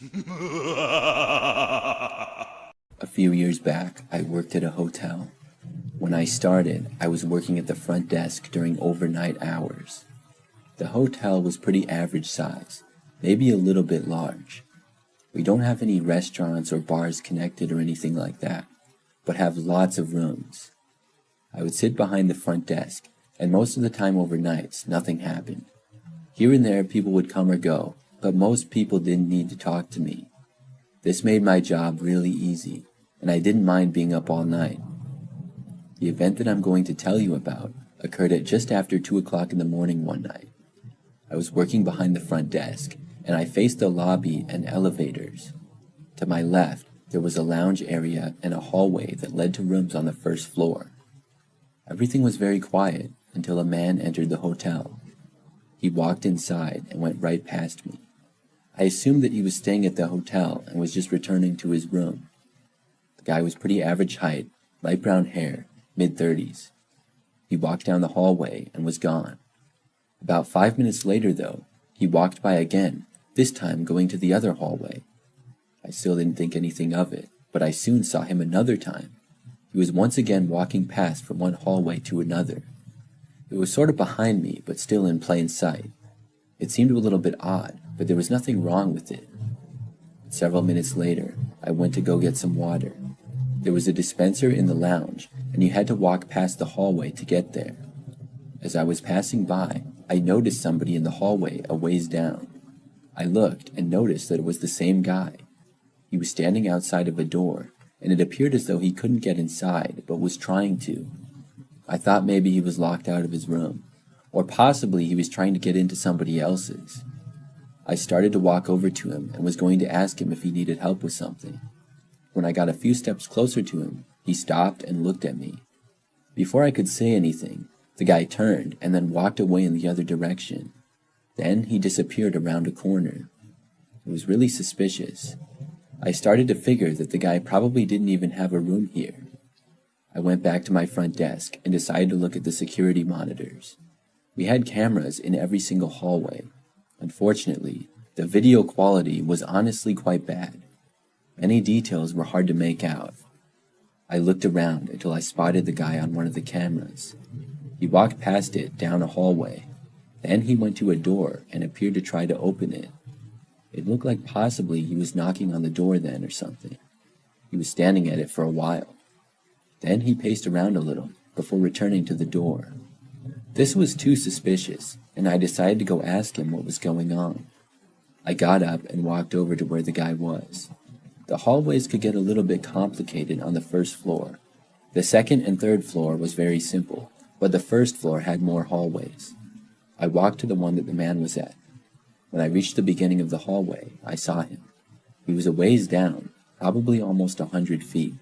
A few years back, I worked at a hotel. When I started, I was working at the front desk during overnight hours. The hotel was pretty average size, maybe a little bit large. We don't have any restaurants or bars connected or anything like that, but have lots of rooms. I would sit behind the front desk, and most of the time overnights, nothing happened. Here and there, people would come or go, but most people didn't need to talk to me. This made my job really easy, and I didn't mind being up all night. The event that I'm going to tell you about occurred at just after 2 o'clock in the morning one night. I was working behind the front desk, and I faced the lobby and elevators. To my left, there was a lounge area and a hallway that led to rooms on the first floor. Everything was very quiet until a man entered the hotel. He walked inside and went right past me. I assumed that he was staying at the hotel and was just returning to his room. The guy was pretty average height, light brown hair, mid-30s. He walked down the hallway and was gone. About 5 minutes later, though, he walked by again, this time going to the other hallway. I still didn't think anything of it, but I soon saw him another time. He was once again walking past from one hallway to another. It was sort of behind me, but still in plain sight. It seemed a little bit odd, but there was nothing wrong with it. Several minutes later, I went to go get some water. There was a dispenser in the lounge, and you had to walk past the hallway to get there. As I was passing by, I noticed somebody in the hallway a ways down. I looked and noticed that it was the same guy. He was standing outside of a door, and it appeared as though he couldn't get inside, but was trying to. I thought maybe he was locked out of his room, or possibly he was trying to get into somebody else's. I started to walk over to him and was going to ask him if he needed help with something. When I got a few steps closer to him, he stopped and looked at me. Before I could say anything, the guy turned and then walked away in the other direction. Then he disappeared around a corner. It was really suspicious. I started to figure that the guy probably didn't even have a room here. I went back to my front desk and decided to look at the security monitors. We had cameras in every single hallway. Unfortunately, the video quality was honestly quite bad. Many details were hard to make out. I looked around until I spotted the guy on one of the cameras. He walked past it down a hallway. Then he went to a door and appeared to try to open it. It looked like possibly he was knocking on the door then or something. He was standing at it for a while. Then he paced around a little before returning to the door. This was too suspicious, and I decided to go ask him what was going on. I got up and walked over to where the guy was. The hallways could get a little bit complicated on the first floor. The second and third floor was very simple, but the first floor had more hallways. I walked to the one that the man was at. When I reached the beginning of the hallway, I saw him. He was a ways down, probably almost 100 feet.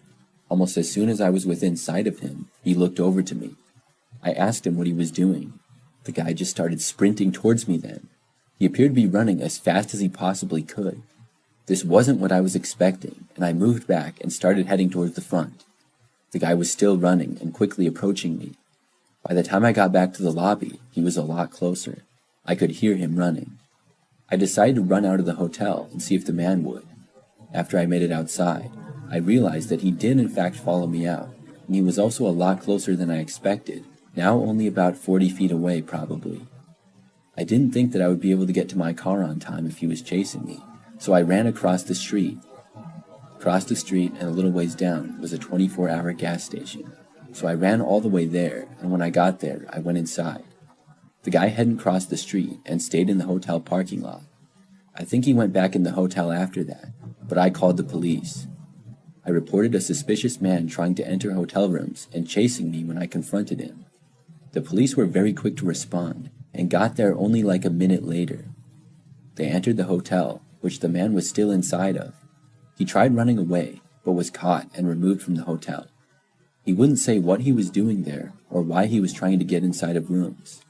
Almost as soon as I was within sight of him, he looked over to me. I asked him what he was doing. The guy just started sprinting towards me then. He appeared to be running as fast as he possibly could. This wasn't what I was expecting, and I moved back and started heading towards the front. The guy was still running and quickly approaching me. By the time I got back to the lobby, he was a lot closer. I could hear him running. I decided to run out of the hotel and see if the man would. After I made it outside, I realized that he did in fact follow me out, and he was also a lot closer than I expected, now only about 40 feet away probably. I didn't think that I would be able to get to my car on time if he was chasing me, so I ran across the street. Across the street and a little ways down was a 24-hour gas station, so I ran all the way there, and when I got there, I went inside. The guy hadn't crossed the street and stayed in the hotel parking lot. I think he went back in the hotel after that, but I called the police. I reported a suspicious man trying to enter hotel rooms and chasing me when I confronted him. The police were very quick to respond, and got there only like a minute later. They entered the hotel, which the man was still inside of. He tried running away, but was caught and removed from the hotel. He wouldn't say what he was doing there, or why he was trying to get inside of rooms.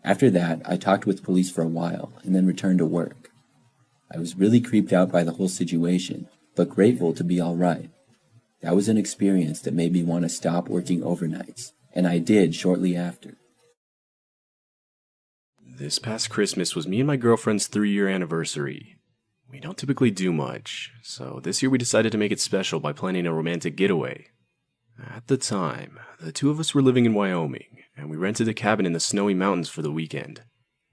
After that, I talked with police for a while, and then returned to work. I was really creeped out by the whole situation, but grateful to be alright. That was an experience that made me want to stop working overnights, and I did shortly after. This past Christmas was me and my girlfriend's 3-year anniversary. We don't typically do much, so this year we decided to make it special by planning a romantic getaway. At the time, the two of us were living in Wyoming, and we rented a cabin in the snowy mountains for the weekend.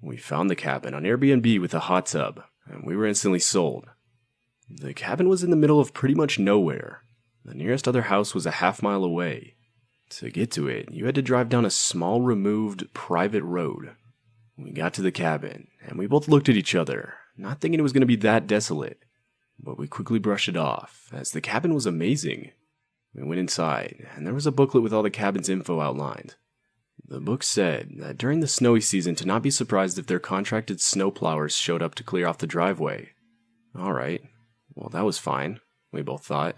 We found the cabin on Airbnb with a hot tub, and we were instantly sold. The cabin was in the middle of pretty much nowhere. The nearest other house was a half-mile away. To get to it, you had to drive down a small, removed, private road. We got to the cabin, and we both looked at each other, not thinking it was going to be that desolate. But we quickly brushed it off, as the cabin was amazing. We went inside, and there was a booklet with all the cabin's info outlined. The book said that during the snowy season to not be surprised if their contracted snowplowers showed up to clear off the driveway. Alright, well that was fine, we both thought.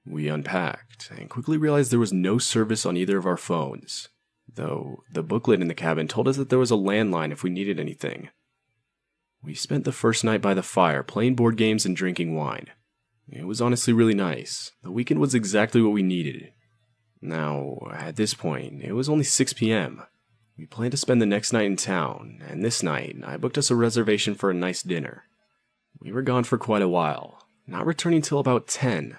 We unpacked, and quickly realized there was no service on either of our phones, though the booklet in the cabin told us that there was a landline if we needed anything. We spent the first night by the fire playing board games and drinking wine. It was honestly really nice. The weekend was exactly what we needed. Now, at this point, it was only 6 p.m. We planned to spend the next night in town, and this night, I booked us a reservation for a nice dinner. We were gone for quite a while, not returning till about 10.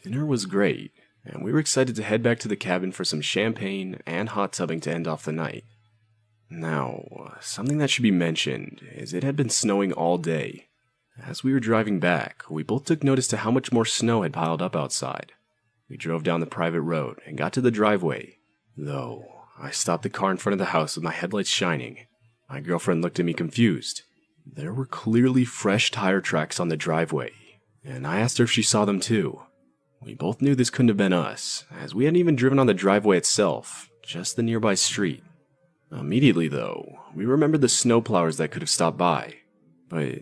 Dinner was great, and we were excited to head back to the cabin for some champagne and hot tubbing to end off the night. Now, something that should be mentioned is it had been snowing all day. As we were driving back, we both took notice to how much more snow had piled up outside. We drove down the private road and got to the driveway, though I stopped the car in front of the house with my headlights shining. My girlfriend looked at me confused. There were clearly fresh tire tracks on the driveway, and I asked her if she saw them too. We both knew this couldn't have been us, as we hadn't even driven on the driveway itself, just the nearby street. Immediately, though, we remembered the snowplowers that could have stopped by. But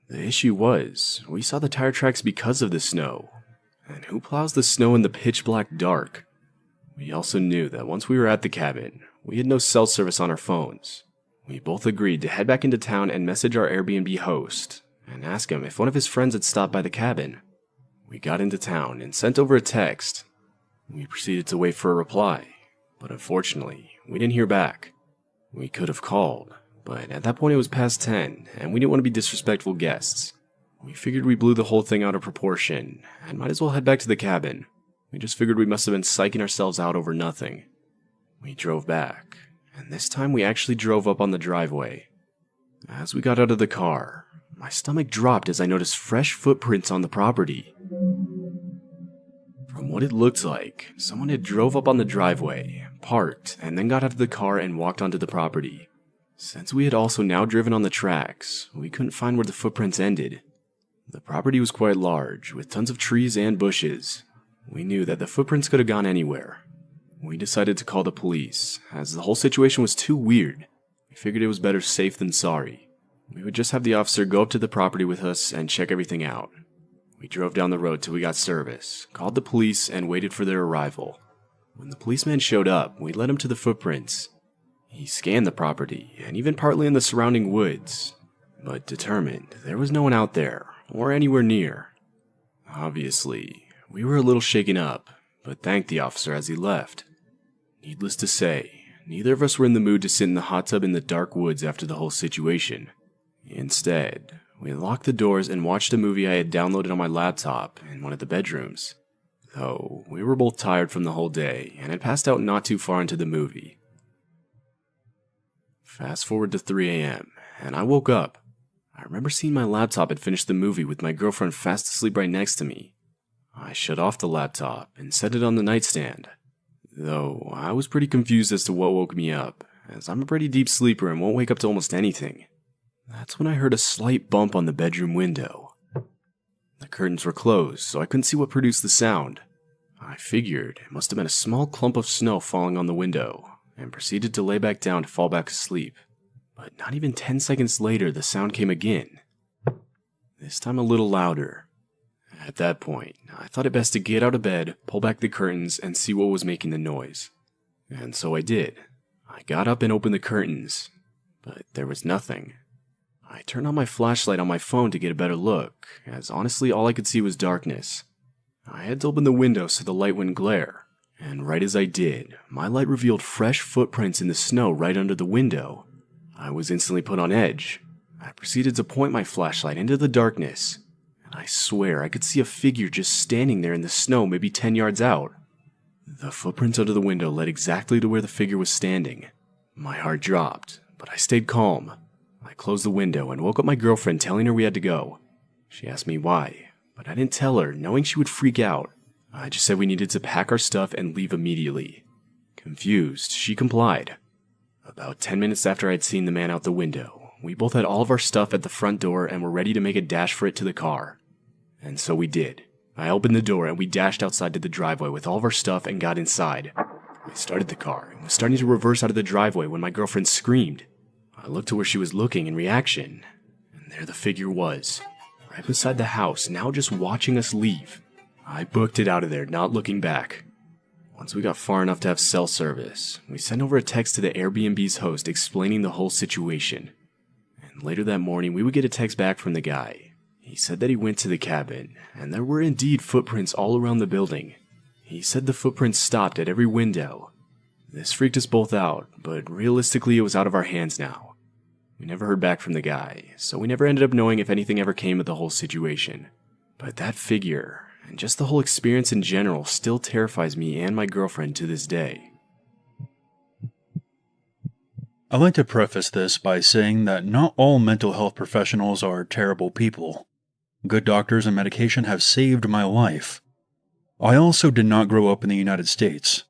the issue was, we saw the tire tracks because of the snow. And who plows the snow in the pitch-black dark? We also knew that once we were at the cabin, we had no cell service on our phones. We both agreed to head back into town and message our Airbnb host, and ask him if one of his friends had stopped by the cabin. We got into town and sent over a text. We proceeded to wait for a reply, but unfortunately, we didn't hear back. We could have called, but at that point it was past 10, and we didn't want to be disrespectful guests. We figured we blew the whole thing out of proportion, and might as well head back to the cabin. We just figured we must have been psyching ourselves out over nothing. We drove back, and this time we actually drove up on the driveway. As we got out of the car, my stomach dropped as I noticed fresh footprints on the property. From what it looked like, someone had drove up on the driveway, parked, and then got out of the car and walked onto the property. Since we had also now driven on the tracks, we couldn't find where the footprints ended. The property was quite large, with tons of trees and bushes. We knew that the footprints could have gone anywhere. We decided to call the police, as the whole situation was too weird. We figured it was better safe than sorry. We would just have the officer go up to the property with us and check everything out. We drove down the road till we got service, called the police, and waited for their arrival. When the policeman showed up, we led him to the footprints. He scanned the property, and even partly in the surrounding woods, but determined there was no one out there, or anywhere near. Obviously, we were a little shaken up, but thanked the officer as he left. Needless to say, neither of us were in the mood to sit in the hot tub in the dark woods after the whole situation. Instead, we locked the doors and watched a movie I had downloaded on my laptop in one of the bedrooms. Though, we were both tired from the whole day, and had passed out not too far into the movie. Fast forward to 3 a.m., and I woke up. I remember seeing my laptop had finished the movie with my girlfriend fast asleep right next to me. I shut off the laptop and set it on the nightstand. Though, I was pretty confused as to what woke me up, as I'm a pretty deep sleeper and won't wake up to almost anything. That's when I heard a slight bump on the bedroom window. The curtains were closed, so I couldn't see what produced the sound. I figured it must have been a small clump of snow falling on the window, and proceeded to lay back down to fall back asleep. But not even 10 seconds later, the sound came again. This time a little louder. At that point, I thought it best to get out of bed, pull back the curtains, and see what was making the noise. And so I did. I got up and opened the curtains, but there was nothing. I turned on my flashlight on my phone to get a better look, as honestly all I could see was darkness. I had to open the window so the light wouldn't glare, and right as I did, my light revealed fresh footprints in the snow right under the window. I was instantly put on edge. I proceeded to point my flashlight into the darkness, I swear I could see a figure just standing there in the snow maybe 10 yards out. The footprints under the window led exactly to where the figure was standing. My heart dropped, but I stayed calm. I closed the window and woke up my girlfriend telling her we had to go. She asked me why, but I didn't tell her, knowing she would freak out. I just said we needed to pack our stuff and leave immediately. Confused, she complied. About 10 minutes after I'd seen the man out the window, we both had all of our stuff at the front door and were ready to make a dash for it to the car. And so we did. I opened the door and we dashed outside to the driveway with all of our stuff and got inside. I started the car and was starting to reverse out of the driveway when my girlfriend screamed. I looked to where she was looking in reaction, and there the figure was, right beside the house, now just watching us leave. I booked it out of there, not looking back. Once we got far enough to have cell service, we sent over a text to the Airbnb's host explaining the whole situation. And later that morning, we would get a text back from the guy. He said that he went to the cabin, and there were indeed footprints all around the building. He said the footprints stopped at every window. This freaked us both out, but realistically it was out of our hands now. We never heard back from the guy, so we never ended up knowing if anything ever came of the whole situation. But that figure, and just the whole experience in general, still terrifies me and my girlfriend to this day. I'd like to preface this by saying that not all mental health professionals are terrible people. Good doctors and medication have saved my life. I also did not grow up in the United States.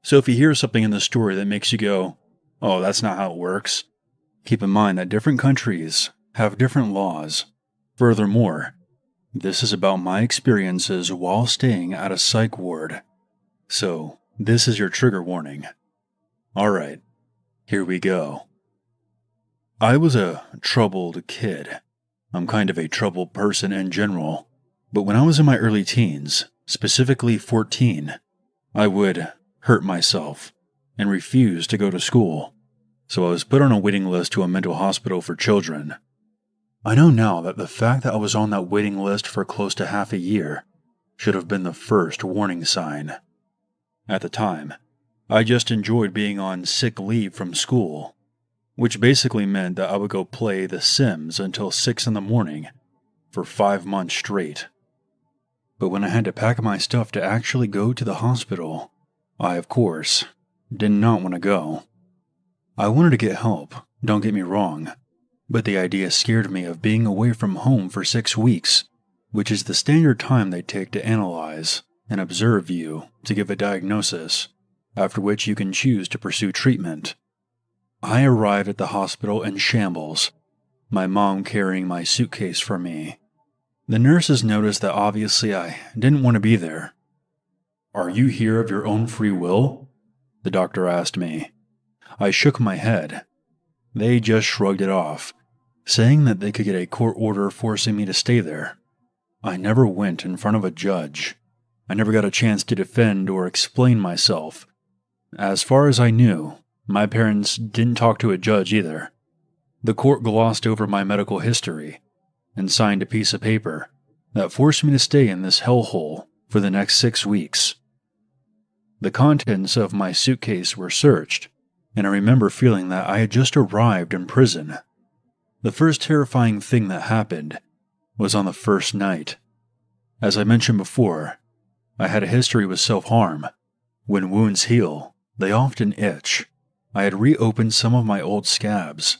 So if you hear something in the story that makes you go, "Oh, that's not how it works," keep in mind that different countries have different laws. Furthermore, this is about my experiences while staying at a psych ward. So, this is your trigger warning. Alright, here we go. I was a troubled kid. I'm kind of a troubled person in general. But when I was in my early teens, specifically 14, I would hurt myself and refuse to go to school. So I was put on a waiting list to a mental hospital for children. I know now that the fact that I was on that waiting list for close to half a year should have been the first warning sign. At the time, I just enjoyed being on sick leave from school, which basically meant that I would go play The Sims until 6 in the morning for 5 months straight. But when I had to pack my stuff to actually go to the hospital, I, of course, did not want to go. I wanted to get help, don't get me wrong, but the idea scared me of being away from home for 6 weeks, which is the standard time they take to analyze and observe you to give a diagnosis, after which you can choose to pursue treatment. I arrived at the hospital in shambles, my mom carrying my suitcase for me. The nurses noticed that obviously I didn't want to be there. "Are you here of your own free will?" the doctor asked me. I shook my head. They just shrugged it off, saying that they could get a court order forcing me to stay there. I never went in front of a judge. I never got a chance to defend or explain myself. As far as I knew, my parents didn't talk to a judge either. The court glossed over my medical history and signed a piece of paper that forced me to stay in this hellhole for the next 6 weeks. The contents of my suitcase were searched, and I remember feeling that I had just arrived in prison. The first terrifying thing that happened was on the first night. As I mentioned before, I had a history with self-harm. When wounds heal, they often itch. I had reopened some of my old scabs,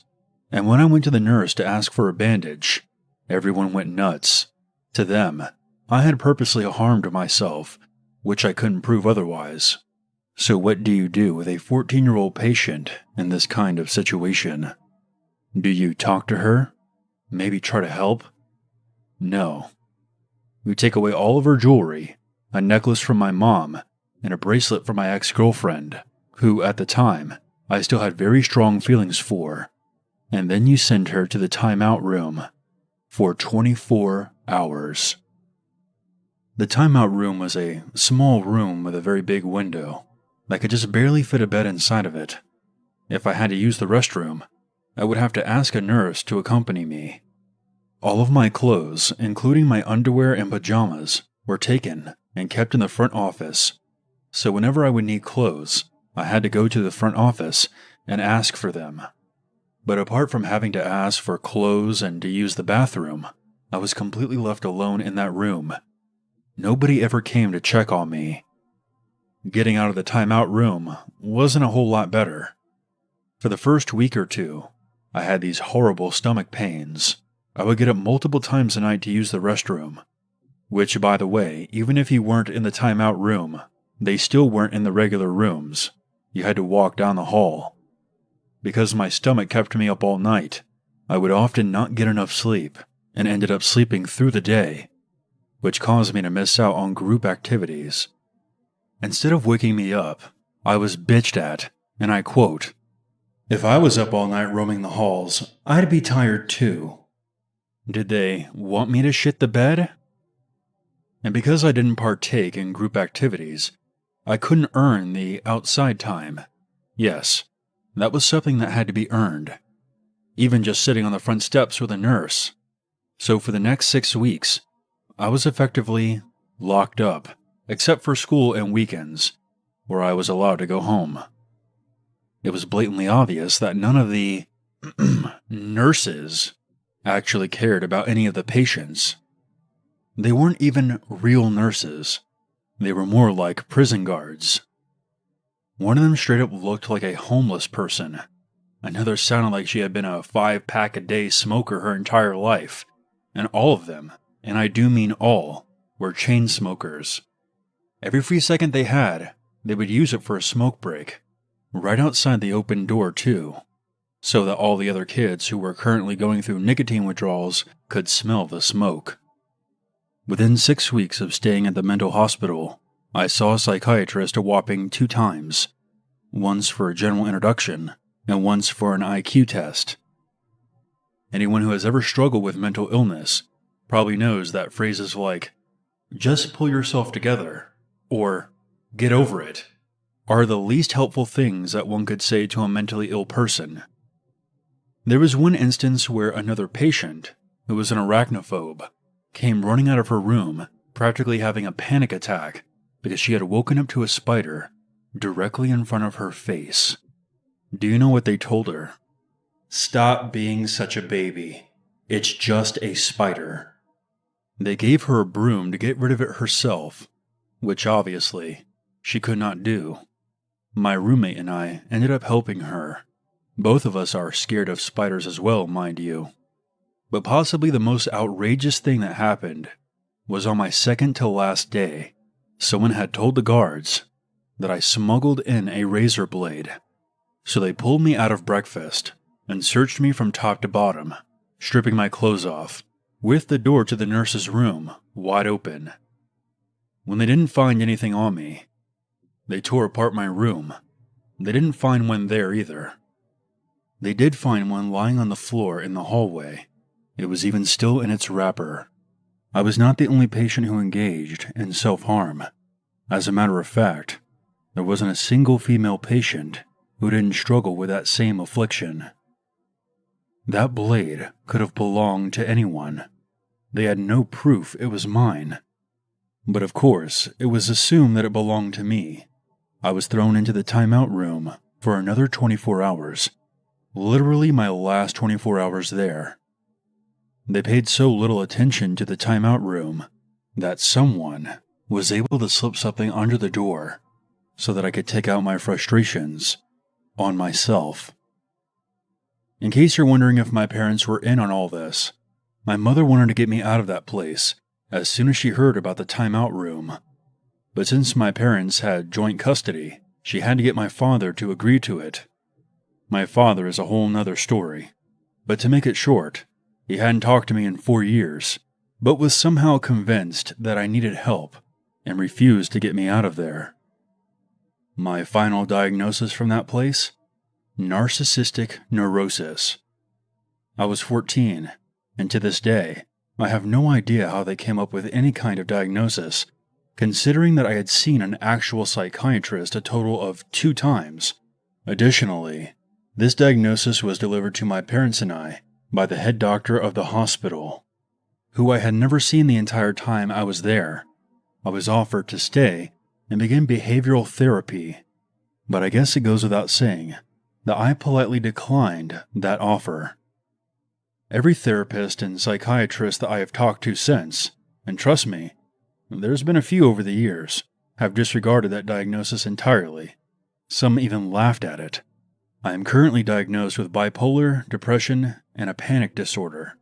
and when I went to the nurse to ask for a bandage, everyone went nuts. To them, I had purposely harmed myself, which I couldn't prove otherwise. So what do you do with a 14-year-old patient in this kind of situation? Do you talk to her? Maybe try to help? No. You take away all of her jewelry, a necklace from my mom, and a bracelet from my ex-girlfriend, who at the time I still had very strong feelings for, and then you send her to the timeout room for 24 hours. The timeout room was a small room with a very big window that could just barely fit a bed inside of it. If I had to use the restroom, I would have to ask a nurse to accompany me. All of my clothes, including my underwear and pajamas, were taken and kept in the front office, so whenever I would need clothes, I had to go to the front office and ask for them. But apart from having to ask for clothes and to use the bathroom, I was completely left alone in that room. Nobody ever came to check on me. Getting out of the timeout room wasn't a whole lot better. For the first week or two, I had these horrible stomach pains. I would get up multiple times a night to use the restroom. Which, by the way, even if you weren't in the timeout room, they still weren't in the regular rooms. You had to walk down the hall. Because my stomach kept me up all night, I would often not get enough sleep and ended up sleeping through the day, which caused me to miss out on group activities. Instead of waking me up, I was bitched at, and I quote, "If I was up all night roaming the halls, I'd be tired too." Did they want me to shit the bed? And because I didn't partake in group activities, I couldn't earn the outside time. Yes, that was something that had to be earned. Even just sitting on the front steps with a nurse. So for the next 6 weeks, I was effectively locked up, except for school and weekends, where I was allowed to go home. It was blatantly obvious that none of the nurses actually cared about any of the patients. They weren't even real nurses. They were more like prison guards. One of them straight up looked like a homeless person. Another sounded like she had been a 5-pack-a-day smoker her entire life. And all of them, and I do mean all, were chain smokers. Every free second they had, they would use it for a smoke break. Right outside the open door, too. So that all the other kids who were currently going through nicotine withdrawals could smell the smoke. Within 6 weeks of staying at the mental hospital, I saw a psychiatrist a whopping 2 times. Once for a general introduction, and once for an IQ test. Anyone who has ever struggled with mental illness probably knows that phrases like, "just pull yourself together," or "get over it," are the least helpful things that one could say to a mentally ill person. There was one instance where another patient, who was an arachnophobe, came running out of her room, practically having a panic attack because she had woken up to a spider directly in front of her face. Do you know what they told her? "Stop being such a baby. It's just a spider." They gave her a broom to get rid of it herself, which obviously she could not do. My roommate and I ended up helping her. Both of us are scared of spiders as well, mind you. But possibly the most outrageous thing that happened was on my second to last day, someone had told the guards that I smuggled in a razor blade. So they pulled me out of breakfast and searched me from top to bottom, stripping my clothes off, with the door to the nurse's room wide open. When they didn't find anything on me, they tore apart my room. They didn't find one there either. They did find one lying on the floor in the hallway. It was even still in its wrapper. I was not the only patient who engaged in self-harm. As a matter of fact, there wasn't a single female patient who didn't struggle with that same affliction. That blade could have belonged to anyone. They had no proof it was mine. But of course, it was assumed that it belonged to me. I was thrown into the timeout room for another 24 hours. Literally my last 24 hours there. They paid so little attention to the timeout room that someone was able to slip something under the door so that I could take out my frustrations on myself. In case you're wondering if my parents were in on all this, my mother wanted to get me out of that place as soon as she heard about the timeout room. But since my parents had joint custody, she had to get my father to agree to it. My father is a whole nother story, but to make it short, he hadn't talked to me in 4 years, but was somehow convinced that I needed help and refused to get me out of there. My final diagnosis from that place? Narcissistic neurosis. I was 14, and to this day, I have no idea how they came up with any kind of diagnosis, considering that I had seen an actual psychiatrist a total of 2 times. Additionally, this diagnosis was delivered to my parents and I by the head doctor of the hospital, who I had never seen the entire time I was there. I was offered to stay and begin behavioral therapy, but I guess it goes without saying that I politely declined that offer. Every therapist and psychiatrist that I have talked to since, and trust me, there's been a few over the years, have disregarded that diagnosis entirely. Some even laughed at it. I am currently diagnosed with bipolar, depression, and a panic disorder.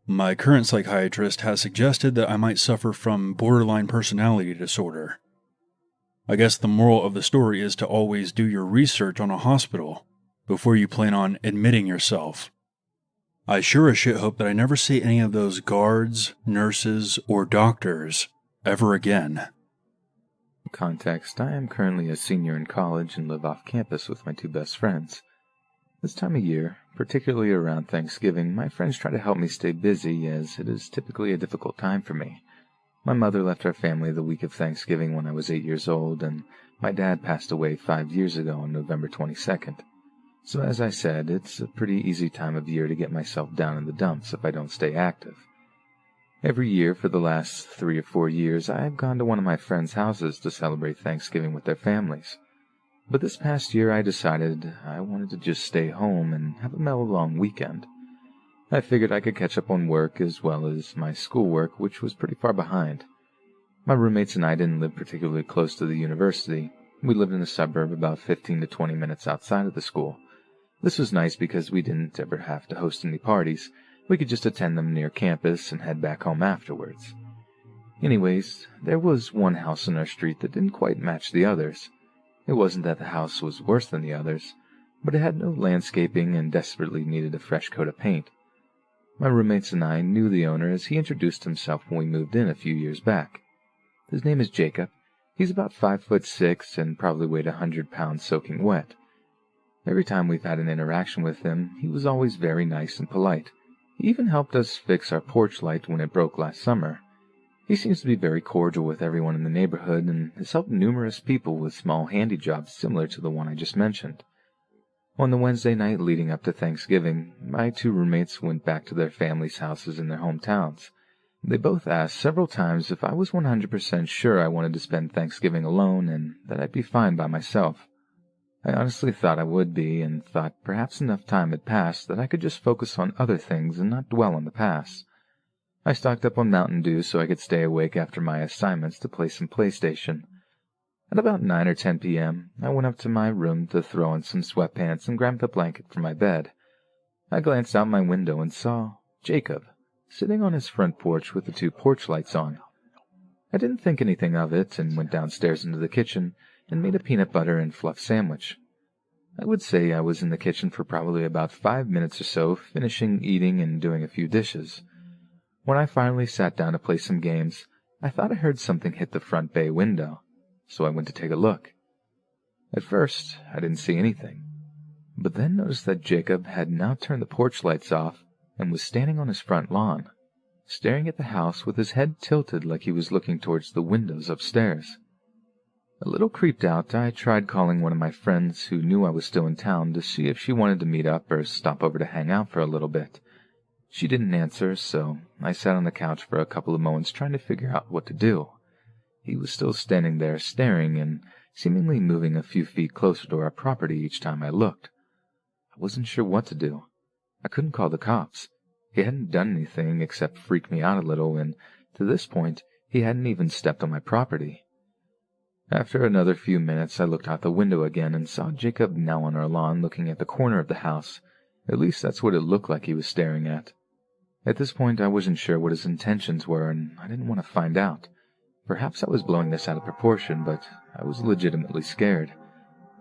My current psychiatrist has suggested that I might suffer from borderline personality disorder. I guess the moral of the story is to always do your research on a hospital before you plan on admitting yourself. I sure as shit hope that I never see any of those guards, nurses, or doctors ever again. Context: I am currently a senior in college and live off campus with my two best friends. This time of year, particularly around Thanksgiving, my friends try to help me stay busy as it is typically a difficult time for me. My mother left our family the week of Thanksgiving when I was 8 years old, and my dad passed away 5 years ago on November 22nd. So as I said, it's a pretty easy time of year to get myself down in the dumps if I don't stay active. Every year for the last 3 or 4 years, I have gone to one of my friends' houses to celebrate Thanksgiving with their families. But this past year I decided I wanted to just stay home and have a mellow long weekend. I figured I could catch up on work as well as my schoolwork, which was pretty far behind. My roommates and I didn't live particularly close to the university. We lived in a suburb about 15 to 20 minutes outside of the school. This was nice because we didn't ever have to host any parties. We could just attend them near campus and head back home afterwards. Anyways, there was one house in our street that didn't quite match the others. It wasn't that the house was worse than the others, but it had no landscaping and desperately needed a fresh coat of paint. My roommates and I knew the owner as he introduced himself when we moved in a few years back. His name is Jacob. He's about 5'6" and probably weighed 100 pounds soaking wet. Every time we've had an interaction with him, he was always very nice and polite. He even helped us fix our porch light when it broke last summer. He seems to be very cordial with everyone in the neighborhood and has helped numerous people with small handy jobs similar to the one I just mentioned. On the Wednesday night leading up to Thanksgiving, my two roommates went back to their families' houses in their hometowns. They both asked several times if I was 100% sure I wanted to spend Thanksgiving alone and that I'd be fine by myself. I honestly thought I would be, and thought perhaps enough time had passed that I could just focus on other things and not dwell on the past. I stocked up on Mountain Dew so I could stay awake after my assignments to play some PlayStation. At about 9 or 10 p.m., I went up to my room to throw on some sweatpants and grab the blanket for my bed. I glanced out my window and saw Jacob sitting on his front porch with the two porch lights on. I didn't think anything of it and went downstairs into the kitchen and made a peanut butter and fluff sandwich. I would say I was in the kitchen for probably about 5 minutes or so, finishing eating and doing a few dishes. When I finally sat down to play some games, I thought I heard something hit the front bay window, so I went to take a look. At first, I didn't see anything, but then noticed that Jacob had now turned the porch lights off and was standing on his front lawn, staring at the house with his head tilted like he was looking towards the windows upstairs. A little creeped out, I tried calling one of my friends who knew I was still in town to see if she wanted to meet up or stop over to hang out for a little bit. She didn't answer, so I sat on the couch for a couple of moments trying to figure out what to do. He was still standing there staring and seemingly moving a few feet closer to our property each time I looked. I wasn't sure what to do. I couldn't call the cops. He hadn't done anything except freak me out a little, and to this point, he hadn't even stepped on my property. After another few minutes, I looked out the window again and saw Jacob now on our lawn looking at the corner of the house. At least that's what it looked like he was staring at. At this point, I wasn't sure what his intentions were, and I didn't want to find out. Perhaps I was blowing this out of proportion, but I was legitimately scared.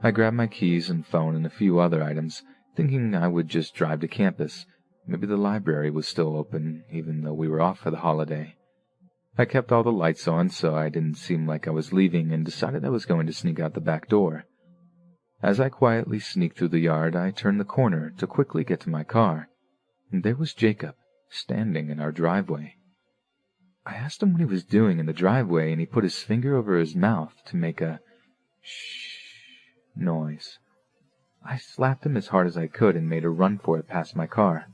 I grabbed my keys and phone and a few other items, thinking I would just drive to campus. Maybe the library was still open, even though we were off for the holiday. I kept all the lights on so I didn't seem like I was leaving and decided I was going to sneak out the back door. As I quietly sneaked through the yard, I turned the corner to quickly get to my car, and there was Jacob, standing in our driveway. I asked him what he was doing in the driveway, and he put his finger over his mouth to make a shh noise. I slapped him as hard as I could and made a run for it past my car.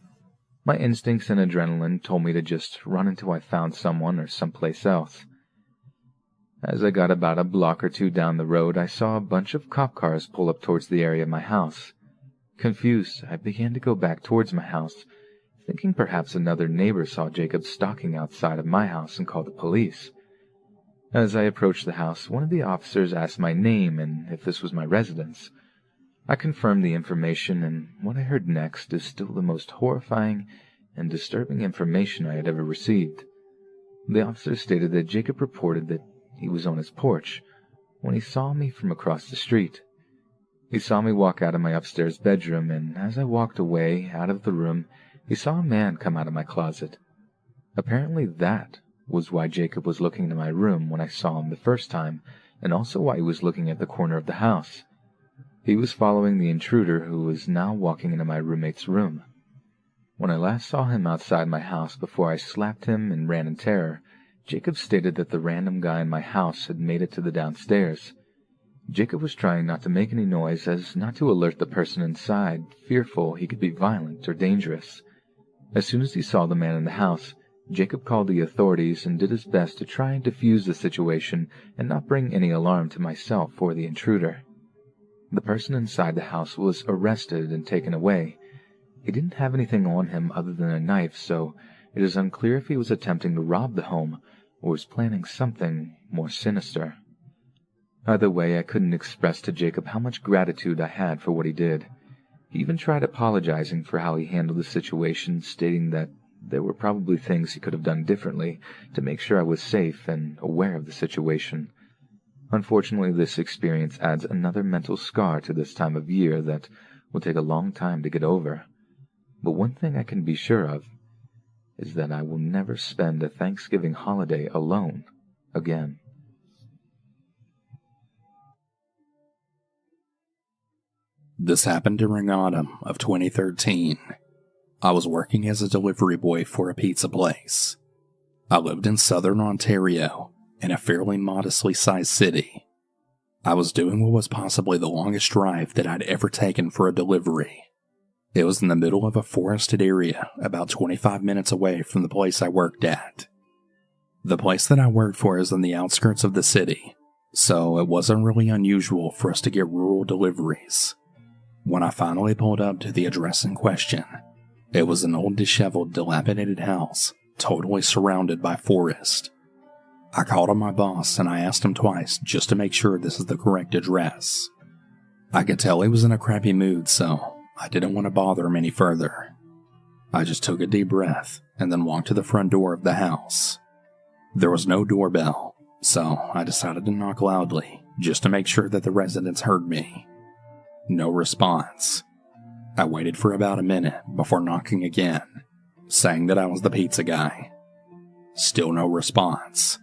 My instincts and adrenaline told me to just run until I found someone or someplace else. As I got about a block or two down the road, I saw a bunch of cop cars pull up towards the area of my house. Confused, I began to go back towards my house, thinking perhaps another neighbor saw Jacob stalking outside of my house and called the police. As I approached the house, one of the officers asked my name and if this was my residence. I confirmed the information, and what I heard next is still the most horrifying and disturbing information I had ever received. The officer stated that Jacob reported that he was on his porch when he saw me from across the street. He saw me walk out of my upstairs bedroom, and as I walked away out of the room, he saw a man come out of my closet. Apparently that was why Jacob was looking into my room when I saw him the first time, and also why he was looking at the corner of the house. He was following the intruder who was now walking into my roommate's room. When I last saw him outside my house before I slapped him and ran in terror, Jacob stated that the random guy in my house had made it to the downstairs. Jacob was trying not to make any noise as not to alert the person inside, fearful he could be violent or dangerous. As soon as he saw the man in the house, Jacob called the authorities and did his best to try and defuse the situation and not bring any alarm to myself or the intruder. The person inside the house was arrested and taken away. He didn't have anything on him other than a knife, so it is unclear if he was attempting to rob the home or was planning something more sinister. Either way, I couldn't express to Jacob how much gratitude I had for what he did. He even tried apologizing for how he handled the situation, stating that there were probably things he could have done differently to make sure I was safe and aware of the situation. Unfortunately, this experience adds another mental scar to this time of year that will take a long time to get over. But one thing I can be sure of is that I will never spend a Thanksgiving holiday alone again. This happened during autumn of 2013. I was working as a delivery boy for a pizza place. I lived in southern Ontario, in a fairly modestly sized city. I was doing what was possibly the longest drive that I'd ever taken for a delivery. It was in the middle of a forested area, about 25 minutes away from the place I worked at. The place that I worked for is on the outskirts of the city, so it wasn't really unusual for us to get rural deliveries. When I finally pulled up to the address in question, it was an old, disheveled, dilapidated house, totally surrounded by forest. I called on my boss and I asked him twice just to make sure this is the correct address. I could tell he was in a crappy mood, so I didn't want to bother him any further. I just took a deep breath and then walked to the front door of the house. There was no doorbell, so I decided to knock loudly just to make sure that the residents heard me. No response. I waited for about a minute before knocking again, saying that I was the pizza guy. Still no response.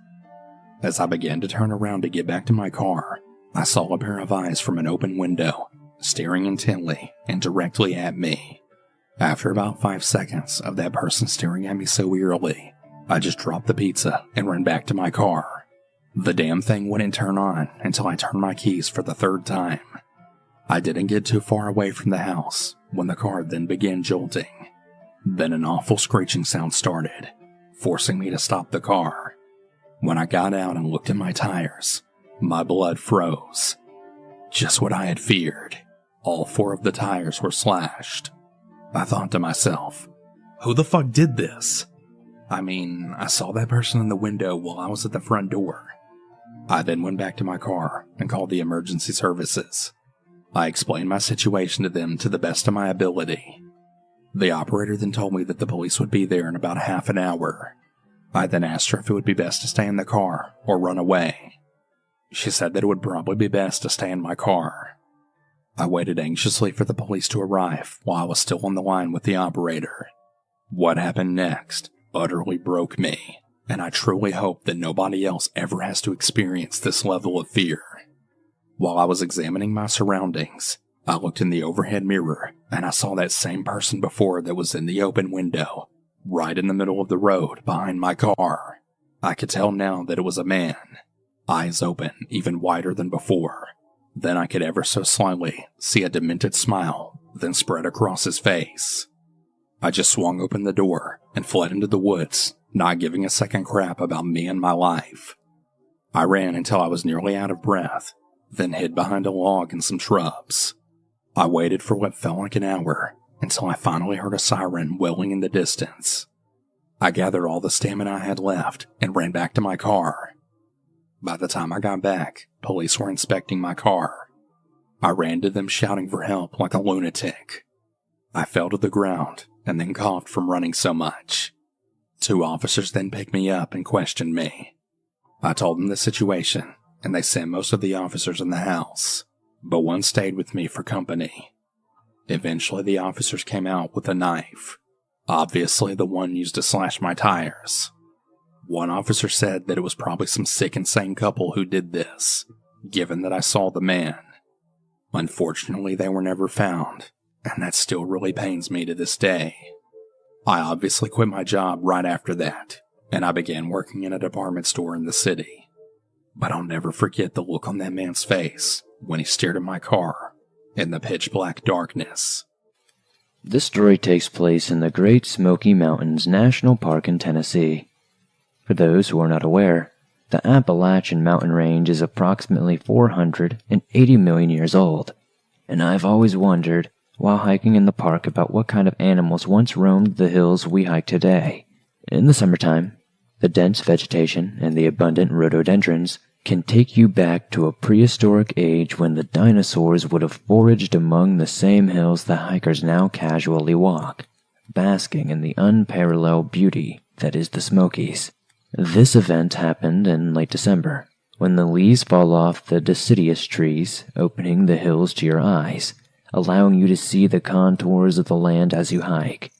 As I began to turn around to get back to my car, I saw a pair of eyes from an open window, staring intently and directly at me. After about 5 seconds of that person staring at me so eerily, I just dropped the pizza and ran back to my car. The damn thing wouldn't turn on until I turned my keys for the third time. I didn't get too far away from the house when the car then began jolting. Then an awful screeching sound started, forcing me to stop the car. When I got out and looked at my tires, my blood froze. Just what I had feared. All 4 of the tires were slashed. I thought to myself, who the fuck did this? I mean, I saw that person in the window while I was at the front door. I then went back to my car and called the emergency services. I explained my situation to them to the best of my ability. The operator then told me that the police would be there in about half an hour. I then asked her if it would be best to stay in the car or run away. She said that it would probably be best to stay in my car. I waited anxiously for the police to arrive while I was still on the line with the operator. What happened next utterly broke me, and I truly hope that nobody else ever has to experience this level of fear. While I was examining my surroundings, I looked in the overhead mirror and I saw that same person before that was in the open window, right in the middle of the road behind my car. I could tell now that it was a man, eyes open even wider than before. Then I could ever so slightly see a demented smile then spread across his face. I just swung open the door and fled into the woods, not giving a second crap about me and my life. I ran until I was nearly out of breath, then hid behind a log and some shrubs. I waited for what felt like an hour, until I finally heard a siren wailing in the distance. I gathered all the stamina I had left and ran back to my car. By the time I got back, police were inspecting my car. I ran to them shouting for help like a lunatic. I fell to the ground and then coughed from running so much. 2 officers then picked me up and questioned me. I told them the situation, and they sent most of the officers in the house, but one stayed with me for company. Eventually, the officers came out with a knife, obviously the one used to slash my tires. One officer said that it was probably some sick, insane couple who did this, given that I saw the man. Unfortunately, they were never found, and that still really pains me to this day. I obviously quit my job right after that, and I began working in a department store in the city. But I'll never forget the look on that man's face when he stared at my car in the pitch black darkness. This story takes place in the Great Smoky Mountains National Park in Tennessee. For those who are not aware, the Appalachian mountain range is approximately 480 million years old, and I've always wondered, while hiking in the park, about what kind of animals once roamed the hills we hike today. In the summertime, the dense vegetation and the abundant rhododendrons can take you back to a prehistoric age when the dinosaurs would have foraged among the same hills the hikers now casually walk, basking in the unparalleled beauty that is the Smokies. This event happened in late December, when the leaves fall off the deciduous trees, opening the hills to your eyes, allowing you to see the contours of the land as you hike.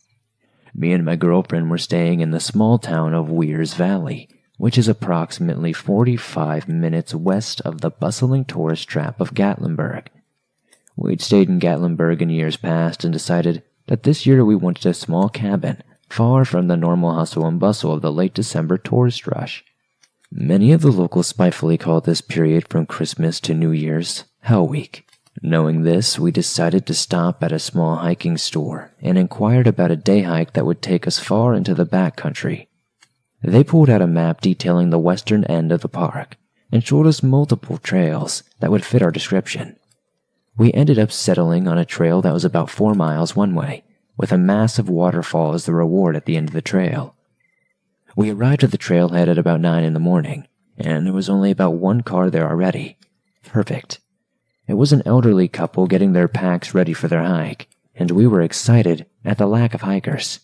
Me and my girlfriend were staying in the small town of Weir's Valley, which is approximately 45 minutes west of the bustling tourist trap of Gatlinburg. We'd stayed in Gatlinburg in years past and decided that this year we wanted a small cabin, far from the normal hustle and bustle of the late December tourist rush. Many of the locals spitefully call this period from Christmas to New Year's Hell Week. Knowing this, we decided to stop at a small hiking store and inquired about a day hike that would take us far into the backcountry. They pulled out a map detailing the western end of the park and showed us multiple trails that would fit our description. We ended up settling on a trail that was about 4 miles one way, with a massive waterfall as the reward at the end of the trail. We arrived at the trailhead at about 9 in the morning, and there was only about 1 car there already. Perfect. It was an elderly couple getting their packs ready for their hike, and we were excited at the lack of hikers.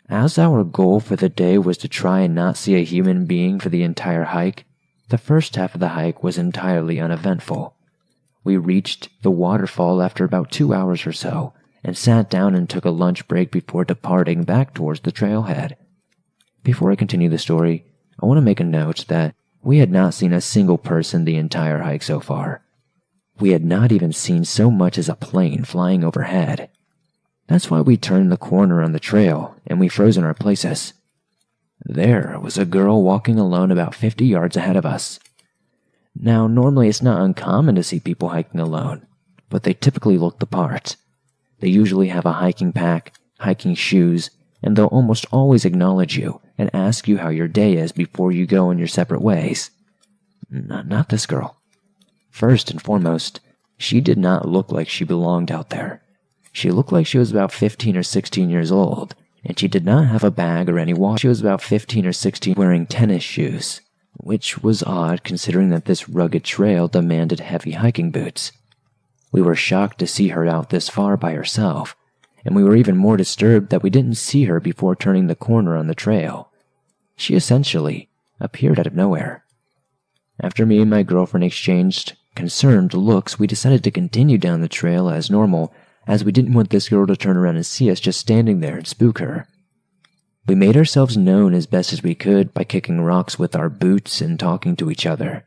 As our goal for the day was to try and not see a human being for the entire hike, the first half of the hike was entirely uneventful. We reached the waterfall after about 2 hours or so, and sat down and took a lunch break before departing back towards the trailhead. Before I continue the story, I want to make a note that we had not seen a single person the entire hike so far. We had not even seen so much as a plane flying overhead. That's why we turned the corner on the trail and we froze in our places. There was a girl walking alone about 50 yards ahead of us. Now, normally it's not uncommon to see people hiking alone, but they typically look the part. They usually have a hiking pack, hiking shoes, and they'll almost always acknowledge you and ask you how your day is before you go in your separate ways. Not this girl. First and foremost, she did not look like she belonged out there. She looked like she was about 15 or 16 years old, and she did not have a bag or any wallet. She was about 15 or 16 wearing tennis shoes, which was odd considering that this rugged trail demanded heavy hiking boots. We were shocked to see her out this far by herself, and we were even more disturbed that we didn't see her before turning the corner on the trail. She essentially appeared out of nowhere. After me and my girlfriend exchanged concerned looks, we decided to continue down the trail as normal, as we didn't want this girl to turn around and see us just standing there and spook her. We made ourselves known as best as we could by kicking rocks with our boots and talking to each other.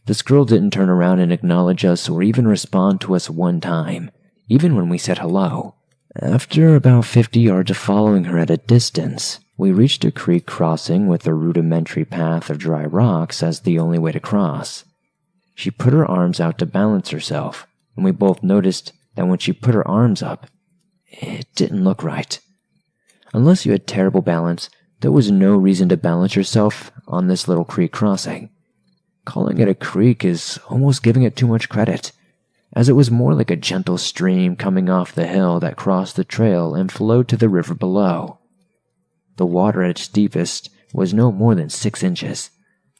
This girl didn't turn around and acknowledge us or even respond to us one time, even when we said hello. After about 50 yards of following her at a distance, we reached a creek crossing with a rudimentary path of dry rocks as the only way to cross. She put her arms out to balance herself, and we both noticed that when she put her arms up, it didn't look right. Unless you had terrible balance, there was no reason to balance yourself on this little creek crossing. Calling it a creek is almost giving it too much credit. as it was more like a gentle stream coming off the hill that crossed the trail and flowed to the river below. The water at its deepest was no more than 6 inches,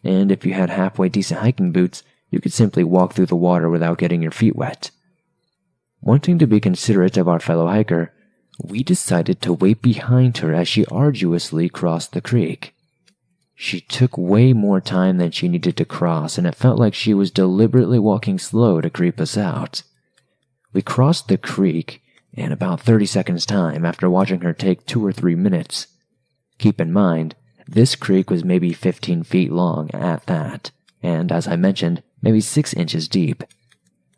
and if you had halfway decent hiking boots, you could simply walk through the water without getting your feet wet. Wanting to be considerate of our fellow hiker, we decided to wait behind her as she arduously crossed the creek. She took way more time than she needed to cross, and it felt like she was deliberately walking slow to creep us out. We crossed the creek in about 30 seconds time after watching her take 2 or 3 minutes. Keep in mind, this creek was maybe 15 feet long at that, and as I mentioned, maybe 6 inches deep.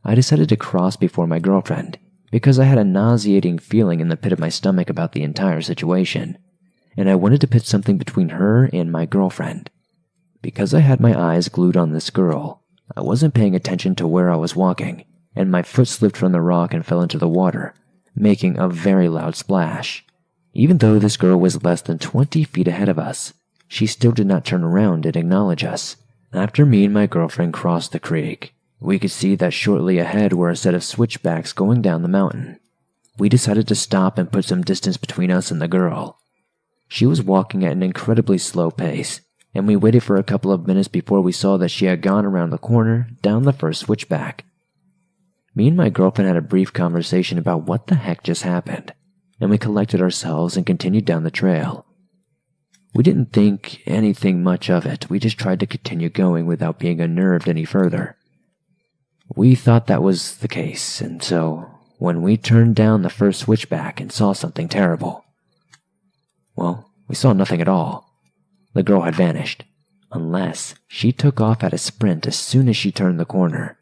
I decided to cross before my girlfriend, because I had a nauseating feeling in the pit of my stomach about the entire situation, and I wanted to put something between her and my girlfriend. Because I had my eyes glued on this girl, I wasn't paying attention to where I was walking, and my foot slipped from the rock and fell into the water, making a very loud splash. Even though this girl was less than 20 feet ahead of us, she still did not turn around and acknowledge us. After me and my girlfriend crossed the creek, we could see that shortly ahead were a set of switchbacks going down the mountain. We decided to stop and put some distance between us and the girl. She was walking at an incredibly slow pace, and we waited for a couple of minutes before we saw that she had gone around the corner down the first switchback. Me and my girlfriend had a brief conversation about what the heck just happened, and we collected ourselves and continued down the trail. We didn't think anything much of it, we just tried to continue going without being unnerved any further. We thought that was the case, and so, when we turned down the first switchback and saw something terrible, well, we saw nothing at all. The girl had vanished, unless she took off at a sprint as soon as she turned the corner.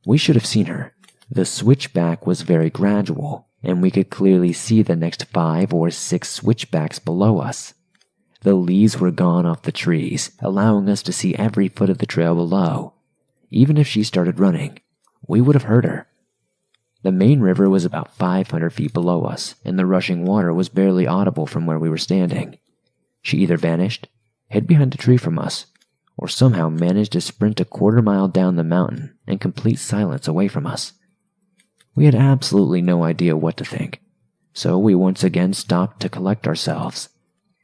We should have seen her. The switchback was very gradual, and we could clearly see the next 5 or 6 switchbacks below us. The leaves were gone off the trees, allowing us to see every foot of the trail below. Even if she started running, we would have heard her. The main river was about 500 feet below us, and the rushing water was barely audible from where we were standing. She either vanished, hid behind a tree from us, or somehow managed to sprint a quarter-mile down the mountain in complete silence away from us. We had absolutely no idea what to think, so we once again stopped to collect ourselves.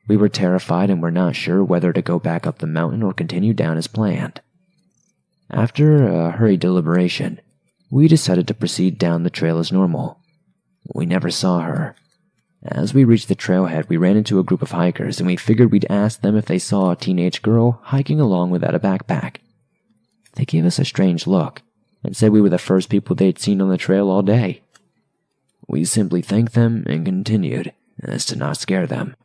We were terrified and were not sure whether to go back up the mountain or continue down as planned. After a hurried deliberation, we decided to proceed down the trail as normal. We never saw her. As we reached the trailhead, we ran into a group of hikers, and we figured we'd ask them if they saw a teenage girl hiking along without a backpack. They gave us a strange look, and said we were the first people they'd seen on the trail all day. We simply thanked them and continued, as to not scare them.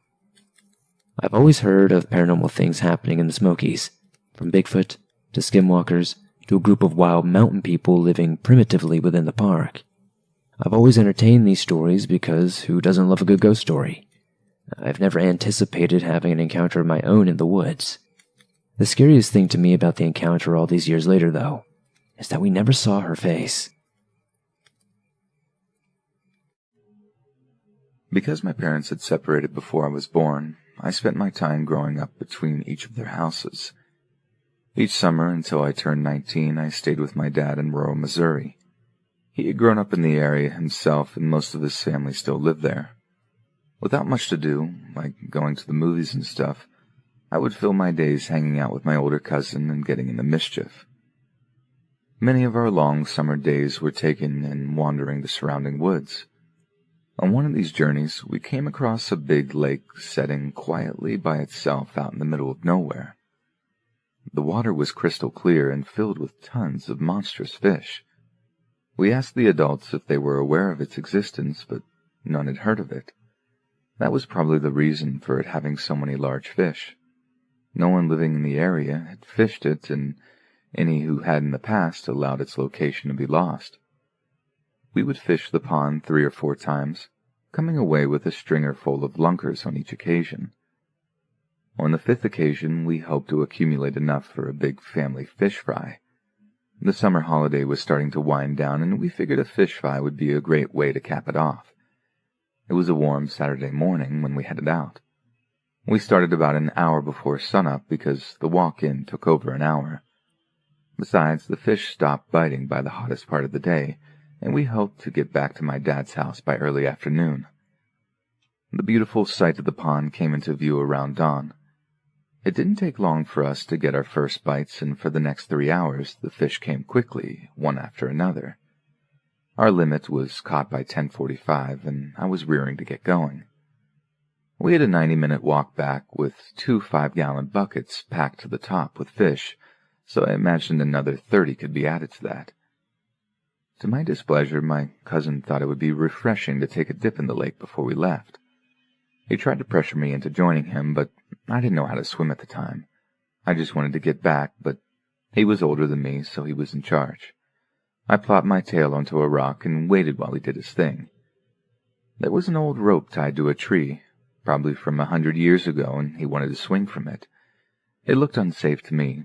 I've always heard of paranormal things happening in the Smokies, from Bigfoot to skinwalkers to a group of wild mountain people living primitively within the park. I've always entertained these stories because who doesn't love a good ghost story? I've never anticipated having an encounter of my own in the woods. The scariest thing to me about the encounter all these years later, though, is that we never saw her face. Because my parents had separated before I was born, I spent my time growing up between each of their houses. Each summer until I turned 19, I stayed with my dad in rural Missouri. He had grown up in the area himself, and most of his family still lived there. Without much to do, like going to the movies and stuff, I would fill my days hanging out with my older cousin and getting into mischief. Many of our long summer days were taken in wandering the surrounding woods. On one of these journeys, we came across a big lake setting quietly by itself out in the middle of nowhere. The water was crystal clear and filled with tons of monstrous fish. We asked the adults if they were aware of its existence, but none had heard of it. That was probably the reason for it having so many large fish. No one living in the area had fished it, and any who had in the past allowed its location to be lost. We would fish the pond 3 or 4 times, coming away with a stringer full of lunkers on each occasion. On the 5th occasion, we hoped to accumulate enough for a big family fish fry. The summer holiday was starting to wind down, and we figured a fish fry would be a great way to cap it off. It was a warm Saturday morning when we headed out. We started about an hour before sunup because the walk-in took over an hour. Besides, the fish stopped biting by the hottest part of the day, and we hoped to get back to my dad's house by early afternoon. The beautiful sight of the pond came into view around dawn. It didn't take long for us to get our first bites, and for the next 3 hours the fish came quickly, one after another. Our limit was caught by 10:45, and I was rearing to get going. We had a 90-minute walk back with 2 5-gallon buckets packed to the top with fish, so I imagined another 30 could be added to that. To my displeasure, my cousin thought it would be refreshing to take a dip in the lake before we left. He tried to pressure me into joining him, but I didn't know how to swim at the time. I just wanted to get back, but he was older than me, so he was in charge. I plopped my tail onto a rock and waited while he did his thing. There was an old rope tied to a tree, probably from 100 years ago, and he wanted to swing from it. It looked unsafe to me.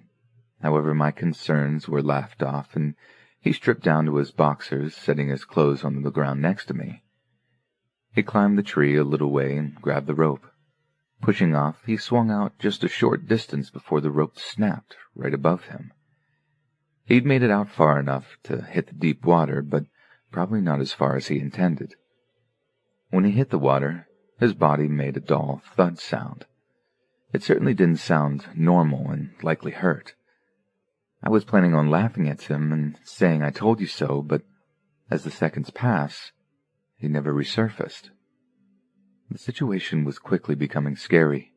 However, my concerns were laughed off, and he stripped down to his boxers, setting his clothes on the ground next to me. He climbed the tree a little way and grabbed the rope. Pushing off, he swung out just a short distance before the rope snapped right above him. He'd made it out far enough to hit the deep water, but probably not as far as he intended. When he hit the water, his body made a dull thud sound. It certainly didn't sound normal and likely hurt. I was planning on laughing at him and saying I told you so, but as the seconds passed, he never resurfaced. The situation was quickly becoming scary.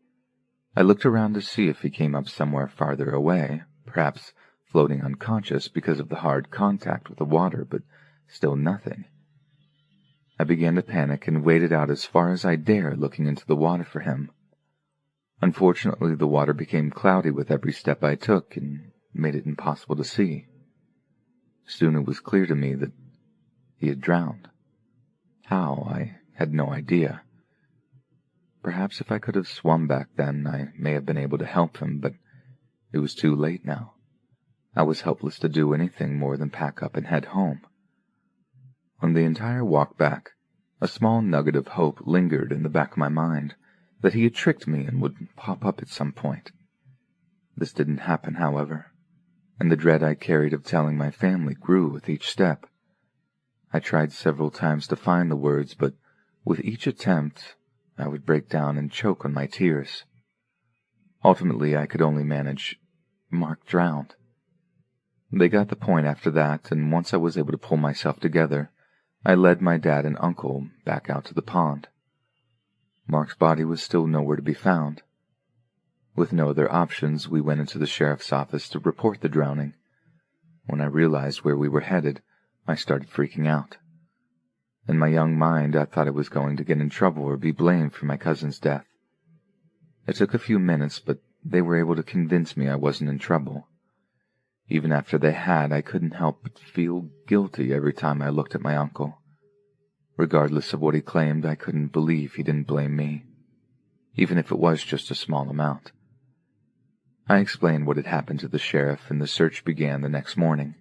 I looked around to see if he came up somewhere farther away, perhaps floating unconscious because of the hard contact with the water, but still nothing. I began to panic and waded out as far as I dare, looking into the water for him. Unfortunately, the water became cloudy with every step I took and made it impossible to see. Soon it was clear to me that he had drowned. How, I had no idea. Perhaps if I could have swum back then, I may have been able to help him, but it was too late now. I was helpless to do anything more than pack up and head home. On the entire walk back, a small nugget of hope lingered in the back of my mind that he had tricked me and would pop up at some point. This didn't happen, however, and the dread I carried of telling my family grew with each step. I tried several times to find the words, but with each attempt, I would break down and choke on my tears. Ultimately, I could only manage, "Mark drowned." They got the point after that, and once I was able to pull myself together, I led my dad and uncle back out to the pond. Mark's body was still nowhere to be found. With no other options, we went into the sheriff's office to report the drowning. When I realized where we were headed, I started freaking out. In my young mind, I thought I was going to get in trouble or be blamed for my cousin's death. It took a few minutes, but they were able to convince me I wasn't in trouble. Even after they had, I couldn't help but feel guilty every time I looked at my uncle. Regardless of what he claimed, I couldn't believe he didn't blame me, even if it was just a small amount. I explained what had happened to the sheriff, and the search began the next morning.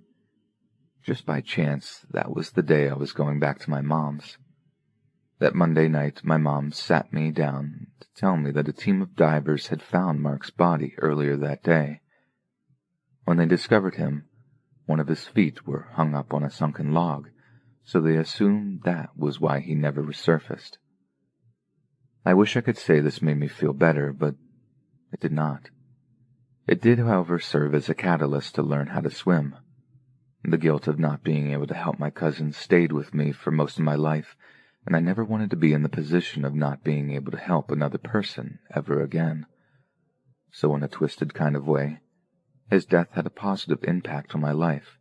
Just by chance, that was the day I was going back to my mom's. That Monday night, my mom sat me down to tell me that a team of divers had found Mark's body earlier that day. When they discovered him, one of his feet were hung up on a sunken log, so they assumed that was why he never resurfaced. I wish I could say this made me feel better, but it did not. It did, however, serve as a catalyst to learn how to swim. The guilt of not being able to help my cousin stayed with me for most of my life, and I never wanted to be in the position of not being able to help another person ever again. So in a twisted kind of way, his death had a positive impact on my life.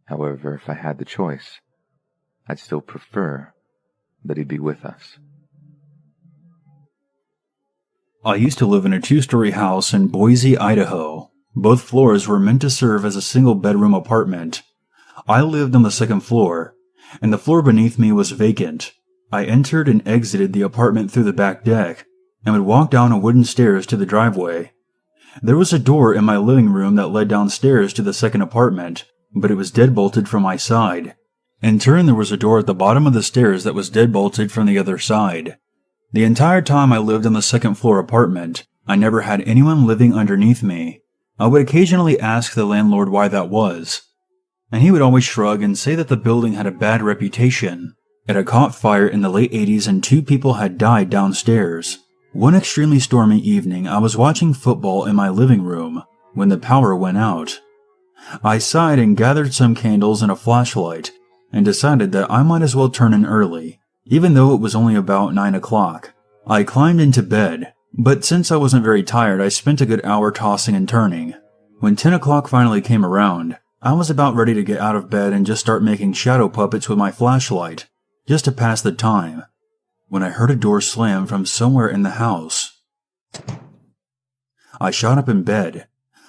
However, if I had the choice, I'd still prefer that he be with us. I used to live in a 2-story house in Boise, Idaho. Both floors were meant to serve as a single-bedroom apartment. I lived on the second floor, and the floor beneath me was vacant. I entered and exited the apartment through the back deck, and would walk down a wooden stairs to the driveway. There was a door in my living room that led downstairs to the second apartment, but it was deadbolted from my side. In turn, there was a door at the bottom of the stairs that was deadbolted from the other side. The entire time I lived in the second-floor apartment, I never had anyone living underneath me. I would occasionally ask the landlord why that was, and he would always shrug and say that the building had a bad reputation. It had caught fire in the late 80s and 2 people had died downstairs. One extremely stormy evening, I was watching football in my living room when the power went out. I sighed and gathered some candles and a flashlight and decided that I might as well turn in early, even though it was only about 9 o'clock. I climbed into bed, but since I wasn't very tired, I spent a good hour tossing and turning. When 10 o'clock finally came around, I was about ready to get out of bed and just start making shadow puppets with my flashlight, just to pass the time, when I heard a door slam from somewhere in the house. I shot up in bed.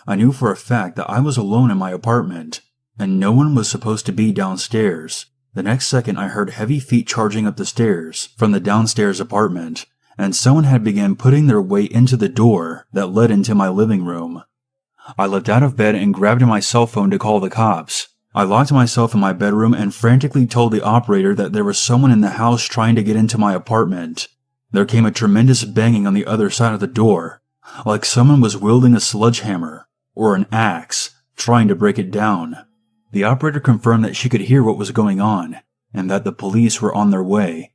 I knew for a fact that I was alone in my apartment, and no one was supposed to be downstairs. The next second I heard heavy feet charging up the stairs from the downstairs apartment, and someone had begun putting their weight into the door that led into my living room. I leapt out of bed and grabbed my cell phone to call the cops. I locked myself in my bedroom and frantically told the operator that there was someone in the house trying to get into my apartment. There came a tremendous banging on the other side of the door, like someone was wielding a sledgehammer or an axe, trying to break it down. The operator confirmed that she could hear what was going on, and that the police were on their way.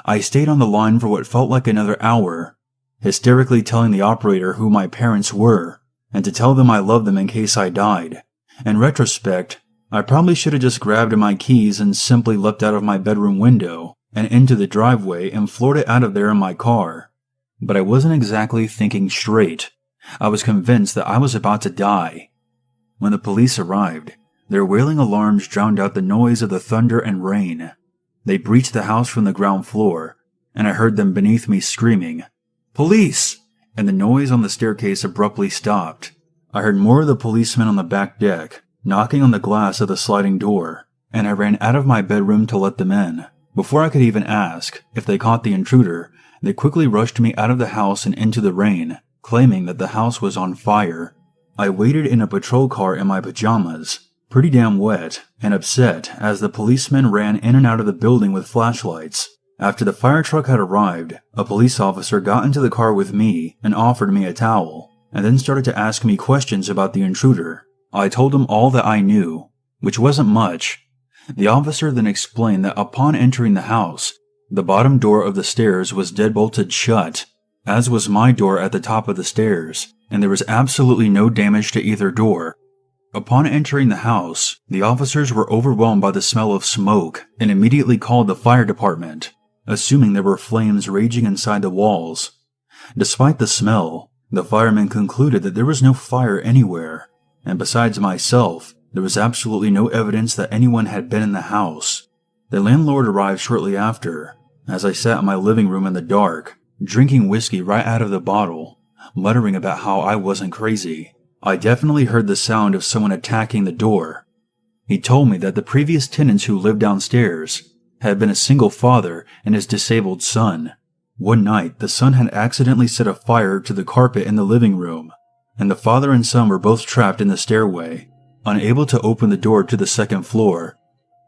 I stayed on the line for what felt like another hour, hysterically telling the operator who my parents were, and to tell them I loved them in case I died. In retrospect, I probably should have just grabbed my keys and simply leapt out of my bedroom window and into the driveway and floored it out of there in my car. But I wasn't exactly thinking straight. I was convinced that I was about to die. When the police arrived, their wailing alarms drowned out the noise of the thunder and rain. They breached the house from the ground floor, and I heard them beneath me screaming, "Police!" and the noise on the staircase abruptly stopped. I heard more of the policemen on the back deck, knocking on the glass of the sliding door, and I ran out of my bedroom to let them in. Before I could even ask if they caught the intruder, they quickly rushed me out of the house and into the rain, claiming that the house was on fire. I waited in a patrol car in my pajamas, pretty damn wet and upset as the policemen ran in and out of the building with flashlights. After the fire truck had arrived, a police officer got into the car with me and offered me a towel, and then started to ask me questions about the intruder. I told him all that I knew, which wasn't much. The officer then explained that upon entering the house, the bottom door of the stairs was deadbolted shut, as was my door at the top of the stairs, and there was absolutely no damage to either door. Upon entering the house, the officers were overwhelmed by the smell of smoke and immediately called the fire department, assuming there were flames raging inside the walls. Despite the smell, the firemen concluded that there was no fire anywhere, and besides myself, there was absolutely no evidence that anyone had been in the house. The landlord arrived shortly after, as I sat in my living room in the dark, drinking whiskey right out of the bottle, muttering about how I wasn't crazy. I definitely heard the sound of someone attacking the door. He told me that the previous tenants who lived downstairs had been a single father and his disabled son. One night, the son had accidentally set a fire to the carpet in the living room, and the father and son were both trapped in the stairway, unable to open the door to the second floor,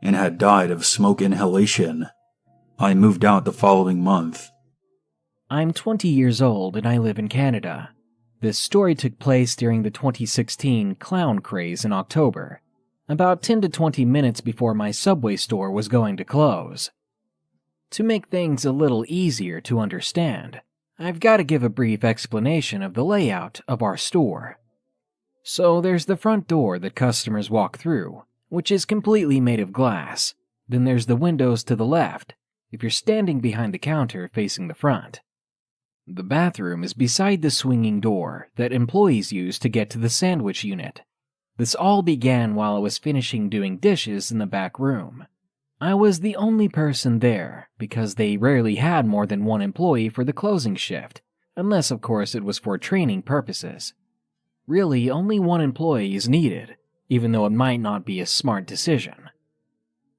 and had died of smoke inhalation. I moved out the following month. I'm 20 years old and I live in Canada. This story took place during the 2016 clown craze in October, about 10 to 20 minutes before my Subway store was going to close. To make things a little easier to understand, I've got to give a brief explanation of the layout of our store. So there's the front door that customers walk through, which is completely made of glass. Then there's the windows to the left, if you're standing behind the counter facing the front. The bathroom is beside the swinging door that employees use to get to the sandwich unit. This all began while I was finishing doing dishes in the back room. I was the only person there because they rarely had more than one employee for the closing shift, unless of course it was for training purposes. Really, only one employee is needed, even though it might not be a smart decision.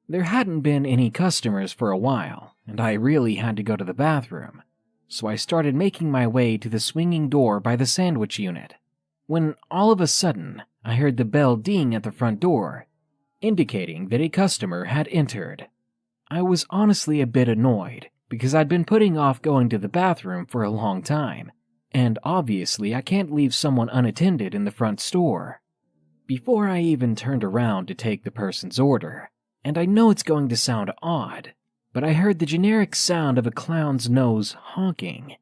There hadn't been any customers for a while, and I really had to go to the bathroom, so I started making my way to the swinging door by the sandwich unit, when all of a sudden I heard the bell ding at the front door, indicating that a customer had entered. I was honestly a bit annoyed because I'd been putting off going to the bathroom for a long time, and obviously I can't leave someone unattended in the front store. Before I even turned around to take the person's order, and I know it's going to sound odd, but I heard the generic sound of a clown's nose honking.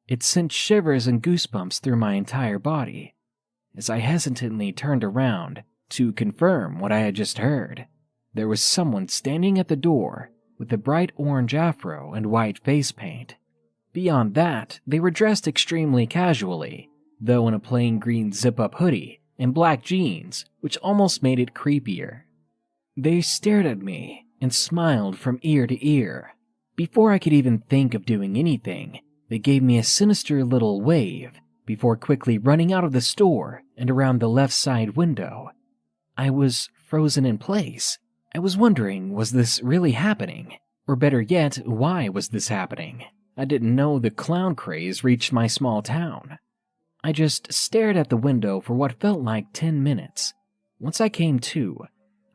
It sent shivers and goosebumps through my entire body. As I hesitantly turned around to confirm what I had just heard, there was someone standing at the door with a bright orange afro and white face paint. Beyond that, they were dressed extremely casually, though in a plain green zip-up hoodie and black jeans, which almost made it creepier. They stared at me and smiled from ear to ear. Before I could even think of doing anything, they gave me a sinister little wave before quickly running out of the store and around the left side window. I was frozen in place. I was wondering, was this really happening? Or better yet, why was this happening? I didn't know the clown craze reached my small town. I just stared at the window for what felt like 10 minutes. Once I came to,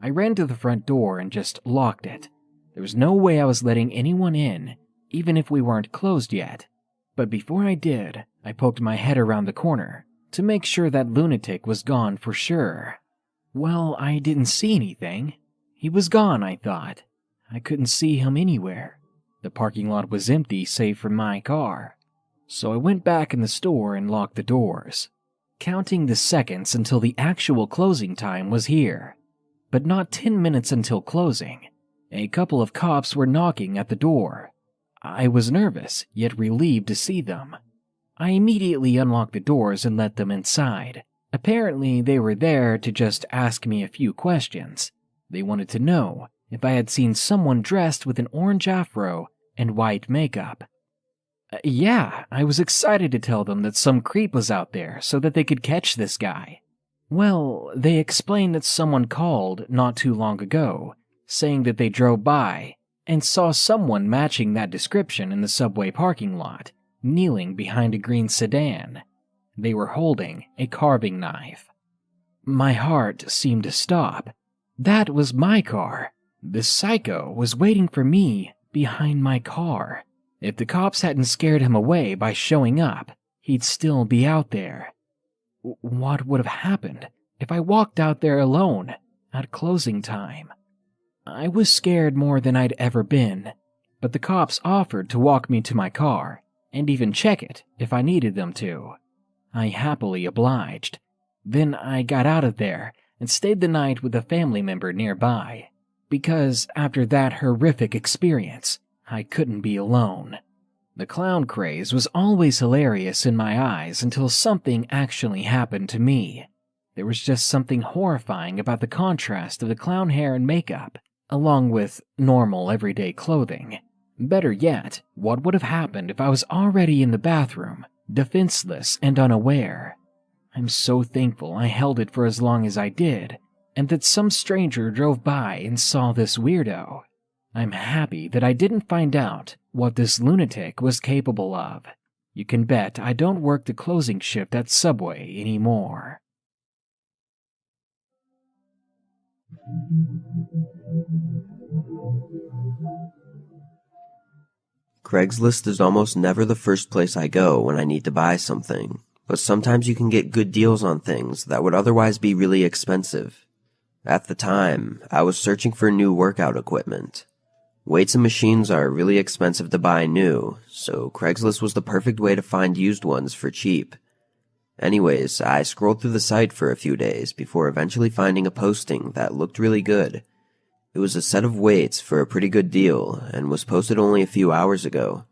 I ran to the front door and just locked it. There was no way I was letting anyone in, even if we weren't closed yet. But before I did, I poked my head around the corner to make sure that lunatic was gone for sure. Well, I didn't see anything. He was gone, I thought. I couldn't see him anywhere. The parking lot was empty save for my car. So I went back in the store and locked the doors, counting the seconds until the actual closing time was here. But not 10 minutes until closing. A couple of cops were knocking at the door. I was nervous, yet relieved to see them. I immediately unlocked the doors and let them inside. Apparently, they were there to just ask me a few questions. They wanted to know if I had seen someone dressed with an orange afro and white makeup. Yeah, I was excited to tell them that some creep was out there so that they could catch this guy. Well, they explained that someone called not too long ago, saying that they drove by and saw someone matching that description in the subway parking lot, kneeling behind a green sedan. They were holding a carving knife. My heart seemed to stop. That was my car. This psycho was waiting for me behind my car. If the cops hadn't scared him away by showing up, he'd still be out there. What would have happened if I walked out there alone at closing time? I was scared more than I'd ever been, but the cops offered to walk me to my car and even check it if I needed them to. I happily obliged. Then I got out of there and stayed the night with a family member nearby, because after that horrific experience, I couldn't be alone. The clown craze was always hilarious in my eyes until something actually happened to me. There was just something horrifying about the contrast of the clown hair and makeup, along with normal everyday clothing. Better yet, what would have happened if I was already in the bathroom, defenseless and unaware? I'm so thankful I held it for as long as I did, and that some stranger drove by and saw this weirdo. I'm happy that I didn't find out what this lunatic was capable of. You can bet I don't work the closing shift at Subway anymore. Craigslist is almost never the first place I go when I need to buy something, but sometimes you can get good deals on things that would otherwise be really expensive. At the time, I was searching for new workout equipment. Weights and machines are really expensive to buy new, so Craigslist was the perfect way to find used ones for cheap. Anyways, I scrolled through the site for a few days before eventually finding a posting that looked really good. It was a set of weights for a pretty good deal and was posted only a few hours ago.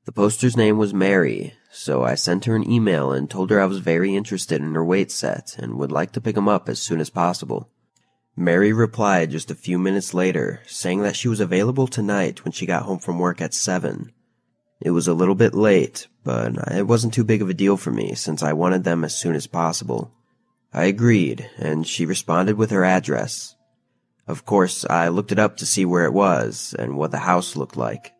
The poster's name was Mary, so I sent her an email and told her I was very interested in her weight set and would like to pick them up as soon as possible. Mary replied just a few minutes later, saying that she was available tonight when she got home from work at 7. It was a little bit late, but it wasn't too big of a deal for me since I wanted them as soon as possible. I agreed, and she responded with her address. Of course, I looked it up to see where it was and what the house looked like.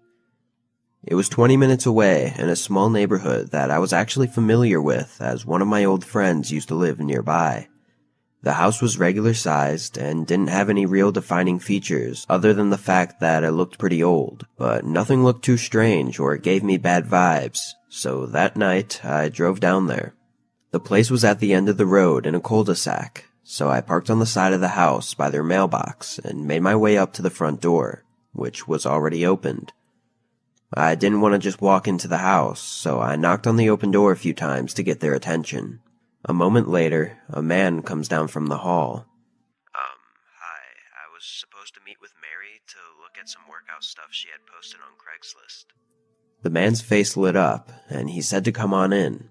It was 20 minutes away in a small neighborhood that I was actually familiar with, as one of my old friends used to live nearby. The house was regular sized and didn't have any real defining features other than the fact that it looked pretty old, but nothing looked too strange or gave me bad vibes, so that night I drove down there. The place was at the end of the road in a cul-de-sac, so I parked on the side of the house by their mailbox and made my way up to the front door, which was already opened. I didn't want to just walk into the house, so I knocked on the open door a few times to get their attention. A moment later, a man comes down from the hall. Hi, I was supposed to meet with Mary to look at some workout stuff she had posted on Craigslist. The man's face lit up, and he said to come on in.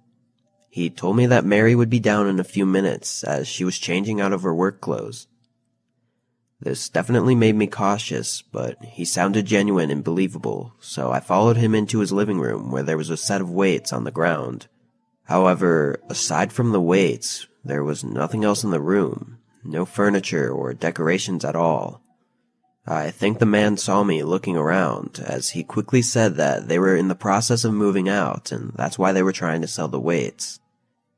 He told me that Mary would be down in a few minutes as she was changing out of her work clothes. This definitely made me cautious, but he sounded genuine and believable, so I followed him into his living room where there was a set of weights on the ground. However, aside from the weights, there was nothing else in the room, no furniture or decorations at all. I think the man saw me looking around, as he quickly said that they were in the process of moving out and that's why they were trying to sell the weights.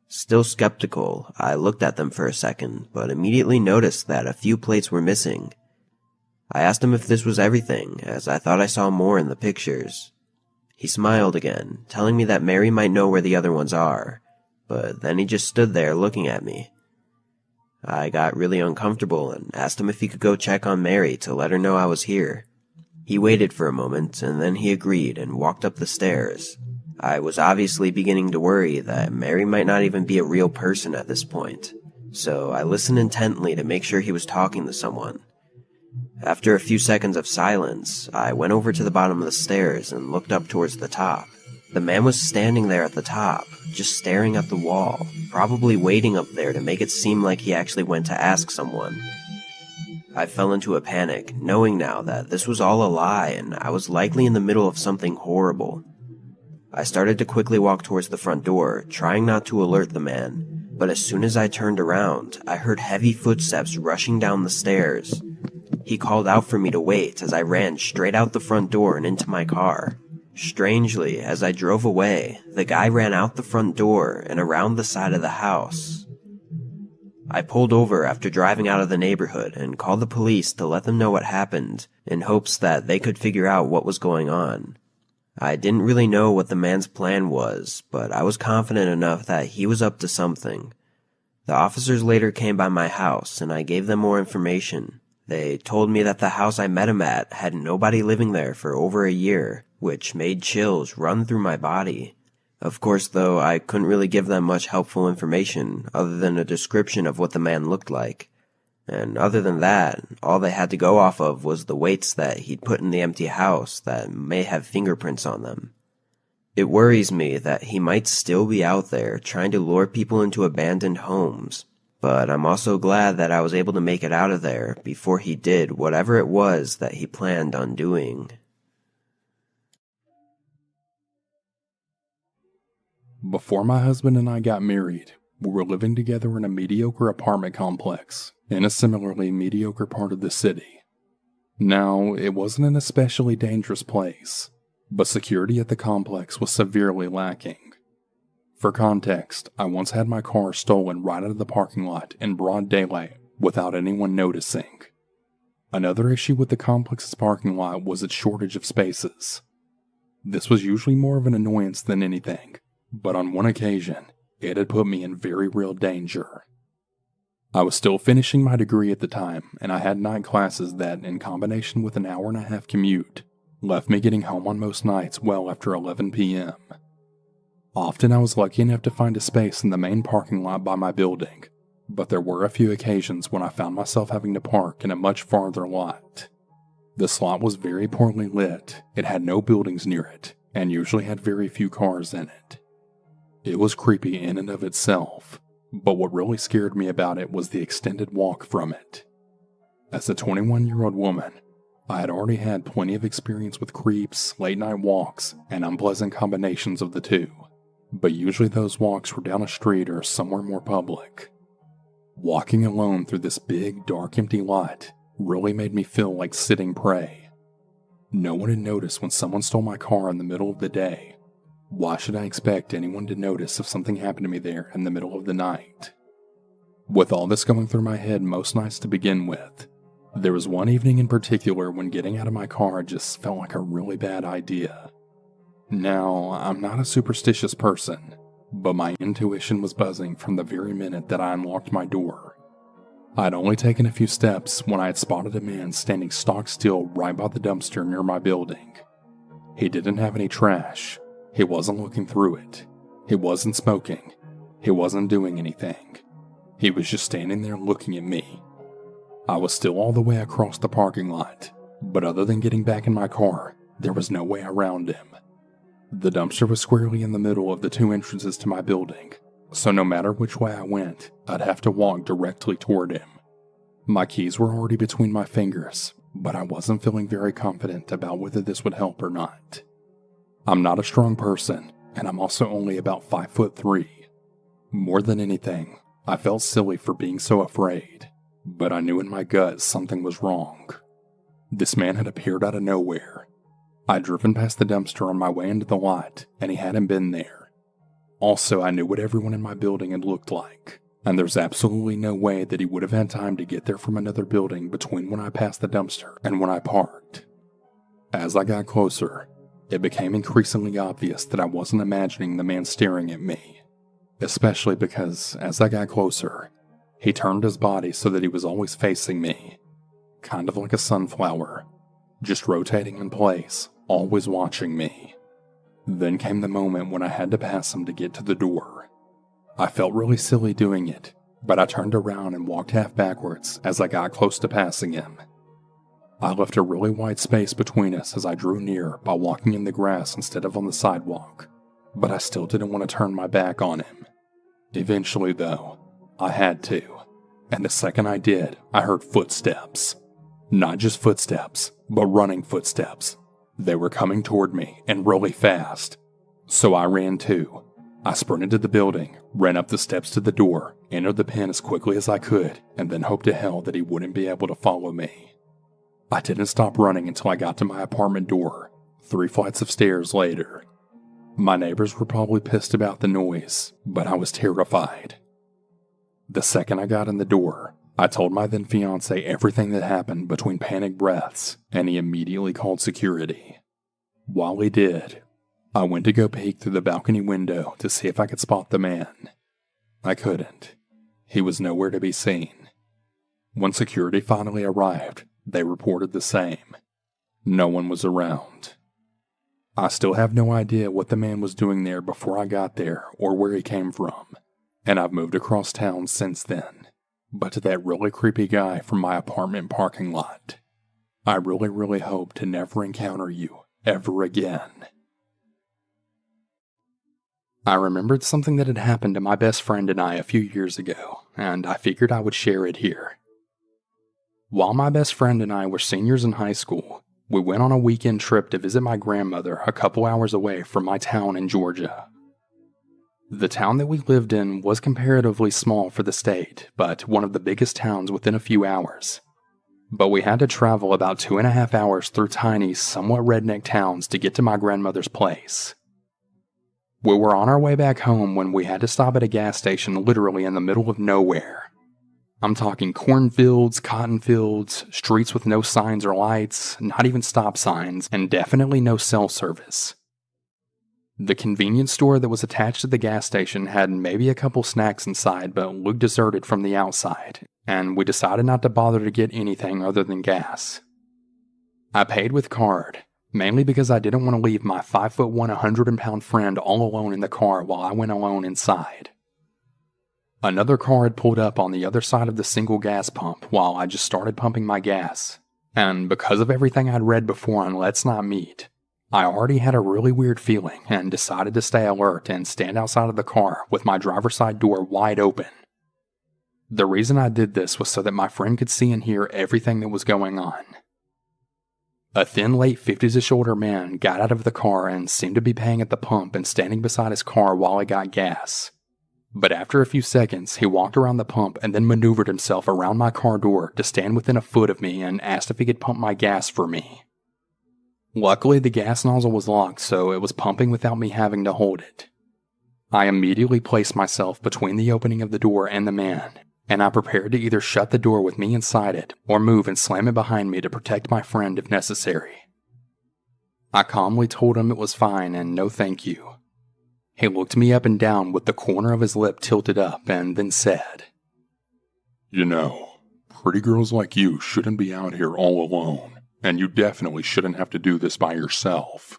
Still skeptical, I looked at them for a second, but immediately noticed that a few plates were missing. I asked him if this was everything, as I thought I saw more in the pictures. He smiled again, telling me that Mary might know where the other ones are, but then he just stood there looking at me. I got really uncomfortable and asked him if he could go check on Mary to let her know I was here. He waited for a moment, and then he agreed and walked up the stairs. I was obviously beginning to worry that Mary might not even be a real person at this point, so I listened intently to make sure he was talking to someone. After a few seconds of silence, I went over to the bottom of the stairs and looked up towards the top. The man was standing there at the top, just staring at the wall, probably waiting up there to make it seem like he actually went to ask someone. I fell into a panic, knowing now that this was all a lie and I was likely in the middle of something horrible. I started to quickly walk towards the front door, trying not to alert the man, but as soon as I turned around, I heard heavy footsteps rushing down the stairs. He called out for me to wait as I ran straight out the front door and into my car. Strangely, as I drove away, the guy ran out the front door and around the side of the house. I pulled over after driving out of the neighborhood and called the police to let them know what happened, in hopes that they could figure out what was going on. I didn't really know what the man's plan was, but I was confident enough that he was up to something. The officers later came by my house and I gave them more information. They told me that the house I met him at had nobody living there for over a year, which made chills run through my body. Of course, though, I couldn't really give them much helpful information other than a description of what the man looked like. And other than that, all they had to go off of was the weights that he'd put in the empty house that may have fingerprints on them. It worries me that he might still be out there trying to lure people into abandoned homes, but I'm also glad that I was able to make it out of there before he did whatever it was that he planned on doing. Before my husband and I got married, we were living together in a mediocre apartment complex in a similarly mediocre part of the city. Now, it wasn't an especially dangerous place, but security at the complex was severely lacking. For context, I once had my car stolen right out of the parking lot in broad daylight without anyone noticing. Another issue with the complex's parking lot was its shortage of spaces. This was usually more of an annoyance than anything, but on one occasion, it had put me in very real danger. I was still finishing my degree at the time, and I had night classes that, in combination with an hour-and-a-half commute, left me getting home on most nights well after 11 p.m. Often I was lucky enough to find a space in the main parking lot by my building, but there were a few occasions when I found myself having to park in a much farther lot. The lot was very poorly lit, it had no buildings near it, and usually had very few cars in it. It was creepy in and of itself, but what really scared me about it was the extended walk from it. As a 21-year-old woman, I had already had plenty of experience with creeps, late-night walks, and unpleasant combinations of the two, but usually those walks were down a street or somewhere more public. Walking alone through this big, dark, empty lot really made me feel like sitting prey. No one had noticed when someone stole my car in the middle of the day. Why should I expect anyone to notice if something happened to me there in the middle of the night? With all this going through my head most nights to begin with, there was one evening in particular when getting out of my car just felt like a really bad idea. Now, I'm not a superstitious person, but my intuition was buzzing from the very minute that I unlocked my door. I'd only taken a few steps when I had spotted a man standing stock still right by the dumpster near my building. He didn't have any trash. He wasn't looking through it. He wasn't smoking. He wasn't doing anything. He was just standing there looking at me. I was still all the way across the parking lot, but other than getting back in my car, there was no way around him. The dumpster was squarely in the middle of the two entrances to my building, so no matter which way I went, I'd have to walk directly toward him. My keys were already between my fingers, but I wasn't feeling very confident about whether this would help or not. I'm not a strong person, and I'm also only about 5'3". More than anything, I felt silly for being so afraid, but I knew in my gut something was wrong. This man had appeared out of nowhere. I'd driven past the dumpster on my way into the lot, and he hadn't been there. Also, I knew what everyone in my building had looked like, and there's absolutely no way that he would have had time to get there from another building between when I passed the dumpster and when I parked. As I got closer, it became increasingly obvious that I wasn't imagining the man staring at me, especially because, as I got closer, he turned his body so that he was always facing me, kind of like a sunflower, just rotating in place, always watching me. Then came the moment when I had to pass him to get to the door. I felt really silly doing it, but I turned around and walked half backwards as I got close to passing him. I left a really wide space between us as I drew near by walking in the grass instead of on the sidewalk, but I still didn't want to turn my back on him. Eventually, though, I had to, and the second I did, I heard footsteps. Not just footsteps, but running footsteps. They were coming toward me, and really fast. So I ran too. I sprinted to the building, ran up the steps to the door, entered the pen as quickly as I could, and then hoped to hell that he wouldn't be able to follow me. I didn't stop running until I got to my apartment door, 3 flights of stairs later. My neighbors were probably pissed about the noise, but I was terrified. The second I got in the door, I told my then fiancé everything that happened between panic breaths, and he immediately called security. While he did, I went to go peek through the balcony window to see if I could spot the man. I couldn't. He was nowhere to be seen. When security finally arrived, they reported the same. No one was around. I still have no idea what the man was doing there before I got there or where he came from, and I've moved across town since then. But to that really creepy guy from my apartment parking lot, I really hope to never encounter you ever again. I remembered something that had happened to my best friend and I a few years ago, and I figured I would share it here. While my best friend and I were seniors in high school, we went on a weekend trip to visit my grandmother a couple hours away from my town in Georgia. The town that we lived in was comparatively small for the state, but one of the biggest towns within a few hours. But we had to travel about 2.5 hours through tiny, somewhat redneck towns to get to my grandmother's place. We were on our way back home when we had to stop at a gas station literally in the middle of nowhere. I'm talking cornfields, cotton fields, streets with no signs or lights, not even stop signs, and definitely no cell service. The convenience store that was attached to the gas station had maybe a couple snacks inside but looked deserted from the outside, and we decided not to bother to get anything other than gas. I paid with card, mainly because I didn't want to leave my 5'1", 100-pound friend all alone in the car while I went alone inside. Another car had pulled up on the other side of the single gas pump while I just started pumping my gas, and because of everything I'd read before on Let's Not Meet, I already had a really weird feeling and decided to stay alert and stand outside of the car with my driver's side door wide open. The reason I did this was so that my friend could see and hear everything that was going on. A thin, late 50s-ish older man got out of the car and seemed to be paying at the pump and standing beside his car while he got gas. But after a few seconds, he walked around the pump and then maneuvered himself around my car door to stand within a foot of me and asked if he could pump my gas for me. Luckily, the gas nozzle was locked, so it was pumping without me having to hold it. I immediately placed myself between the opening of the door and the man, and I prepared to either shut the door with me inside it or move and slam it behind me to protect my friend if necessary. I calmly told him it was fine and no thank you. He looked me up and down with the corner of his lip tilted up and then said, "You know, pretty girls like you shouldn't be out here all alone, and you definitely shouldn't have to do this by yourself.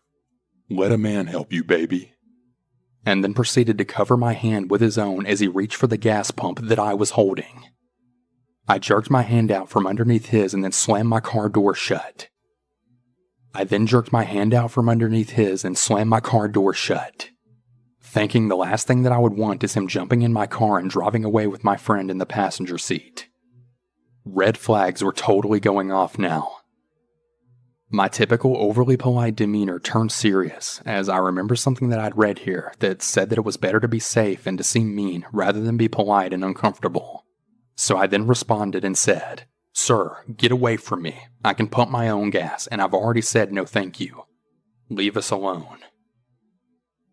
Let a man help you, baby." And then proceeded to cover my hand with his own as he reached for the gas pump that I was holding. I jerked my hand out from underneath his and then slammed my car door shut. I then jerked my hand out from underneath his and slammed my car door shut, thinking the last thing that I would want is him jumping in my car and driving away with my friend in the passenger seat. Red flags were totally going off now. My typical overly polite demeanor turned serious as I remember something that I'd read here that said that it was better to be safe and to seem mean rather than be polite and uncomfortable. So I then responded and said, "Sir, get away from me. I can pump my own gas and I've already said no thank you. Leave us alone."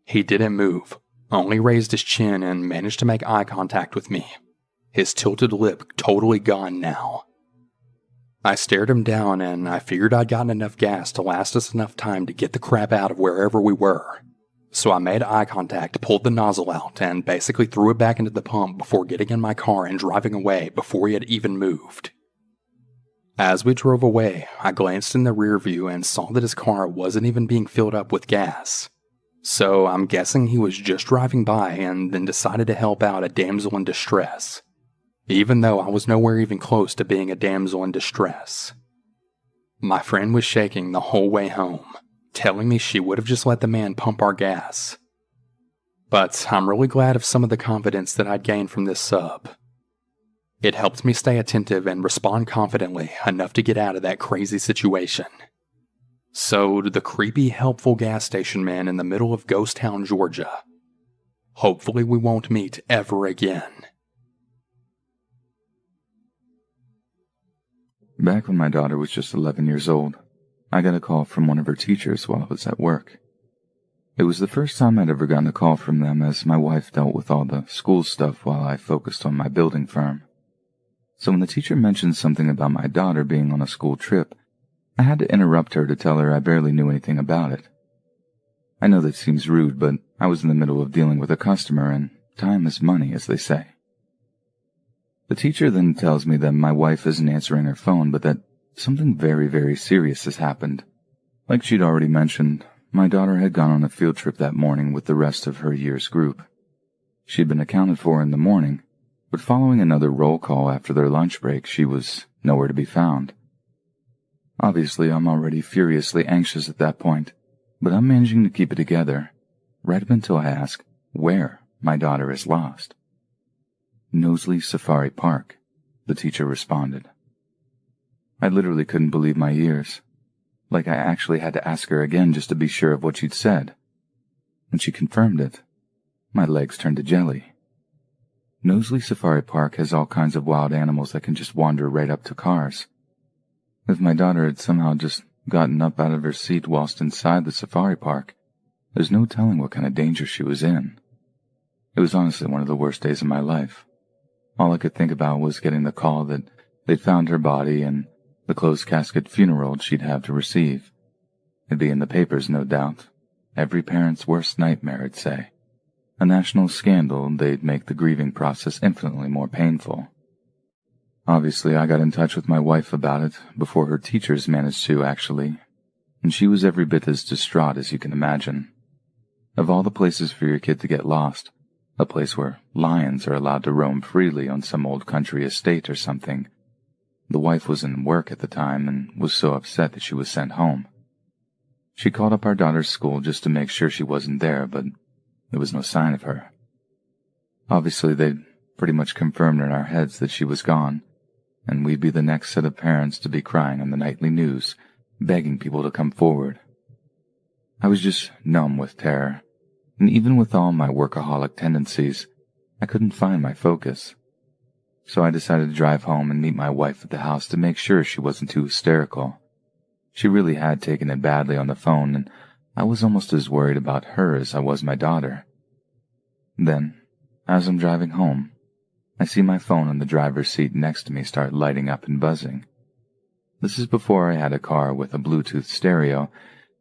He didn't move, only raised his chin and managed to make eye contact with me, his tilted lip totally gone now. I stared him down and I figured I'd gotten enough gas to last us enough time to get the crap out of wherever we were. So I made eye contact, pulled the nozzle out, and basically threw it back into the pump before getting in my car and driving away before he had even moved. As we drove away, I glanced in the rear view and saw that his car wasn't even being filled up with gas. So I'm guessing he was just driving by and then decided to help out a damsel in distress, even though I was nowhere even close to being a damsel in distress. My friend was shaking the whole way home, telling me she would have just let the man pump our gas. But I'm really glad of some of the confidence that I'd gained from this sub. It helped me stay attentive and respond confidently enough to get out of that crazy situation. So to the creepy, helpful gas station man in the middle of Ghost Town, Georgia, hopefully we won't meet ever again. Back when my daughter was just 11 years old, I got a call from one of her teachers while I was at work. It was the first time I'd ever gotten a call from them, as my wife dealt with all the school stuff while I focused on my building firm. So when the teacher mentioned something about my daughter being on a school trip, I had to interrupt her to tell her I barely knew anything about it. I know that seems rude, but I was in the middle of dealing with a customer, and time is money, as they say. The teacher then tells me that my wife isn't answering her phone, but that something very, very serious has happened. Like she'd already mentioned, my daughter had gone on a field trip that morning with the rest of her year's group. She'd been accounted for in the morning, but following another roll call after their lunch break, she was nowhere to be found. Obviously, I'm already furiously anxious at that point, but I'm managing to keep it together, right up until I ask where my daughter is lost. "Knowsley Safari Park," the teacher responded. I literally couldn't believe my ears. Like I actually had to ask her again just to be sure of what she'd said. When she confirmed it, my legs turned to jelly. Knowsley Safari Park has all kinds of wild animals that can just wander right up to cars. If my daughter had somehow just gotten up out of her seat whilst inside the safari park, there's no telling what kind of danger she was in. It was honestly one of the worst days of my life. All I could think about was getting the call that they'd found her body and the closed casket funeral she'd have to receive. It'd be in the papers, no doubt. Every parent's worst nightmare, I'd say. A national scandal, they'd make the grieving process infinitely more painful. Obviously, I got in touch with my wife about it before her teachers managed to, actually, and she was every bit as distraught as you can imagine. Of all the places for your kid to get lost, a place where lions are allowed to roam freely on some old country estate or something, the wife was in work at the time and was so upset that she was sent home. She called up our daughter's school just to make sure she wasn't there, but there was no sign of her. Obviously, they'd pretty much confirmed in our heads that she was gone, and we'd be the next set of parents to be crying on the nightly news, begging people to come forward. I was just numb with terror, and even with all my workaholic tendencies, I couldn't find my focus. So I decided to drive home and meet my wife at the house to make sure she wasn't too hysterical. She really had taken it badly on the phone, and I was almost as worried about her as I was my daughter. Then, as I'm driving home, I see my phone on the driver's seat next to me start lighting up and buzzing. This is before I had a car with a Bluetooth stereo,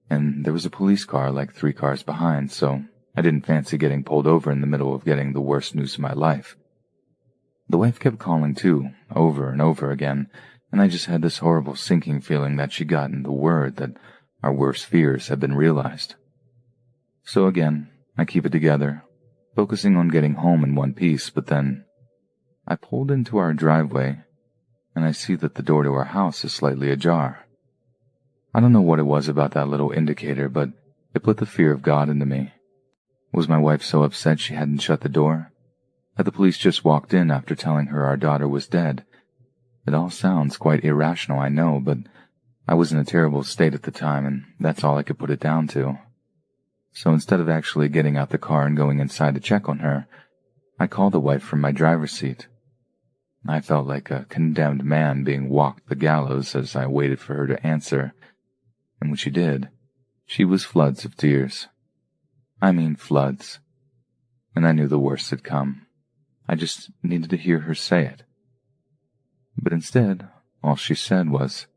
and there was a police car like 3 cars behind, so I didn't fancy getting pulled over in the middle of getting the worst news of my life. The wife kept calling too, over and over again, and I just had this horrible sinking feeling that she'd gotten the word that our worst fears had been realized. So again, I keep it together, focusing on getting home in one piece, but then I pulled into our driveway, and I see that the door to our house is slightly ajar. I don't know what it was about that little indicator, but it put the fear of God into me. Was my wife so upset she hadn't shut the door? Had the police just walked in after telling her our daughter was dead? It all sounds quite irrational, I know, but I was in a terrible state at the time, and that's all I could put it down to. So instead of actually getting out the car and going inside to check on her, I called the wife from my driver's seat. I felt like a condemned man being walked the gallows as I waited for her to answer, and when she did, she was floods of tears. I mean floods. And I knew the worst had come. I just needed to hear her say it. But instead, all she said was,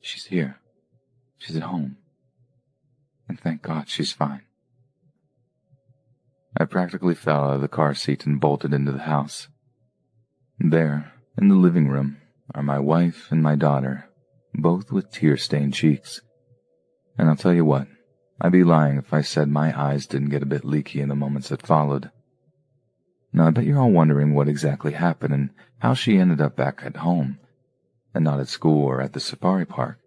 "She's here. She's at home. And thank God she's fine." I practically fell out of the car seat and bolted into the house. There, in the living room, are my wife and my daughter, both with tear-stained cheeks. And I'll tell you what, I'd be lying if I said my eyes didn't get a bit leaky in the moments that followed. Now I bet you're all wondering what exactly happened and how she ended up back at home, and not at school or at the safari park.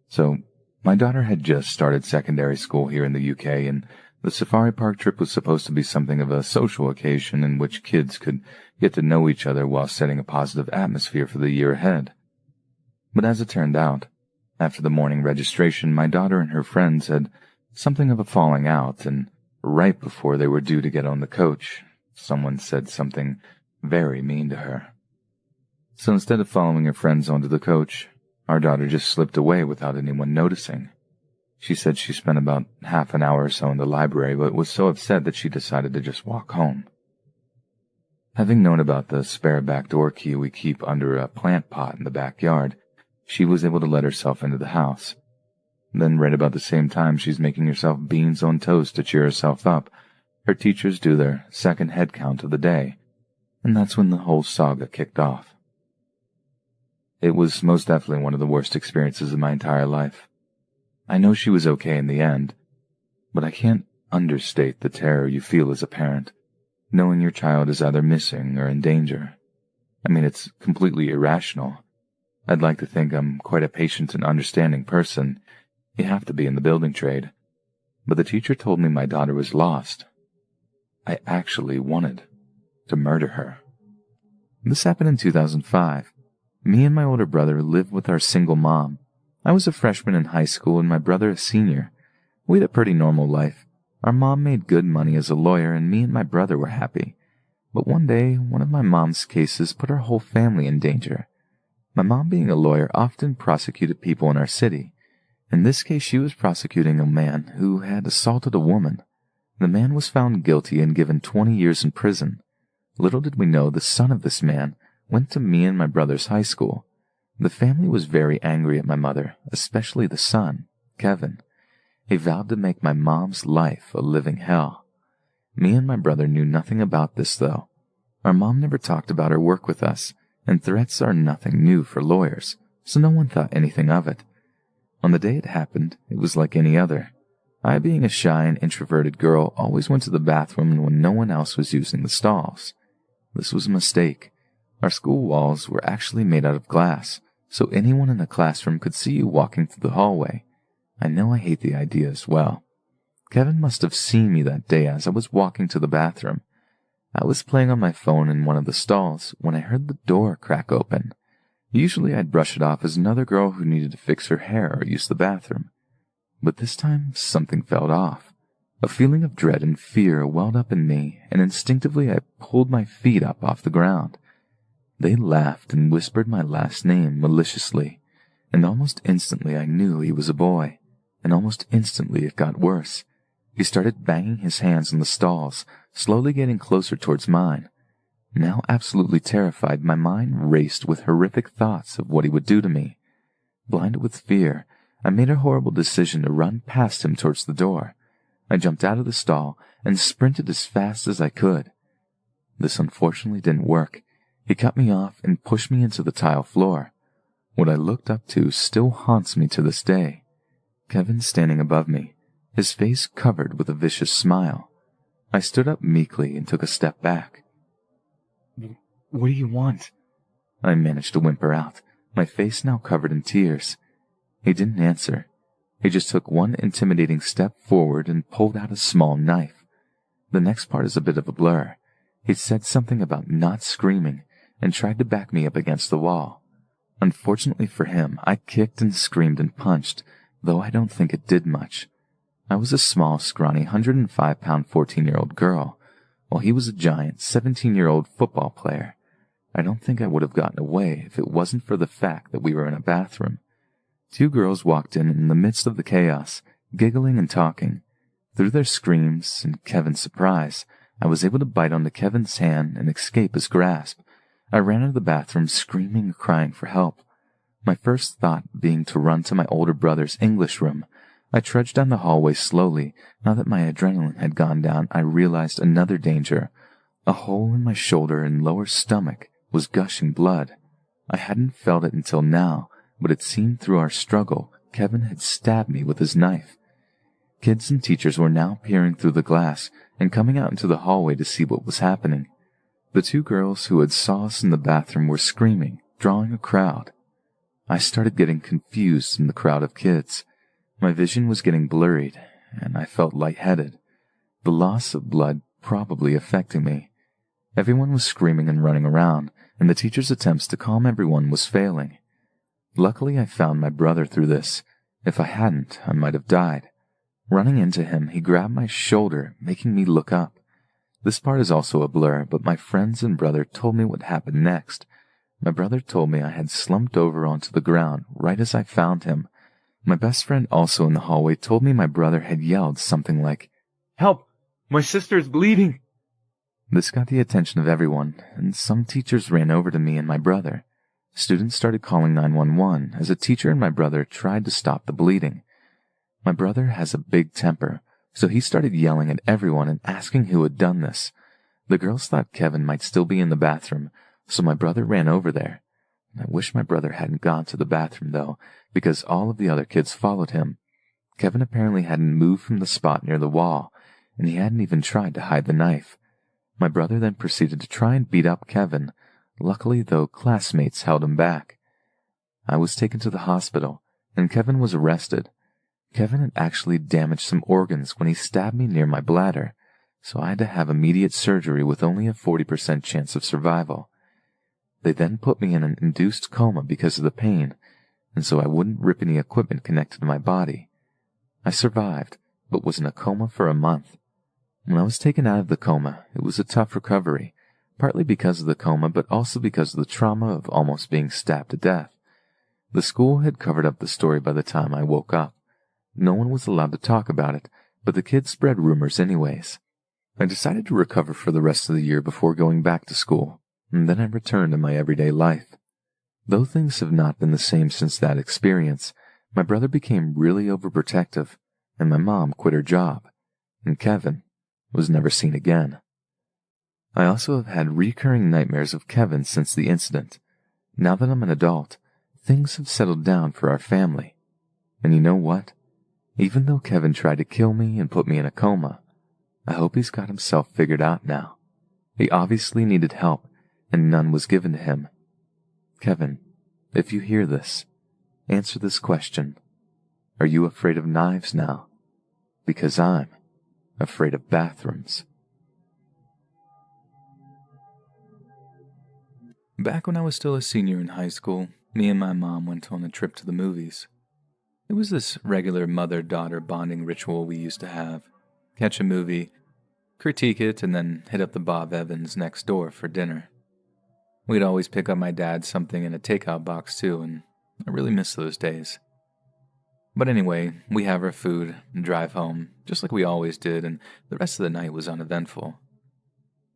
So, my daughter had just started secondary school here in the UK, and the safari park trip was supposed to be something of a social occasion in which kids could get to know each other while setting a positive atmosphere for the year ahead. But as it turned out, after the morning registration, my daughter and her friends had something of a falling out, and right before they were due to get on the coach, someone said something very mean to her. So instead of following her friends onto the coach, our daughter just slipped away without anyone noticing. She said she spent about half an hour or so in the library, but was so upset that she decided to just walk home. Having known about the spare back door key we keep under a plant pot in the backyard, she was able to let herself into the house. Then right about the same time she's making herself beans on toast to cheer herself up, her teachers do their second head count of the day, and that's when the whole saga kicked off. It was most definitely one of the worst experiences of my entire life. I know she was okay in the end, but I can't understate the terror you feel as a parent, knowing your child is either missing or in danger. I mean, it's completely irrational. I'd like to think I'm quite a patient and understanding person. You have to be in the building trade. But the teacher told me my daughter was lost. I actually wanted to murder her. This happened in 2005. Me and my older brother lived with our single mom. I was a freshman in high school and my brother a senior. We had a pretty normal life. Our mom made good money as a lawyer and me and my brother were happy. But one day, one of my mom's cases put our whole family in danger. My mom, being a lawyer, often prosecuted people in our city. In this case, she was prosecuting a man who had assaulted a woman. The man was found guilty and given 20 years in prison. Little did we know the son of this man went to me and my brother's high school. The family was very angry at my mother, especially the son, Kevin. He vowed to make my mom's life a living hell. Me and my brother knew nothing about this, though. Our mom never talked about her work with us, and threats are nothing new for lawyers, so no one thought anything of it. On the day it happened, it was like any other. I, being a shy and introverted girl, always went to the bathroom when no one else was using the stalls. This was a mistake. Our school walls were actually made out of glass, so anyone in the classroom could see you walking through the hallway. I know I hate the idea as well. Kevin must have seen me that day as I was walking to the bathroom. I was playing on my phone in one of the stalls when I heard the door crack open. Usually I'd brush it off as another girl who needed to fix her hair or use the bathroom. But this time something felt off. A feeling of dread and fear welled up in me, and instinctively I pulled my feet up off the ground. They laughed and whispered my last name maliciously, and almost instantly I knew he was a boy, and almost instantly it got worse. He started banging his hands on the stalls, slowly getting closer towards mine. Now absolutely terrified, my mind raced with horrific thoughts of what he would do to me. Blinded with fear, I made a horrible decision to run past him towards the door. I jumped out of the stall and sprinted as fast as I could. This unfortunately didn't work. He cut me off and pushed me into the tile floor. What I looked up to still haunts me to this day. Kevin standing above me, his face covered with a vicious smile. I stood up meekly and took a step back. "What do you want?" I managed to whimper out, my face now covered in tears. He didn't answer. He just took one intimidating step forward and pulled out a small knife. The next part is a bit of a blur. He said something about not screaming and tried to back me up against the wall. Unfortunately for him, I kicked and screamed and punched, though I don't think it did much. I was a small, scrawny 105-pound 14-year-old girl, while he was a giant 17-year-old football player. I don't think I would have gotten away if it wasn't for the fact that we were in a bathroom. Two girls walked in the midst of the chaos, giggling and talking. Through their screams and Kevin's surprise, I was able to bite onto Kevin's hand and escape his grasp. I ran out of the bathroom screaming and crying for help. My first thought being to run to my older brother's English room. I trudged down the hallway slowly. Now that my adrenaline had gone down, I realized another danger. A hole in my shoulder and lower stomach was gushing blood. I hadn't felt it until now, but it seemed through our struggle Kevin had stabbed me with his knife. Kids and teachers were now peering through the glass and coming out into the hallway to see what was happening. The two girls who had saw us in the bathroom were screaming, drawing a crowd. I started getting confused in the crowd of kids. My vision was getting blurred, and I felt lightheaded. The loss of blood probably affecting me. Everyone was screaming and running around, and the teacher's attempts to calm everyone was failing. Luckily, I found my brother through this. If I hadn't, I might have died. Running into him, he grabbed my shoulder, making me look up. This part is also a blur, but my friends and brother told me what happened next. My brother told me I had slumped over onto the ground right as I found him. My best friend also in the hallway told me my brother had yelled something like, "Help! My sister is bleeding!" This got the attention of everyone, and some teachers ran over to me and my brother. Students started calling 911 as a teacher and my brother tried to stop the bleeding. My brother has a big temper, so he started yelling at everyone and asking who had done this. The girls thought Kevin might still be in the bathroom, so my brother ran over there. I wish my brother hadn't gone to the bathroom, though, because all of the other kids followed him. Kevin apparently hadn't moved from the spot near the wall, and he hadn't even tried to hide the knife. My brother then proceeded to try and beat up Kevin. Luckily, though, classmates held him back. I was taken to the hospital, and Kevin was arrested. Kevin had actually damaged some organs when he stabbed me near my bladder, so I had to have immediate surgery with only a 40% chance of survival. They then put me in an induced coma because of the pain, and so I wouldn't rip any equipment connected to my body. I survived, but was in a coma for a month. When I was taken out of the coma, it was a tough recovery, partly because of the coma, but also because of the trauma of almost being stabbed to death. The school had covered up the story by the time I woke up. No one was allowed to talk about it, but the kids spread rumors anyways. I decided to recover for the rest of the year before going back to school, and then I returned to my everyday life. Though things have not been the same since that experience, my brother became really overprotective, and my mom quit her job, and Kevin was never seen again. I also have had recurring nightmares of Kevin since the incident. Now that I'm an adult, things have settled down for our family. And you know what? Even though Kevin tried to kill me and put me in a coma, I hope he's got himself figured out now. He obviously needed help, and none was given to him. Kevin, if you hear this, answer this question. Are you afraid of knives now? Because I'm afraid of bathrooms. Back when I was still a senior in high school, me and my mom went on a trip to the movies. It was this regular mother-daughter bonding ritual we used to have. Catch a movie, critique it, and then hit up the Bob Evans next door for dinner. We'd always pick up my dad something in a takeout box too, and I really miss those days. But anyway, we have our food and drive home, just like we always did, and the rest of the night was uneventful.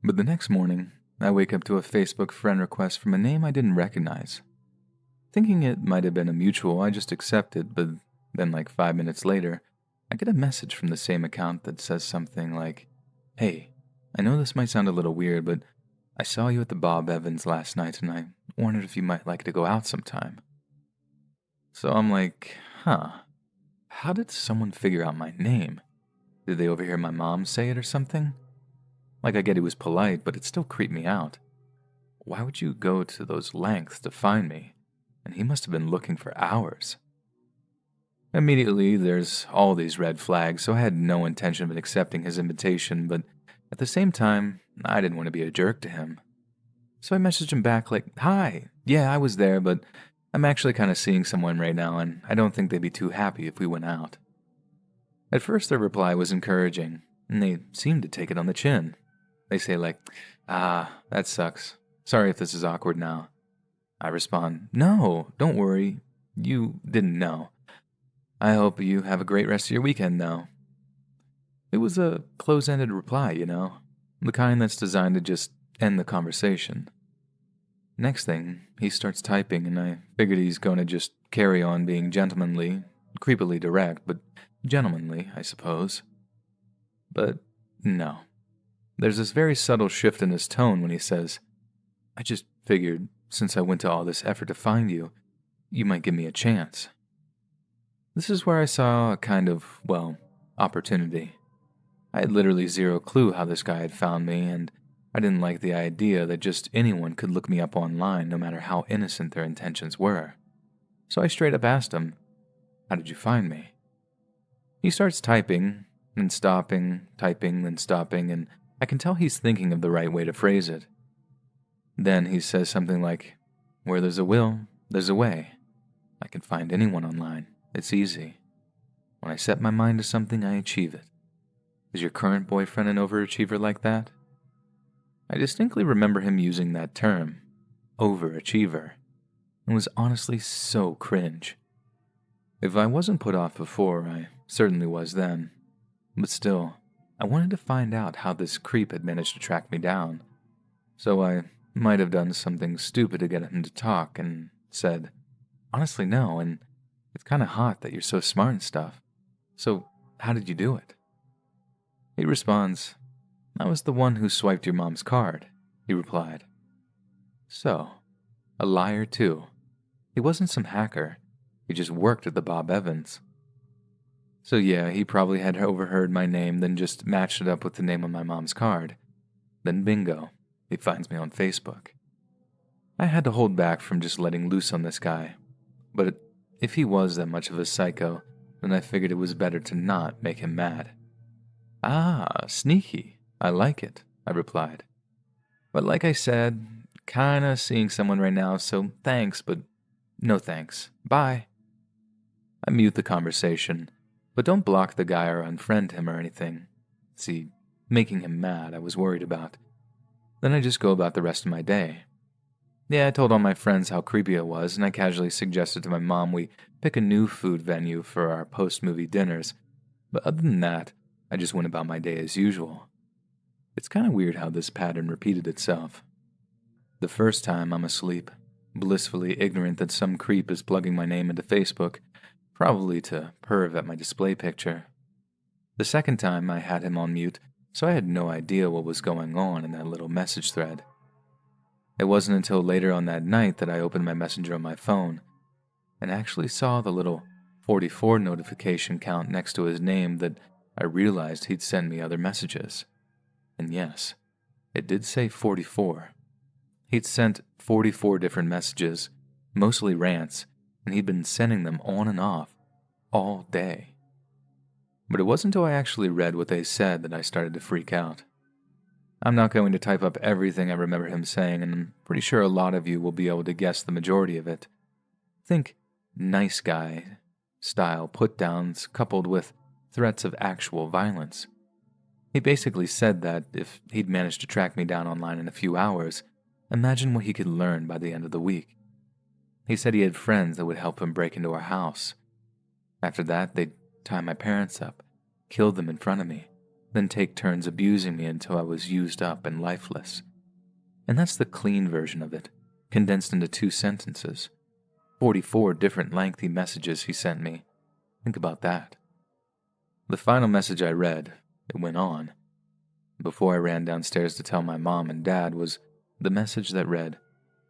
But the next morning, I wake up to a Facebook friend request from a name I didn't recognize. Thinking it might have been a mutual, I just accepted, but then like 5 minutes later, I get a message from the same account that says something like, "Hey, I know this might sound a little weird, but I saw you at the Bob Evans last night and I wondered if you might like to go out sometime." So I'm like, how did someone figure out my name? Did they overhear my mom say it or something? Like, I get he was polite, but it still creeped me out. Why would you go to those lengths to find me? And he must have been looking for hours. Immediately, there's all these red flags, so I had no intention of accepting his invitation, but at the same time, I didn't want to be a jerk to him. So I messaged him back like, "Hi, yeah, I was there, but I'm actually kind of seeing someone right now, and I don't think they'd be too happy if we went out." At first, their reply was encouraging, and they seemed to take it on the chin. They say like, that sucks. Sorry if this is awkward now." I respond, "No, don't worry. You didn't know. I hope you have a great rest of your weekend, though." It was a close-ended reply, the kind that's designed to just end the conversation. Next thing, he starts typing, and I figured he's going to just carry on being gentlemanly, creepily direct, but gentlemanly, I suppose. But no. There's this very subtle shift in his tone when he says, "I just figured, since I went to all this effort to find you, you might give me a chance." This is where I saw a kind of, opportunity. I had literally zero clue how this guy had found me, and I didn't like the idea that just anyone could look me up online no matter how innocent their intentions were. So I straight up asked him, "How did you find me?" He starts typing, then stopping, typing, then stopping, and I can tell he's thinking of the right way to phrase it. Then he says something like, "Where there's a will, there's a way. I can find anyone online. It's easy. When I set my mind to something, I achieve it. Is your current boyfriend an overachiever like that?" I distinctly remember him using that term, overachiever, and was honestly so cringe. If I wasn't put off before, I certainly was then. But still, I wanted to find out how this creep had managed to track me down. So I might have done something stupid to get him to talk and said, "Honestly, no, and it's kind of hot that you're so smart and stuff. So, how did you do it?" He responds, "I was the one who swiped your mom's card," he replied. So, a liar too. He wasn't some hacker. He just worked at the Bob Evans. So yeah, he probably had overheard my name, then just matched it up with the name on my mom's card. Then bingo, he finds me on Facebook. I had to hold back from just letting loose on this guy. But if he was that much of a psycho, then I figured it was better to not make him mad. "Ah, sneaky. I like it," I replied. "But like I said, kinda seeing someone right now, so thanks, but no thanks. Bye." I mute the conversation, but don't block the guy or unfriend him or anything. See, making him mad I was worried about. Then I just go about the rest of my day. Yeah, I told all my friends how creepy it was, and I casually suggested to my mom we pick a new food venue for our post-movie dinners. But other than that, I just went about my day as usual. It's kind of weird how this pattern repeated itself. The first time I'm asleep, blissfully ignorant that some creep is plugging my name into Facebook, probably to perv at my display picture. The second time I had him on mute, so I had no idea what was going on in that little message thread. It wasn't until later on that night that I opened my messenger on my phone and actually saw the little 44 notification count next to his name that I realized he'd sent me other messages. And yes, it did say 44. He'd sent 44 different messages, mostly rants, and he'd been sending them on and off all day. But it wasn't until I actually read what they said that I started to freak out. I'm not going to type up everything I remember him saying, and I'm pretty sure a lot of you will be able to guess the majority of it. Think nice guy style put-downs coupled with threats of actual violence. He basically said that if he'd managed to track me down online in a few hours, imagine what he could learn by the end of the week. He said he had friends that would help him break into our house. After that, they'd tie my parents up, kill them in front of me, then take turns abusing me until I was used up and lifeless. And that's the clean version of it, condensed into 2 sentences. 44 different lengthy messages he sent me. Think about that. The final message I read, it went on, before I ran downstairs to tell my mom and dad, was the message that read,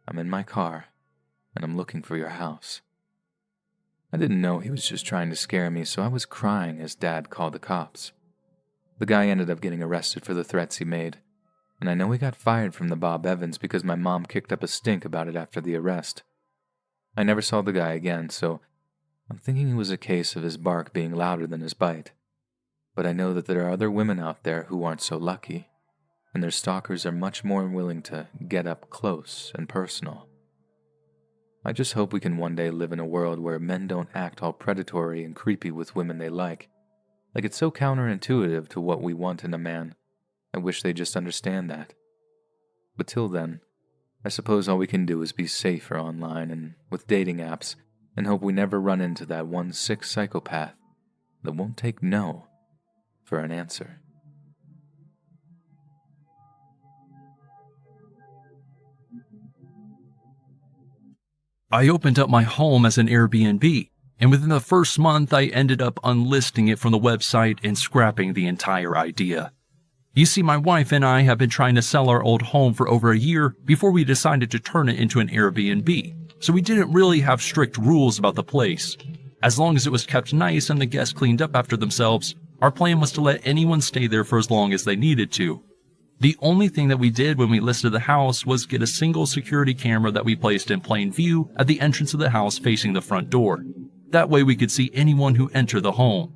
"I'm in my car, and I'm looking for your house." I didn't know he was just trying to scare me, so I was crying as Dad called the cops. The guy ended up getting arrested for the threats he made, and I know he got fired from the Bob Evans because my mom kicked up a stink about it after the arrest. I never saw the guy again, so I'm thinking it was a case of his bark being louder than his bite. But I know that there are other women out there who aren't so lucky, and their stalkers are much more willing to get up close and personal. I just hope we can one day live in a world where men don't act all predatory and creepy with women they like. Like, it's so counterintuitive to what we want in a man. I wish they just understand that. But till then, I suppose all we can do is be safer online and with dating apps, and hope we never run into that one sick psychopath that won't take no for an answer. I opened up my home as an Airbnb, and within the first month I ended up unlisting it from the website and scrapping the entire idea. You see, my wife and I have been trying to sell our old home for over a year before we decided to turn it into an Airbnb, so we didn't really have strict rules about the place. As long as it was kept nice and the guests cleaned up after themselves, our plan was to let anyone stay there for as long as they needed to. The only thing that we did when we listed the house was get a single security camera that we placed in plain view at the entrance of the house facing the front door. That way we could see anyone who entered the home.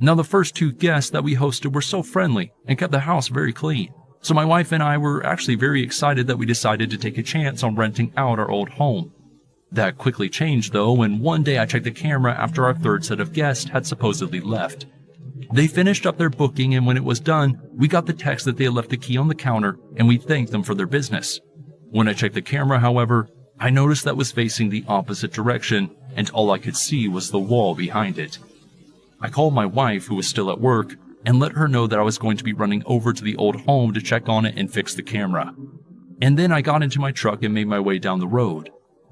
Now, the first 2 guests that we hosted were so friendly and kept the house very clean, so my wife and I were actually very excited that we decided to take a chance on renting out our old home. That quickly changed though when one day I checked the camera after our 3rd set of guests had supposedly left. They finished up their booking, and when it was done, we got the text that they had left the key on the counter, and we thanked them for their business. When I checked the camera, however, I noticed that was facing the opposite direction, and all I could see was the wall behind it. I called my wife, who was still at work, and let her know that I was going to be running over to the old home to check on it and fix the camera. And then I got into my truck and made my way down the road.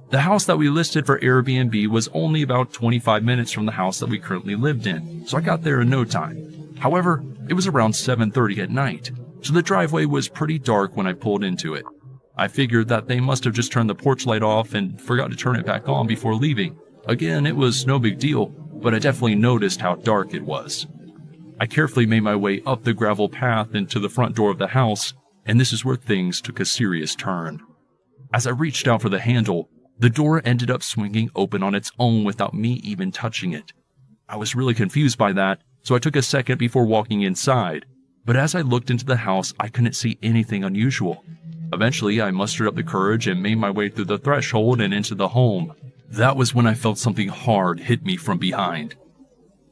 The house that we listed for Airbnb was only about 25 minutes from the house that we currently lived in, so I got there in no time. However, it was around 7:30 at night, so the driveway was pretty dark when I pulled into it. I figured that they must have just turned the porch light off and forgot to turn it back on before leaving. Again, it was no big deal, but I definitely noticed how dark it was. I carefully made my way up the gravel path into the front door of the house, and this is where things took a serious turn. As I reached out for the handle, the door ended up swinging open on its own without me even touching it. I was really confused by that, so I took a second before walking inside, but as I looked into the house, I couldn't see anything unusual. Eventually, I mustered up the courage and made my way through the threshold and into the home. That was when I felt something hard hit me from behind.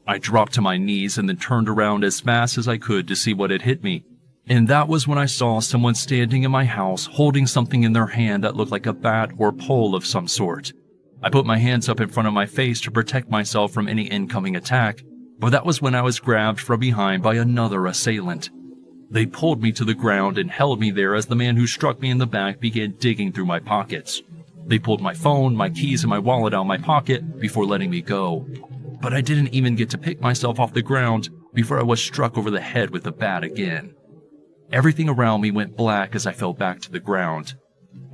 I dropped to my knees and then turned around as fast as I could to see what had hit me. And that was when I saw someone standing in my house holding something in their hand that looked like a bat or pole of some sort. I put my hands up in front of my face to protect myself from any incoming attack, but that was when I was grabbed from behind by another assailant. They pulled me to the ground and held me there as the man who struck me in the back began digging through my pockets. They pulled my phone, my keys, and my wallet out of my pocket before letting me go. But I didn't even get to pick myself off the ground before I was struck over the head with the bat again. Everything around me went black as I fell back to the ground.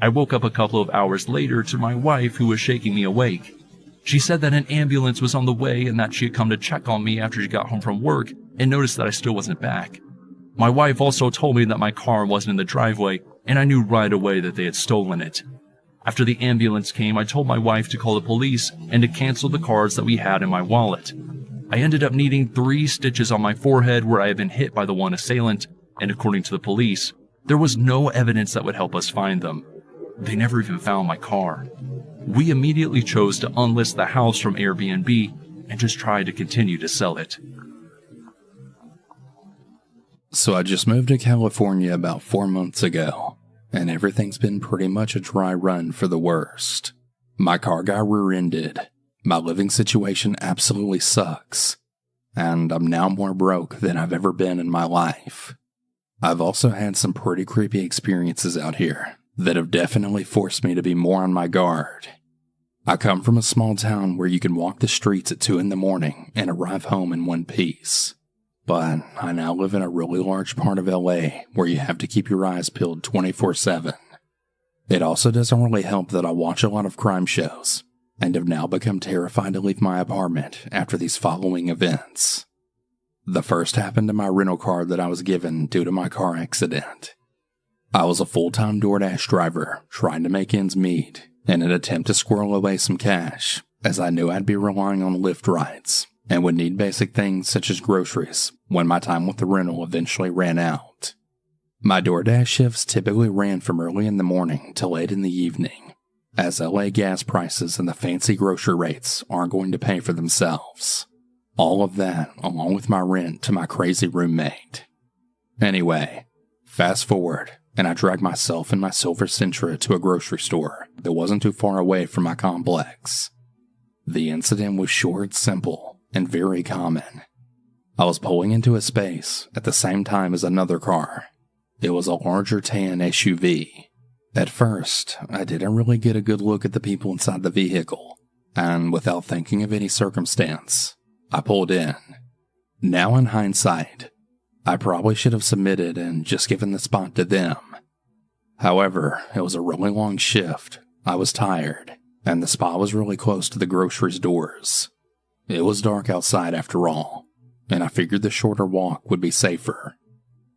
I woke up a couple of hours later to my wife, who was shaking me awake. She said that an ambulance was on the way and that she had come to check on me after she got home from work and noticed that I still wasn't back. My wife also told me that my car wasn't in the driveway, and I knew right away that they had stolen it. After the ambulance came, I told my wife to call the police and to cancel the cards that we had in my wallet. I ended up needing 3 stitches on my forehead where I had been hit by the one assailant, and according to the police, there was no evidence that would help us find them. They never even found my car. We immediately chose to unlist the house from Airbnb and just tried to continue to sell it. So I just moved to California about 4 months ago, and everything's been pretty much a dry run for the worst. My car got rear-ended, my living situation absolutely sucks, and I'm now more broke than I've ever been in my life. I've also had some pretty creepy experiences out here that have definitely forced me to be more on my guard. I come from a small town where you can walk the streets at 2 in the morning and arrive home in one piece. But I now live in a really large part of LA where you have to keep your eyes peeled 24/7. It also doesn't really help that I watch a lot of crime shows and have now become terrified to leave my apartment after these following events. The first happened to my rental car that I was given due to my car accident. I was a full-time DoorDash driver trying to make ends meet in an attempt to squirrel away some cash, as I knew I'd be relying on Lyft rides and would need basic things such as groceries when my time with the rental eventually ran out. My DoorDash shifts typically ran from early in the morning to late in the evening, as LA gas prices and the fancy grocery rates aren't going to pay for themselves. All of that, along with my rent to my crazy roommate. Anyway, fast forward, and I dragged myself and my silver Sentra to a grocery store that wasn't too far away from my complex. The incident was short, simple, and very common. I was pulling into a space at the same time as another car. It was a larger tan SUV. At first, I didn't really get a good look at the people inside the vehicle, and without thinking of any circumstance, I pulled in. Now in hindsight, I probably should have submitted and just given the spot to them. However, it was a really long shift, I was tired, and the spot was really close to the groceries doors. It was dark outside after all, and I figured the shorter walk would be safer.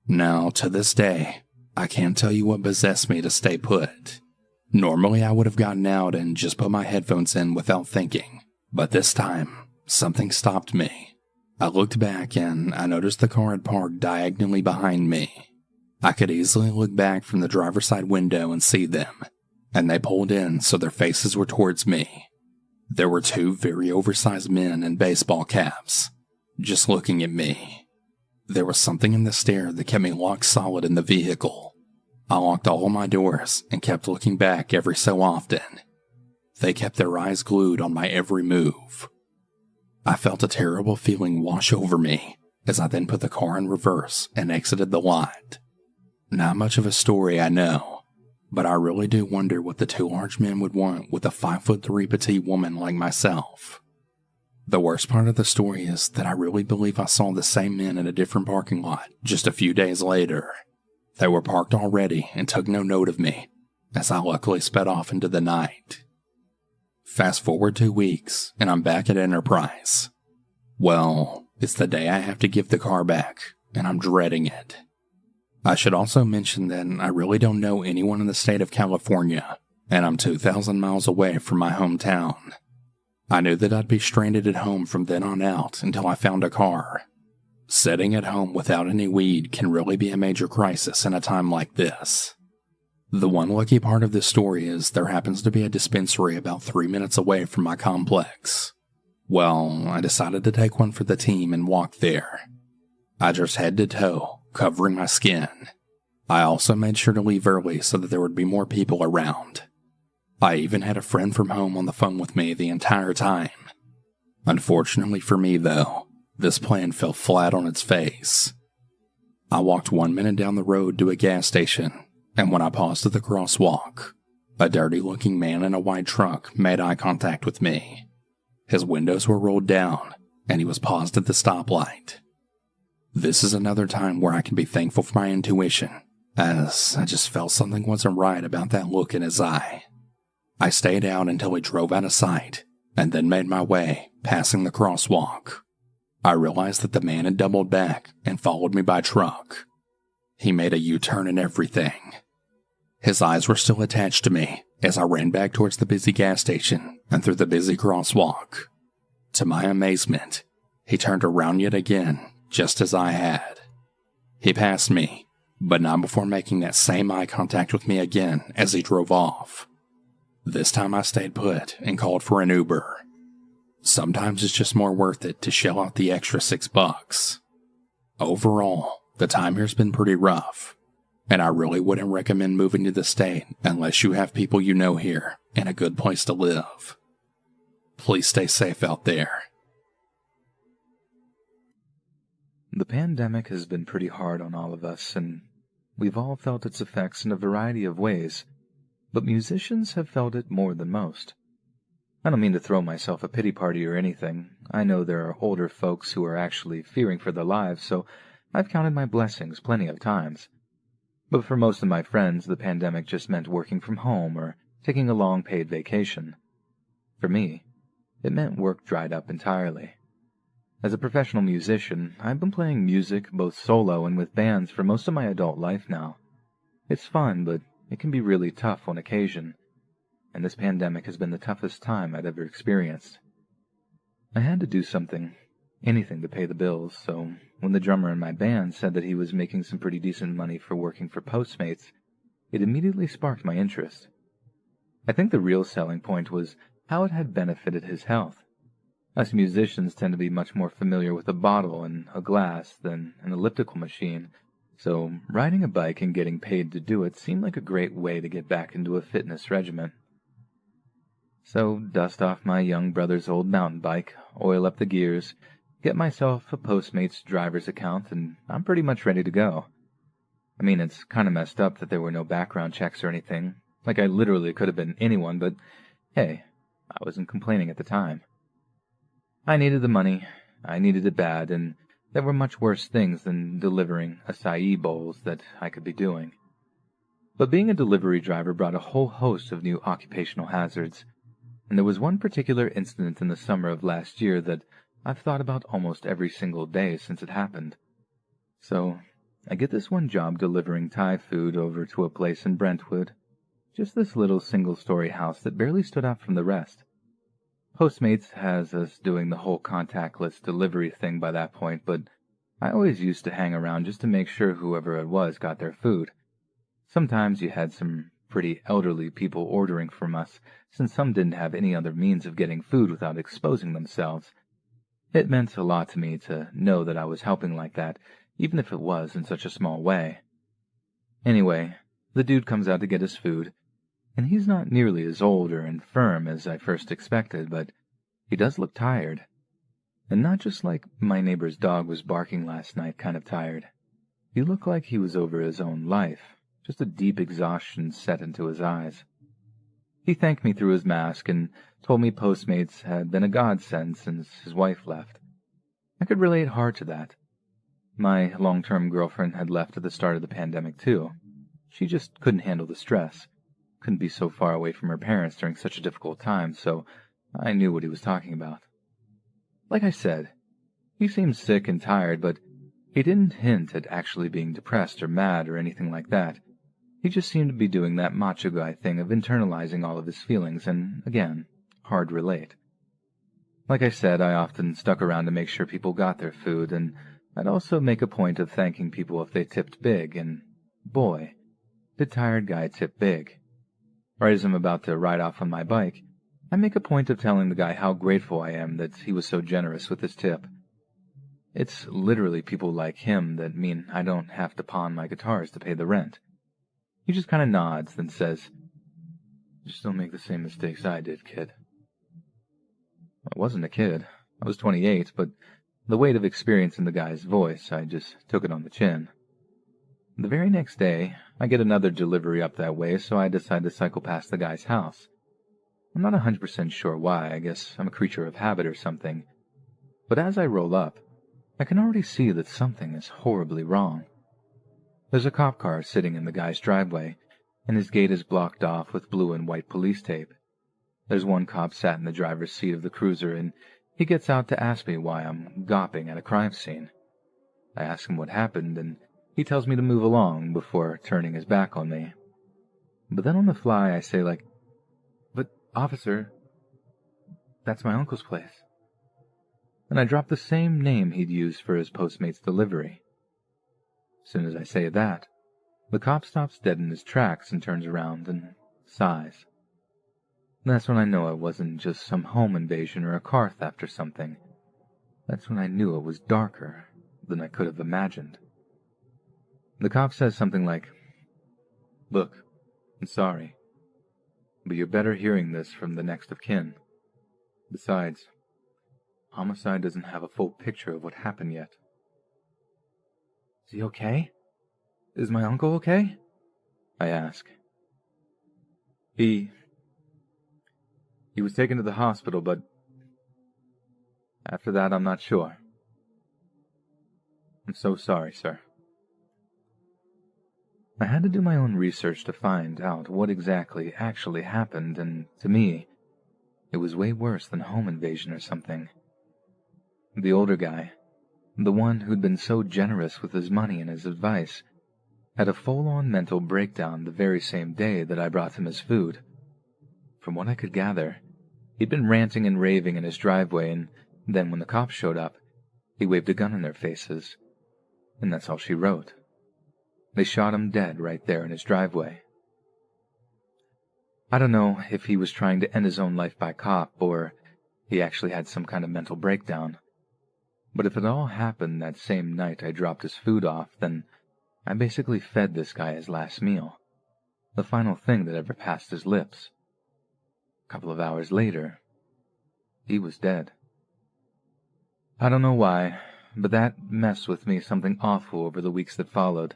Now, to this day, I can't tell you what possessed me to stay put. Normally I would have gotten out and just put my headphones in without thinking, but this time, something stopped me. I looked back and I noticed the car had parked diagonally behind me. I could easily look back from the driver's side window and see them, and they pulled in so their faces were towards me. There were 2 very oversized men in baseball caps, just looking at me. There was something in the stare that kept me locked solid in the vehicle. I locked all of my doors and kept looking back every so often. They kept their eyes glued on my every move. I felt a terrible feeling wash over me as I then put the car in reverse and exited the lot. Not much of a story, I know, but I really do wonder what the 2 large men would want with a 5'3" petite woman like myself. The worst part of the story is that I really believe I saw the same men in a different parking lot just a few days later. They were parked already and took no note of me, as I luckily sped off into the night. Fast forward 2 weeks, and I'm back at Enterprise. Well, it's the day I have to give the car back, and I'm dreading it. I should also mention that I really don't know anyone in the state of California, and I'm 2,000 miles away from my hometown. I knew that I'd be stranded at home from then on out until I found a car. Sitting at home without any weed can really be a major crisis in a time like this. The one lucky part of this story is there happens to be a dispensary about 3 minutes away from my complex. Well, I decided to take one for the team and walk there. I just head to toe, covering my skin. I also made sure to leave early so that there would be more people around. I even had a friend from home on the phone with me the entire time. Unfortunately for me, though, this plan fell flat on its face. I walked 1 minute down the road to a gas station, and when I paused at the crosswalk, a dirty-looking man in a white truck made eye contact with me. His windows were rolled down, and he was paused at the stoplight. This is another time where I can be thankful for my intuition, as I just felt something wasn't right about that look in his eye. I stayed out until he drove out of sight, and then made my way, passing the crosswalk. I realized that the man had doubled back and followed me by truck. He made a U-turn and everything. His eyes were still attached to me as I ran back towards the busy gas station and through the busy crosswalk. To my amazement, he turned around yet again, just as I had. He passed me, but not before making that same eye contact with me again as he drove off. This time I stayed put and called for an Uber. Sometimes it's just more worth it to shell out the extra $6. Overall, the time here's been pretty rough, and I really wouldn't recommend moving to the state unless you have people you know here and a good place to live. Please stay safe out there. The pandemic has been pretty hard on all of us, and we've all felt its effects in a variety of ways, but musicians have felt it more than most. I don't mean to throw myself a pity party or anything. I know there are older folks who are actually fearing for their lives, so I've counted my blessings plenty of times. But for most of my friends, the pandemic just meant working from home or taking a long paid vacation. For me, it meant work dried up entirely. As a professional musician, I've been playing music both solo and with bands for most of my adult life now. It's fun, but it can be really tough on occasion, and this pandemic has been the toughest time I'd ever experienced. I had to do something, anything to pay the bills, so when the drummer in my band said that he was making some pretty decent money for working for Postmates, it immediately sparked my interest. I think the real selling point was how it had benefited his health. Us musicians tend to be much more familiar with a bottle and a glass than an elliptical machine, so riding a bike and getting paid to do it seemed like a great way to get back into a fitness regimen. So, dust off my young brother's old mountain bike, oil up the gears, get myself a Postmates driver's account, and I'm pretty much ready to go. I mean, it's kind of messed up that there were no background checks or anything. Like, I literally could have been anyone, but hey, I wasn't complaining at the time. I needed the money, I needed it bad, and there were much worse things than delivering acai bowls that I could be doing. But being a delivery driver brought a whole host of new occupational hazards, and there was one particular incident in the summer of last year that I've thought about almost every single day since it happened. So, I get this one job delivering Thai food over to a place in Brentwood, just this little single-story house that barely stood out from the rest. Postmates has us doing the whole contactless delivery thing by that point, but I always used to hang around just to make sure whoever it was got their food. Sometimes you had some pretty elderly people ordering from us, since some didn't have any other means of getting food without exposing themselves. It meant a lot to me to know that I was helping like that, even if it was in such a small way. Anyway, the dude comes out to get his food, and he's not nearly as old or infirm as I first expected, but he does look tired. And not just like my neighbor's dog was barking last night kind of tired. He looked like he was over his own life, just a deep exhaustion set into his eyes. He thanked me through his mask and told me Postmates had been a godsend since his wife left. I could relate hard to that. My long-term girlfriend had left at the start of the pandemic too. She just couldn't handle the stress, couldn't be so far away from her parents during such a difficult time, so I knew what he was talking about. Like I said, he seemed sick and tired, but he didn't hint at actually being depressed or mad or anything like that. He just seemed to be doing that macho guy thing of internalizing all of his feelings, and, again, hard to relate. Like I said, I often stuck around to make sure people got their food, and I'd also make a point of thanking people if they tipped big, and boy, did tired guy tip big. Right as I'm about to ride off on my bike, I make a point of telling the guy how grateful I am that he was so generous with his tip. It's literally people like him that mean I don't have to pawn my guitars to pay the rent. He just kind of nods, then says, "Just don't make the same mistakes I did, kid." I wasn't a kid. I was 28, but the weight of experience in the guy's voice, I just took it on the chin. The very next day, I get another delivery up that way, so I decide to cycle past the guy's house. I'm not 100% sure why, I guess I'm a creature of habit or something. But as I roll up, I can already see that something is horribly wrong. There's a cop car sitting in the guy's driveway, and his gate is blocked off with blue and white police tape. There's one cop sat in the driver's seat of the cruiser, and he gets out to ask me why I'm gawping at a crime scene. I ask him what happened, and he tells me to move along before turning his back on me. But then on the fly I say "But, officer, that's my uncle's place." And I drop the same name he'd used for his Postmates delivery. As soon as I say that, the cop stops dead in his tracks and turns around and sighs. That's when I know it wasn't just some home invasion or a car theft or something. That's when I knew it was darker than I could have imagined. The cop says something like, "Look, I'm sorry, but you're better hearing this from the next of kin. Besides, homicide doesn't have a full picture of what happened yet." "Is he okay? Is my uncle okay?" I ask. He was taken to the hospital, but after that, I'm not sure. I'm so sorry, sir. I had to do my own research to find out what exactly actually happened, and to me, it was way worse than home invasion or something. The older guy, the one who'd been so generous with his money and his advice, had a full-on mental breakdown the very same day that I brought him his food. From what I could gather, he'd been ranting and raving in his driveway, and then when the cops showed up, he waved a gun in their faces. And that's all she wrote. They shot him dead right there in his driveway. I don't know if he was trying to end his own life by cop, or he actually had some kind of mental breakdown. But if it all happened that same night I dropped his food off, then I basically fed this guy his last meal, the final thing that ever passed his lips. A couple of hours later, he was dead. I don't know why, but that messed with me something awful over the weeks that followed.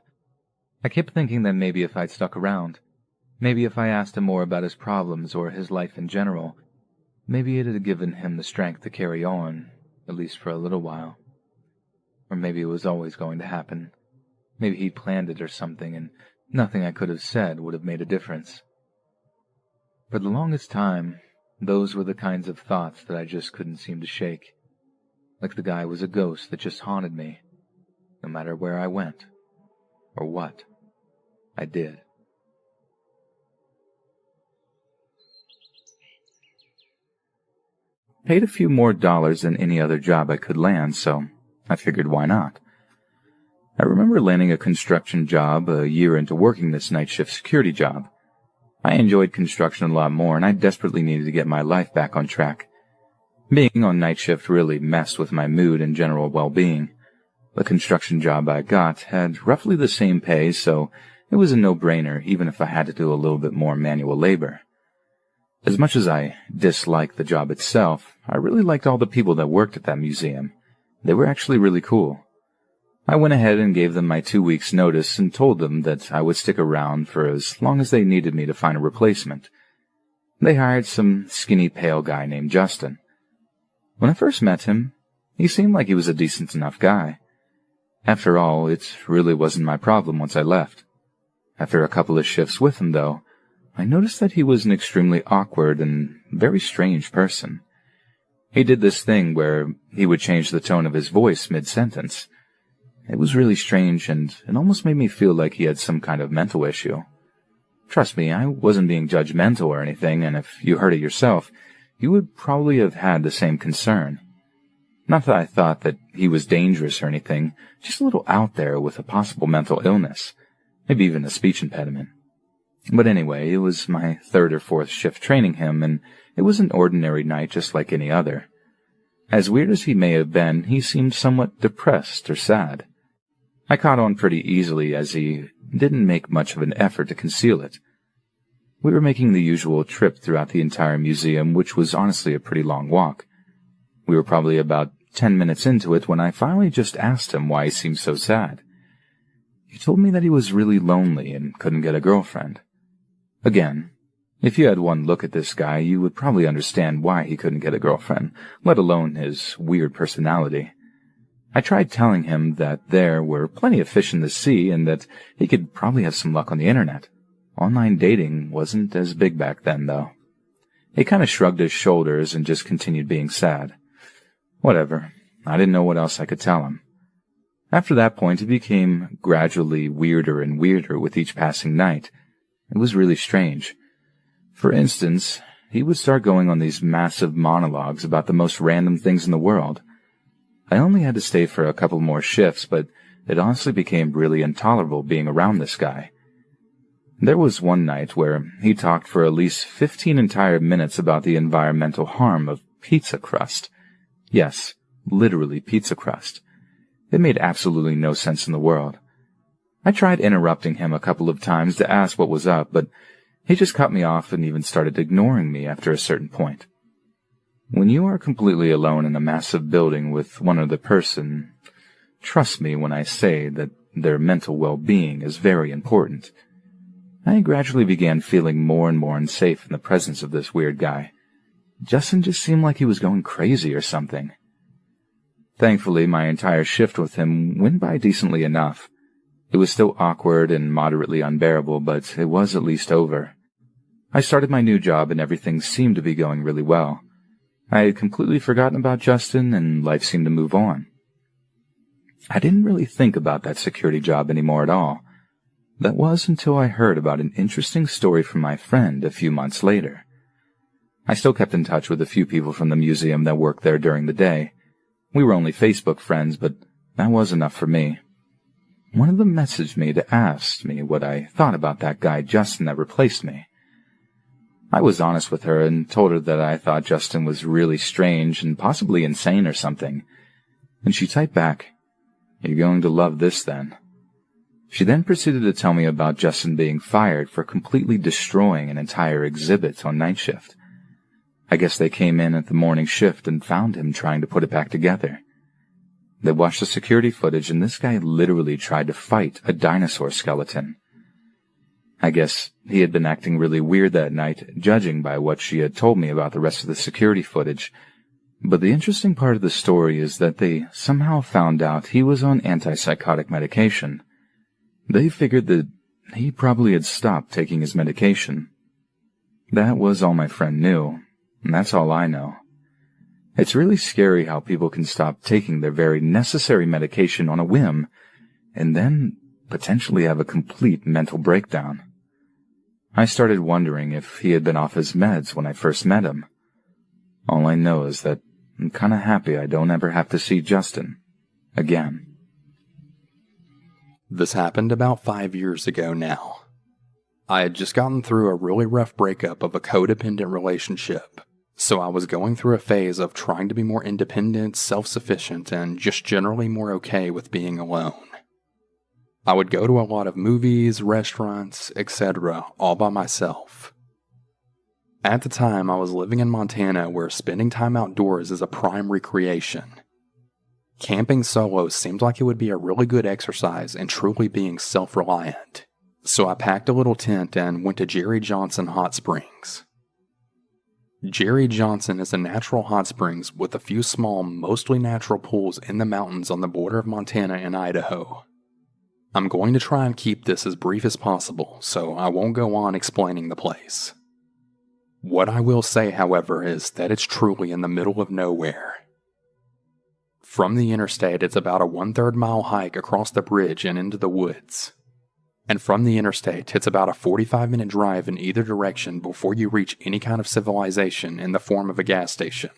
I kept thinking that maybe if I'd stuck around, maybe if I asked him more about his problems or his life in general, maybe it had given him the strength to carry on, at least for a little while. Or maybe it was always going to happen. Maybe he'd planned it or something, and nothing I could have said would have made a difference. For the longest time, those were the kinds of thoughts that I just couldn't seem to shake. Like the guy was a ghost that just haunted me, no matter where I went, or what I did. Paid a few more dollars than any other job I could land, so I figured why not. I remember landing a construction job a year into working this night shift security job. I enjoyed construction a lot more, and I desperately needed to get my life back on track. Being on night shift really messed with my mood and general well-being. The construction job I got had roughly the same pay, so it was a no-brainer even if I had to do a little bit more manual labor. As much as I disliked the job itself, I really liked all the people that worked at that museum. They were actually really cool. I went ahead and gave them my 2 weeks' notice and told them that I would stick around for as long as they needed me to find a replacement. They hired some skinny, pale guy named Justin. When I first met him, he seemed like he was a decent enough guy. After all, it really wasn't my problem once I left. After a couple of shifts with him, though, I noticed that he was an extremely awkward and very strange person. He did this thing where he would change the tone of his voice mid-sentence. It was really strange, and it almost made me feel like he had some kind of mental issue. Trust me, I wasn't being judgmental or anything, and if you heard it yourself, you would probably have had the same concern. Not that I thought that he was dangerous or anything, just a little out there with a possible mental illness, maybe even a speech impediment. But anyway, it was my 3rd or 4th shift training him, and it was an ordinary night just like any other. As weird as he may have been, he seemed somewhat depressed or sad. I caught on pretty easily as he didn't make much of an effort to conceal it. We were making the usual trip throughout the entire museum, which was honestly a pretty long walk. We were probably about 10 minutes into it when I finally just asked him why he seemed so sad. He told me that he was really lonely and couldn't get a girlfriend. Again, if you had one look at this guy, you would probably understand why he couldn't get a girlfriend, let alone his weird personality. I tried telling him that there were plenty of fish in the sea and that he could probably have some luck on the internet. Online dating wasn't as big back then, though. He kind of shrugged his shoulders and just continued being sad. Whatever. I didn't know what else I could tell him. After that point, it became gradually weirder and weirder with each passing night. It was really strange. For instance, he would start going on these massive monologues about the most random things in the world. I only had to stay for a couple more shifts, but it honestly became really intolerable being around this guy. There was one night where he talked for at least 15 entire minutes about the environmental harm of pizza crust. Yes, literally pizza crust. It made absolutely no sense in the world. I tried interrupting him a couple of times to ask what was up, but he just cut me off and even started ignoring me after a certain point. When you are completely alone in a massive building with one other person, trust me when I say that their mental well-being is very important. I gradually began feeling more and more unsafe in the presence of this weird guy. Justin just seemed like he was going crazy or something. Thankfully, my entire shift with him went by decently enough. It was still awkward and moderately unbearable, but it was at least over. I started my new job and everything seemed to be going really well. I had completely forgotten about Justin and life seemed to move on. I didn't really think about that security job anymore at all. That was until I heard about an interesting story from my friend a few months later. I still kept in touch with a few people from the museum that worked there during the day. We were only Facebook friends, but that was enough for me. One of them messaged me to ask me what I thought about that guy Justin that replaced me. I was honest with her and told her that I thought Justin was really strange and possibly insane or something. And she typed back, "You're going to love this then." She then proceeded to tell me about Justin being fired for completely destroying an entire exhibit on night shift. I guess they came in at the morning shift and found him trying to put it back together. They watched the security footage and this guy literally tried to fight a dinosaur skeleton. I guess he had been acting really weird that night, judging by what she had told me about the rest of the security footage. But the interesting part of the story is that they somehow found out he was on antipsychotic medication. They figured that he probably had stopped taking his medication. That was all my friend knew, and that's all I know. It's really scary how people can stop taking their very necessary medication on a whim, and then potentially have a complete mental breakdown. I started wondering if he had been off his meds when I first met him. All I know is that I'm kinda happy I don't ever have to see Justin again. This happened about 5 years ago now. I had just gotten through a really rough breakup of a codependent relationship, so I was going through a phase of trying to be more independent, self-sufficient, and just generally more okay with being alone. I would go to a lot of movies, restaurants, etc., all by myself. At the time, I was living in Montana where spending time outdoors is a prime recreation. Camping solo seemed like it would be a really good exercise in truly being self-reliant, so I packed a little tent and went to Jerry Johnson Hot Springs. Jerry Johnson is a natural hot springs with a few small, mostly natural pools in the mountains on the border of Montana and Idaho. I'm going to try and keep this as brief as possible, so I won't go on explaining the place. What I will say, however, is that it's truly in the middle of nowhere. From the interstate, it's about a 1/3 mile hike across the bridge and into the woods. And from the interstate, it's about a 45-minute drive in either direction before you reach any kind of civilization in the form of a gas station.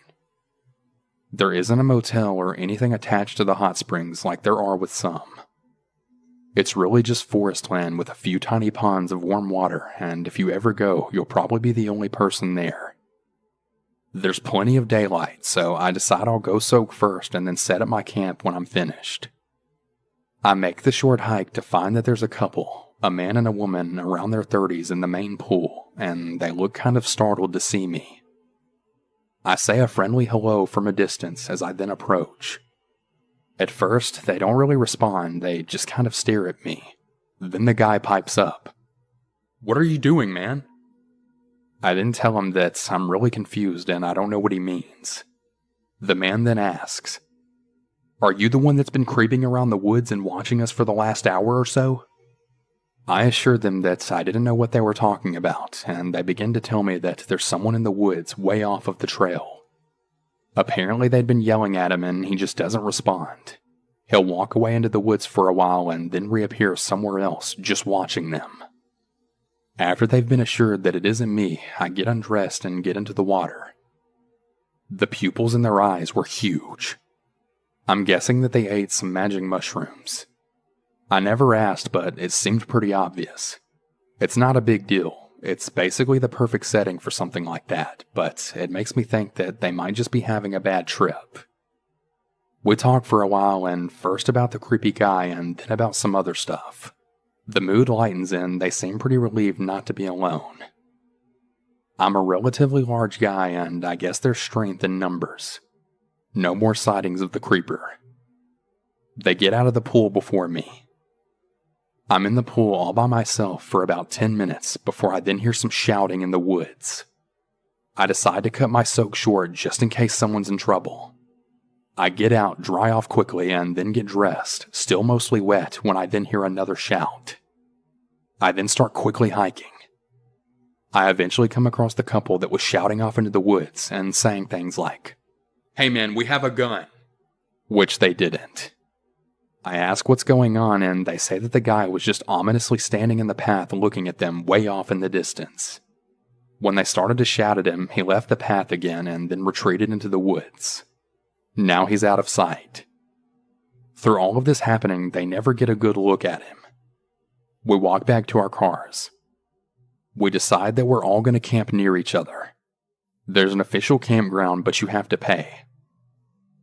There isn't a motel or anything attached to the hot springs like there are with some. It's really just forest land with a few tiny ponds of warm water, and if you ever go, you'll probably be the only person there. There's plenty of daylight, so I decide I'll go soak first and then set up my camp when I'm finished. I make the short hike to find that there's a couple, a man and a woman around their 30s in the main pool, and they look kind of startled to see me. I say a friendly hello from a distance as I then approach. At first, they don't really respond, they just kind of stare at me. Then the guy pipes up. "What are you doing, man?" I then tell him that I'm really confused and I don't know what he means. The man then asks, "Are you the one that's been creeping around the woods and watching us for the last hour or so?" I assure them that I didn't know what they were talking about, and they begin to tell me that there's someone in the woods way off of the trail. Apparently they'd been yelling at him and he just doesn't respond. He'll walk away into the woods for a while and then reappear somewhere else, just watching them. After they've been assured that it isn't me, I get undressed and get into the water. The pupils in their eyes were huge. I'm guessing that they ate some magic mushrooms. I never asked, but it seemed pretty obvious. It's not a big deal. It's basically the perfect setting for something like that, but it makes me think that they might just be having a bad trip. We talk for a while, and first about the creepy guy and then about some other stuff. The mood lightens and they seem pretty relieved not to be alone. I'm a relatively large guy and I guess there's strength in numbers. No more sightings of the creeper. They get out of the pool before me. I'm in the pool all by myself for about 10 minutes before I then hear some shouting in the woods. I decide to cut my soak short just in case someone's in trouble. I get out, dry off quickly, and then get dressed, still mostly wet, when I then hear another shout. I then start quickly hiking. I eventually come across the couple that was shouting off into the woods and saying things like, "Hey man, we have a gun," which they didn't. I ask what's going on, and they say that the guy was just ominously standing in the path looking at them way off in the distance. When they started to shout at him, he left the path again and then retreated into the woods. Now he's out of sight. Through all of this happening, they never get a good look at him. We walk back to our cars. We decide that we're all going to camp near each other. There's an official campground, but you have to pay.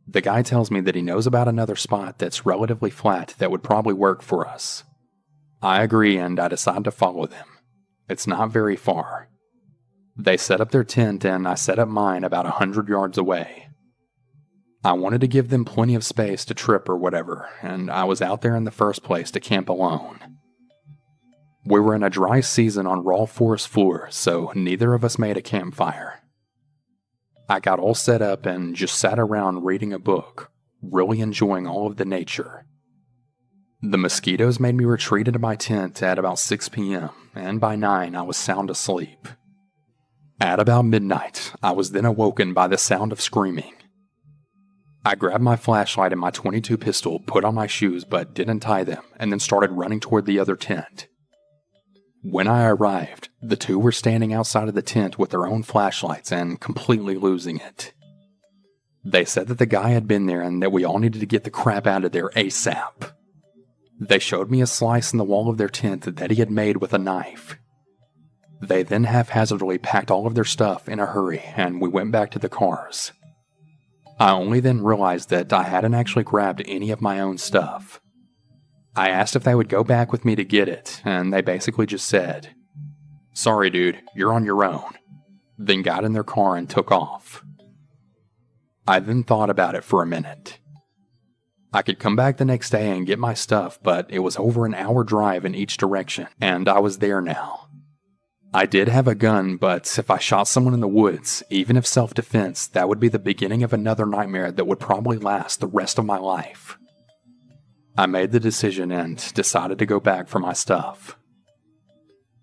The guy tells me that he knows about another spot that's relatively flat that would probably work for us. I agree, and I decide to follow them. It's not very far. They set up their tent, and I set up mine about 100 yards away. I wanted to give them plenty of space to trip or whatever, and I was out there in the first place to camp alone. We were in a dry season on raw forest floor, so neither of us made a campfire. I got all set up and just sat around reading a book, really enjoying all of the nature. The mosquitoes made me retreat into my tent at about 6 p.m., and by 9 I was sound asleep. At about midnight, I was then awoken by the sound of screaming. I grabbed my flashlight and my .22 pistol, put on my shoes but didn't tie them, and then started running toward the other tent. When I arrived, the two were standing outside of the tent with their own flashlights and completely losing it. They said that the guy had been there and that we all needed to get the crap out of there ASAP. They showed me a slice in the wall of their tent that he had made with a knife. They then haphazardly packed all of their stuff in a hurry and we went back to the cars. I only then realized that I hadn't actually grabbed any of my own stuff. I asked if they would go back with me to get it, and they basically just said, "Sorry dude, you're on your own," then got in their car and took off. I then thought about it for a minute. I could come back the next day and get my stuff, but it was over an hour drive in each direction, and I was there now. I did have a gun, but if I shot someone in the woods, even if self-defense, that would be the beginning of another nightmare that would probably last the rest of my life. I made the decision and decided to go back for my stuff.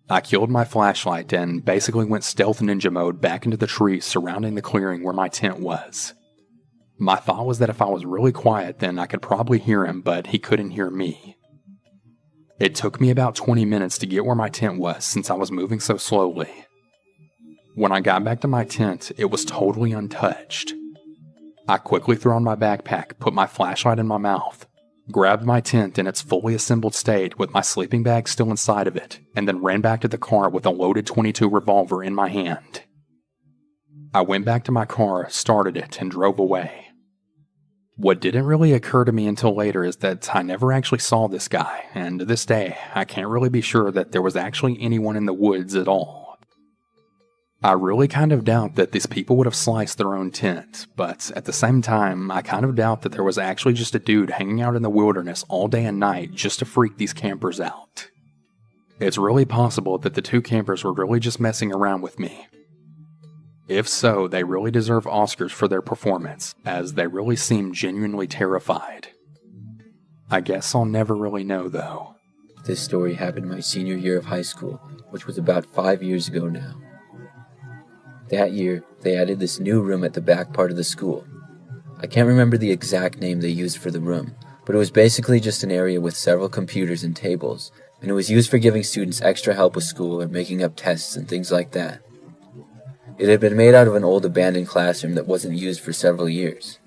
I killed my flashlight and basically went stealth ninja mode back into the trees surrounding the clearing where my tent was. My thought was that if I was really quiet then I could probably hear him, but he couldn't hear me. It took me about 20 minutes to get where my tent was since I was moving so slowly. When I got back to my tent, it was totally untouched. I quickly threw on my backpack, put my flashlight in my mouth, grabbed my tent in its fully assembled state with my sleeping bag still inside of it, and then ran back to the car with a loaded .22 revolver in my hand. I went back to my car, started it, and drove away. What didn't really occur to me until later is that I never actually saw this guy, and to this day, I can't really be sure that there was actually anyone in the woods at all. I really kind of doubt that these people would have sliced their own tent, but at the same time, I kind of doubt that there was actually just a dude hanging out in the wilderness all day and night just to freak these campers out. It's really possible that the two campers were really just messing around with me. If so, they really deserve Oscars for their performance, as they really seem genuinely terrified. I guess I'll never really know, though. This story happened my senior year of high school, which was about 5 years ago now. That year, they added this new room at the back part of the school. I can't remember the exact name they used for the room, but it was basically just an area with several computers and tables, and it was used for giving students extra help with school or making up tests and things like that. It had been made out of an old abandoned classroom that wasn't used for several years.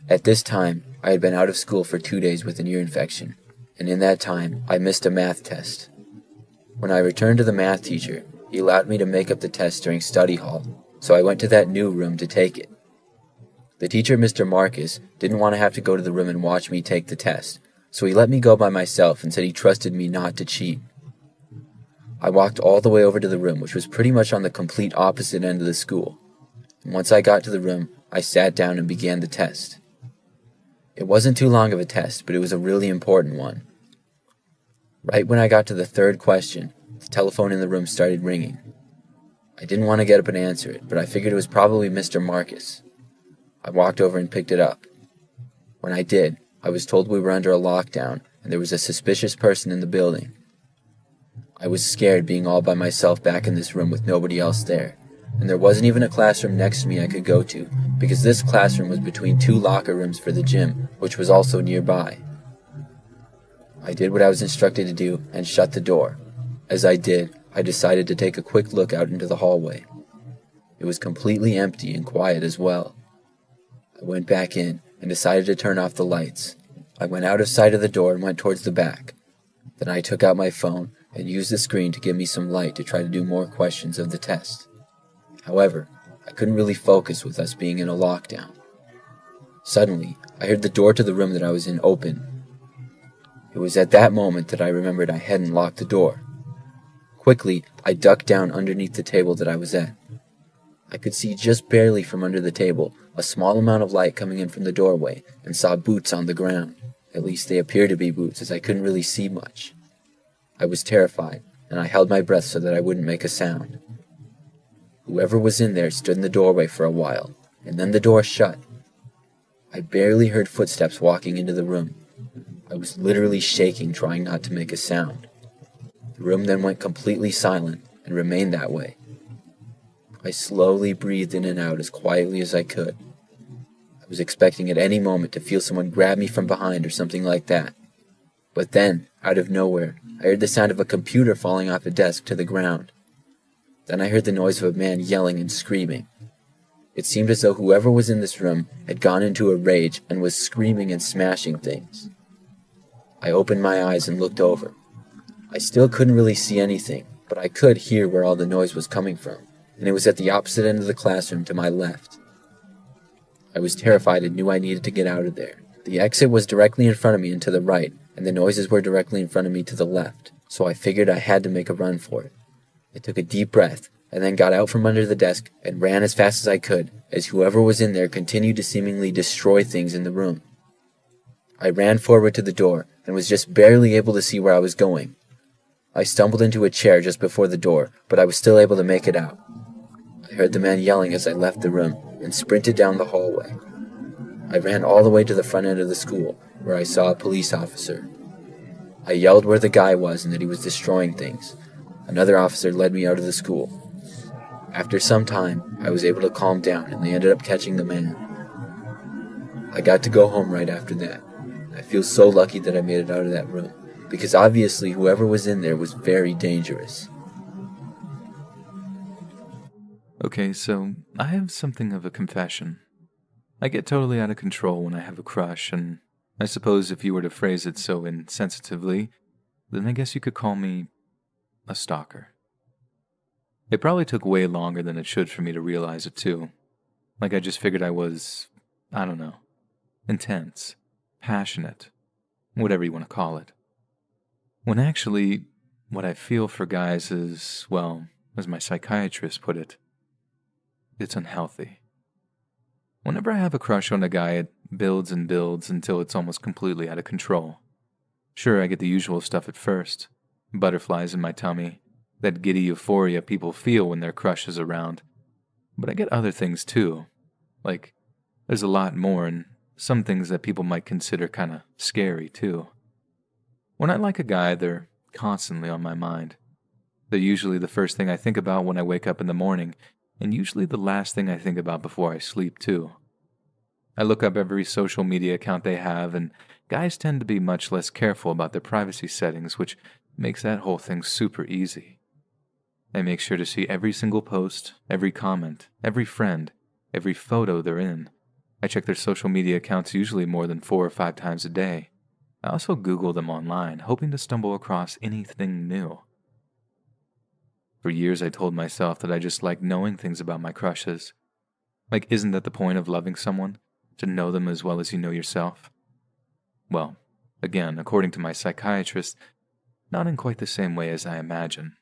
At this time, I had been out of school for 2 days with an ear infection, and in that time, I missed a math test. When I returned to the math teacher, he allowed me to make up the test during study hall, so I went to that new room to take it. The teacher, Mr. Marcus, didn't want to have to go to the room and watch me take the test, so he let me go by myself and said he trusted me not to cheat. I walked all the way over to the room, which was pretty much on the complete opposite end of the school. And once I got to the room, I sat down and began the test. It wasn't too long of a test, but it was a really important one. Right when I got to the third question, the telephone in the room started ringing. I didn't want to get up and answer it, but I figured it was probably Mr. Marcus. I walked over and picked it up. When I did, I was told we were under a lockdown and there was a suspicious person in the building. I was scared being all by myself back in this room with nobody else there, and there wasn't even a classroom next to me I could go to, because this classroom was between two locker rooms for the gym, which was also nearby. I did what I was instructed to do and shut the door. As I did, I decided to take a quick look out into the hallway. It was completely empty and quiet as well. I went back in and decided to turn off the lights. I went out of sight of the door and went towards the back. Then I took out my phone and used the screen to give me some light to try to do more questions of the test. However, I couldn't really focus with us being in a lockdown. Suddenly, I heard the door to the room that I was in open. It was at that moment that I remembered I hadn't locked the door. Quickly, I ducked down underneath the table that I was at. I could see just barely from under the table a small amount of light coming in from the doorway and saw boots on the ground. At least they appeared to be boots, as I couldn't really see much. I was terrified, and I held my breath so that I wouldn't make a sound. Whoever was in there stood in the doorway for a while, and then the door shut. I barely heard footsteps walking into the room. I was literally shaking, trying not to make a sound. The room then went completely silent and remained that way. I slowly breathed in and out as quietly as I could. I was expecting at any moment to feel someone grab me from behind or something like that. But then, out of nowhere, I heard the sound of a computer falling off a desk to the ground. Then I heard the noise of a man yelling and screaming. It seemed as though whoever was in this room had gone into a rage and was screaming and smashing things. I opened my eyes and looked over. I still couldn't really see anything, but I could hear where all the noise was coming from, and it was at the opposite end of the classroom to my left. I was terrified and knew I needed to get out of there. The exit was directly in front of me and to the right, and the noises were directly in front of me to the left, so I figured I had to make a run for it. I took a deep breath, and then got out from under the desk and ran as fast as I could, as whoever was in there continued to seemingly destroy things in the room. I ran forward to the door, and was just barely able to see where I was going. I stumbled into a chair just before the door, but I was still able to make it out. I heard the man yelling as I left the room, and sprinted down the hallway. I ran all the way to the front end of the school, where I saw a police officer. I yelled where the guy was and that he was destroying things. Another officer led me out of the school. After some time, I was able to calm down, and they ended up catching the man. I got to go home right after that. I feel so lucky that I made it out of that room, because obviously whoever was in there was very dangerous. Okay, so I have something of a confession. I get totally out of control when I have a crush, and I suppose if you were to phrase it so insensitively, then I guess you could call me a stalker. It probably took way longer than it should for me to realize it too. Like I just figured I was, I don't know, intense, passionate, whatever you want to call it. When actually, what I feel for guys is, well, as my psychiatrist put it, it's unhealthy. Whenever I have a crush on a guy, it builds and builds until it's almost completely out of control. Sure, I get the usual stuff at first. Butterflies in my tummy, that giddy euphoria people feel when their crush is around. But I get other things too. Like, there's a lot more, and some things that people might consider kinda scary too. When I like a guy, they're constantly on my mind. They're usually the first thing I think about when I wake up in the morning, and usually the last thing I think about before I sleep too. I look up every social media account they have, and guys tend to be much less careful about their privacy settings, which makes that whole thing super easy. I make sure to see every single post, every comment, every friend, every photo they're in. I check their social media accounts usually more than 4 or 5 times a day. I also Google them online, hoping to stumble across anything new. For years I told myself that I just like knowing things about my crushes. Like, isn't that the point of loving someone? To know them as well as you know yourself? Well, again, according to my psychiatrist, not in quite the same way as I imagine.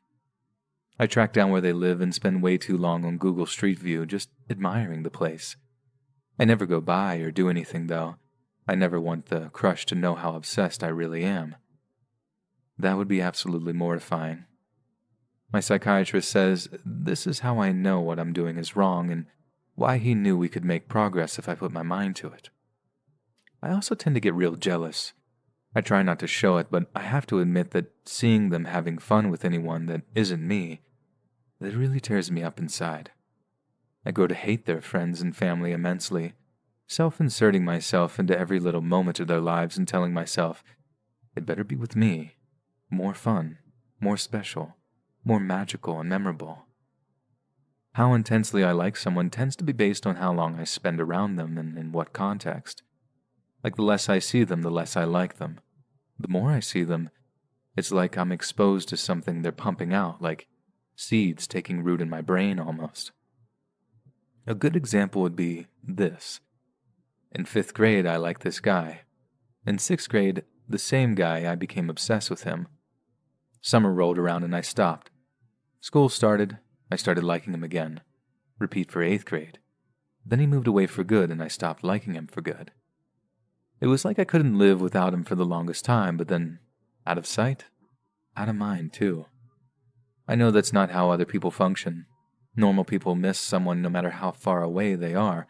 I track down where they live and spend way too long on Google Street View just admiring the place. I never go by or do anything though. I never want the crush to know how obsessed I really am. That would be absolutely mortifying. My psychiatrist says this is how I know what I'm doing is wrong and why he knew we could make progress if I put my mind to it. I also tend to get real jealous. I try not to show it, but I have to admit that seeing them having fun with anyone that isn't me, that really tears me up inside. I grow to hate their friends and family immensely, self-inserting myself into every little moment of their lives and telling myself, it better be with me, more fun, more special, more magical and memorable. How intensely I like someone tends to be based on how long I spend around them and in what context. Like the less I see them, the less I like them. The more I see them, it's like I'm exposed to something they're pumping out, like seeds taking root in my brain almost. A good example would be this. In 5th grade, I liked this guy. In 6th grade, the same guy, I became obsessed with him. Summer rolled around and I stopped. School started, I started liking him again. Repeat for 8th grade. Then he moved away for good and I stopped liking him for good. It was like I couldn't live without him for the longest time, but then, out of sight, out of mind too. I know that's not how other people function. Normal people miss someone no matter how far away they are,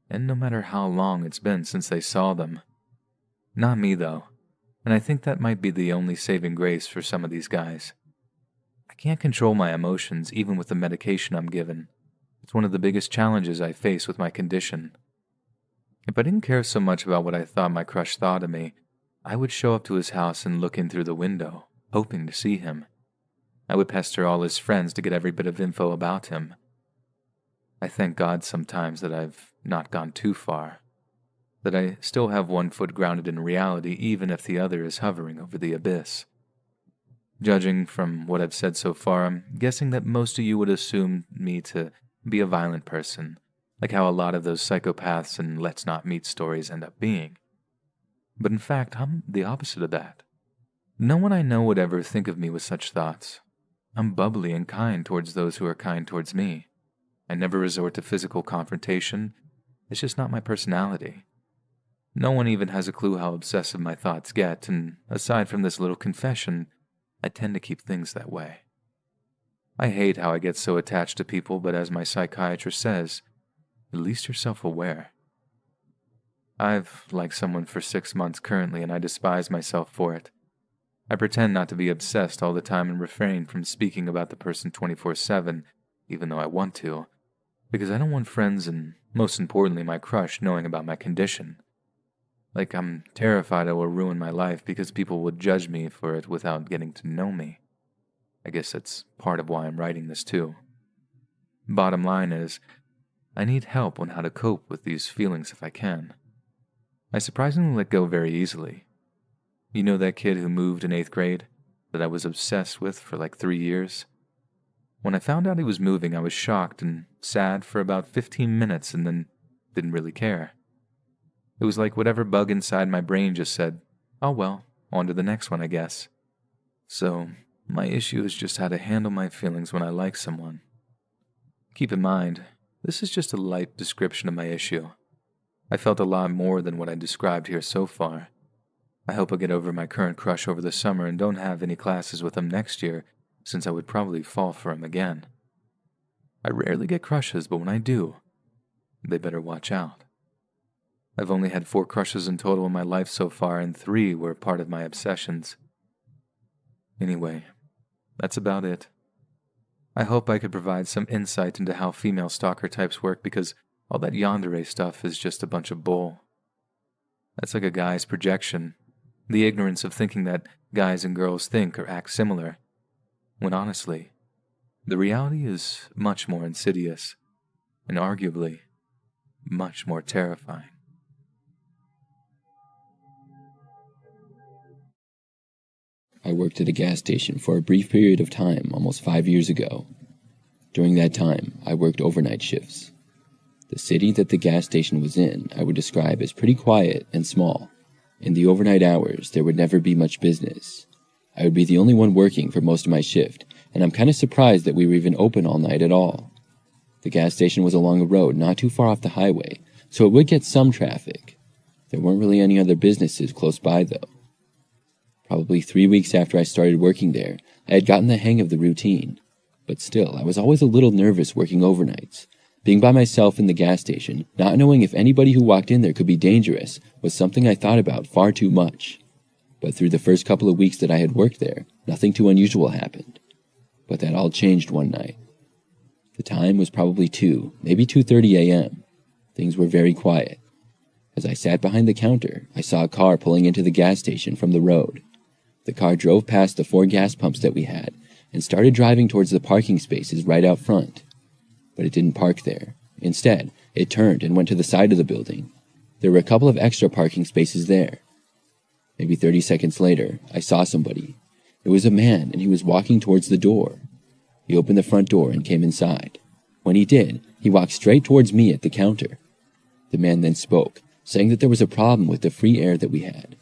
and no matter how long it's been since they saw them. Not me though, and I think that might be the only saving grace for some of these guys. I can't control my emotions even with the medication I'm given. It's one of the biggest challenges I face with my condition. If I didn't care so much about what I thought my crush thought of me, I would show up to his house and look in through the window, hoping to see him. I would pester all his friends to get every bit of info about him. I thank God sometimes that I've not gone too far, that I still have one foot grounded in reality even if the other is hovering over the abyss. Judging from what I've said so far, I'm guessing that most of you would assume me to be a violent person, like how a lot of those psychopaths and let's not meet stories end up being. But in fact, I'm the opposite of that. No one I know would ever think of me with such thoughts. I'm bubbly and kind towards those who are kind towards me. I never resort to physical confrontation. It's just not my personality. No one even has a clue how obsessive my thoughts get, and aside from this little confession, I tend to keep things that way. I hate how I get so attached to people, but as my psychiatrist says, at least you're self-aware. I've liked someone for 6 months currently, and I despise myself for it. I pretend not to be obsessed all the time and refrain from speaking about the person 24/7, even though I want to, because I don't want friends and, most importantly, my crush knowing about my condition. Like I'm terrified I will ruin my life because people would judge me for it without getting to know me. I guess that's part of why I'm writing this too. Bottom line is, I need help on how to cope with these feelings if I can. I surprisingly let go very easily. You know that kid who moved in 8th grade, that I was obsessed with for like 3 years? When I found out he was moving, I was shocked and sad for about 15 minutes and then didn't really care. It was like whatever bug inside my brain just said, oh well, on to the next one I guess. So, my issue is just how to handle my feelings when I like someone. Keep in mind, this is just a light description of my issue. I felt a lot more than what I described here so far. I hope I get over my current crush over the summer and don't have any classes with him next year, since I would probably fall for him again. I rarely get crushes, but when I do, they better watch out. I've only had 4 crushes in total in my life so far, and 3 were part of my obsessions. Anyway, that's about it. I hope I could provide some insight into how female stalker types work, because all that yandere stuff is just a bunch of bull. That's like a guy's projection, the ignorance of thinking that guys and girls think or act similar, when honestly, the reality is much more insidious, and arguably, much more terrifying. I worked at a gas station for a brief period of time almost 5 years ago. During that time, I worked overnight shifts. The city that the gas station was in, I would describe as pretty quiet and small. In the overnight hours, there would never be much business. I would be the only one working for most of my shift, and I'm kind of surprised that we were even open all night at all. The gas station was along a road not too far off the highway, so it would get some traffic. There weren't really any other businesses close by though. Probably 3 weeks after I started working there, I had gotten the hang of the routine. But still, I was always a little nervous working overnights. Being by myself in the gas station, not knowing if anybody who walked in there could be dangerous, was something I thought about far too much. But through the first couple of weeks that I had worked there, nothing too unusual happened. But that all changed one night. The time was probably 2, maybe 2:30 a.m. Things were very quiet. As I sat behind the counter, I saw a car pulling into the gas station from the road. The car drove past the 4 gas pumps that we had and started driving towards the parking spaces right out front. But it didn't park there. Instead, it turned and went to the side of the building. There were a couple of extra parking spaces there. Maybe 30 seconds later, I saw somebody. It was a man, and he was walking towards the door. He opened the front door and came inside. When he did, he walked straight towards me at the counter. The man then spoke, saying that there was a problem with the free air that we had.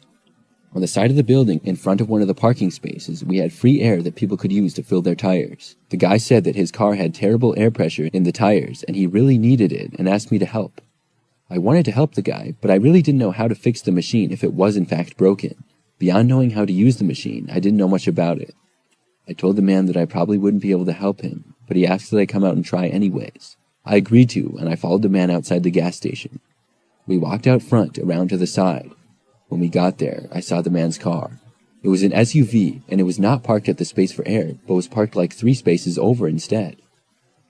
On the side of the building, in front of one of the parking spaces, we had free air that people could use to fill their tires. The guy said that his car had terrible air pressure in the tires, and he really needed it and asked me to help. I wanted to help the guy, but I really didn't know how to fix the machine if it was in fact broken. Beyond knowing how to use the machine, I didn't know much about it. I told the man that I probably wouldn't be able to help him, but he asked that I come out and try anyways. I agreed to, and I followed the man outside the gas station. We walked out front, around to the side. When we got there, I saw the man's car. It was an SUV, and it was not parked at the space for air, but was parked like 3 spaces over instead.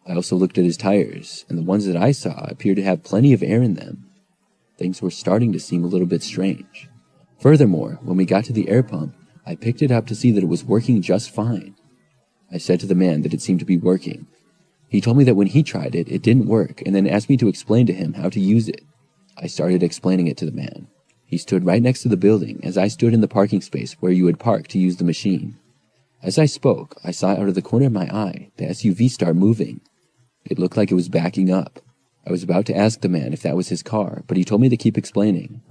I also looked at his tires, and the ones that I saw appeared to have plenty of air in them. Things were starting to seem a little bit strange. Furthermore, when we got to the air pump, I picked it up to see that it was working just fine. I said to the man that it seemed to be working. He told me that when he tried it, it didn't work, and then asked me to explain to him how to use it. I started explaining it to the man. He stood right next to the building, as I stood in the parking space where you would park to use the machine. As I spoke, I saw out of the corner of my eye the SUV start moving. It looked like it was backing up. I was about to ask the man if that was his car, but he told me to keep explaining.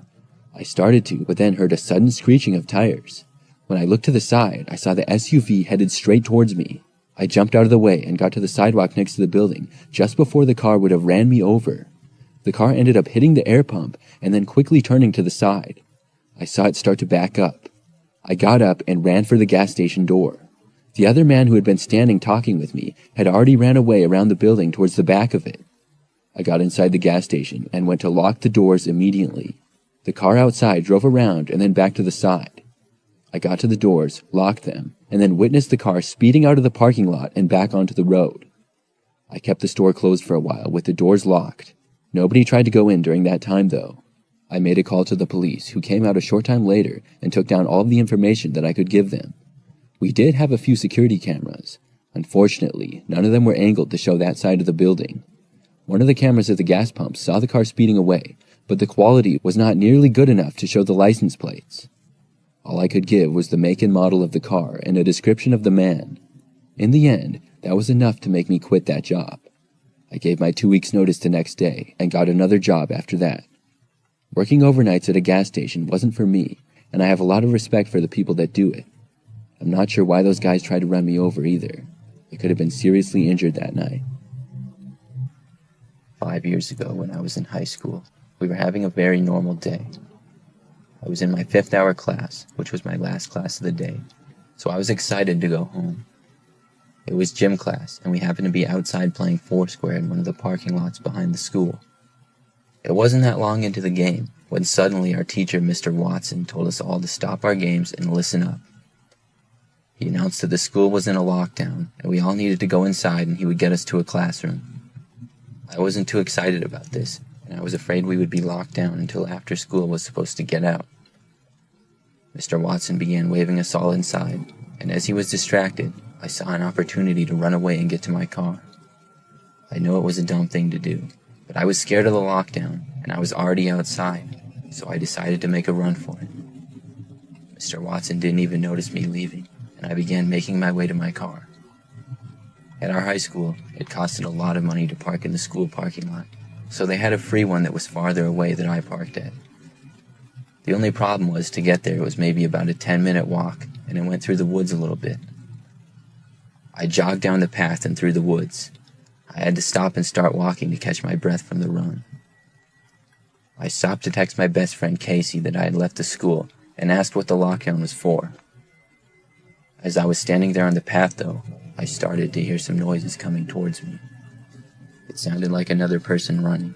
I started to, but then heard a sudden screeching of tires. When I looked to the side, I saw the SUV headed straight towards me. I jumped out of the way and got to the sidewalk next to the building, just before the car would have ran me over. The car ended up hitting the air pump and then quickly turning to the side. I saw it start to back up. I got up and ran for the gas station door. The other man who had been standing talking with me had already ran away around the building towards the back of it. I got inside the gas station and went to lock the doors immediately. The car outside drove around and then back to the side. I got to the doors, locked them, and then witnessed the car speeding out of the parking lot and back onto the road. I kept the store closed for a while with the doors locked. Nobody tried to go in during that time, though. I made a call to the police, who came out a short time later and took down all of the information that I could give them. We did have a few security cameras. Unfortunately, none of them were angled to show that side of the building. One of the cameras at the gas pump saw the car speeding away, but the quality was not nearly good enough to show the license plates. All I could give was the make and model of the car and a description of the man. In the end, that was enough to make me quit that job. I gave my 2 weeks' notice the next day and got another job after that. Working overnights at a gas station wasn't for me, and I have a lot of respect for the people that do it. I'm not sure why those guys tried to run me over either. I could have been seriously injured that night. 5 years ago, when I was in high school, we were having a very normal day. I was in my 5th hour class, which was my last class of the day, so I was excited to go home. It was gym class, and we happened to be outside playing Foursquare in one of the parking lots behind the school. It wasn't that long into the game when suddenly our teacher, Mr. Watson, told us all to stop our games and listen up. He announced that the school was in a lockdown, and we all needed to go inside and he would get us to a classroom. I wasn't too excited about this, and I was afraid we would be locked down until after school was supposed to get out. Mr. Watson began waving us all inside, and as he was distracted, I saw an opportunity to run away and get to my car. I know it was a dumb thing to do, but I was scared of the lockdown, and I was already outside, so I decided to make a run for it. Mr. Watson didn't even notice me leaving, and I began making my way to my car. At our high school, it costed a lot of money to park in the school parking lot, so they had a free one that was farther away than I parked at. The only problem was to get there it was maybe about a 10-minute walk, and it went through the woods a little bit. I jogged down the path and through the woods. I had to stop and start walking to catch my breath from the run. I stopped to text my best friend Casey that I had left the school and asked what the lockdown was for. As I was standing there on the path, though, I started to hear some noises coming towards me. It sounded like another person running.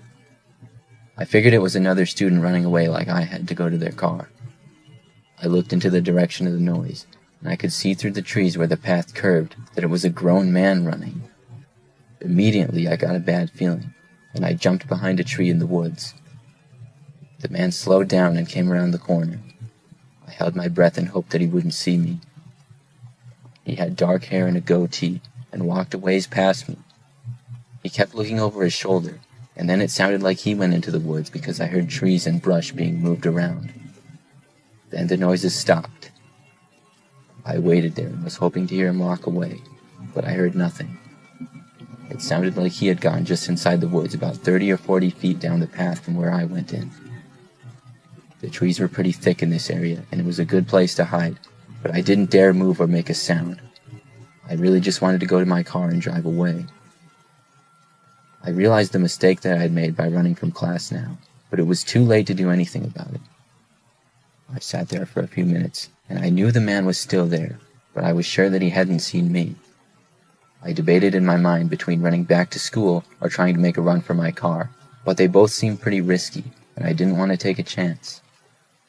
I figured it was another student running away like I had to go to their car. I looked into the direction of the noise, and I could see through the trees where the path curved that it was a grown man running. Immediately, I got a bad feeling, and I jumped behind a tree in the woods. The man slowed down and came around the corner. I held my breath and hoped that he wouldn't see me. He had dark hair and a goatee, and walked a ways past me. He kept looking over his shoulder, and then it sounded like he went into the woods because I heard trees and brush being moved around. Then the noises stopped. I waited there and was hoping to hear him walk away, but I heard nothing. It sounded like he had gone just inside the woods, about 30 or 40 feet down the path from where I went in. The trees were pretty thick in this area, and it was a good place to hide, but I didn't dare move or make a sound. I really just wanted to go to my car and drive away. I realized the mistake that I had made by running from class now, but it was too late to do anything about it. I sat there for a few minutes, and I knew the man was still there, but I was sure that he hadn't seen me. I debated in my mind between running back to school or trying to make a run for my car, but they both seemed pretty risky, and I didn't want to take a chance.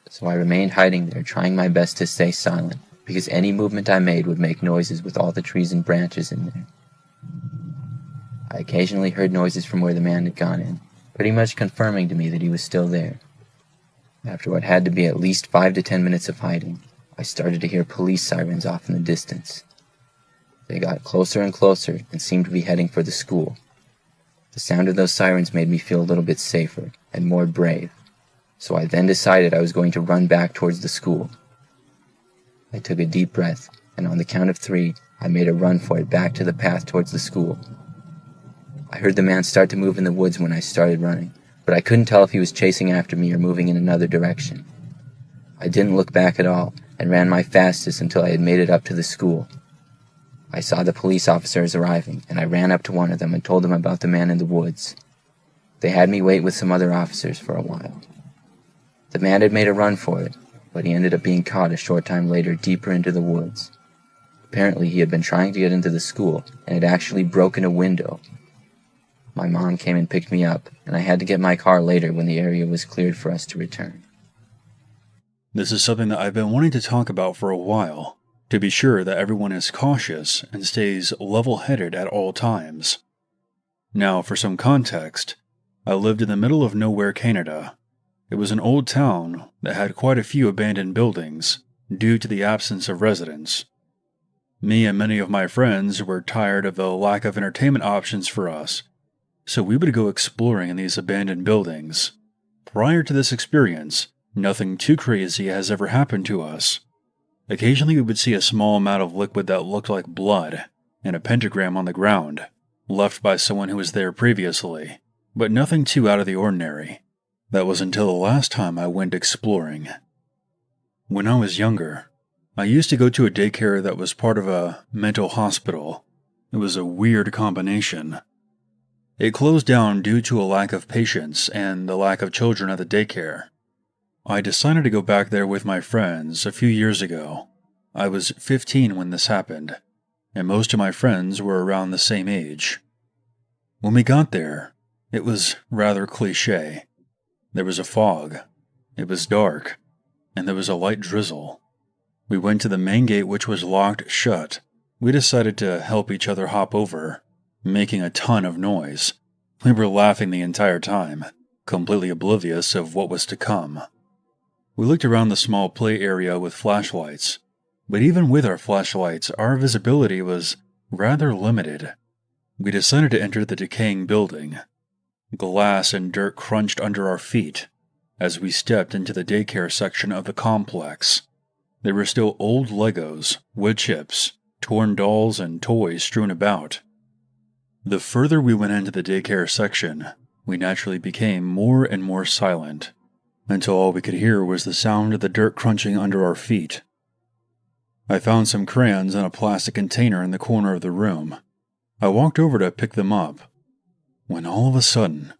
So I remained hiding there, trying my best to stay silent, because any movement I made would make noises with all the trees and branches in there. I occasionally heard noises from where the man had gone in, pretty much confirming to me that he was still there. After what had to be at least 5 to 10 minutes of hiding, I started to hear police sirens off in the distance. They got closer and closer and seemed to be heading for the school. The sound of those sirens made me feel a little bit safer and more brave, so I then decided I was going to run back towards the school. I took a deep breath, and on the count of 3, I made a run for it back to the path towards the school. I heard the man start to move in the woods when I started running, but I couldn't tell if he was chasing after me or moving in another direction. I didn't look back at all, and ran my fastest until I had made it up to the school. I saw the police officers arriving, and I ran up to one of them and told them about the man in the woods. They had me wait with some other officers for a while. The man had made a run for it, but he ended up being caught a short time later deeper into the woods. Apparently he had been trying to get into the school, and had actually broken a window. My mom came and picked me up, and I had to get my car later when the area was cleared for us to return. This is something that I've been wanting to talk about for a while, to be sure that everyone is cautious and stays level-headed at all times. Now, for some context, I lived in the middle of nowhere, Canada. It was an old town that had quite a few abandoned buildings due to the absence of residents. Me and many of my friends were tired of the lack of entertainment options for us, so we would go exploring in these abandoned buildings. Prior to this experience, nothing too crazy has ever happened to us. Occasionally we would see a small amount of liquid that looked like blood, and a pentagram on the ground, left by someone who was there previously, but nothing too out of the ordinary. That was until the last time I went exploring. When I was younger, I used to go to a daycare that was part of a mental hospital. It was a weird combination. It closed down due to a lack of patients and the lack of children at the daycare. I decided to go back there with my friends a few years ago. I was 15 when this happened, and most of my friends were around the same age. When we got there, it was rather cliché. There was a fog, it was dark, and there was a light drizzle. We went to the main gate, which was locked shut. We decided to help each other hop over, making a ton of noise. We were laughing the entire time, completely oblivious of what was to come. We looked around the small play area with flashlights, but even with our flashlights, our visibility was rather limited. We decided to enter the decaying building. Glass and dirt crunched under our feet as we stepped into the daycare section of the complex. There were still old Legos, wood chips, torn dolls, and toys strewn about. The further we went into the daycare section, we naturally became more and more silent, until all we could hear was the sound of the dirt crunching under our feet. I found some crayons in a plastic container in the corner of the room. I walked over to pick them up, when all of a sudden,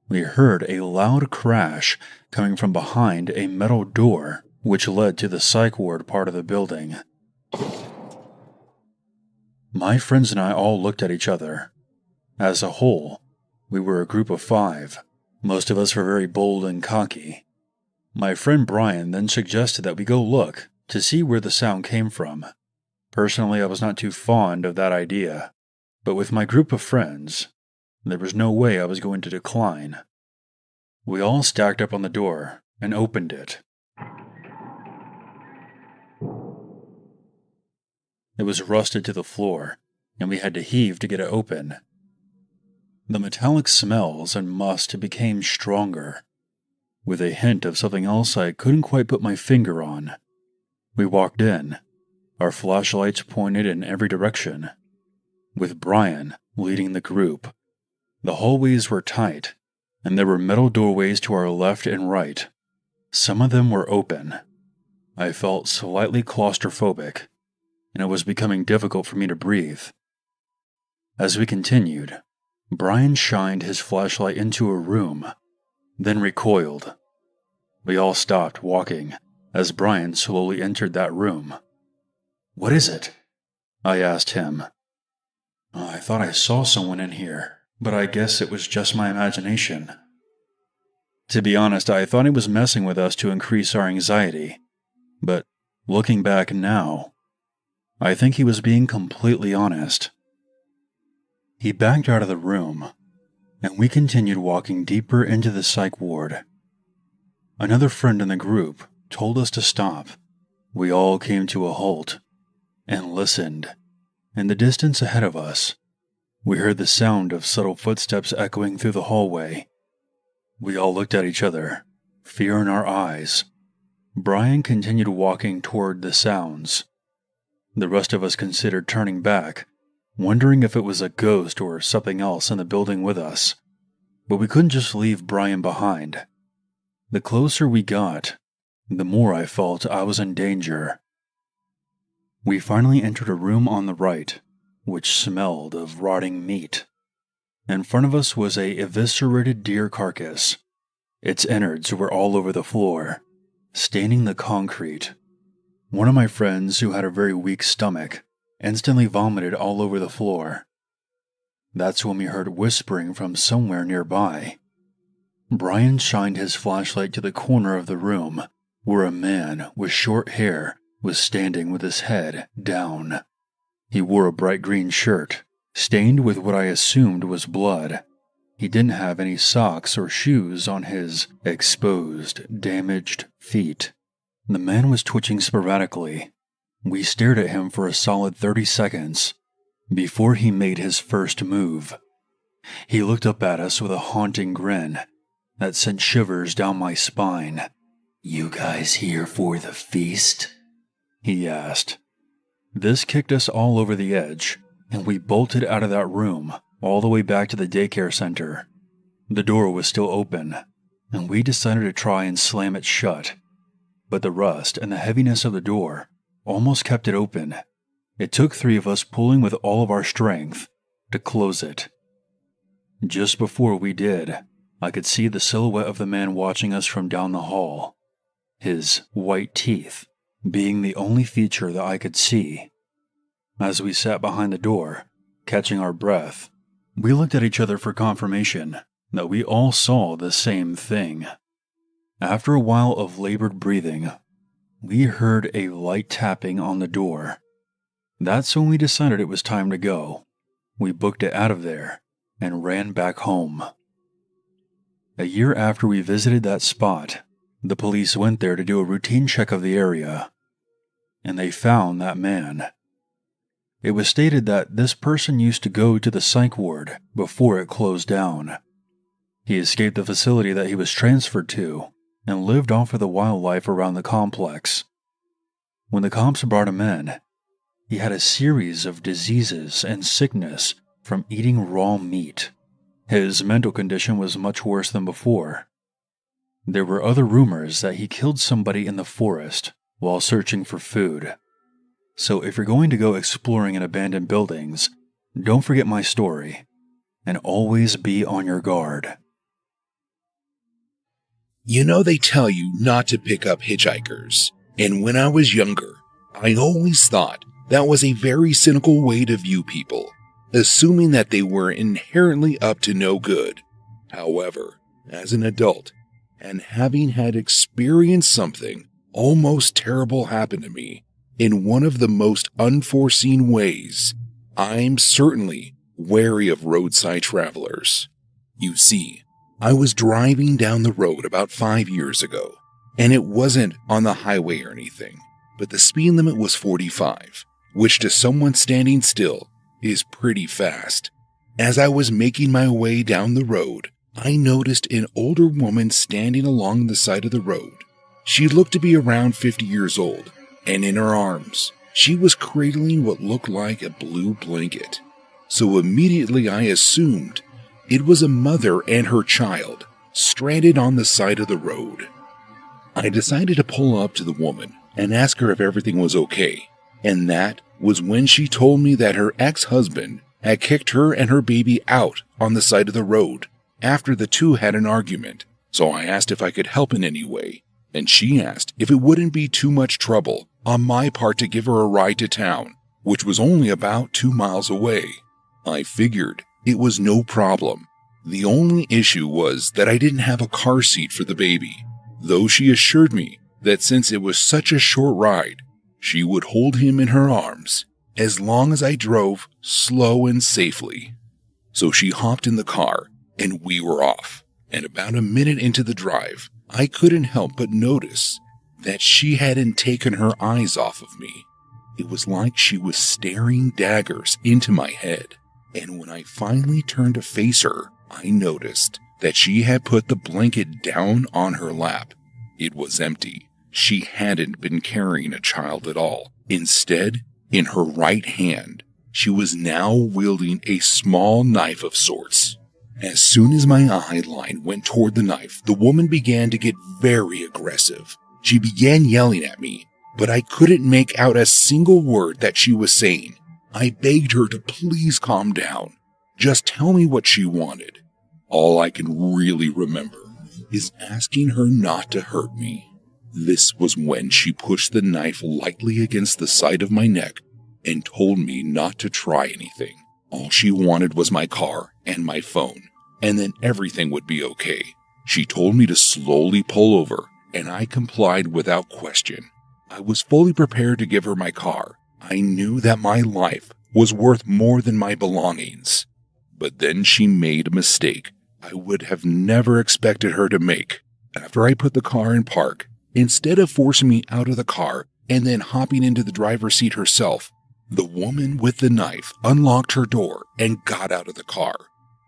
we heard a loud crash coming from behind a metal door which led to the psych ward part of the building. My friends and I all looked at each other. As a whole, we were a group of 5. Most of us were very bold and cocky. My friend Brian then suggested that we go look to see where the sound came from. Personally, I was not too fond of that idea, but with my group of friends, there was no way I was going to decline. We all stacked up on the door and opened it. It was rusted to the floor, and we had to heave to get it open. The metallic smells and must became stronger, with a hint of something else I couldn't quite put my finger on. We walked in, our flashlights pointed in every direction, with Brian leading the group. The hallways were tight, and there were metal doorways to our left and right. Some of them were open. I felt slightly claustrophobic, and it was becoming difficult for me to breathe. As we continued, Brian shined his flashlight into a room, then recoiled. We all stopped walking as Brian slowly entered that room. "What is it?" I asked him. "I thought I saw someone in here, but I guess it was just my imagination." To be honest, I thought he was messing with us to increase our anxiety, but looking back now, I think he was being completely honest. He backed out of the room, and we continued walking deeper into the psych ward. Another friend in the group told us to stop. We all came to a halt and listened. In the distance ahead of us, we heard the sound of subtle footsteps echoing through the hallway. We all looked at each other, fear in our eyes. Brian continued walking toward the sounds. The rest of us considered turning back, wondering if it was a ghost or something else in the building with us. But we couldn't just leave Brian behind. The closer we got, the more I felt I was in danger. We finally entered a room on the right, which smelled of rotting meat. In front of us was a eviscerated deer carcass. Its innards were all over the floor, staining the concrete. One of my friends, who had a very weak stomach, instantly vomited all over the floor. That's when we heard whispering from somewhere nearby. Brian shined his flashlight to the corner of the room, where a man with short hair was standing with his head down. He wore a bright green shirt, stained with what I assumed was blood. He didn't have any socks or shoes on his exposed, damaged feet. The man was twitching sporadically. We stared at him for a solid 30 seconds before he made his first move. He looked up at us with a haunting grin that sent shivers down my spine. "You guys here for the feast?" he asked. This kicked us all over the edge, and we bolted out of that room all the way back to the daycare center. The door was still open, and we decided to try and slam it shut. But the rust and the heaviness of the door almost kept it open. It took 3 of us pulling with all of our strength to close it. Just before we did, I could see the silhouette of the man watching us from down the hall, his white teeth being the only feature that I could see. As we sat behind the door, catching our breath, we looked at each other for confirmation that we all saw the same thing. After a while of labored breathing, we heard a light tapping on the door. That's when we decided it was time to go. We booked it out of there and ran back home. A year after we visited that spot, the police went there to do a routine check of the area, and they found that man. It was stated that this person used to go to the psych ward before it closed down. He escaped the facility that he was transferred to and lived off of the wildlife around the complex. When the cops brought him in, he had a series of diseases and sickness from eating raw meat. His mental condition was much worse than before. There were other rumors that he killed somebody in the forest while searching for food. So if you're going to go exploring in abandoned buildings, don't forget my story, and always be on your guard. You know, they tell you not to pick up hitchhikers, and when I was younger, I always thought that was a very cynical way to view people, assuming that they were inherently up to no good. However, as an adult, and having had experienced something almost terrible happen to me in one of the most unforeseen ways, I'm certainly wary of roadside travelers. You see, I was driving down the road about 5 years ago, and it wasn't on the highway or anything, but the speed limit was 45, which to someone standing still is pretty fast. As I was making my way down the road, I noticed an older woman standing along the side of the road. She looked to be around 50 years old, and in her arms, she was cradling what looked like a blue blanket. So immediately I assumed it was a mother and her child, stranded on the side of the road. I decided to pull up to the woman and ask her if everything was okay, and that was when she told me that her ex-husband had kicked her and her baby out on the side of the road after the two had an argument. So I asked if I could help in any way, and she asked if it wouldn't be too much trouble on my part to give her a ride to town, which was only about 2 miles away. I figured it was no problem. The only issue was that I didn't have a car seat for the baby, though she assured me that since it was such a short ride, she would hold him in her arms as long as I drove slow and safely. So she hopped in the car, and we were off. And about a minute into the drive, I couldn't help but notice that she hadn't taken her eyes off of me. It was like she was staring daggers into my head. And when I finally turned to face her, I noticed that she had put the blanket down on her lap. It was empty. She hadn't been carrying a child at all. Instead, in her right hand, she was now wielding a small knife of sorts. As soon as my eye line went toward the knife, the woman began to get very aggressive. She began yelling at me, but I couldn't make out a single word that she was saying. I begged her to please calm down. Just tell me what she wanted. All I can really remember is asking her not to hurt me. This was when she pushed the knife lightly against the side of my neck and told me not to try anything. All she wanted was my car and my phone, and then everything would be okay. She told me to slowly pull over, and I complied without question. I was fully prepared to give her my car. I knew that my life was worth more than my belongings. But then she made a mistake I would have never expected her to make. After I put the car in park, instead of forcing me out of the car and then hopping into the driver's seat herself, the woman with the knife unlocked her door and got out of the car.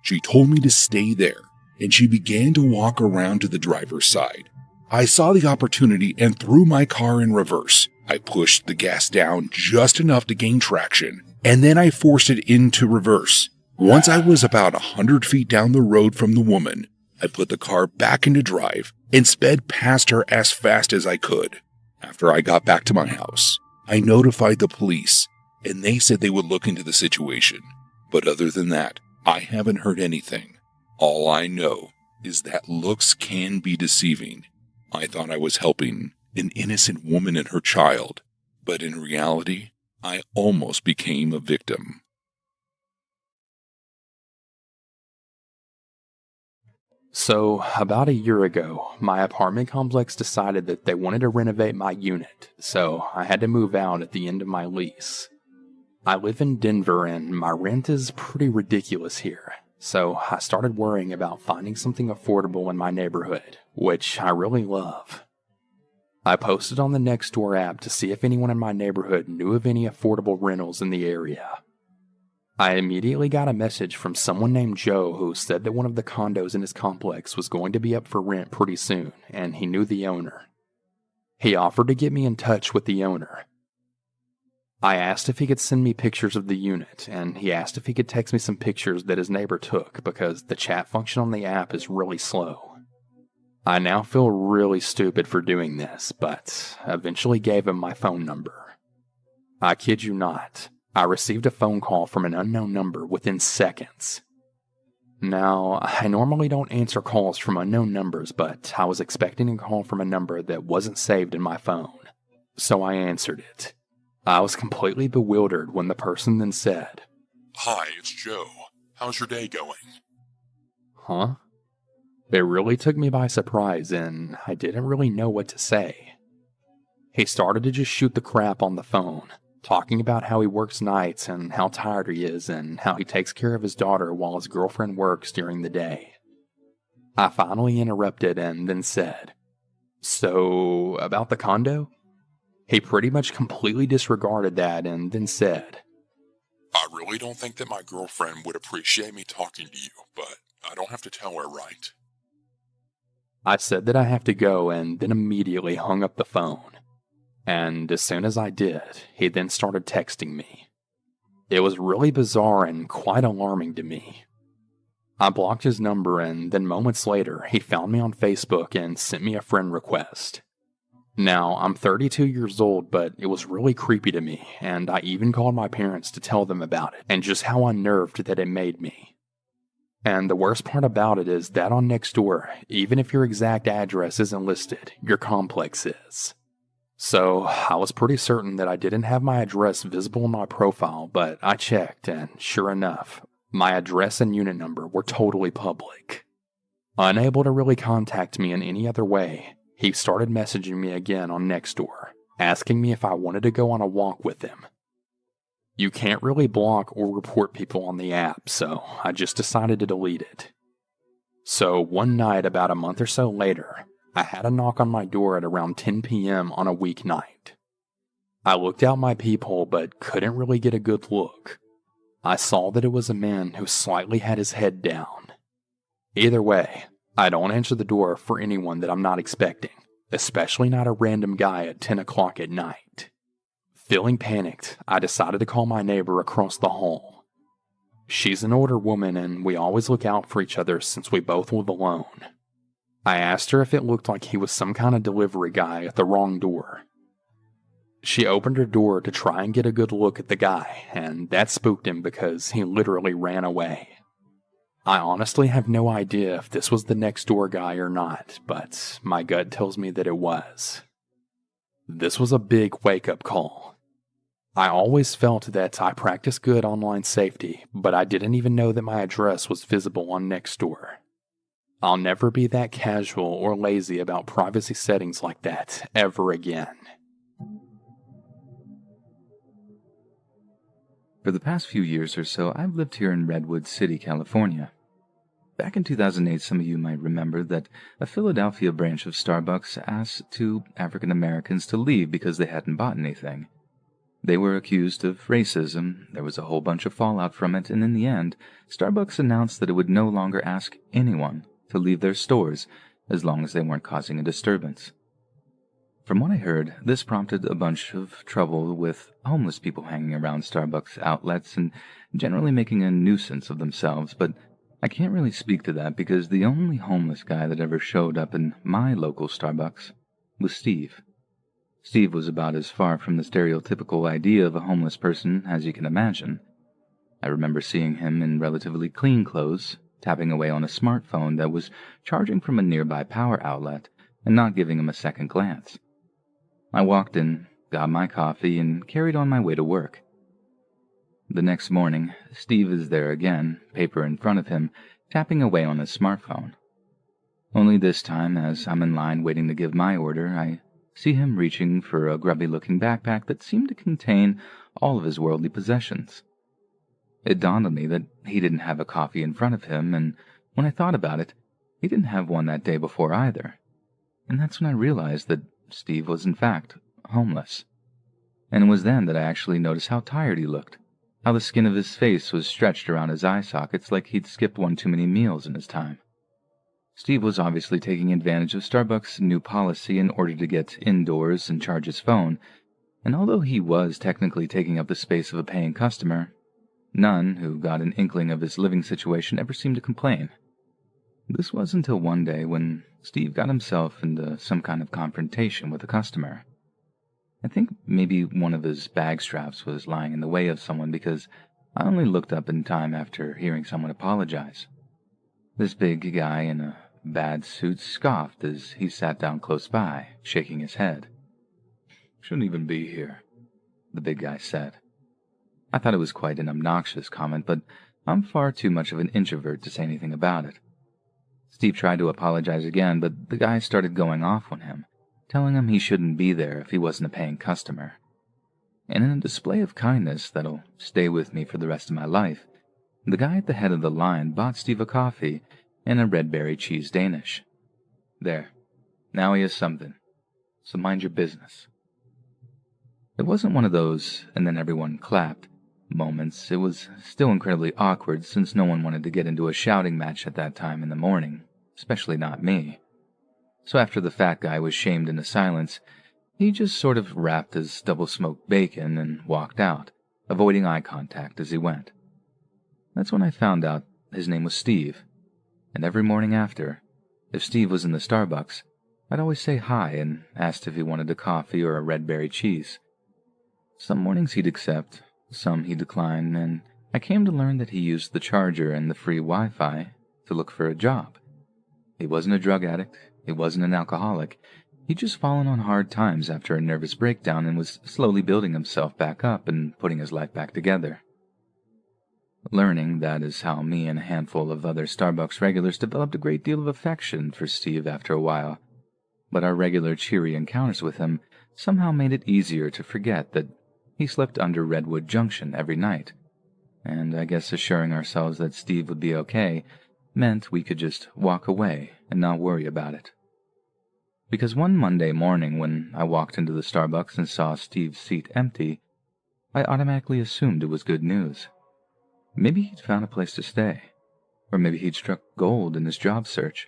She told me to stay there, and she began to walk around to the driver's side. I saw the opportunity and threw my car in reverse. I pushed the gas down just enough to gain traction, and then I forced it into reverse. Once I was about 100 feet down the road from the woman, I put the car back into drive and sped past her as fast as I could. After I got back to my house, I notified the police, and they said they would look into the situation. But other than that, I haven't heard anything. All I know is that looks can be deceiving. I thought I was helping an innocent woman and her child, but in reality, I almost became a victim. So, about a year ago, my apartment complex decided that they wanted to renovate my unit, so I had to move out at the end of my lease. I live in Denver and my rent is pretty ridiculous here, so I started worrying about finding something affordable in my neighborhood, which I really love. I posted on the Nextdoor app to see if anyone in my neighborhood knew of any affordable rentals in the area. I immediately got a message from someone named Joe who said that one of the condos in his complex was going to be up for rent pretty soon, and he knew the owner. He offered to get me in touch with the owner. I asked if he could send me pictures of the unit, and he asked if he could text me some pictures that his neighbor took because the chat function on the app is really slow. I now feel really stupid for doing this, but eventually gave him my phone number. I kid you not. I received a phone call from an unknown number within seconds. Now, I normally don't answer calls from unknown numbers, but I was expecting a call from a number that wasn't saved in my phone, so I answered it. I was completely bewildered when the person then said, Hi, it's Joe. How's your day going? Huh? It really took me by surprise, and I didn't really know what to say. He started to just shoot the crap on the phone, talking about how he works nights and how tired he is and how he takes care of his daughter while his girlfriend works during the day. I finally interrupted and then said, So, about the condo? He pretty much completely disregarded that and then said, I really don't think that my girlfriend would appreciate me talking to you, but I don't have to tell her, right? I said that I have to go and then immediately hung up the phone. And as soon as I did, he then started texting me. It was really bizarre and quite alarming to me. I blocked his number and then moments later, he found me on Facebook and sent me a friend request. Now, I'm 32 years old, but it was really creepy to me, and I even called my parents to tell them about it and just how unnerved that it made me. And the worst part about it is that on Nextdoor, even if your exact address isn't listed, your complex is. So, I was pretty certain that I didn't have my address visible in my profile, but I checked, and sure enough, my address and unit number were totally public. Unable to really contact me in any other way, he started messaging me again on Nextdoor, asking me if I wanted to go on a walk with him. You can't really block or report people on the app, so I just decided to delete it. So one night about a month or so later, I had a knock on my door at around 10 p.m. on a weeknight. I looked out my peephole but couldn't really get a good look. I saw that it was a man who slightly had his head down. Either way, I don't answer the door for anyone that I'm not expecting, especially not a random guy at 10 o'clock at night. Feeling panicked, I decided to call my neighbor across the hall. She's an older woman and we always look out for each other since we both live alone. I asked her if it looked like he was some kind of delivery guy at the wrong door. She opened her door to try and get a good look at the guy, and that spooked him because he literally ran away. I honestly have no idea if this was the next door guy or not, but my gut tells me that it was. This was a big wake-up call. I always felt that I practiced good online safety, but I didn't even know that my address was visible on Nextdoor. I'll never be that casual or lazy about privacy settings like that ever again. For the past few years or so, I've lived here in Redwood City, California. Back in 2008, some of you might remember that a Philadelphia branch of Starbucks asked two African Americans to leave because they hadn't bought anything. They were accused of racism, there was a whole bunch of fallout from it, and in the end, Starbucks announced that it would no longer ask anyone to leave their stores as long as they weren't causing a disturbance. From what I heard, this prompted a bunch of trouble with homeless people hanging around Starbucks outlets and generally making a nuisance of themselves, but I can't really speak to that because the only homeless guy that ever showed up in my local Starbucks was Steve. Steve was about as far from the stereotypical idea of a homeless person as you can imagine. I remember seeing him in relatively clean clothes, tapping away on a smartphone that was charging from a nearby power outlet and not giving him a second glance. I walked in, got my coffee, and carried on my way to work. The next morning, Steve is there again, paper in front of him, tapping away on his smartphone. Only this time, as I'm in line waiting to give my order, I see him reaching for a grubby-looking backpack that seemed to contain all of his worldly possessions. It dawned on me that he didn't have a coffee in front of him, and when I thought about it, he didn't have one that day before either. And that's when I realized that Steve was in fact homeless. And it was then that I actually noticed how tired he looked, how the skin of his face was stretched around his eye sockets like he'd skipped one too many meals in his time. Steve was obviously taking advantage of Starbucks' new policy in order to get indoors and charge his phone, and although he was technically taking up the space of a paying customer, none who got an inkling of his living situation ever seemed to complain. This was until one day when Steve got himself into some kind of confrontation with a customer. I think maybe one of his bag straps was lying in the way of someone because I only looked up in time after hearing someone apologize. This big guy in a bad suit scoffed as he sat down close by, shaking his head. "Shouldn't even be here. the big guy said. I thought it was quite an obnoxious comment, but I'm far too much of an introvert to say anything about it. Steve tried to apologize again, but the guy started going off on him, telling him he shouldn't be there if he wasn't a paying customer. And in a display of kindness that'll stay with me for the rest of my life, the guy at the head of the line bought Steve a coffee and a red berry cheese Danish. There. Now he has something. So mind your business. It wasn't one of those, and then everyone clapped, moments. It was still incredibly awkward since no one wanted to get into a shouting match at that time in the morning, especially not me. So after the fat guy was shamed into silence, he just sort of wrapped his double-smoked bacon and walked out, avoiding eye contact as he went. That's when I found out his name was Steve, and every morning after, if Steve was in the Starbucks, I'd always say hi and asked if he wanted a coffee or a red berry cheese. Some mornings he'd accept, some he'd decline, and I came to learn that he used the charger and the free Wi-Fi to look for a job. He wasn't a drug addict, he wasn't an alcoholic, he'd just fallen on hard times after a nervous breakdown and was slowly building himself back up and putting his life back together. Learning that is how me and a handful of other Starbucks regulars developed a great deal of affection for Steve after a while, but our regular cheery encounters with him somehow made it easier to forget that he slept under Redwood Junction every night, and I guess assuring ourselves that Steve would be okay meant we could just walk away and not worry about it. Because one Monday morning when I walked into the Starbucks and saw Steve's seat empty, I automatically assumed it was good news. Maybe he'd found a place to stay, or maybe he'd struck gold in his job search,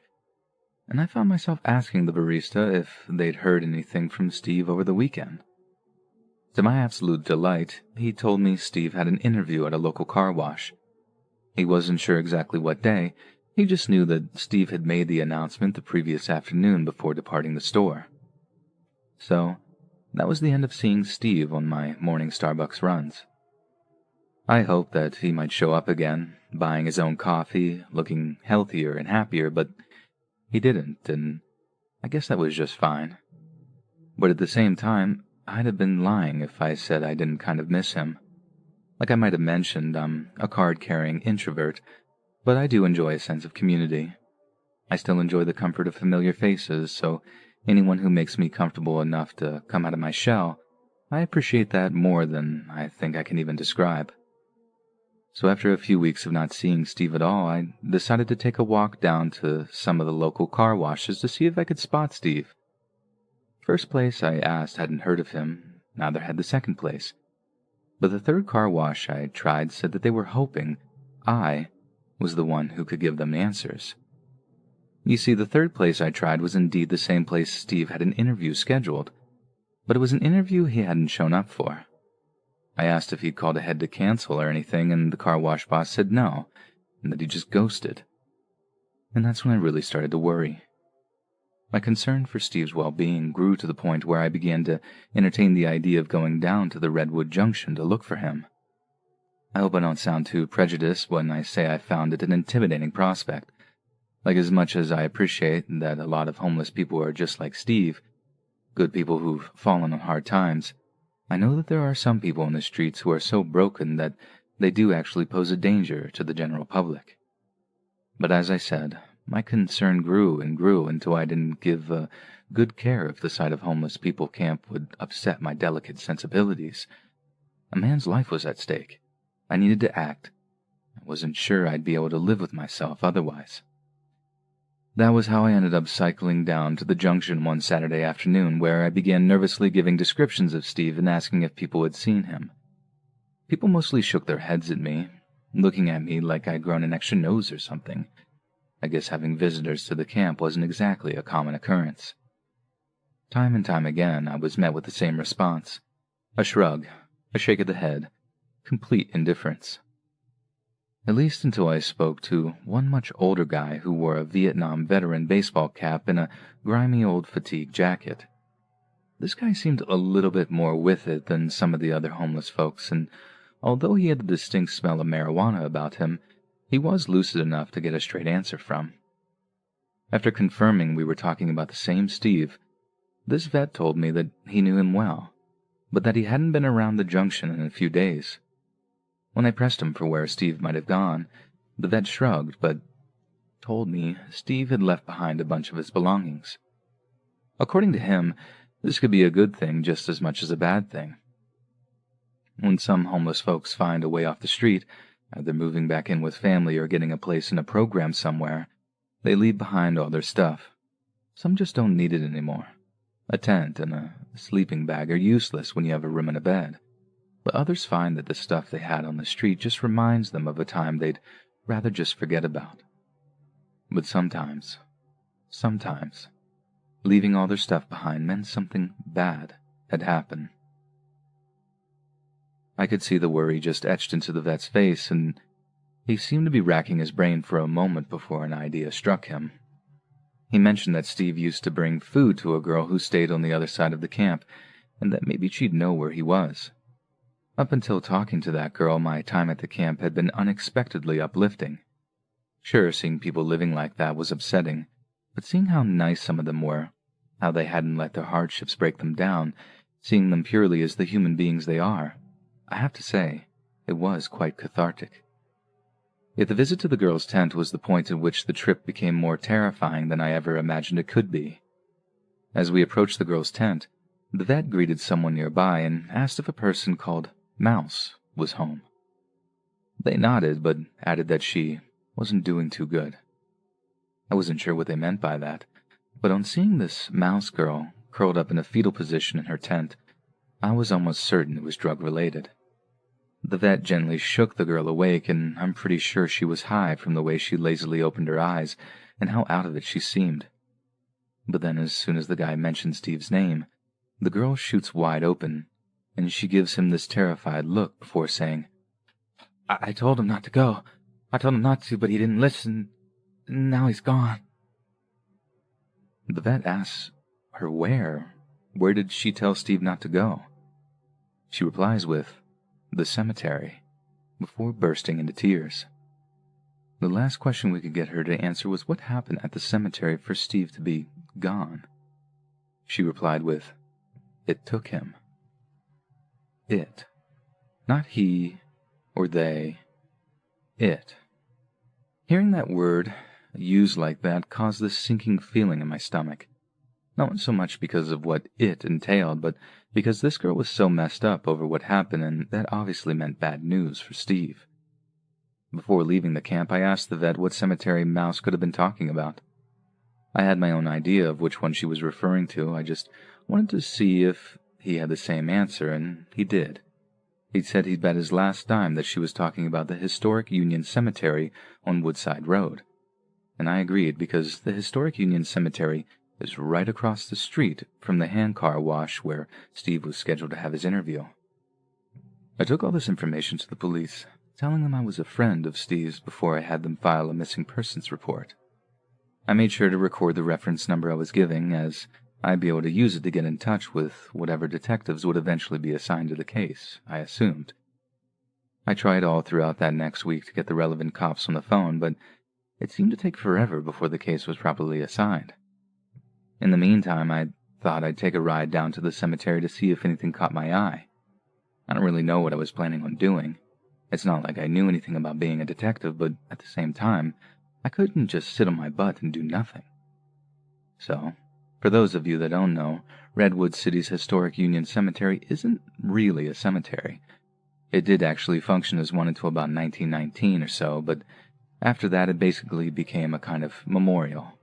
and I found myself asking the barista if they'd heard anything from Steve over the weekend. To my absolute delight, he told me Steve had an interview at a local car wash. He wasn't sure exactly what day, he just knew that Steve had made the announcement the previous afternoon before departing the store. So, that was the end of seeing Steve on my morning Starbucks runs. I hoped that he might show up again, buying his own coffee, looking healthier and happier, but he didn't, and I guess that was just fine. But at the same time, I'd have been lying if I said I didn't kind of miss him. Like I might have mentioned, I'm a card-carrying introvert, but I do enjoy a sense of community. I still enjoy the comfort of familiar faces, so anyone who makes me comfortable enough to come out of my shell, I appreciate that more than I think I can even describe. So after a few weeks of not seeing Steve at all, I decided to take a walk down to some of the local car washes to see if I could spot Steve. First place I asked hadn't heard of him, neither had the second place. But the third car wash I tried said that they were hoping I was the one who could give them the answers. You see, the third place I tried was indeed the same place Steve had an interview scheduled, but it was an interview he hadn't shown up for. I asked if he'd called ahead to cancel or anything, and the car wash boss said no, and that he just ghosted. And that's when I really started to worry. My concern for Steve's well-being grew to the point where I began to entertain the idea of going down to the Redwood Junction to look for him. I hope I don't sound too prejudiced when I say I found it an intimidating prospect. Like, as much as I appreciate that a lot of homeless people are just like Steve, good people who've fallen on hard times, I know that there are some people in the streets who are so broken that they do actually pose a danger to the general public. But as I said, my concern grew and grew until I didn't give good care if the sight of homeless people camp would upset my delicate sensibilities. A man's life was at stake. I needed to act. I wasn't sure I'd be able to live with myself otherwise. That was how I ended up cycling down to the junction one Saturday afternoon, where I began nervously giving descriptions of Steve and asking if people had seen him. People mostly shook their heads at me, looking at me like I'd grown an extra nose or something. I guess having visitors to the camp wasn't exactly a common occurrence. Time and time again, I was met with the same response. A shrug, a shake of the head, complete indifference. At least until I spoke to one much older guy who wore a Vietnam veteran baseball cap and a grimy old fatigue jacket. This guy seemed a little bit more with it than some of the other homeless folks, and although he had the distinct smell of marijuana about him, he was lucid enough to get a straight answer from. After confirming we were talking about the same Steve, this vet told me that he knew him well, but that he hadn't been around the junction in a few days. When I pressed him for where Steve might have gone, the vet shrugged, but told me Steve had left behind a bunch of his belongings. According to him, this could be a good thing just as much as a bad thing. When some homeless folks find a way off the street, either moving back in with family or getting a place in a program somewhere, they leave behind all their stuff. Some just don't need it anymore. A tent and a sleeping bag are useless when you have a room and a bed, but others find that the stuff they had on the street just reminds them of a time they'd rather just forget about. But sometimes, leaving all their stuff behind meant something bad had happened. I could see the worry just etched into the vet's face, and he seemed to be racking his brain for a moment before an idea struck him. He mentioned that Steve used to bring food to a girl who stayed on the other side of the camp, and that maybe she'd know where he was. Up until talking to that girl, my time at the camp had been unexpectedly uplifting. Sure, seeing people living like that was upsetting, but seeing how nice some of them were, how they hadn't let their hardships break them down, seeing them purely as the human beings they are, I have to say, it was quite cathartic. Yet the visit to the girl's tent was the point at which the trip became more terrifying than I ever imagined it could be. As we approached the girl's tent, the vet greeted someone nearby and asked if a person called Mouse was home. They nodded, but added that she wasn't doing too good. I wasn't sure what they meant by that, but on seeing this mouse girl curled up in a fetal position in her tent, I was almost certain it was drug-related. The vet gently shook the girl awake, and I'm pretty sure she was high from the way she lazily opened her eyes and how out of it she seemed. But then as soon as the guy mentioned Steve's name, the girl shoots wide open, and she gives him this terrified look before saying, I told him not to go. I told him not to, but he didn't listen. Now he's gone. The vet asks her where. Where did she tell Steve not to go? She replies with, the cemetery, before bursting into tears. The last question we could get her to answer was what happened at the cemetery for Steve to be gone. She replied with, it took him. It. Not he or they. It. Hearing that word used like that caused this sinking feeling in my stomach. Not so much because of what it entailed, but because this girl was so messed up over what happened, and that obviously meant bad news for Steve. Before leaving the camp, I asked the vet what cemetery Mouse could have been talking about. I had my own idea of which one she was referring to. I just wanted to see if he had the same answer, and he did. He'd said he'd bet his last dime that she was talking about the historic Union Cemetery on Woodside Road. And I agreed, because the historic Union Cemetery is right across the street from the hand car wash where Steve was scheduled to have his interview. I took all this information to the police, telling them I was a friend of Steve's before I had them file a missing persons report. I made sure to record the reference number I was giving, as I'd be able to use it to get in touch with whatever detectives would eventually be assigned to the case, I assumed. I tried all throughout that next week to get the relevant cops on the phone, but it seemed to take forever before the case was properly assigned. In the meantime, I thought I'd take a ride down to the cemetery to see if anything caught my eye. I don't really know what I was planning on doing. It's not like I knew anything about being a detective, but at the same time, I couldn't just sit on my butt and do nothing. So, for those of you that don't know, Redwood City's historic Union Cemetery isn't really a cemetery. It did actually function as one until about 1919 or so, but after that it basically became a kind of memorial.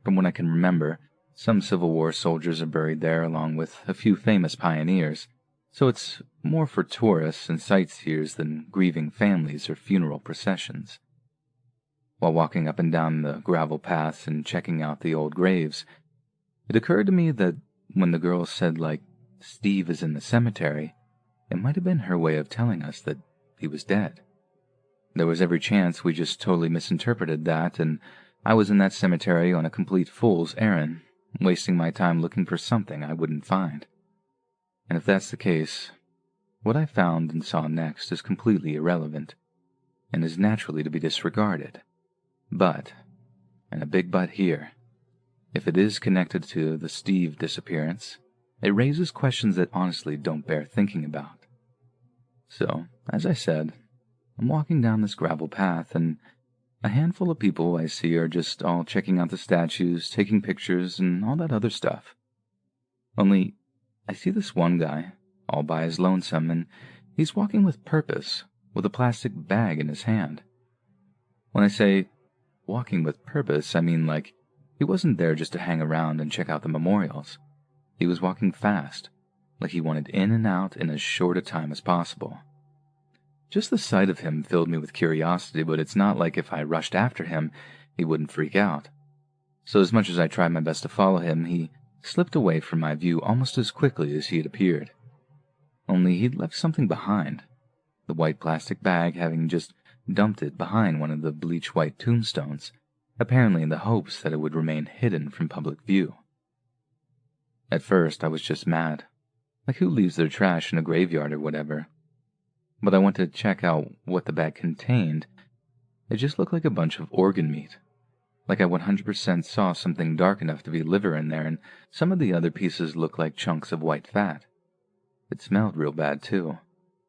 From what I can remember, some Civil War soldiers are buried there along with a few famous pioneers, so it's more for tourists and sightseers than grieving families or funeral processions. While walking up and down the gravel paths and checking out the old graves, it occurred to me that when the girl said, Steve is in the cemetery, it might have been her way of telling us that he was dead. There was every chance we just totally misinterpreted that, and I was in that cemetery on a complete fool's errand, wasting my time looking for something I wouldn't find. And if that's the case, what I found and saw next is completely irrelevant, and is naturally to be disregarded. But, and a big but here, if it is connected to the Steve disappearance, it raises questions that honestly don't bear thinking about. So, as I said, I'm walking down this gravel path, and a handful of people I see are just all checking out the statues, taking pictures, and all that other stuff. Only, I see this one guy, all by his lonesome, and he's walking with purpose, with a plastic bag in his hand. When I say walking with purpose, I mean like he wasn't there just to hang around and check out the memorials. He was walking fast, like he wanted in and out in as short a time as possible. Just the sight of him filled me with curiosity, but it's not like if I rushed after him, he wouldn't freak out. So as much as I tried my best to follow him, he slipped away from my view almost as quickly as he had appeared. Only he'd left something behind, the white plastic bag having just dumped it behind one of the bleach-white tombstones, apparently in the hopes that it would remain hidden from public view. At first, I was just mad, like who leaves their trash in a graveyard or whatever. But I went to check out what the bag contained. It just looked like a bunch of organ meat. Like I 100% saw something dark enough to be liver in there, and some of the other pieces looked like chunks of white fat. It smelled real bad, too,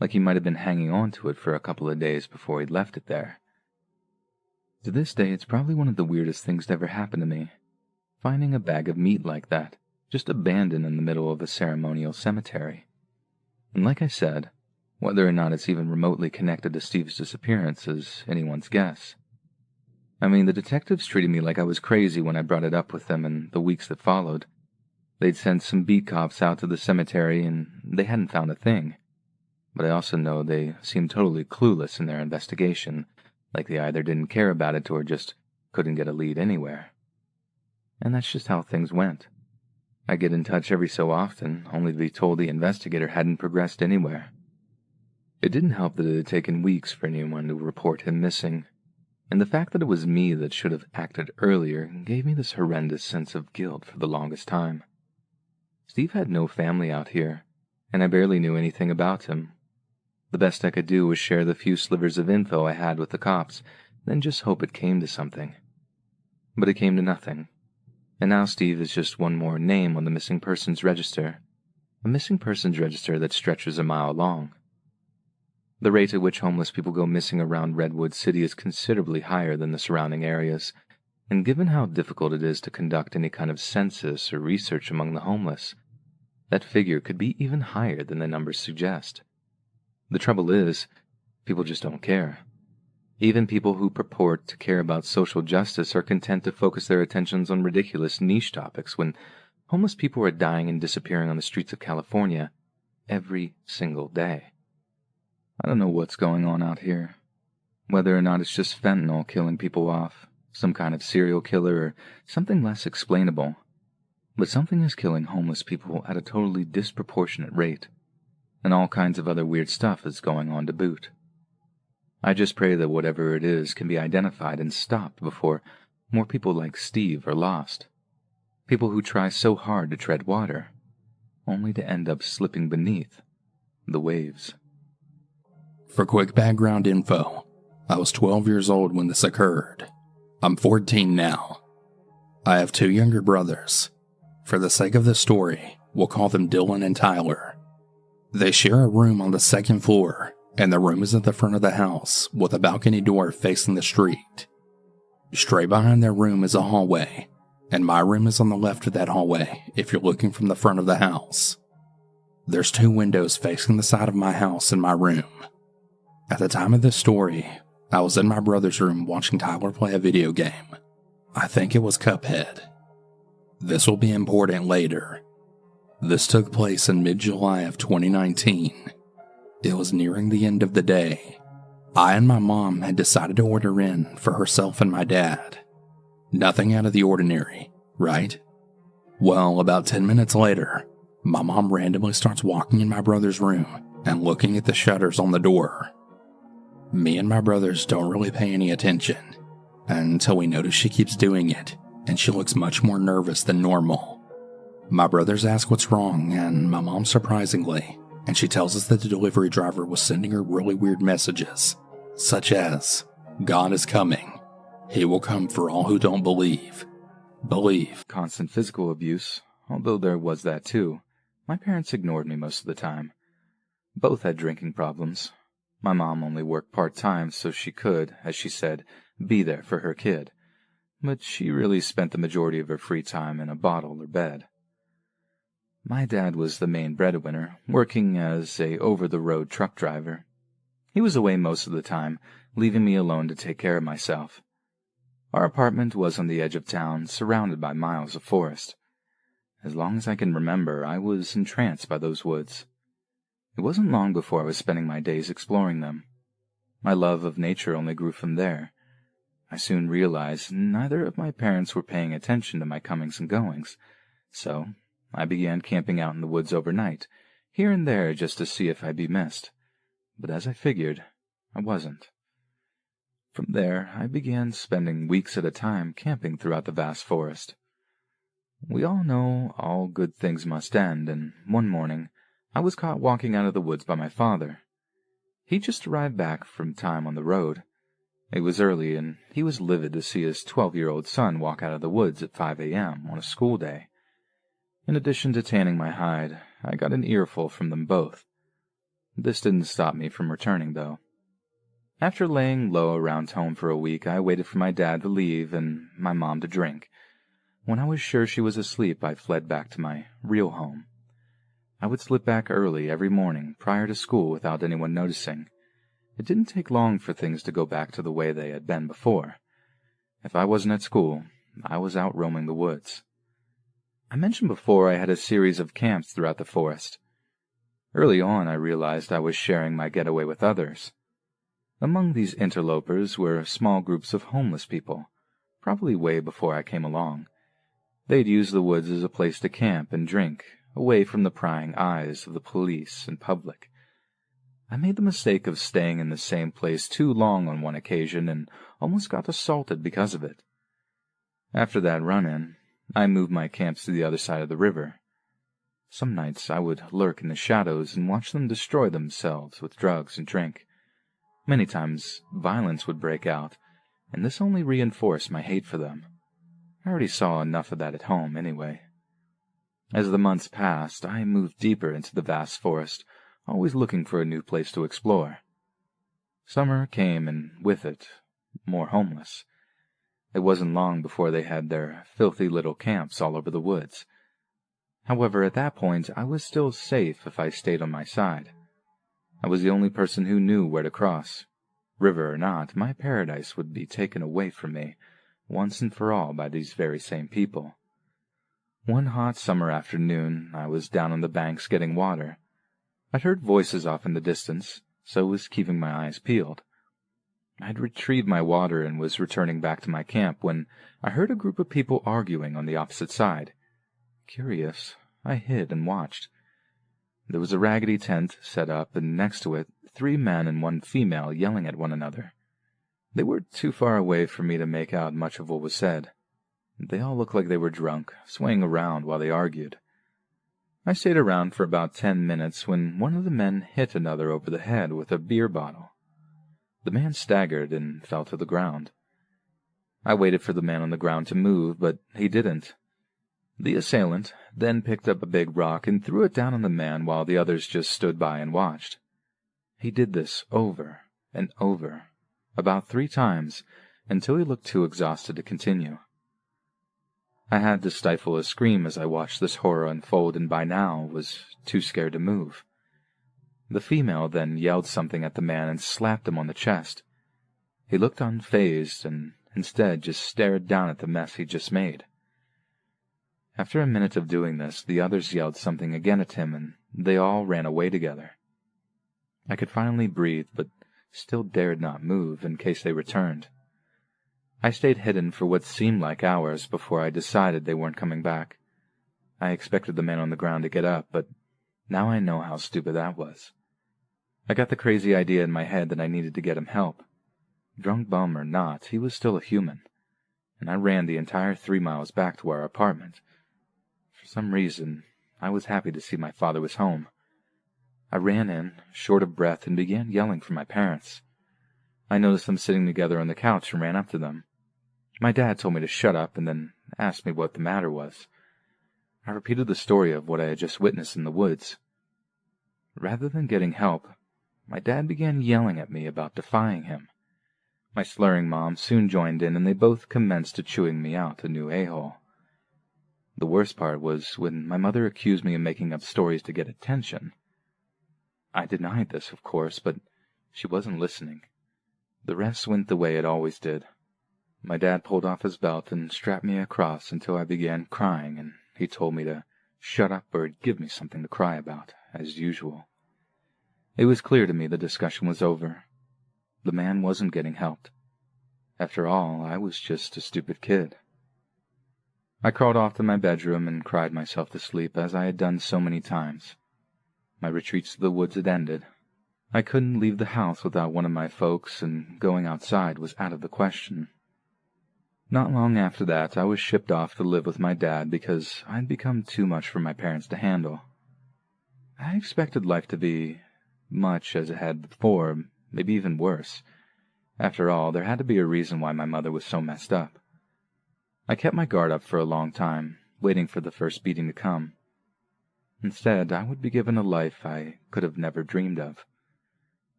like he might have been hanging on to it for a couple of days before he'd left it there. To this day, it's probably one of the weirdest things to ever happen to me, finding a bag of meat like that, just abandoned in the middle of a ceremonial cemetery. And like I said, whether or not it's even remotely connected to Steve's disappearance is anyone's guess. I mean, the detectives treated me like I was crazy when I brought it up with them in the weeks that followed. They'd sent some beat cops out to the cemetery, and they hadn't found a thing. But I also know they seemed totally clueless in their investigation, like they either didn't care about it or just couldn't get a lead anywhere. And that's just how things went. I get in touch every so often, only to be told the investigator hadn't progressed anywhere. It didn't help that it had taken weeks for anyone to report him missing, and the fact that it was me that should have acted earlier gave me this horrendous sense of guilt for the longest time. Steve had no family out here, and I barely knew anything about him. The best I could do was share the few slivers of info I had with the cops, then just hope it came to something. But it came to nothing, and now Steve is just one more name on the missing persons register, a missing persons register that stretches a mile long. The rate at which homeless people go missing around Redwood City is considerably higher than the surrounding areas, and given how difficult it is to conduct any kind of census or research among the homeless, that figure could be even higher than the numbers suggest. The trouble is, people just don't care. Even people who purport to care about social justice are content to focus their attentions on ridiculous niche topics when homeless people are dying and disappearing on the streets of California every single day. I don't know what's going on out here. Whether or not it's just fentanyl killing people off, some kind of serial killer, or something less explainable. But something is killing homeless people at a totally disproportionate rate, and all kinds of other weird stuff is going on to boot. I just pray that whatever it is can be identified and stopped before more people like Steve are lost. People who try so hard to tread water, only to end up slipping beneath the waves. For quick background info, I was 12 years old when this occurred. I'm 14 now. I have 2 younger brothers. For the sake of this story, we'll call them Dylan and Tyler. They share a room on the 2nd floor, and the room is at the front of the house with a balcony door facing the street. Straight behind their room is a hallway, and my room is on the left of that hallway if you're looking from the front of the house. There's 2 windows facing the side of my house and my room. At the time of this story, I was in my brother's room watching Tyler play a video game. I think it was Cuphead. This will be important later. This took place in mid-July of 2019. It was nearing the end of the day. I and my mom had decided to order in for herself and my dad. Nothing out of the ordinary, right? Well, about 10 minutes later, my mom randomly starts walking in my brother's room and looking at the shutters on the door. Me and my brothers don't really pay any attention until we notice she keeps doing it, and she looks much more nervous than normal. My brothers ask what's wrong, and my mom surprisingly, and she tells us that the delivery driver was sending her really weird messages, such as, "God is coming. He will come for all who don't believe." Believe. Constant physical abuse, although there was that too. My parents ignored me most of the time. Both had drinking problems. My mom only worked part-time so she could, as she said, be there for her kid. But she really spent the majority of her free time in a bottle or bed. My dad was the main breadwinner, working as a over-the-road truck driver. He was away most of the time, leaving me alone to take care of myself. Our apartment was on the edge of town, surrounded by miles of forest. As long as I can remember, I was entranced by those woods. It wasn't long before I was spending my days exploring them. My love of nature only grew from there. I soon realized neither of my parents were paying attention to my comings and goings, so I began camping out in the woods overnight, here and there just to see if I'd be missed. But as I figured, I wasn't. From there, I began spending weeks at a time camping throughout the vast forest. We all know all good things must end, and one morning, I was caught walking out of the woods by my father. He just arrived back from time on the road. It was early, and he was livid to see his 12-year-old son walk out of the woods at 5 a.m. on a school day. In addition to tanning my hide, I got an earful from them both. This didn't stop me from returning, though. After laying low around home for a week, I waited for my dad to leave and my mom to drink. When I was sure she was asleep, I fled back to my real home. I would slip back early every morning prior to school without anyone noticing. It didn't take long for things to go back to the way they had been before. If I wasn't at school, I was out roaming the woods. I mentioned before I had a series of camps throughout the forest. Early on, I realized I was sharing my getaway with others. Among these interlopers were small groups of homeless people, probably way before I came along. They'd use the woods as a place to camp and drink, away from the prying eyes of the police and public. I made the mistake of staying in the same place too long on one occasion and almost got assaulted because of it. After that run-in, I moved my camps to the other side of the river. Some nights I would lurk in the shadows and watch them destroy themselves with drugs and drink. Many times violence would break out, and this only reinforced my hate for them. I already saw enough of that at home anyway. As the months passed, I moved deeper into the vast forest, always looking for a new place to explore. Summer came, and with it, more homeless. It wasn't long before they had their filthy little camps all over the woods. However, at that point, I was still safe if I stayed on my side. I was the only person who knew where to cross. River or not, my paradise would be taken away from me, once and for all, by these very same people. One hot summer afternoon, I was down on the banks getting water. I'd heard voices off in the distance, so was keeping my eyes peeled. I'd retrieved my water and was returning back to my camp when I heard a group of people arguing on the opposite side. Curious, I hid and watched. There was a raggedy tent set up, and next to it, 3 men and 1 female yelling at one another. They were too far away for me to make out much of what was said. They all looked like they were drunk, swaying around while they argued. I stayed around for about 10 minutes when one of the men hit another over the head with a beer bottle. The man staggered and fell to the ground. I waited for the man on the ground to move, but he didn't. The assailant then picked up a big rock and threw it down on the man while the others just stood by and watched. He did this over and over, about 3 times, until he looked too exhausted to continue. I had to stifle a scream as I watched this horror unfold, and by now was too scared to move. The female then yelled something at the man and slapped him on the chest. He looked unfazed and instead just stared down at the mess he'd just made. After a minute of doing this, the others yelled something again at him, and they all ran away together. I could finally breathe, but still dared not move in case they returned. I stayed hidden for what seemed like hours before I decided they weren't coming back. I expected the man on the ground to get up, but now I know how stupid that was. I got the crazy idea in my head that I needed to get him help. Drunk bum or not, he was still a human, and I ran the entire 3 miles back to our apartment. For some reason, I was happy to see my father was home. I ran in, short of breath, and began yelling for my parents. I noticed them sitting together on the couch and ran up to them. My dad told me to shut up and then asked me what the matter was. I repeated the story of what I had just witnessed in the woods. Rather than getting help, my dad began yelling at me about defying him. My slurring mom soon joined in, and they both commenced to chewing me out a new a-hole. The worst part was when my mother accused me of making up stories to get attention. I denied this, of course, but she wasn't listening. The rest went the way it always did. My dad pulled off his belt and strapped me across until I began crying, and he told me to shut up or give me something to cry about, as usual. It was clear to me the discussion was over. The man wasn't getting helped. After all, I was just a stupid kid. I crawled off to my bedroom and cried myself to sleep, as I had done so many times. My retreats to the woods had ended. I couldn't leave the house without one of my folks, and going outside was out of the question. Not long after that, I was shipped off to live with my dad because I'd become too much for my parents to handle. I expected life to be much as it had before, maybe even worse. After all, there had to be a reason why my mother was so messed up. I kept my guard up for a long time, waiting for the first beating to come. Instead, I would be given a life I could have never dreamed of.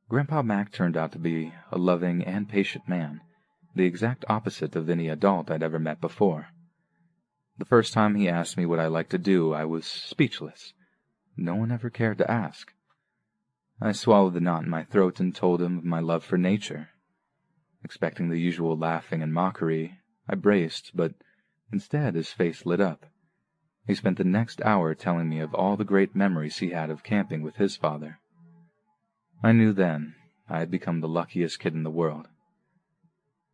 Grandpa Mac turned out to be a loving and patient man, the exact opposite of any adult I'd ever met before. The first time he asked me what I liked to do, I was speechless. No one ever cared to ask. I swallowed the knot in my throat and told him of my love for nature. Expecting the usual laughing and mockery, I braced, but instead his face lit up. He spent the next hour telling me of all the great memories he had of camping with his father. I knew then I had become the luckiest kid in the world.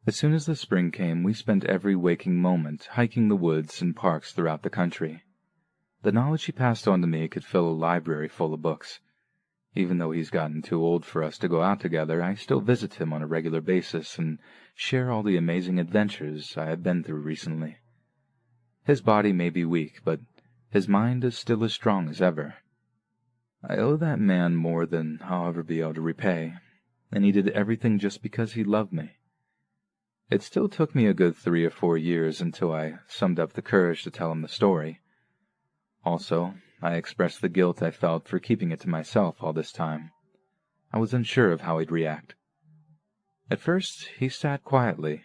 As soon as the spring came, we spent every waking moment hiking the woods and parks throughout the country. The knowledge he passed on to me could fill a library full of books. Even though he's gotten too old for us to go out together, I still visit him on a regular basis and share all the amazing adventures I have been through recently. His body may be weak, but his mind is still as strong as ever. I owe that man more than I'll ever be able to repay, and he did everything just because he loved me. It still took me a good 3 or 4 years until I summed up the courage to tell him the story. Also, I expressed the guilt I felt for keeping it to myself all this time. I was unsure of how he'd react. At first, he sat quietly.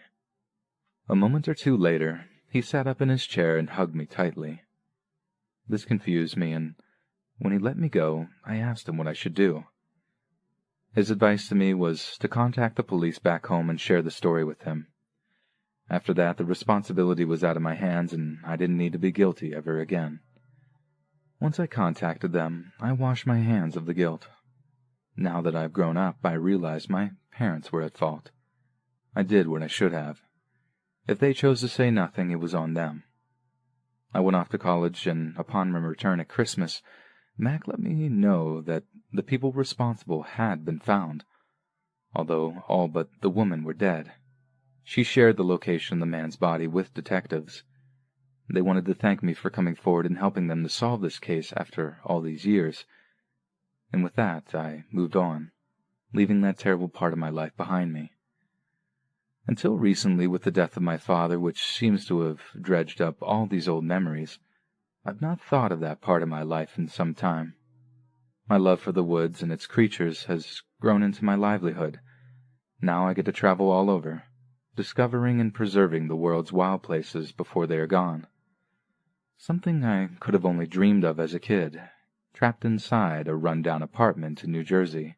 A moment or two later, he sat up in his chair and hugged me tightly. This confused me, and when he let me go, I asked him what I should do. His advice to me was to contact the police back home and share the story with him. After that, the responsibility was out of my hands, and I didn't need to be guilty ever again. Once I contacted them, I washed my hands of the guilt. Now that I've grown up, I realize my parents were at fault. I did what I should have. If they chose to say nothing, it was on them. I went off to college, and upon my return at Christmas, Mac let me know that the people responsible had been found, although all but the woman were dead. She shared the location of the man's body with detectives. They wanted to thank me for coming forward and helping them to solve this case after all these years. And with that, I moved on, leaving that terrible part of my life behind me. Until recently, with the death of my father, which seems to have dredged up all these old memories, I've not thought of that part of my life in some time. My love for the woods and its creatures has grown into my livelihood. Now I get to travel all over, discovering and preserving the world's wild places before they are gone. Something I could have only dreamed of as a kid, trapped inside a run-down apartment in New Jersey.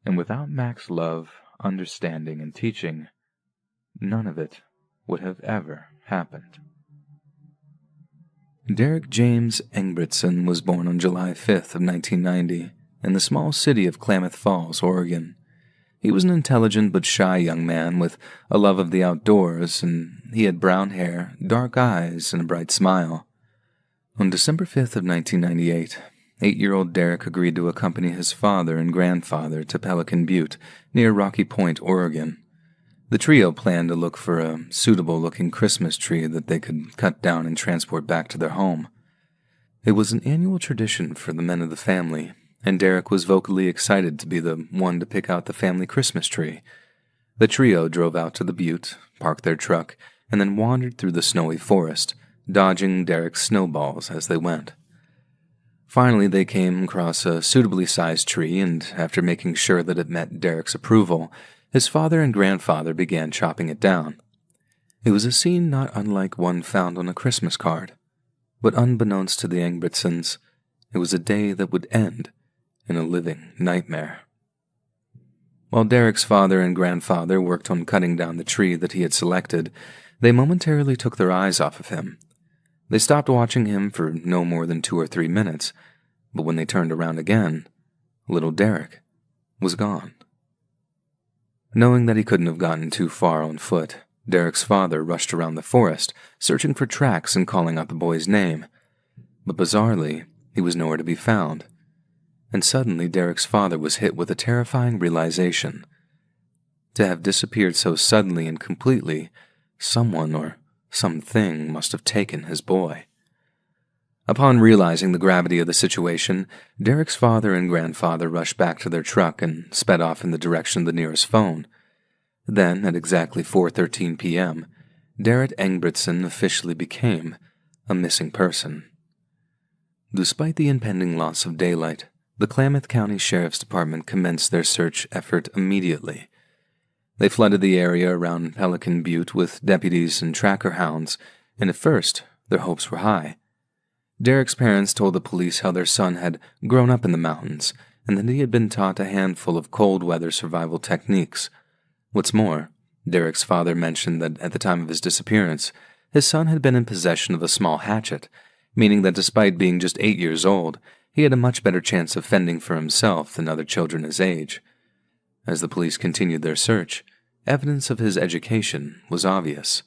And without Mac's love, understanding, and teaching, none of it would have ever happened. Derek James Engbritson was born on July 5th of 1990 in the small city of Klamath Falls, Oregon. He was an intelligent but shy young man with a love of the outdoors, and he had brown hair, dark eyes, and a bright smile. On December 5th of 1998, 8-year-old Derek agreed to accompany his father and grandfather to Pelican Butte, near Rocky Point, Oregon. The trio planned to look for a suitable-looking Christmas tree that they could cut down and transport back to their home. It was an annual tradition for the men of the family, and Derek was vocally excited to be the one to pick out the family Christmas tree. The trio drove out to the butte, parked their truck, and then wandered through the snowy forest, dodging Derek's snowballs as they went. Finally, they came across a suitably sized tree, and after making sure that it met Derek's approval, his father and grandfather began chopping it down. It was a scene not unlike one found on a Christmas card, but unbeknownst to the Engbritsons, it was a day that would end in a living nightmare. While Derek's father and grandfather worked on cutting down the tree that he had selected, they momentarily took their eyes off of him. They stopped watching him for no more than 2 or 3 minutes, but when they turned around again, little Derek was gone. Knowing that he couldn't have gotten too far on foot, Derek's father rushed around the forest, searching for tracks and calling out the boy's name. But bizarrely, he was nowhere to be found. And suddenly Derek's father was hit with a terrifying realization. To have disappeared so suddenly and completely, someone or something must have taken his boy. Upon realizing the gravity of the situation, Derek's father and grandfather rushed back to their truck and sped off in the direction of the nearest phone. Then, at exactly 4:13 p.m., Derek Engbritson officially became a missing person. Despite the impending loss of daylight, the Klamath County Sheriff's Department commenced their search effort immediately. They flooded the area around Pelican Butte with deputies and tracker hounds, and at first, their hopes were high. Derek's parents told the police how their son had grown up in the mountains, and that he had been taught a handful of cold-weather survival techniques. What's more, Derek's father mentioned that at the time of his disappearance, his son had been in possession of a small hatchet, meaning that despite being just 8 years old, he had a much better chance of fending for himself than other children his age. As the police continued their search, evidence of his education was obvious.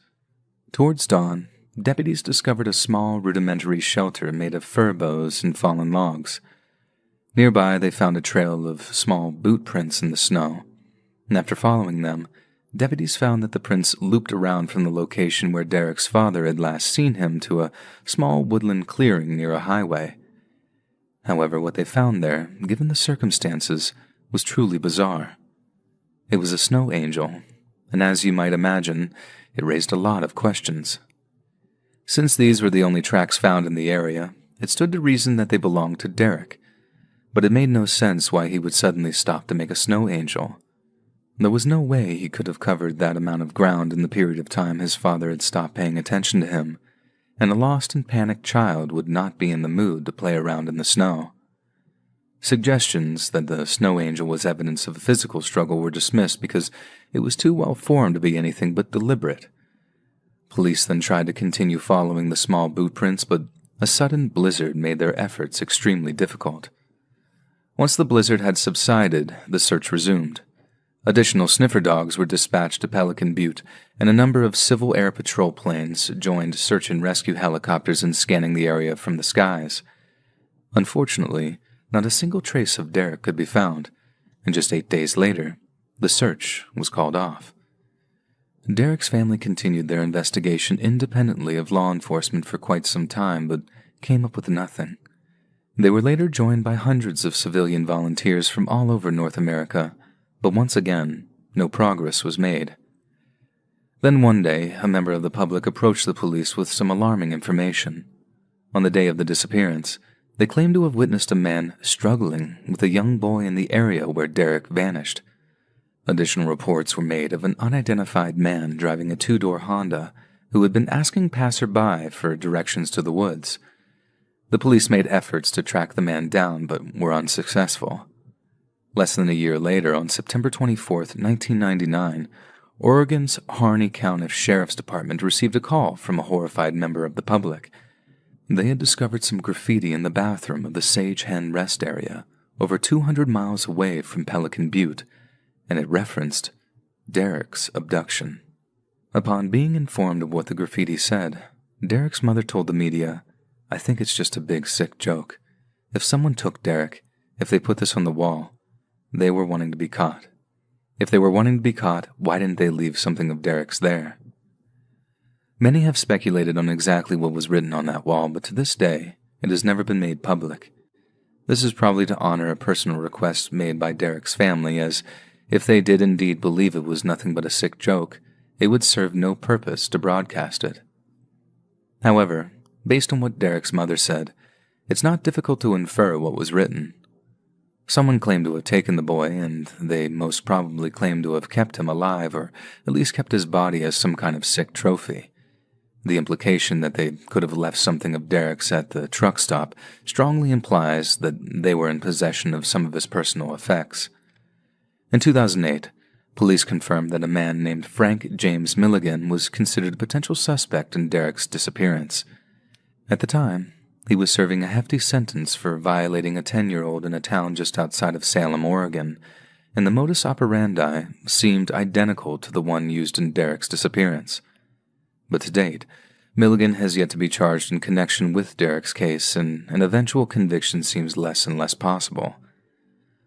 Towards dawn, deputies discovered a small rudimentary shelter made of fir boughs and fallen logs. Nearby, they found a trail of small boot prints in the snow, and after following them, deputies found that the prints looped around from the location where Derek's father had last seen him to a small woodland clearing near a highway. However, what they found there, given the circumstances, was truly bizarre. It was a snow angel, and as you might imagine, it raised a lot of questions. Since these were the only tracks found in the area, it stood to reason that they belonged to Derek, but it made no sense why he would suddenly stop to make a snow angel. There was no way he could have covered that amount of ground in the period of time his father had stopped paying attention to him, and a lost and panicked child would not be in the mood to play around in the snow. Suggestions that the snow angel was evidence of a physical struggle were dismissed because it was too well formed to be anything but deliberate. Police then tried to continue following the small boot prints, but a sudden blizzard made their efforts extremely difficult. Once the blizzard had subsided, the search resumed. Additional sniffer dogs were dispatched to Pelican Butte, and a number of Civil Air Patrol planes joined search and rescue helicopters in scanning the area from the skies. Unfortunately, not a single trace of Derek could be found, and just 8 days later, the search was called off. Derek's family continued their investigation independently of law enforcement for quite some time, but came up with nothing. They were later joined by hundreds of civilian volunteers from all over North America, but once again, no progress was made. Then one day, a member of the public approached the police with some alarming information. On the day of the disappearance, they claimed to have witnessed a man struggling with a young boy in the area where Derek vanished. Additional reports were made of an unidentified man driving a 2-door Honda who had been asking passerby for directions to the woods. The police made efforts to track the man down, but were unsuccessful. Less than a year later, on September 24, 1999, Oregon's Harney County Sheriff's Department received a call from a horrified member of the public. They had discovered some graffiti in the bathroom of the Sage Hen Rest area, over 200 miles away from Pelican Butte, and it referenced Derek's abduction. Upon being informed of what the graffiti said, Derek's mother told the media, "I think it's just a big sick joke. If someone took Derek, if they put this on the wall, they were wanting to be caught. If they were wanting to be caught, why didn't they leave something of Derek's there?" Many have speculated on exactly what was written on that wall, but to this day, it has never been made public. This is probably to honor a personal request made by Derek's family, as if they did indeed believe it was nothing but a sick joke, it would serve no purpose to broadcast it. However, based on what Derek's mother said, it's not difficult to infer what was written. Someone claimed to have taken the boy, and they most probably claimed to have kept him alive, or at least kept his body as some kind of sick trophy. The implication that they could have left something of Derek's at the truck stop strongly implies that they were in possession of some of his personal effects. In 2008, police confirmed that a man named Frank James Milligan was considered a potential suspect in Derek's disappearance. At the time, he was serving a hefty sentence for violating a 10-year-old in a town just outside of Salem, Oregon, and the modus operandi seemed identical to the one used in Derek's disappearance. But to date, Milligan has yet to be charged in connection with Derek's case, and an eventual conviction seems less and less possible.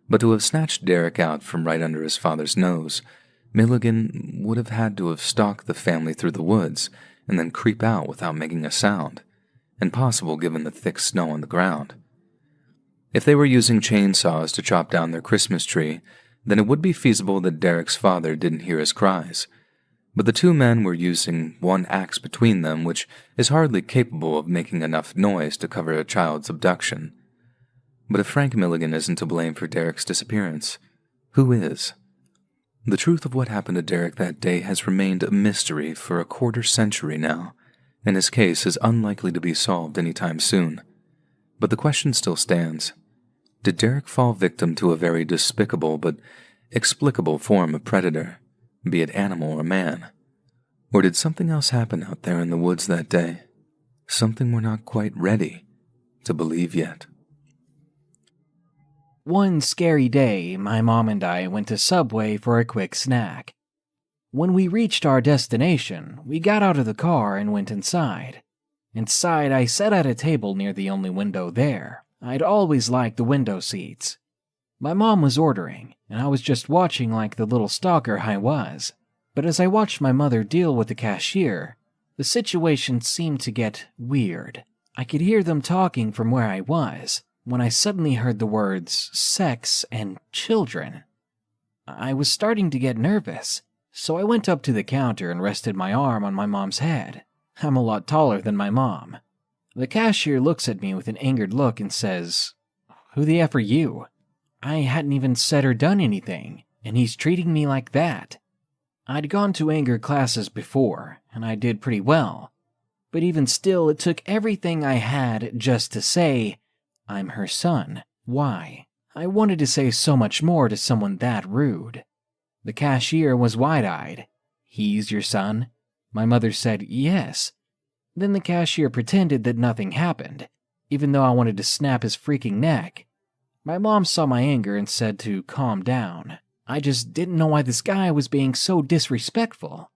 But to have snatched Derek out from right under his father's nose, Milligan would have had to have stalked the family through the woods and then creep out without making a sound, impossible given the thick snow on the ground. If they were using chainsaws to chop down their Christmas tree, then it would be feasible that Derek's father didn't hear his cries. But the two men were using one axe between them, which is hardly capable of making enough noise to cover a child's abduction. But if Frank Milligan isn't to blame for Derek's disappearance, who is? The truth of what happened to Derek that day has remained a mystery for a quarter-century now, and his case is unlikely to be solved anytime soon. But the question still stands. Did Derek fall victim to a very despicable but explicable form of predator, be it animal or man? Or did something else happen out there in the woods that day? Something we're not quite ready to believe yet. One scary day, my mom and I went to Subway for a quick snack. When we reached our destination, we got out of the car and went inside. Inside, I sat at a table near the only window there. I'd always liked the window seats. My mom was ordering, and I was just watching like the little stalker I was. But as I watched my mother deal with the cashier, the situation seemed to get weird. I could hear them talking from where I was, when I suddenly heard the words sex and children. I was starting to get nervous, so I went up to the counter and rested my arm on my mom's head. I'm a lot taller than my mom. The cashier looks at me with an angered look and says, "Who the F are you?" I hadn't even said or done anything, and he's treating me like that. I'd gone to anger classes before, and I did pretty well. But even still, it took everything I had just to say, "I'm her son." Why? I wanted to say so much more to someone that rude. The cashier was wide-eyed. "He's your son?" My mother said yes. Then the cashier pretended that nothing happened, even though I wanted to snap his freaking neck. My mom saw my anger and said to calm down. I just didn't know why this guy was being so disrespectful.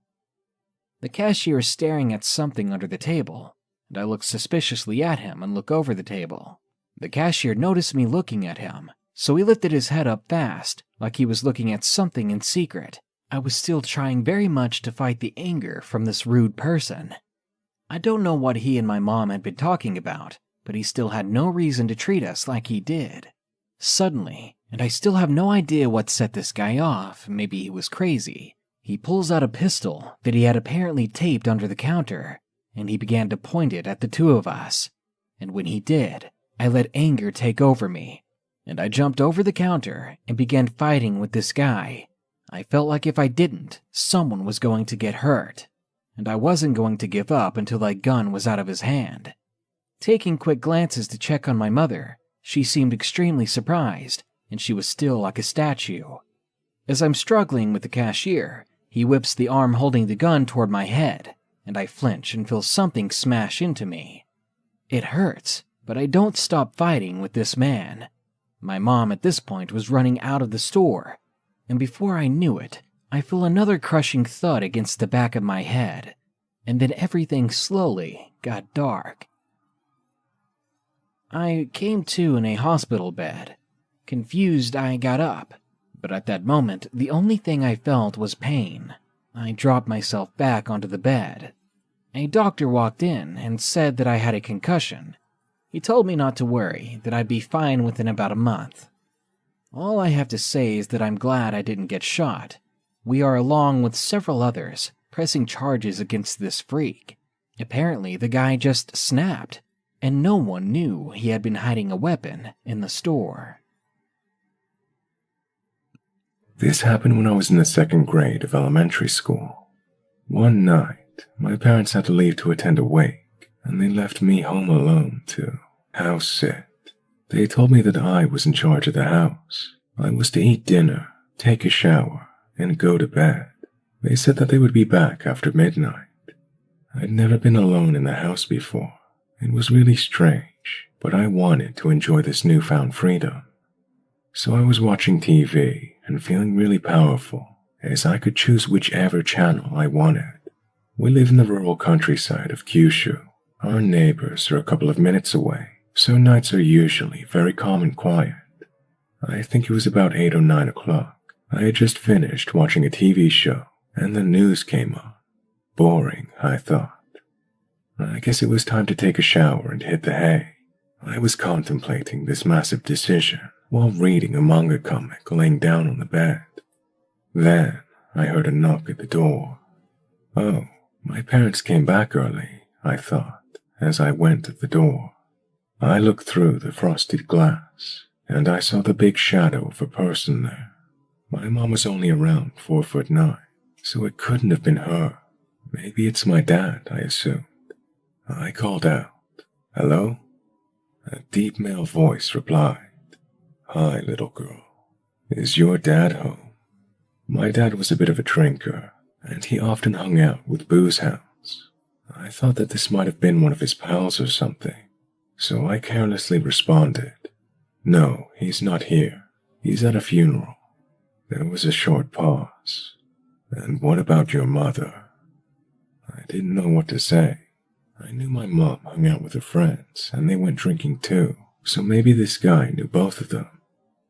The cashier is staring at something under the table, and I look suspiciously at him and look over the table. The cashier noticed me looking at him, so he lifted his head up fast, like he was looking at something in secret. I was still trying very much to fight the anger from this rude person. I don't know what he and my mom had been talking about, but he still had no reason to treat us like he did. Suddenly, and I still have no idea what set this guy off, maybe he was crazy, he pulls out a pistol that he had apparently taped under the counter, and he began to point it at the two of us. And when he did, I let anger take over me, and I jumped over the counter and began fighting with this guy. I felt like if I didn't, someone was going to get hurt, and I wasn't going to give up until that gun was out of his hand. Taking quick glances to check on my mother, she seemed extremely surprised, and she was still like a statue. As I'm struggling with the cashier, he whips the arm holding the gun toward my head, and I flinch and feel something smash into me. It hurts, but I don't stop fighting with this man. My mom at this point was running out of the store, and before I knew it, I feel another crushing thud against the back of my head, and then everything slowly got dark. I came to in a hospital bed. Confused, I got up, but at that moment, the only thing I felt was pain. I dropped myself back onto the bed. A doctor walked in and said that I had a concussion. He told me not to worry, that I'd be fine within about a month. All I have to say is that I'm glad I didn't get shot. We are, along with several others, pressing charges against this freak. Apparently, the guy just snapped, and no one knew he had been hiding a weapon in the store. This happened when I was in the 2nd grade of elementary school. One night, my parents had to leave to attend a wake, and they left me home alone to house sit. They told me that I was in charge of the house. I was to eat dinner, take a shower, and go to bed. They said that they would be back after midnight. I'd never been alone in the house before. It was really strange, but I wanted to enjoy this newfound freedom. So I was watching TV and feeling really powerful, as I could choose whichever channel I wanted. We live in the rural countryside of Kyushu. Our neighbors are a couple of minutes away, so nights are usually very calm and quiet. I think it was about 8 or 9 o'clock. I had just finished watching a TV show, and the news came on. Boring, I thought. I guess it was time to take a shower and hit the hay. I was contemplating this massive decision while reading a manga comic laying down on the bed. Then I heard a knock at the door. Oh, my parents came back early, I thought, as I went to the door. I looked through the frosted glass, and I saw the big shadow of a person there. My mom was only around 4'9", so it couldn't have been her. Maybe it's my dad, I assumed. I called out, "Hello?" A deep male voice replied, "Hi, little girl. Is your dad home?" My dad was a bit of a drinker, and he often hung out with booze hounds. I thought that this might have been one of his pals or something, so I carelessly responded, "No, he's not here. He's at a funeral." There was a short pause. "And what about your mother?" I didn't know what to say. I knew my mom hung out with her friends, and they went drinking too, so maybe this guy knew both of them.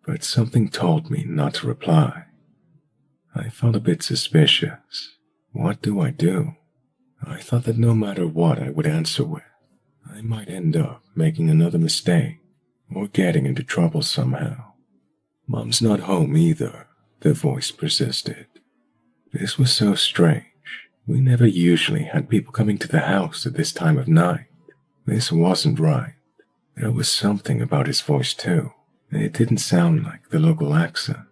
But something told me not to reply. I felt a bit suspicious. What do I do? I thought that no matter what I would answer with, I might end up making another mistake, or getting into trouble somehow. "Mom's not home either," the voice persisted. This was so strange. We never usually had people coming to the house at this time of night. This wasn't right. There was something about his voice too. It didn't sound like the local accent.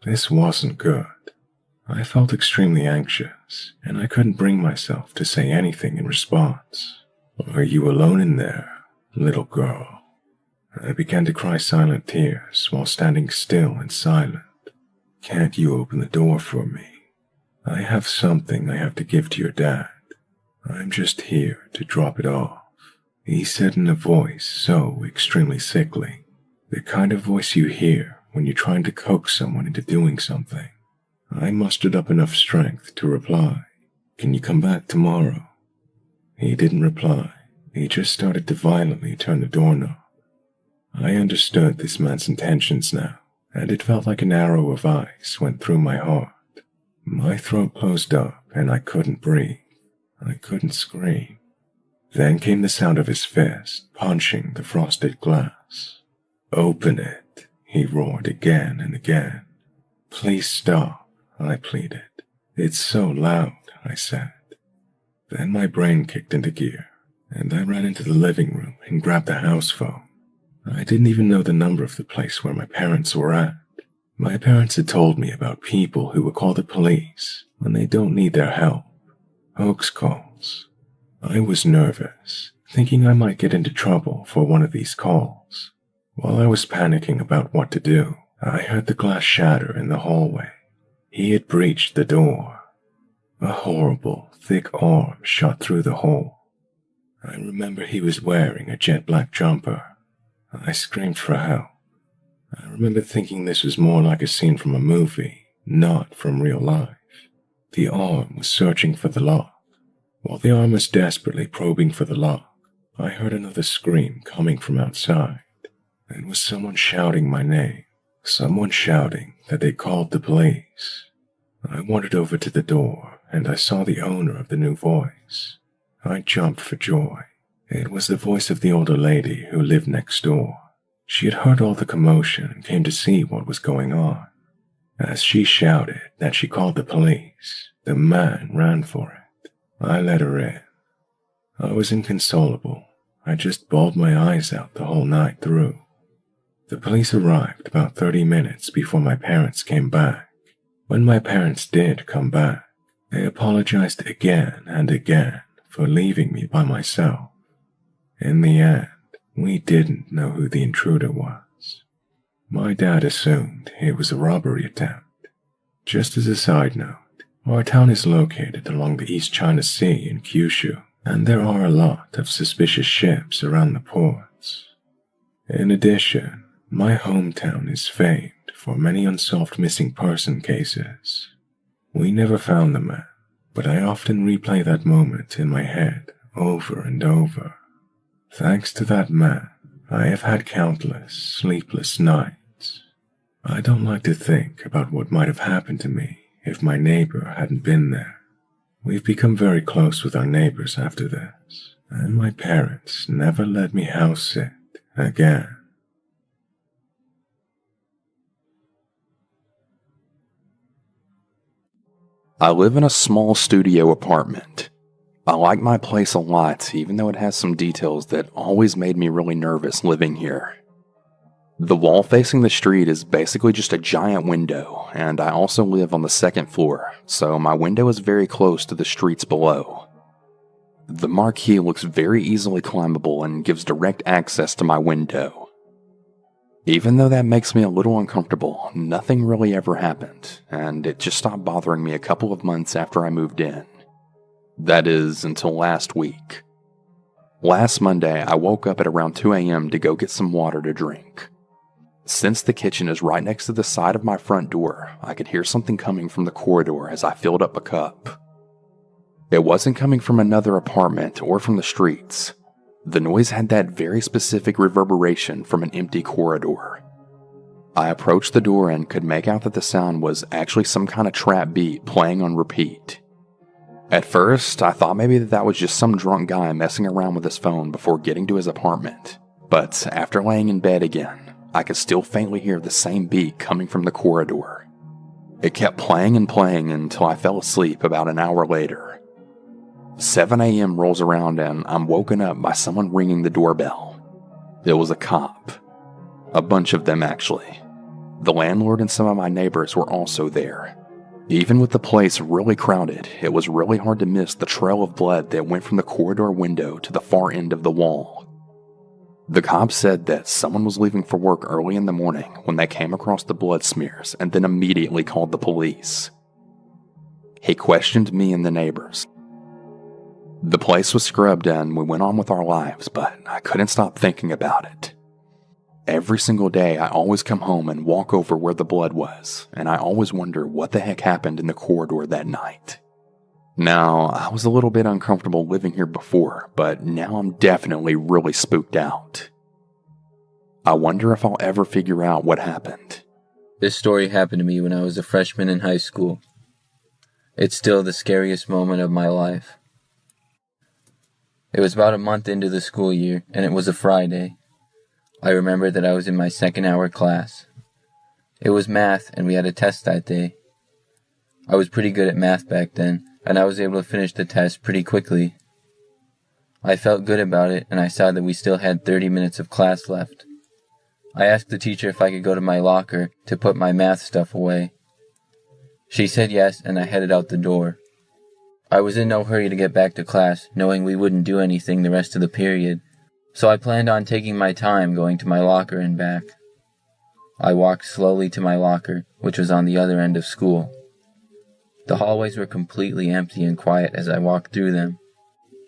This wasn't good. I felt extremely anxious, and I couldn't bring myself to say anything in response. "Are you alone in there, little girl?" I began to cry silent tears while standing still and silent. "Can't you open the door for me? I have something I have to give to your dad. I'm just here to drop it off," he said in a voice so extremely sickly. The kind of voice you hear when you're trying to coax someone into doing something. I mustered up enough strength to reply, "Can you come back tomorrow?" He didn't reply. He just started to violently turn the doorknob. I understood this man's intentions now, and it felt like an arrow of ice went through my heart. My throat closed up, and I couldn't breathe. I couldn't scream. Then came the sound of his fist punching the frosted glass. "Open it," he roared again and again. "Please stop," I pleaded. "It's so loud," I said. Then my brain kicked into gear, and I ran into the living room and grabbed the house phone. I didn't even know the number of the place where my parents were at. My parents had told me about people who would call the police when they don't need their help. Hoax calls. I was nervous, thinking I might get into trouble for one of these calls. While I was panicking about what to do, I heard the glass shatter in the hallway. He had breached the door. A horrible, thick arm shot through the hole. I remember he was wearing a jet black jumper. I screamed for help. I remember thinking this was more like a scene from a movie, not from real life. The arm was searching for the lock. While the arm was desperately probing for the lock, I heard another scream coming from outside. It was someone shouting my name, someone shouting that they called the police. I wandered over to the door, and I saw the owner of the new voice. I jumped for joy. It was the voice of the older lady who lived next door. She had heard all the commotion and came to see what was going on. As she shouted that she called the police, the man ran for it. I let her in. I was inconsolable. I just bawled my eyes out the whole night through. The police arrived about 30 minutes before my parents came back. When my parents did come back, they apologized again and again for leaving me by myself. In the end, we didn't know who the intruder was. My dad assumed it was a robbery attempt. Just as a side note, our town is located along the East China Sea in Kyushu, and there are a lot of suspicious ships around the ports. In addition, my hometown is famed for many unsolved missing person cases. We never found the man, but I often replay that moment in my head over and over. Thanks to that man, I have had countless sleepless nights. I don't like to think about what might have happened to me if my neighbor hadn't been there. We've become very close with our neighbors after this, and my parents never let me house sit again. I live in a small studio apartment. I like my place a lot, even though it has some details that always made me really nervous living here. The wall facing the street is basically just a giant window, and I also live on the second floor, so my window is very close to the streets below. The marquee looks very easily climbable and gives direct access to my window. Even though that makes me a little uncomfortable, nothing really ever happened, and it just stopped bothering me a couple of months after I moved in. That is, until last week. Last Monday, I woke up at around 2 a.m. to go get some water to drink. Since the kitchen is right next to the side of my front door, I could hear something coming from the corridor as I filled up a cup. It wasn't coming from another apartment or from the streets. The noise had that very specific reverberation from an empty corridor. I approached the door and could make out that the sound was actually some kind of trap beat playing on repeat. At first, I thought maybe that was just some drunk guy messing around with his phone before getting to his apartment, but after laying in bed again, I could still faintly hear the same beat coming from the corridor. It kept playing and playing until I fell asleep about an hour later. 7 a.m. rolls around and I'm woken up by someone ringing the doorbell. It was a cop. A bunch of them, actually. The landlord and some of my neighbors were also there. Even with the place really crowded, it was really hard to miss the trail of blood that went from the corridor window to the far end of the wall. The cops said that someone was leaving for work early in the morning when they came across the blood smears and then immediately called the police. He questioned me and the neighbors. The place was scrubbed and we went on with our lives, but I couldn't stop thinking about it. Every single day I always come home and walk over where the blood was, and I always wonder what the heck happened in the corridor that night. Now, I was a little bit uncomfortable living here before, but now I'm definitely really spooked out. I wonder if I'll ever figure out what happened. This story happened to me when I was a freshman in high school. It's still the scariest moment of my life. It was about a month into the school year, and it was a Friday. I remember that I was in my second hour class. It was math, and we had a test that day. I was pretty good at math back then, and I was able to finish the test pretty quickly. I felt good about it, and I saw that we still had 30 minutes of class left. I asked the teacher if I could go to my locker to put my math stuff away. She said yes, and I headed out the door. I was in no hurry to get back to class, knowing we wouldn't do anything the rest of the period, so I planned on taking my time going to my locker and back. I walked slowly to my locker, which was on the other end of school. The hallways were completely empty and quiet as I walked through them.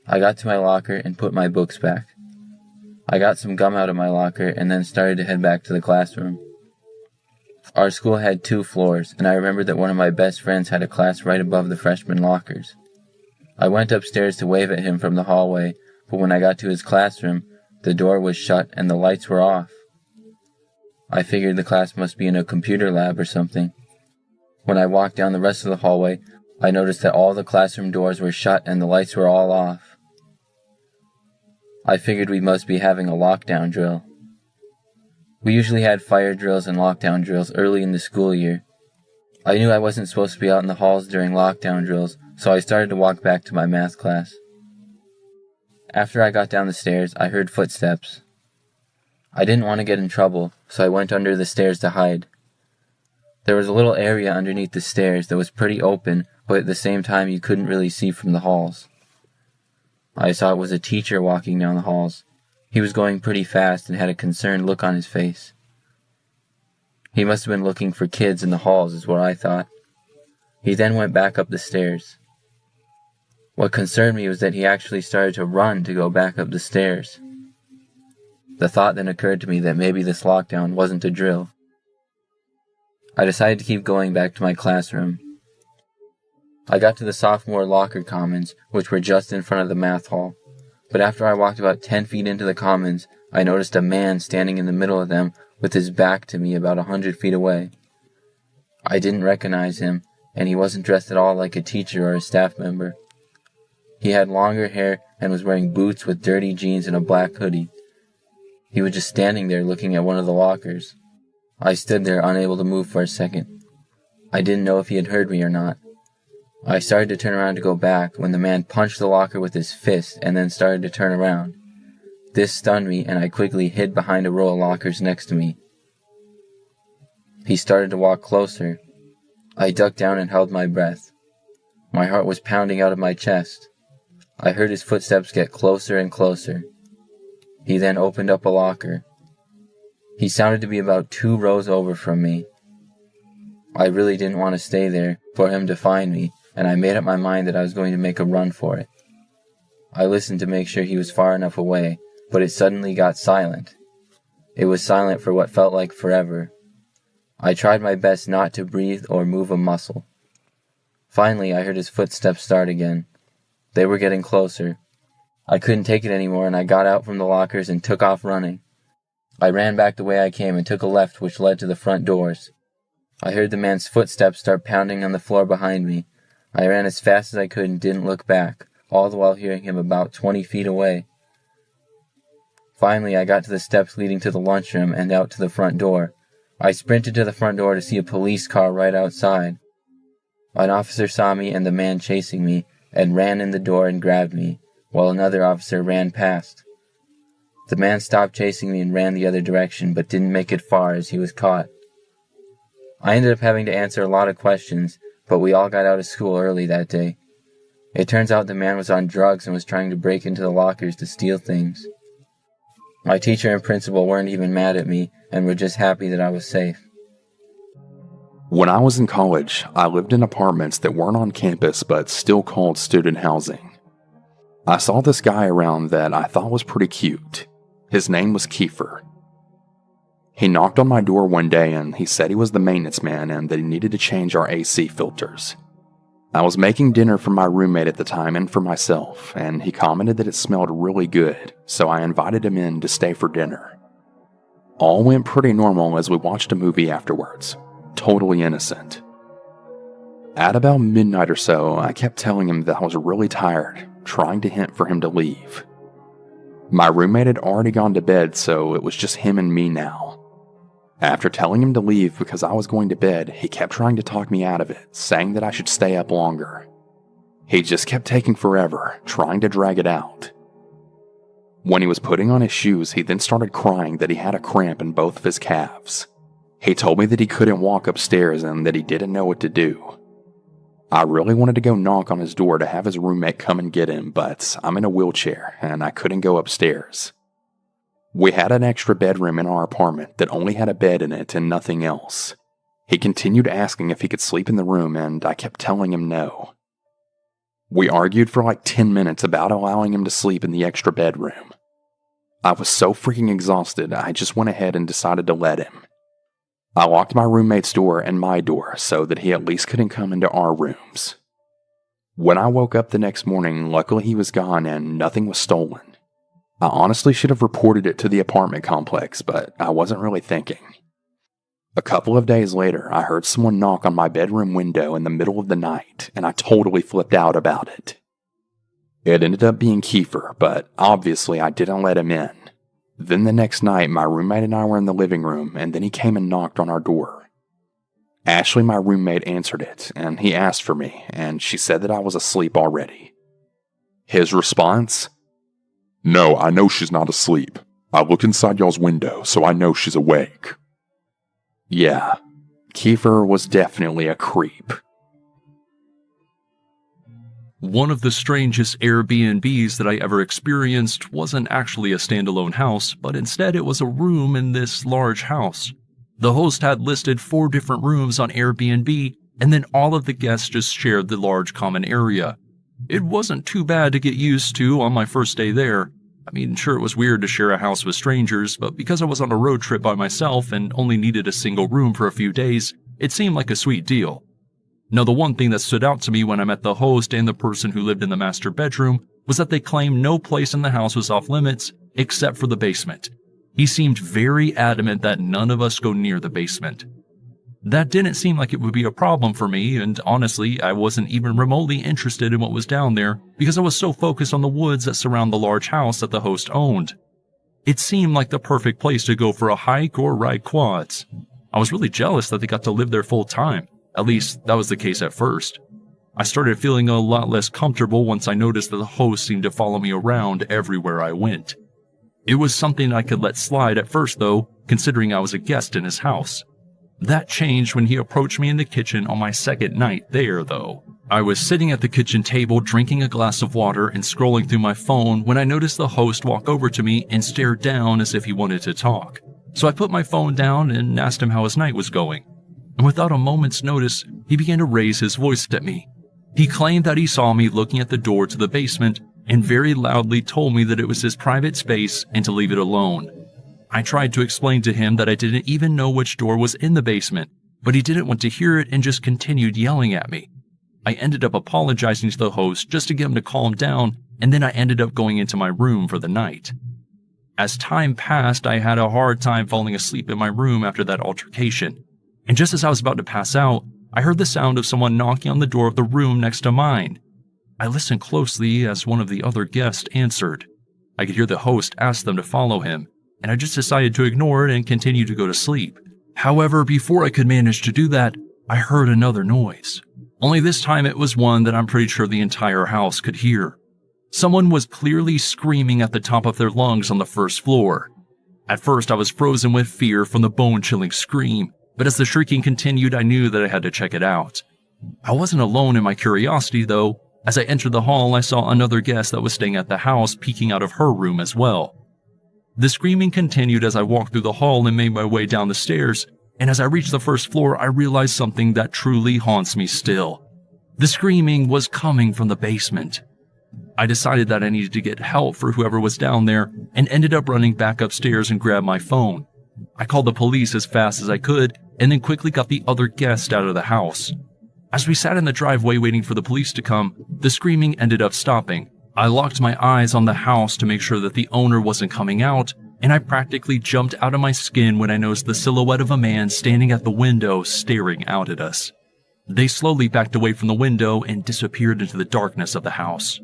I got to my locker and put my books back. I got some gum out of my locker and then started to head back to the classroom. Our school had 2 floors, and I remembered that one of my best friends had a class right above the freshman lockers. I went upstairs to wave at him from the hallway, but when I got to his classroom, the door was shut and the lights were off. I figured the class must be in a computer lab or something. When I walked down the rest of the hallway, I noticed that all the classroom doors were shut and the lights were all off. I figured we must be having a lockdown drill. We usually had fire drills and lockdown drills early in the school year. I knew I wasn't supposed to be out in the halls during lockdown drills, so I started to walk back to my math class. After I got down the stairs, I heard footsteps. I didn't want to get in trouble, so I went under the stairs to hide. There was a little area underneath the stairs that was pretty open, but at the same time you couldn't really see from the halls. I saw it was a teacher walking down the halls. He was going pretty fast and had a concerned look on his face. He must have been looking for kids in the halls, is what I thought. He then went back up the stairs. What concerned me was that he actually started to run to go back up the stairs. The thought then occurred to me that maybe this lockdown wasn't a drill. I decided to keep going back to my classroom. I got to the sophomore locker commons, which were just in front of the math hall. But after I walked about 10 feet into the commons, I noticed a man standing in the middle of them with his back to me about 100 feet away. I didn't recognize him, and he wasn't dressed at all like a teacher or a staff member. He had longer hair and was wearing boots with dirty jeans and a black hoodie. He was just standing there looking at one of the lockers. I stood there unable to move for a second. I didn't know if he had heard me or not. I started to turn around to go back when the man punched the locker with his fist and then started to turn around. This stunned me and I quickly hid behind a row of lockers next to me. He started to walk closer. I ducked down and held my breath. My heart was pounding out of my chest. I heard his footsteps get closer and closer. He then opened up a locker. He sounded to be about 2 rows over from me. I really didn't want to stay there for him to find me, and I made up my mind that I was going to make a run for it. I listened to make sure he was far enough away, but it suddenly got silent. It was silent for what felt like forever. I tried my best not to breathe or move a muscle. Finally, I heard his footsteps start again. They were getting closer. I couldn't take it anymore, and I got out from the lockers and took off running. I ran back the way I came and took a left which led to the front doors. I heard the man's footsteps start pounding on the floor behind me. I ran as fast as I could and didn't look back, all the while hearing him about 20 feet away. Finally, I got to the steps leading to the lunchroom and out to the front door. I sprinted to the front door to see a police car right outside. An officer saw me and the man chasing me and ran in the door and grabbed me, while another officer ran past. The man stopped chasing me and ran the other direction, but didn't make it far as he was caught. I ended up having to answer a lot of questions, but we all got out of school early that day. It turns out the man was on drugs and was trying to break into the lockers to steal things. My teacher and principal weren't even mad at me and were just happy that I was safe. When I was in college, I lived in apartments that weren't on campus but still called student housing. I saw this guy around that I thought was pretty cute. His name was Kiefer. He knocked on my door one day and he said he was the maintenance man and that he needed to change our AC filters. I was making dinner for my roommate at the time and for myself, and he commented that it smelled really good, so I invited him in to stay for dinner. All went pretty normal as we watched a movie afterwards, totally innocent. At about midnight or so, I kept telling him that I was really tired, trying to hint for him to leave. My roommate had already gone to bed, so it was just him and me now. After telling him to leave because I was going to bed, he kept trying to talk me out of it, saying that I should stay up longer. He just kept taking forever, trying to drag it out. When he was putting on his shoes, he then started crying that he had a cramp in both of his calves. He told me that he couldn't walk upstairs and that he didn't know what to do. I really wanted to go knock on his door to have his roommate come and get him, but I'm in a wheelchair and I couldn't go upstairs. We had an extra bedroom in our apartment that only had a bed in it and nothing else. He continued asking if he could sleep in the room and I kept telling him no. We argued for like 10 minutes about allowing him to sleep in the extra bedroom. I was so freaking exhausted, I just went ahead and decided to let him. I locked my roommate's door and my door so that he at least couldn't come into our rooms. When I woke up the next morning, luckily he was gone and nothing was stolen. I honestly should have reported it to the apartment complex, but I wasn't really thinking. A couple of days later, I heard someone knock on my bedroom window in the middle of the night, and I totally flipped out about it. It ended up being Kiefer, but obviously I didn't let him in. Then the next night, my roommate and I were in the living room, and then he came and knocked on our door. Ashley, my roommate, answered it, and he asked for me, and she said that I was asleep already. His response? No, I know she's not asleep. I look inside y'all's window, so I know she's awake. Yeah, Kiefer was definitely a creep. One of the strangest Airbnbs that I ever experienced wasn't actually a standalone house, but instead it was a room in this large house. The host had listed 4 different rooms on Airbnb, and then all of the guests just shared the large common area. It wasn't too bad to get used to on my first day there. I mean, sure, it was weird to share a house with strangers, but because I was on a road trip by myself and only needed a single room for a few days, it seemed like a sweet deal. Now, the one thing that stood out to me when I met the host and the person who lived in the master bedroom was that they claimed no place in the house was off limits except for the basement. He seemed very adamant that none of us go near the basement. That didn't seem like it would be a problem for me, and honestly, I wasn't even remotely interested in what was down there because I was so focused on the woods that surround the large house that the host owned. It seemed like the perfect place to go for a hike or ride quads. I was really jealous that they got to live there full time. At least, that was the case at first. I started feeling a lot less comfortable once I noticed that the host seemed to follow me around everywhere I went. It was something I could let slide at first though, considering I was a guest in his house. That changed when he approached me in the kitchen on my second night there, though. I was sitting at the kitchen table drinking a glass of water and scrolling through my phone when I noticed the host walk over to me and stare down as if he wanted to talk. So I put my phone down and asked him how his night was going. And without a moment's notice, he began to raise his voice at me. He claimed that he saw me looking at the door to the basement and very loudly told me that it was his private space and to leave it alone. I tried to explain to him that I didn't even know which door was in the basement, but he didn't want to hear it and just continued yelling at me. I ended up apologizing to the host just to get him to calm down, and then I ended up going into my room for the night. As time passed, I had a hard time falling asleep in my room after that altercation, and just as I was about to pass out, I heard the sound of someone knocking on the door of the room next to mine. I listened closely as one of the other guests answered. I could hear the host ask them to follow him, and I just decided to ignore it and continue to go to sleep. However, before I could manage to do that, I heard another noise. Only this time it was one that I'm pretty sure the entire house could hear. Someone was clearly screaming at the top of their lungs on the first floor. At first I was frozen with fear from the bone-chilling scream, but as the shrieking continued I knew that I had to check it out. I wasn't alone in my curiosity though. As I entered the hall I saw another guest that was staying at the house peeking out of her room as well. The screaming continued as I walked through the hall and made my way down the stairs, and as I reached the first floor, I realized something that truly haunts me still. The screaming was coming from the basement. I decided that I needed to get help for whoever was down there, and ended up running back upstairs and grabbed my phone. I called the police as fast as I could, and then quickly got the other guests out of the house. As we sat in the driveway waiting for the police to come, the screaming ended up stopping. I locked my eyes on the house to make sure that the owner wasn't coming out, and I practically jumped out of my skin when I noticed the silhouette of a man standing at the window staring out at us. They slowly backed away from the window and disappeared into the darkness of the house.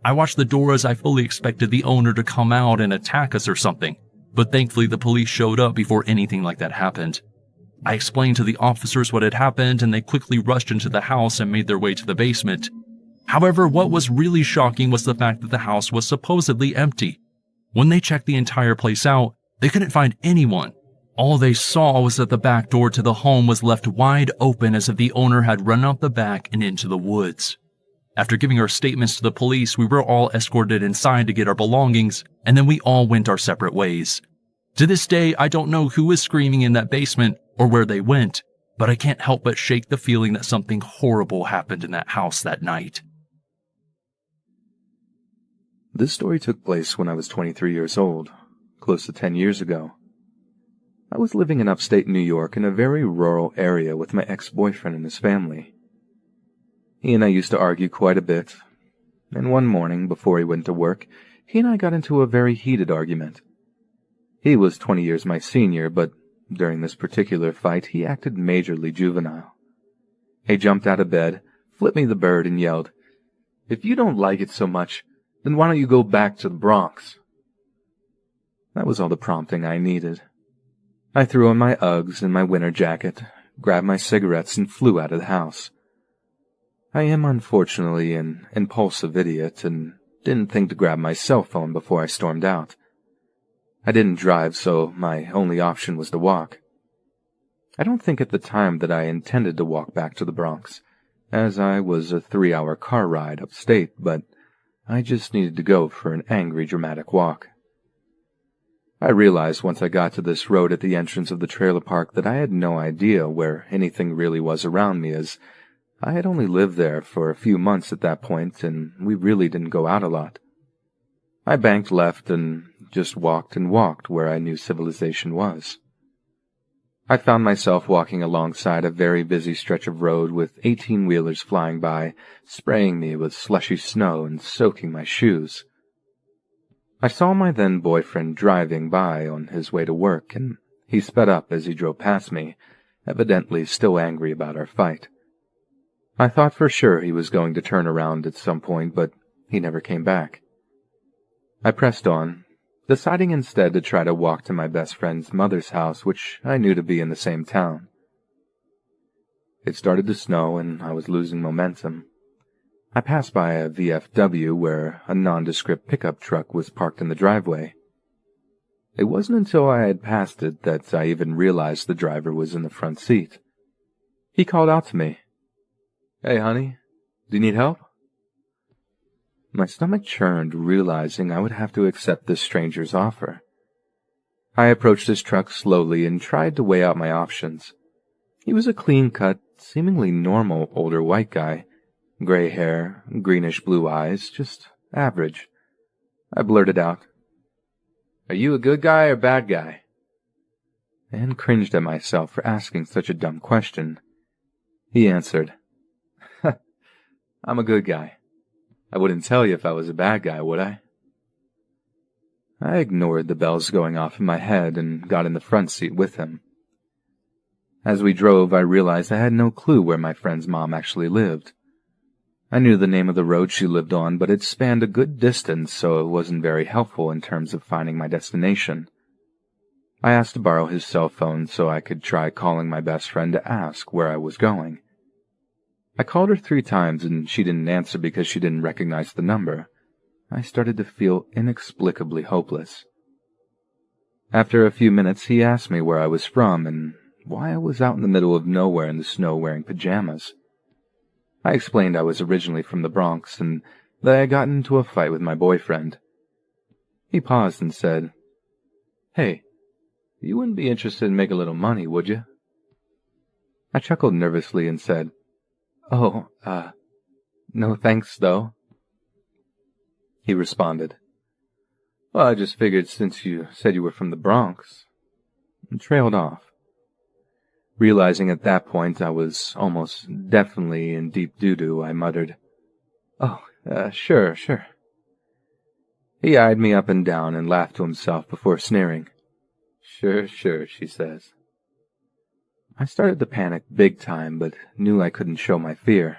I watched the door as I fully expected the owner to come out and attack us or something, but thankfully the police showed up before anything like that happened. I explained to the officers what had happened and they quickly rushed into the house and made their way to the basement. However, what was really shocking was the fact that the house was supposedly empty. When they checked the entire place out, they couldn't find anyone. All they saw was that the back door to the home was left wide open as if the owner had run out the back and into the woods. After giving our statements to the police, we were all escorted inside to get our belongings, and then we all went our separate ways. To this day, I don't know who was screaming in that basement or where they went, but I can't help but shake the feeling that something horrible happened in that house that night. This story took place when I was 23 years old, close to 10 years ago. I was living in upstate New York in a very rural area with my ex-boyfriend and his family. He and I used to argue quite a bit, and one morning, before he went to work, he and I got into a very heated argument. He was 20 years my senior, but during this particular fight, he acted majorly juvenile. He jumped out of bed, flipped me the bird, and yelled, "If you don't like it so much, then why don't you go back to the Bronx?" That was all the prompting I needed. I threw on my Uggs and my winter jacket, grabbed my cigarettes, and flew out of the house. I am unfortunately an impulsive idiot, and didn't think to grab my cell phone before I stormed out. I didn't drive, so my only option was to walk. I don't think at the time that I intended to walk back to the Bronx, as I was a 3-hour car ride upstate, but I just needed to go for an angry, dramatic walk. I realized once I got to this road at the entrance of the trailer park that I had no idea where anything really was around me, as I had only lived there for a few months at that point, and we really didn't go out a lot. I banked left and just walked and walked where I knew civilization was. I found myself walking alongside a very busy stretch of road with 18-wheelers flying by, spraying me with slushy snow and soaking my shoes. I saw my then-boyfriend driving by on his way to work, and he sped up as he drove past me, evidently still angry about our fight. I thought for sure he was going to turn around at some point, but he never came back. I pressed on, deciding instead to try to walk to my best friend's mother's house, which I knew to be in the same town. It started to snow, and I was losing momentum. I passed by a VFW where a nondescript pickup truck was parked in the driveway. It wasn't until I had passed it that I even realized the driver was in the front seat. He called out to me, "Hey, honey, do you need help?" My stomach churned, realizing I would have to accept this stranger's offer. I approached his truck slowly and tried to weigh out my options. He was a clean-cut, seemingly normal older white guy. Gray hair, greenish-blue eyes, just average. I blurted out, "Are you a good guy or bad guy?" And cringed at myself for asking such a dumb question. He answered, "I'm a good guy. I wouldn't tell you if I was a bad guy, would I?" I ignored the bells going off in my head and got in the front seat with him. As we drove, I realized I had no clue where my friend's mom actually lived. I knew the name of the road she lived on, but it spanned a good distance, so it wasn't very helpful in terms of finding my destination. I asked to borrow his cell phone so I could try calling my best friend to ask where I was going. I called her 3 times and she didn't answer because she didn't recognize the number. I started to feel inexplicably hopeless. After a few minutes, he asked me where I was from and why I was out in the middle of nowhere in the snow wearing pajamas. I explained I was originally from the Bronx and that I had gotten into a fight with my boyfriend. He paused and said, "Hey, you wouldn't be interested in making a little money, would you?" I chuckled nervously and said, "Oh, no thanks, though." He responded, "Well, I just figured since you said you were from the Bronx," and trailed off. Realizing at that point I was almost definitely in deep doo-doo, I muttered, "Oh, sure. He eyed me up and down and laughed to himself before sneering. Sure, she says. I started to panic big time, but knew I couldn't show my fear.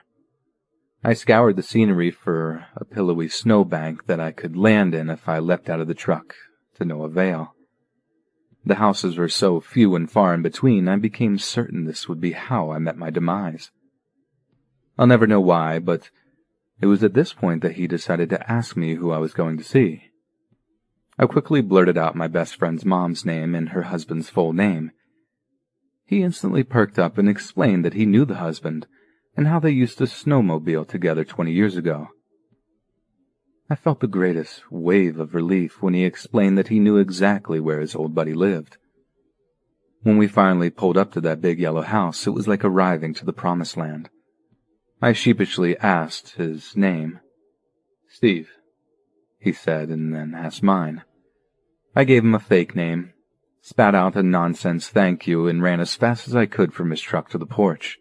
I scoured the scenery for a pillowy snowbank that I could land in if I leapt out of the truck, to no avail. The houses were so few and far in between, I became certain this would be how I met my demise. I'll never know why, but it was at this point that he decided to ask me who I was going to see. I quickly blurted out my best friend's mom's name and her husband's full name. He instantly perked up and explained that he knew the husband and how they used to snowmobile together 20 years ago. I felt the greatest wave of relief when he explained that he knew exactly where his old buddy lived. When we finally pulled up to that big yellow house, it was like arriving to the promised land. I sheepishly asked his name. "Steve," he said, and then asked mine. I gave him a fake name, spat out a nonsense thank you, and ran as fast as I could from his truck to the porch.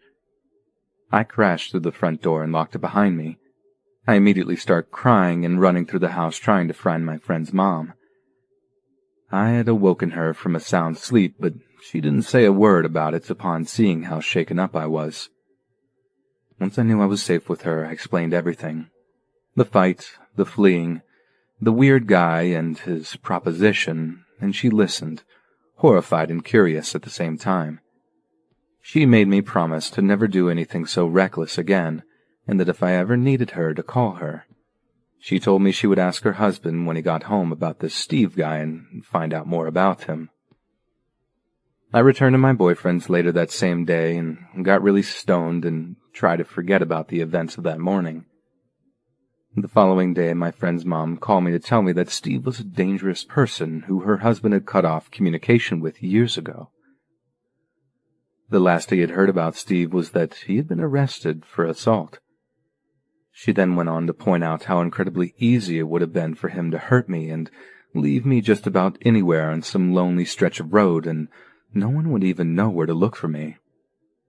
I crashed through the front door and locked it behind me. I immediately started crying and running through the house trying to find my friend's mom. I had awoken her from a sound sleep, but she didn't say a word about it upon seeing how shaken up I was. Once I knew I was safe with her, I explained everything. The fight, the fleeing, the weird guy and his proposition, and she listened, horrified and curious at the same time. She made me promise to never do anything so reckless again, and that if I ever needed her to call her. She told me she would ask her husband when he got home about this Steve guy and find out more about him. I returned to my boyfriend's later that same day and got really stoned and tried to forget about the events of that morning. The following day, my friend's mom called me to tell me that Steve was a dangerous person who her husband had cut off communication with years ago. The last he had heard about Steve was that he had been arrested for assault. She then went on to point out how incredibly easy it would have been for him to hurt me and leave me just about anywhere on some lonely stretch of road, and no one would even know where to look for me.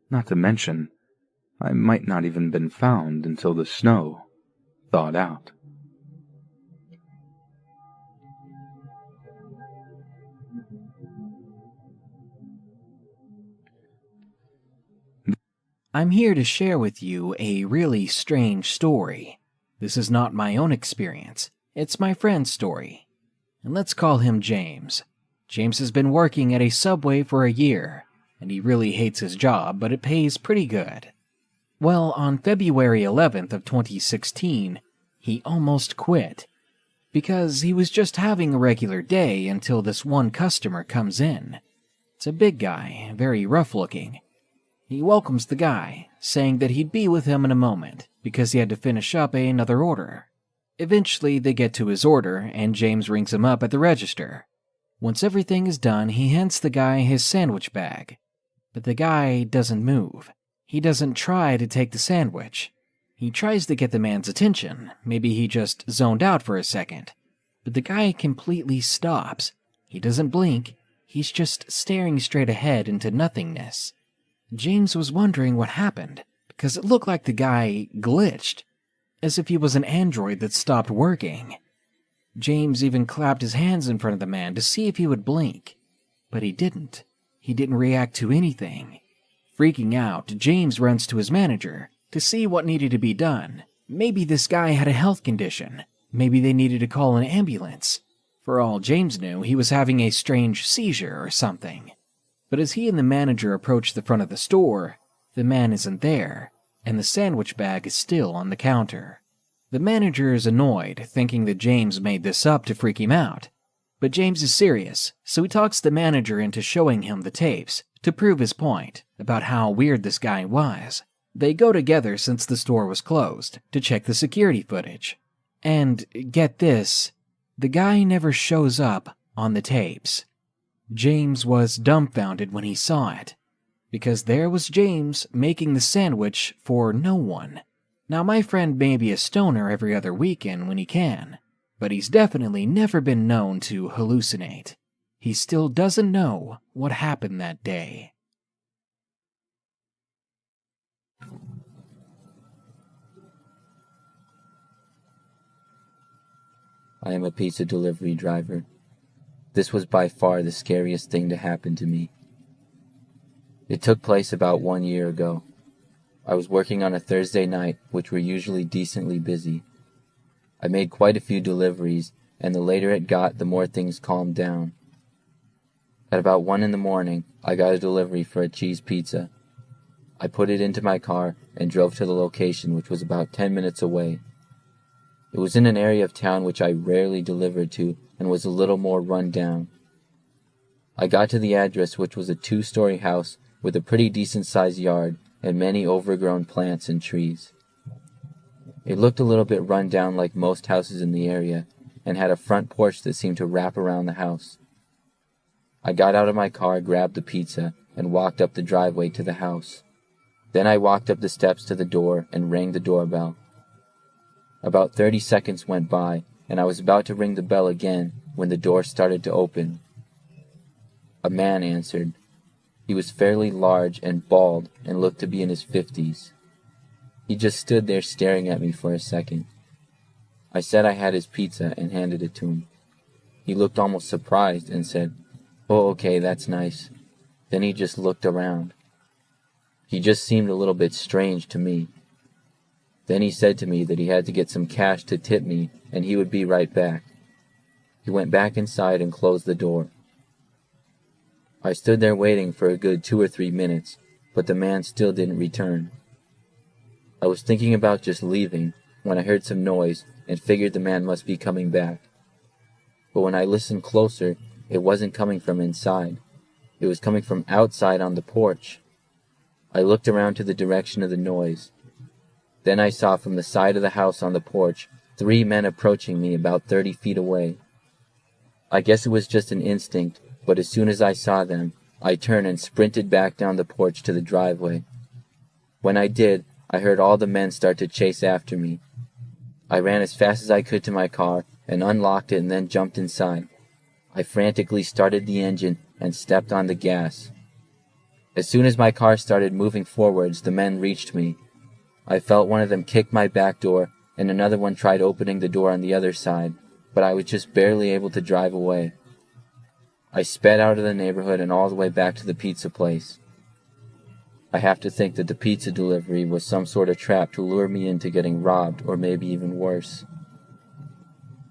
Not to mention, I might not even been found until the snow thawed out. I'm here to share with you a really strange story. This is not my own experience. It's my friend's story. And let's call him James. James has been working at a Subway for a year, and he really hates his job, but it pays pretty good. Well, on February 11th of 2016, he almost quit, because he was just having a regular day until this one customer comes in. It's a big guy, very rough-looking. He welcomes the guy, saying that he'd be with him in a moment, because he had to finish up another order. Eventually, they get to his order, and James rings him up at the register. Once everything is done, he hands the guy his sandwich bag. But the guy doesn't move. He doesn't try to take the sandwich. He tries to get the man's attention. Maybe he just zoned out for a second. But the guy completely stops. He doesn't blink. He's just staring straight ahead into nothingness. James was wondering what happened, because it looked like the guy glitched, as if he was an android that stopped working. James even clapped his hands in front of the man to see if he would blink, but he didn't. He didn't react to anything. Freaking out, James runs to his manager to see what needed to be done. Maybe this guy had a health condition. Maybe they needed to call an ambulance. For all James knew, he was having a strange seizure or something. But as he and the manager approach the front of the store, the man isn't there, and the sandwich bag is still on the counter. The manager is annoyed, thinking that James made this up to freak him out. But James is serious, so he talks the manager into showing him the tapes to prove his point about how weird this guy was. They go together since the store was closed to check the security footage. And get this, the guy never shows up on the tapes. James was dumbfounded when he saw it, because there was James making the sandwich for no one. Now, my friend may be a stoner every other weekend when he can, but he's definitely never been known to hallucinate. He still doesn't know what happened that day. I am a pizza delivery driver. This was by far the scariest thing to happen to me. It took place about 1 year ago. I was working on a Thursday night, which were usually decently busy. I made quite a few deliveries, and the later it got, the more things calmed down. At about 1 in the morning, I got a delivery for a cheese pizza. I put it into my car and drove to the location, which was about 10 minutes away. It was in an area of town which I rarely delivered to and was a little more run down. I got to the address, which was a 2-story house with a pretty decent-sized yard and many overgrown plants and trees. It looked a little bit run down like most houses in the area and had a front porch that seemed to wrap around the house. I got out of my car, grabbed the pizza, and walked up the driveway to the house. Then I walked up the steps to the door and rang the doorbell. About 30 seconds went by, and I was about to ring the bell again when the door started to open. A man answered. He was fairly large and bald and looked to be in his 50s. He just stood there staring at me for a second. I said I had his pizza and handed it to him. He looked almost surprised and said, "Oh, okay, that's nice." Then he just looked around. He just seemed a little bit strange to me. Then he said to me that he had to get some cash to tip me and he would be right back. He went back inside and closed the door. I stood there waiting for a good 2 or 3 minutes, but the man still didn't return. I was thinking about just leaving when I heard some noise and figured the man must be coming back. But when I listened closer, it wasn't coming from inside. It was coming from outside on the porch. I looked around to the direction of the noise. Then I saw from the side of the house on the porch 3 men approaching me about 30 feet away. I guess it was just an instinct, but as soon as I saw them, I turned and sprinted back down the porch to the driveway. When I did, I heard all the men start to chase after me. I ran as fast as I could to my car and unlocked it and then jumped inside. I frantically started the engine and stepped on the gas. As soon as my car started moving forwards, the men reached me. I felt one of them kick my back door, and another one tried opening the door on the other side, but I was just barely able to drive away. I sped out of the neighborhood and all the way back to the pizza place. I have to think that the pizza delivery was some sort of trap to lure me into getting robbed, or maybe even worse.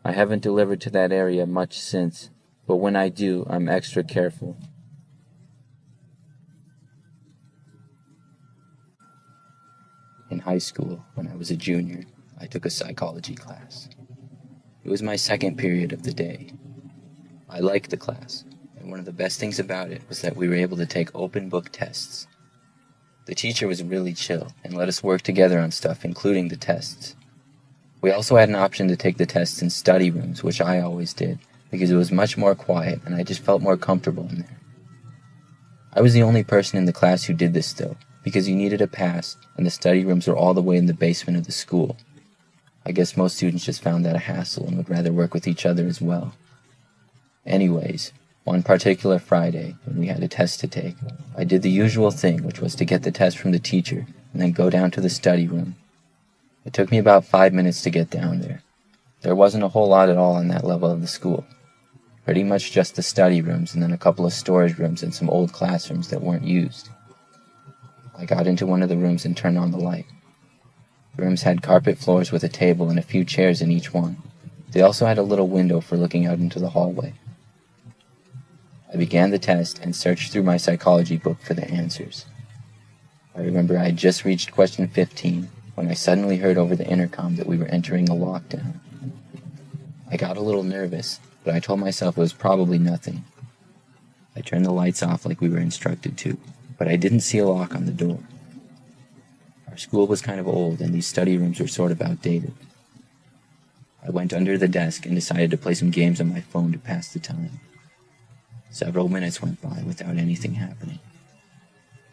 I haven't delivered to that area much since, but when I do, I'm extra careful. In high school, when I was a junior, I took a psychology class. It was my second period of the day. I liked the class, and one of the best things about it was that we were able to take open book tests. The teacher was really chill and let us work together on stuff, including the tests. We also had an option to take the tests in study rooms, which I always did, because it was much more quiet and I just felt more comfortable in there. I was the only person in the class who did this though, because you needed a pass, and the study rooms were all the way in the basement of the school. I guess most students just found that a hassle and would rather work with each other as well. Anyways, one particular Friday, when we had a test to take, I did the usual thing, which was to get the test from the teacher, and then go down to the study room. It took me about 5 minutes to get down there. There wasn't a whole lot at all on that level of the school. Pretty much just the study rooms, and then a couple of storage rooms and some old classrooms that weren't used. I got into one of the rooms and turned on the light. The rooms had carpet floors with a table and a few chairs in each one. They also had a little window for looking out into the hallway. I began the test and searched through my psychology book for the answers. I remember I had just reached question 15 when I suddenly heard over the intercom that we were entering a lockdown. I got a little nervous, but I told myself it was probably nothing. I turned the lights off like we were instructed to, but I didn't see a lock on the door. Our school was kind of old and these study rooms were sort of outdated. I went under the desk and decided to play some games on my phone to pass the time. Several minutes went by without anything happening.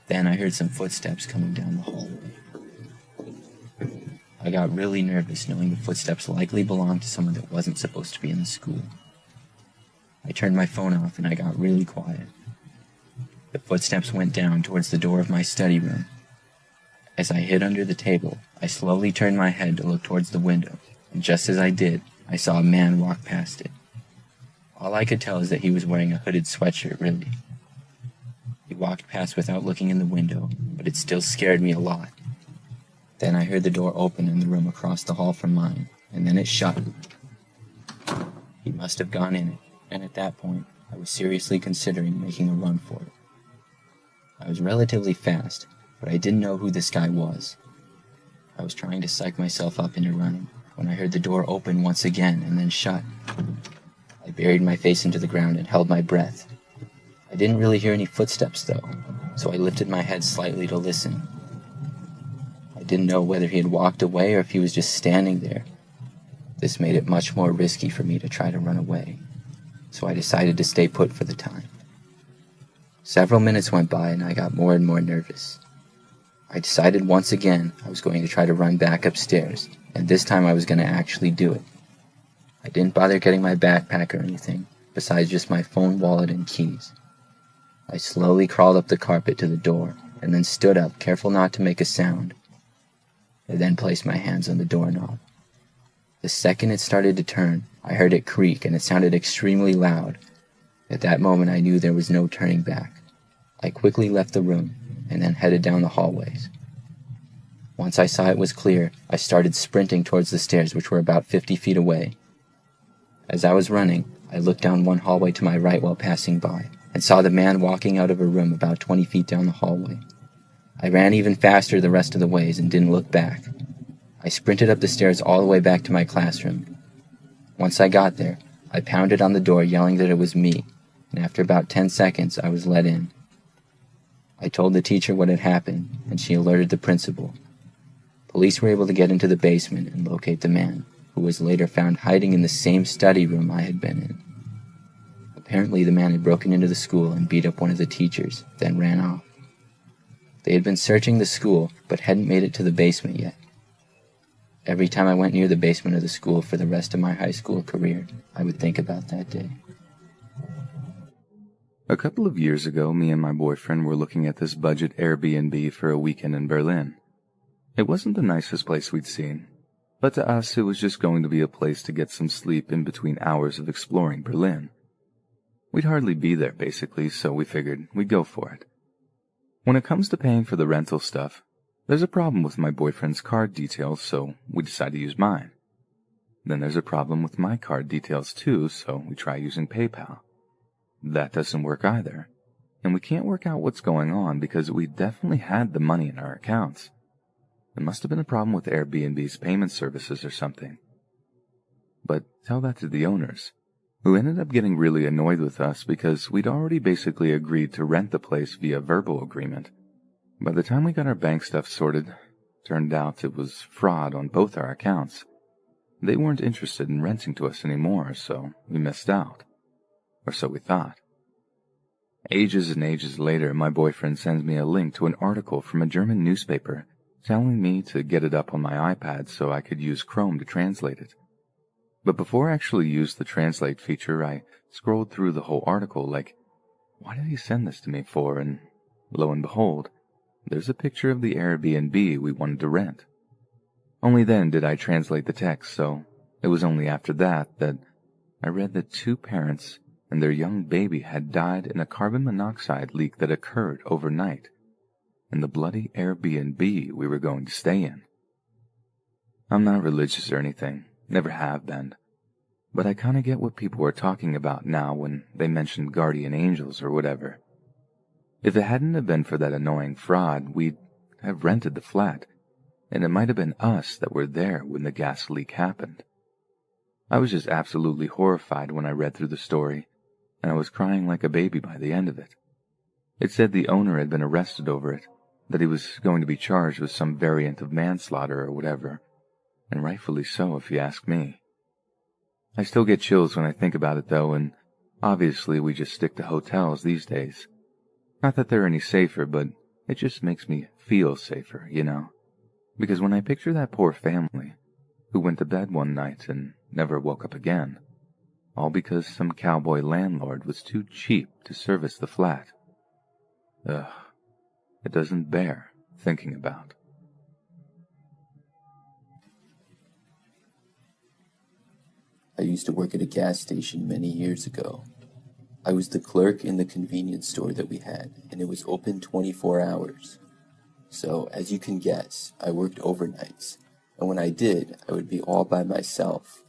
Then I heard some footsteps coming down the hallway. I got really nervous knowing the footsteps likely belonged to someone that wasn't supposed to be in the school. I turned my phone off and I got really quiet. The footsteps went down towards the door of my study room. As I hid under the table, I slowly turned my head to look towards the window, and just as I did, I saw a man walk past it. All I could tell is that he was wearing a hooded sweatshirt, really. He walked past without looking in the window, but it still scared me a lot. Then I heard the door open in the room across the hall from mine, and then it shut. He must have gone in it, and at that point, I was seriously considering making a run for it. I was relatively fast, but I didn't know who this guy was. I was trying to psych myself up into running when I heard the door open once again and then shut. I buried my face into the ground and held my breath. I didn't really hear any footsteps though, so I lifted my head slightly to listen. I didn't know whether he had walked away or if he was just standing there. This made it much more risky for me to try to run away, so I decided to stay put for the time. Several minutes went by and I got more and more nervous. I decided once again I was going to try to run back upstairs, and this time I was going to actually do it. I didn't bother getting my backpack or anything, besides just my phone, wallet, and keys. I slowly crawled up the carpet to the door, and then stood up, careful not to make a sound. I then placed my hands on the doorknob. The second it started to turn, I heard it creak, and it sounded extremely loud. At that moment, I knew there was no turning back. I quickly left the room, and then headed down the hallways. Once I saw it was clear, I started sprinting towards the stairs, which were about 50 feet away. As I was running, I looked down one hallway to my right while passing by, and saw the man walking out of a room about 20 feet down the hallway. I ran even faster the rest of the ways and didn't look back. I sprinted up the stairs all the way back to my classroom. Once I got there, I pounded on the door yelling that it was me, and after about 10 seconds, I was let in. I told the teacher what had happened, and she alerted the principal. Police were able to get into the basement and locate the man, who was later found hiding in the same study room I had been in. Apparently, the man had broken into the school and beat up one of the teachers, then ran off. They had been searching the school, but hadn't made it to the basement yet. Every time I went near the basement of the school for the rest of my high school career, I would think about that day. A couple of years ago, me and my boyfriend were looking at this budget Airbnb for a weekend in Berlin. It wasn't the nicest place we'd seen, but to us it was just going to be a place to get some sleep in between hours of exploring Berlin. We'd hardly be there, basically, so we figured we'd go for it. When it comes to paying for the rental stuff, there's a problem with my boyfriend's card details, so we decide to use mine. Then there's a problem with my card details too, so we try using PayPal. That doesn't work either, and we can't work out what's going on because we definitely had the money in our accounts. There must have been a problem with Airbnb's payment services or something. But tell that to the owners, who ended up getting really annoyed with us because we'd already basically agreed to rent the place via verbal agreement. By the time we got our bank stuff sorted, turned out it was fraud on both our accounts. They weren't interested in renting to us anymore, so we missed out. Or so we thought. Ages and ages later, my boyfriend sends me a link to an article from a German newspaper telling me to get it up on my iPad so I could use Chrome to translate it. But before I actually used the translate feature, I scrolled through the whole article like, what did he send this to me for? And lo and behold, there's a picture of the Airbnb we wanted to rent. Only then did I translate the text, so it was only after that I read that 2 parents and their young baby had died in a carbon monoxide leak that occurred overnight in the bloody Airbnb we were going to stay in. I'm not religious or anything, never have been, but I kinda get what people are talking about now when they mention guardian angels or whatever. If it hadn't have been for that annoying fraud, we'd have rented the flat, and it might have been us that were there when the gas leak happened. I was just absolutely horrified when I read through the story, and I was crying like a baby by the end of it. It said the owner had been arrested over it, that he was going to be charged with some variant of manslaughter or whatever, and rightfully so if you ask me. I still get chills when I think about it though, and obviously we just stick to hotels these days. Not that they're any safer, but it just makes me feel safer, you know? Because when I picture that poor family who went to bed one night and never woke up again, all because some cowboy landlord was too cheap to service the flat. It doesn't bear thinking about. I used to work at a gas station many years ago. I was the clerk in the convenience store that we had, and it was open 24 hours. So, as you can guess, I worked overnights, and when I did, I would be all by myself.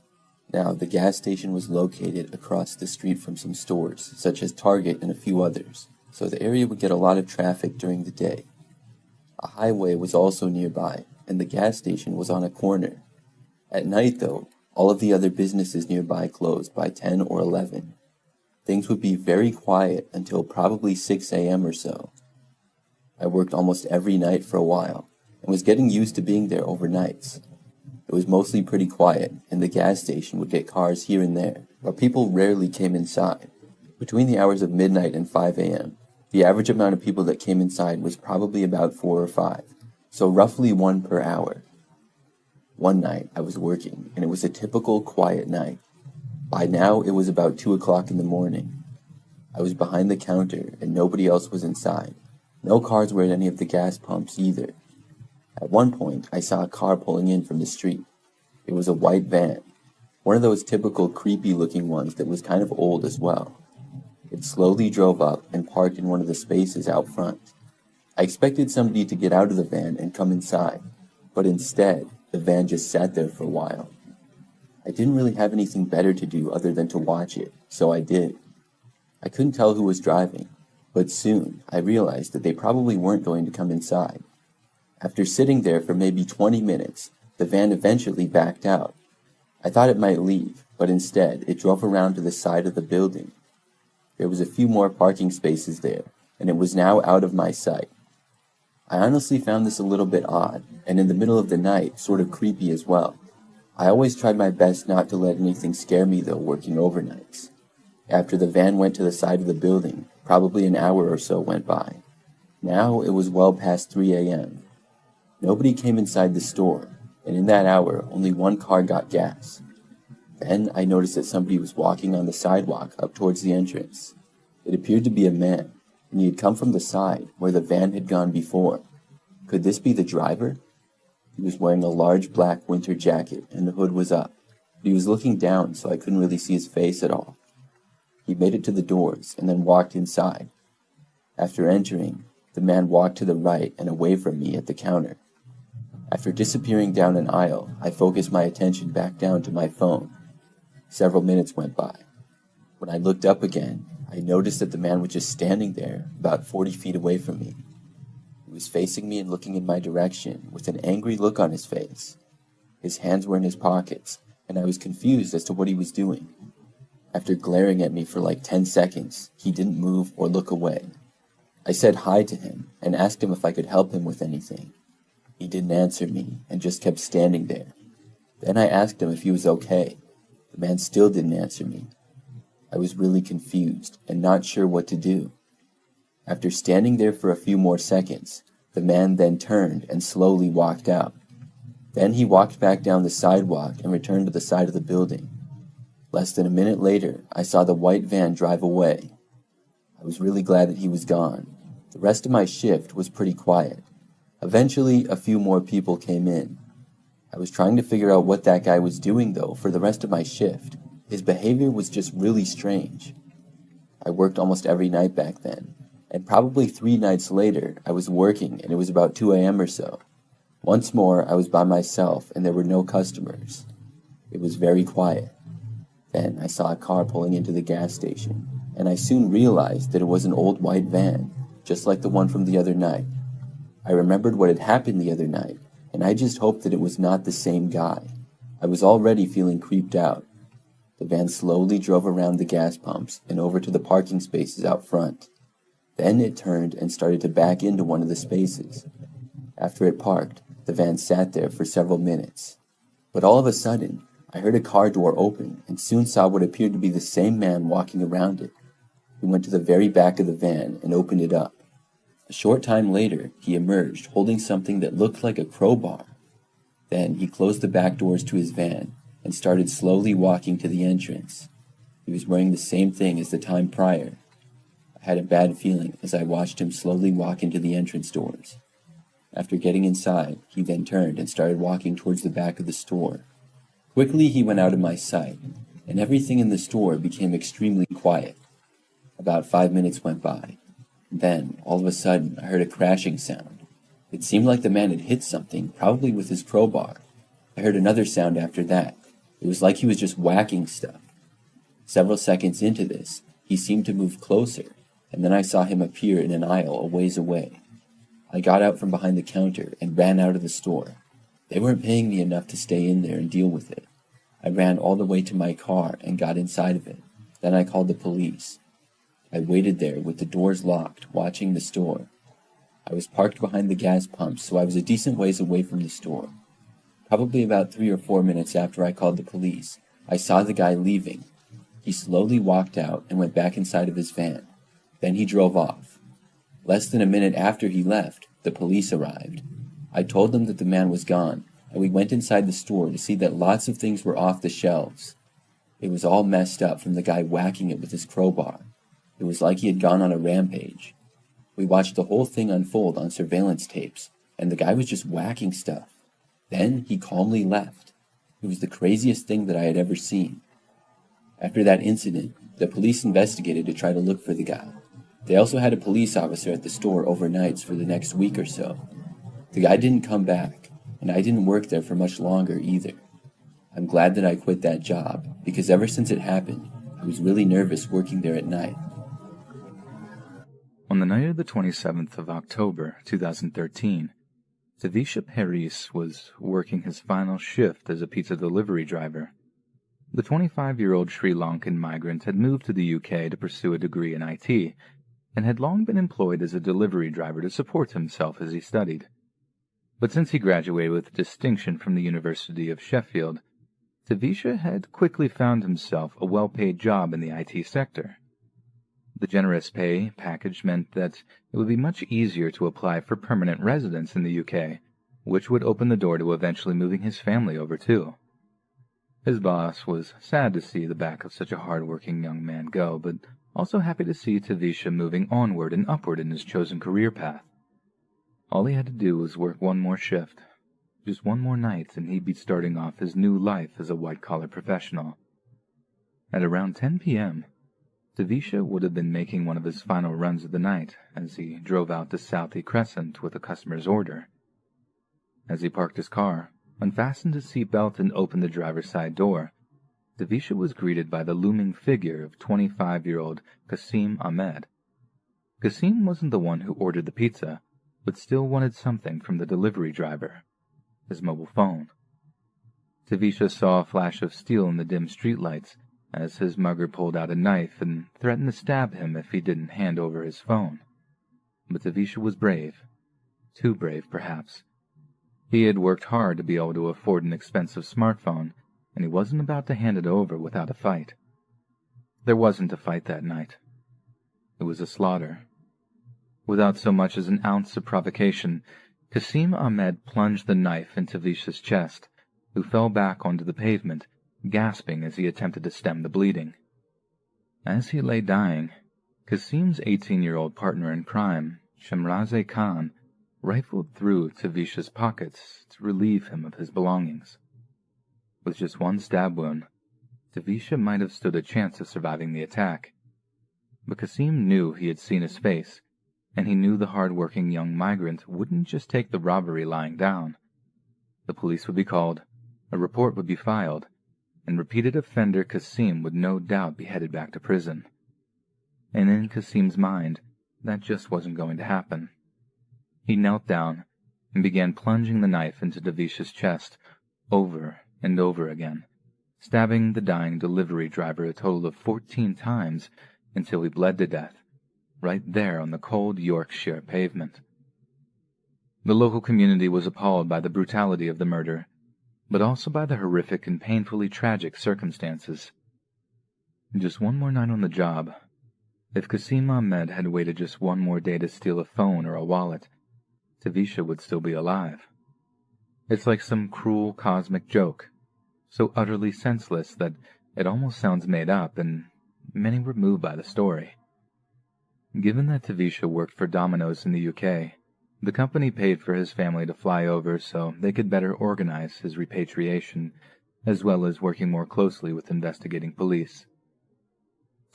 Now, the gas station was located across the street from some stores, such as Target and a few others, so the area would get a lot of traffic during the day. A highway was also nearby, and the gas station was on a corner. At night, though, all of the other businesses nearby closed by 10 or 11. Things would be very quiet until probably 6 a.m. or so. I worked almost every night for a while, and was getting used to being there overnights. It was mostly pretty quiet, and the gas station would get cars here and there, but people rarely came inside. Between the hours of midnight and 5 a.m., the average amount of people that came inside was probably about 4 or 5, so roughly 1 per hour. One night I was working, and it was a typical quiet night. By now it was about 2 o'clock in the morning. I was behind the counter, and nobody else was inside. No cars were at any of the gas pumps either. At one point, I saw a car pulling in from the street. It was a white van, one of those typical creepy-looking ones that was kind of old as well. It slowly drove up and parked in one of the spaces out front. I expected somebody to get out of the van and come inside, but instead, the van just sat there for a while. I didn't really have anything better to do other than to watch it, so I did. I couldn't tell who was driving, but soon I realized that they probably weren't going to come inside. After sitting there for maybe 20 minutes, the van eventually backed out. I thought it might leave, but instead it drove around to the side of the building. There was a few more parking spaces there, and it was now out of my sight. I honestly found this a little bit odd, and in the middle of the night, sort of creepy as well. I always tried my best not to let anything scare me though working overnights. After the van went to the side of the building, probably an hour or so went by. Now it was well past 3 a.m. Nobody came inside the store, and in that hour, only one car got gas. Then I noticed that somebody was walking on the sidewalk up towards the entrance. It appeared to be a man, and he had come from the side where the van had gone before. Could this be the driver? He was wearing a large black winter jacket, and the hood was up, but he was looking down so I couldn't really see his face at all. He made it to the doors, and then walked inside. After entering, the man walked to the right and away from me at the counter. After disappearing down an aisle, I focused my attention back down to my phone. Several minutes went by. When I looked up again, I noticed that the man was just standing there, about 40 feet away from me. He was facing me and looking in my direction, with an angry look on his face. His hands were in his pockets, and I was confused as to what he was doing. After glaring at me for like 10 seconds, he didn't move or look away. I said hi to him, and asked him if I could help him with anything. He didn't answer me, and just kept standing there. Then I asked him if he was okay. The man still didn't answer me. I was really confused, and not sure what to do. After standing there for a few more seconds, the man then turned and slowly walked out. Then he walked back down the sidewalk and returned to the side of the building. Less than a minute later, I saw the white van drive away. I was really glad that he was gone. The rest of my shift was pretty quiet. Eventually, a few more people came in. I was trying to figure out what that guy was doing, though, for the rest of my shift. His behavior was just really strange. I worked almost every night back then, and probably 3 nights later, I was working and it was about 2 a.m. or so. Once more, I was by myself and there were no customers. It was very quiet. Then I saw a car pulling into the gas station, and I soon realized that it was an old white van, just like the one from the other night. I remembered what had happened the other night, and I just hoped that it was not the same guy. I was already feeling creeped out. The van slowly drove around the gas pumps and over to the parking spaces out front. Then it turned and started to back into one of the spaces. After it parked, the van sat there for several minutes. But all of a sudden, I heard a car door open and soon saw what appeared to be the same man walking around it. He went to the very back of the van and opened it up. A short time later, he emerged holding something that looked like a crowbar. Then he closed the back doors to his van and started slowly walking to the entrance. He was wearing the same thing as the time prior. I had a bad feeling as I watched him slowly walk into the entrance doors. After getting inside, he then turned and started walking towards the back of the store. Quickly he went out of my sight, and everything in the store became extremely quiet. About 5 minutes went by. Then, all of a sudden, I heard a crashing sound. It seemed like the man had hit something, probably with his crowbar. I heard another sound after that. It was like he was just whacking stuff. Several seconds into this, he seemed to move closer, and then I saw him appear in an aisle a ways away. I got out from behind the counter and ran out of the store. They weren't paying me enough to stay in there and deal with it. I ran all the way to my car and got inside of it. Then I called the police. I waited there with the doors locked, watching the store. I was parked behind the gas pumps, so I was a decent ways away from the store. Probably about 3 or 4 minutes after I called the police, I saw the guy leaving. He slowly walked out and went back inside of his van. Then he drove off. Less than a minute after he left, the police arrived. I told them that the man was gone, and we went inside the store to see that lots of things were off the shelves. It was all messed up from the guy whacking it with his crowbar. It was like he had gone on a rampage. We watched the whole thing unfold on surveillance tapes, and the guy was just whacking stuff. Then he calmly left. It was the craziest thing that I had ever seen. After that incident, the police investigated to try to look for the guy. They also had a police officer at the store overnights for the next week or so. The guy didn't come back, and I didn't work there for much longer either. I'm glad that I quit that job, because ever since it happened, I was really nervous working there at night. On the night of the 27th of October, 2013, Tavisha Paris was working his final shift as a pizza delivery driver. The 25-year-old Sri Lankan migrant had moved to the UK to pursue a degree in IT, and had long been employed as a delivery driver to support himself as he studied. But since he graduated with distinction from the University of Sheffield, Tavisha had quickly found himself a well-paid job in the IT sector. The generous pay package meant that it would be much easier to apply for permanent residence in the UK, which would open the door to eventually moving his family over too. His boss was sad to see the back of such a hard-working young man go, but also happy to see Tavisha moving onward and upward in his chosen career path. All he had to do was work one more shift, just one more night, and he'd be starting off his new life as a white-collar professional. At around 10 p.m., Tavisha would have been making one of his final runs of the night as he drove out to Southie Crescent with a customer's order. As he parked his car, unfastened his seatbelt, and opened the driver's side door, Tavisha was greeted by the looming figure of 25-year-old Qasim Ahmed. Qasim wasn't the one who ordered the pizza, but still wanted something from the delivery driver: his mobile phone. Tavisha saw a flash of steel in the dim streetlights as his mugger pulled out a knife and threatened to stab him if he didn't hand over his phone. But Tavisha was brave. Too brave, perhaps. He had worked hard to be able to afford an expensive smartphone, and he wasn't about to hand it over without a fight. There wasn't a fight that night. It was a slaughter. Without so much as an ounce of provocation, Qasim Ahmed plunged the knife in Tavisha's chest, who fell back onto the pavement, gasping as he attempted to stem the bleeding. As he lay dying, Qasim's 18-year-old partner in crime, Shamraze Khan, rifled through Tavisha's pockets to relieve him of his belongings. With just one stab wound, Tavisha might have stood a chance of surviving the attack. But Qasim knew he had seen his face, and he knew the hard-working young migrant wouldn't just take the robbery lying down. The police would be called, a report would be filed, and repeated offender Qasim would no doubt be headed back to prison. And in Qasim's mind, that just wasn't going to happen. He knelt down and began plunging the knife into Tavisha's chest, over and over again, stabbing the dying delivery driver a total of 14 times until he bled to death, right there on the cold Yorkshire pavement. The local community was appalled by the brutality of the murder, but also by the horrific and painfully tragic circumstances. Just one more night on the job. If Qasim Ahmed had waited just one more day to steal a phone or a wallet, Tavisha would still be alive. It's like some cruel cosmic joke, so utterly senseless that it almost sounds made up, and many were moved by the story. Given that Tavisha worked for Domino's in the UK, the company paid for his family to fly over so they could better organize his repatriation, as well as working more closely with investigating police.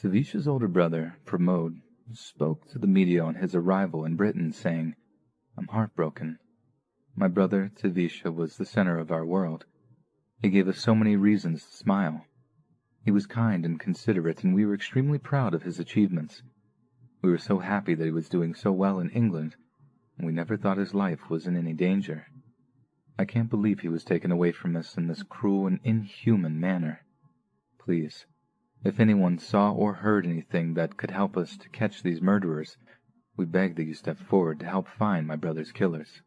Tavisha's older brother, Pramod, spoke to the media on his arrival in Britain, saying, "I'm heartbroken. My brother, Tavisha, was the center of our world. He gave us so many reasons to smile. He was kind and considerate, and we were extremely proud of his achievements. We were so happy that he was doing so well in England, and we never thought his life was in any danger. I can't believe he was taken away from us in this cruel and inhuman manner. Please, if anyone saw or heard anything that could help us to catch these murderers, we beg that you step forward to help find my brother's killers."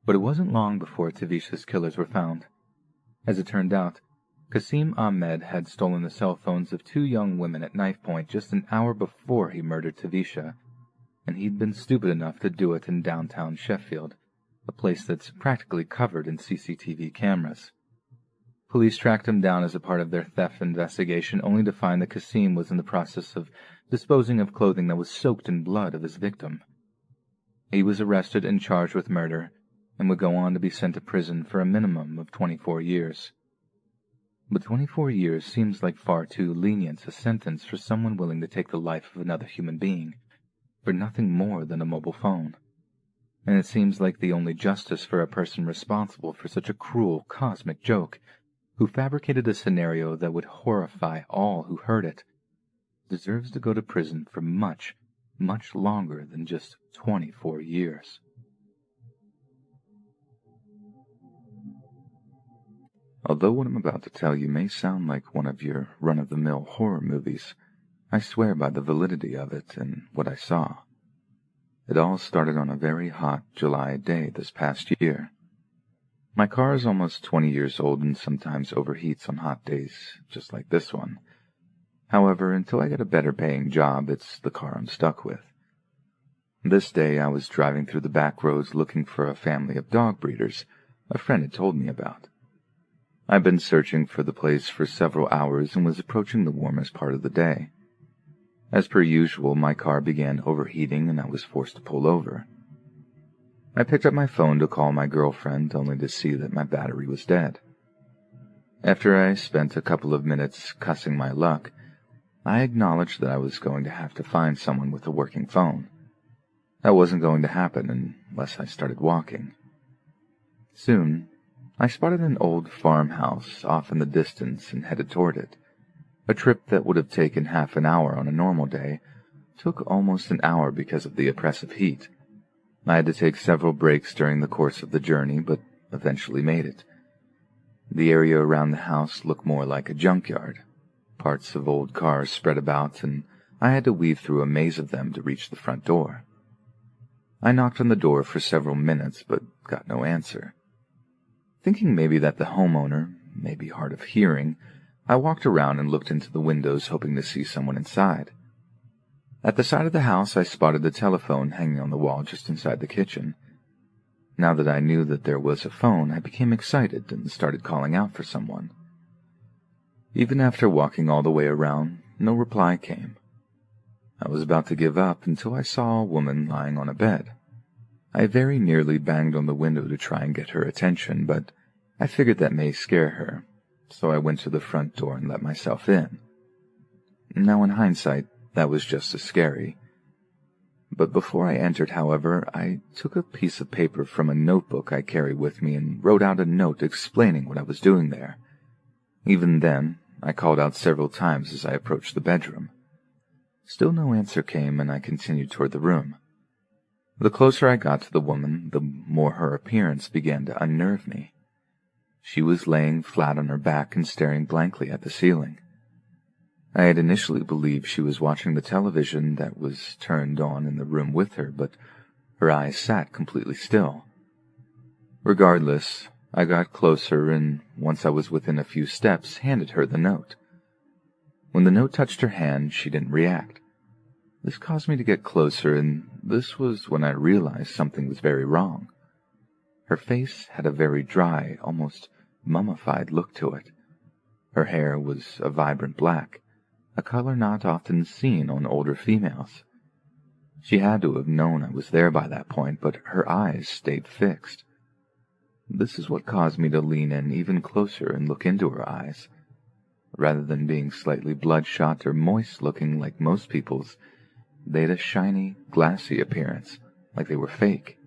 But it wasn't long before Tavisha's killers were found. As it turned out, Qasim Ahmed had stolen the cell phones of 2 young women at knife point just an hour before he murdered Tavisha, and he'd been stupid enough to do it in downtown Sheffield, a place that's practically covered in CCTV cameras. Police tracked him down as a part of their theft investigation, only to find that Qasim was in the process of disposing of clothing that was soaked in blood of his victim. He was arrested and charged with murder, and would go on to be sent to prison for a minimum of 24 years. But 24 years seems like far too lenient a sentence for someone willing to take the life of another human being for nothing more than a mobile phone. And it seems like the only justice for a person responsible for such a cruel cosmic joke, who fabricated a scenario that would horrify all who heard it, deserves to go to prison for much, much longer than just 24 years. Although what I'm about to tell you may sound like one of your run-of-the-mill horror movies, I swear by the validity of it and what I saw. It all started on a very hot July day this past year. My car is almost 20 years old and sometimes overheats on hot days, just like this one. However, until I get a better paying job, it's the car I'm stuck with. This day I was driving through the back roads looking for a family of dog breeders a friend had told me about. I'd been searching for the place for several hours and was approaching the warmest part of the day. As per usual, my car began overheating and I was forced to pull over. I picked up my phone to call my girlfriend, only to see that my battery was dead. After I spent a couple of minutes cussing my luck, I acknowledged that I was going to have to find someone with a working phone. That wasn't going to happen unless I started walking. Soon, I spotted an old farmhouse off in the distance and headed toward it. A trip that would have taken half an hour on a normal day took almost an hour because of the oppressive heat. I had to take several breaks during the course of the journey, but eventually made it. The area around the house looked more like a junkyard. Parts of old cars spread about, and I had to weave through a maze of them to reach the front door. I knocked on the door for several minutes, but got no answer. Thinking maybe that the homeowner may be hard of hearing, I walked around and looked into the windows, hoping to see someone inside. At the side of the house, I spotted the telephone hanging on the wall just inside the kitchen. Now that I knew that there was a phone, I became excited and started calling out for someone. Even after walking all the way around, no reply came. I was about to give up until I saw a woman lying on a bed. I very nearly banged on the window to try and get her attention, but I figured that may scare her, so I went to the front door and let myself in. Now in hindsight, that was just as scary. But before I entered, however, I took a piece of paper from a notebook I carry with me and wrote out a note explaining what I was doing there. Even then, I called out several times as I approached the bedroom. Still no answer came, and I continued toward the room. The closer I got to the woman, the more her appearance began to unnerve me. She was laying flat on her back and staring blankly at the ceiling. I had initially believed she was watching the television that was turned on in the room with her, but her eyes sat completely still. Regardless, I got closer and, once I was within a few steps, handed her the note. When the note touched her hand, she didn't react. This caused me to get closer, and this was when I realized something was very wrong. Her face had a very dry, almost mummified look to it. Her hair was a vibrant black, a color not often seen on older females. She had to have known I was there by that point, but her eyes stayed fixed. This is what caused me to lean in even closer and look into her eyes. Rather than being slightly bloodshot or moist-looking like most people's, they had a shiny, glassy appearance, like they were fake.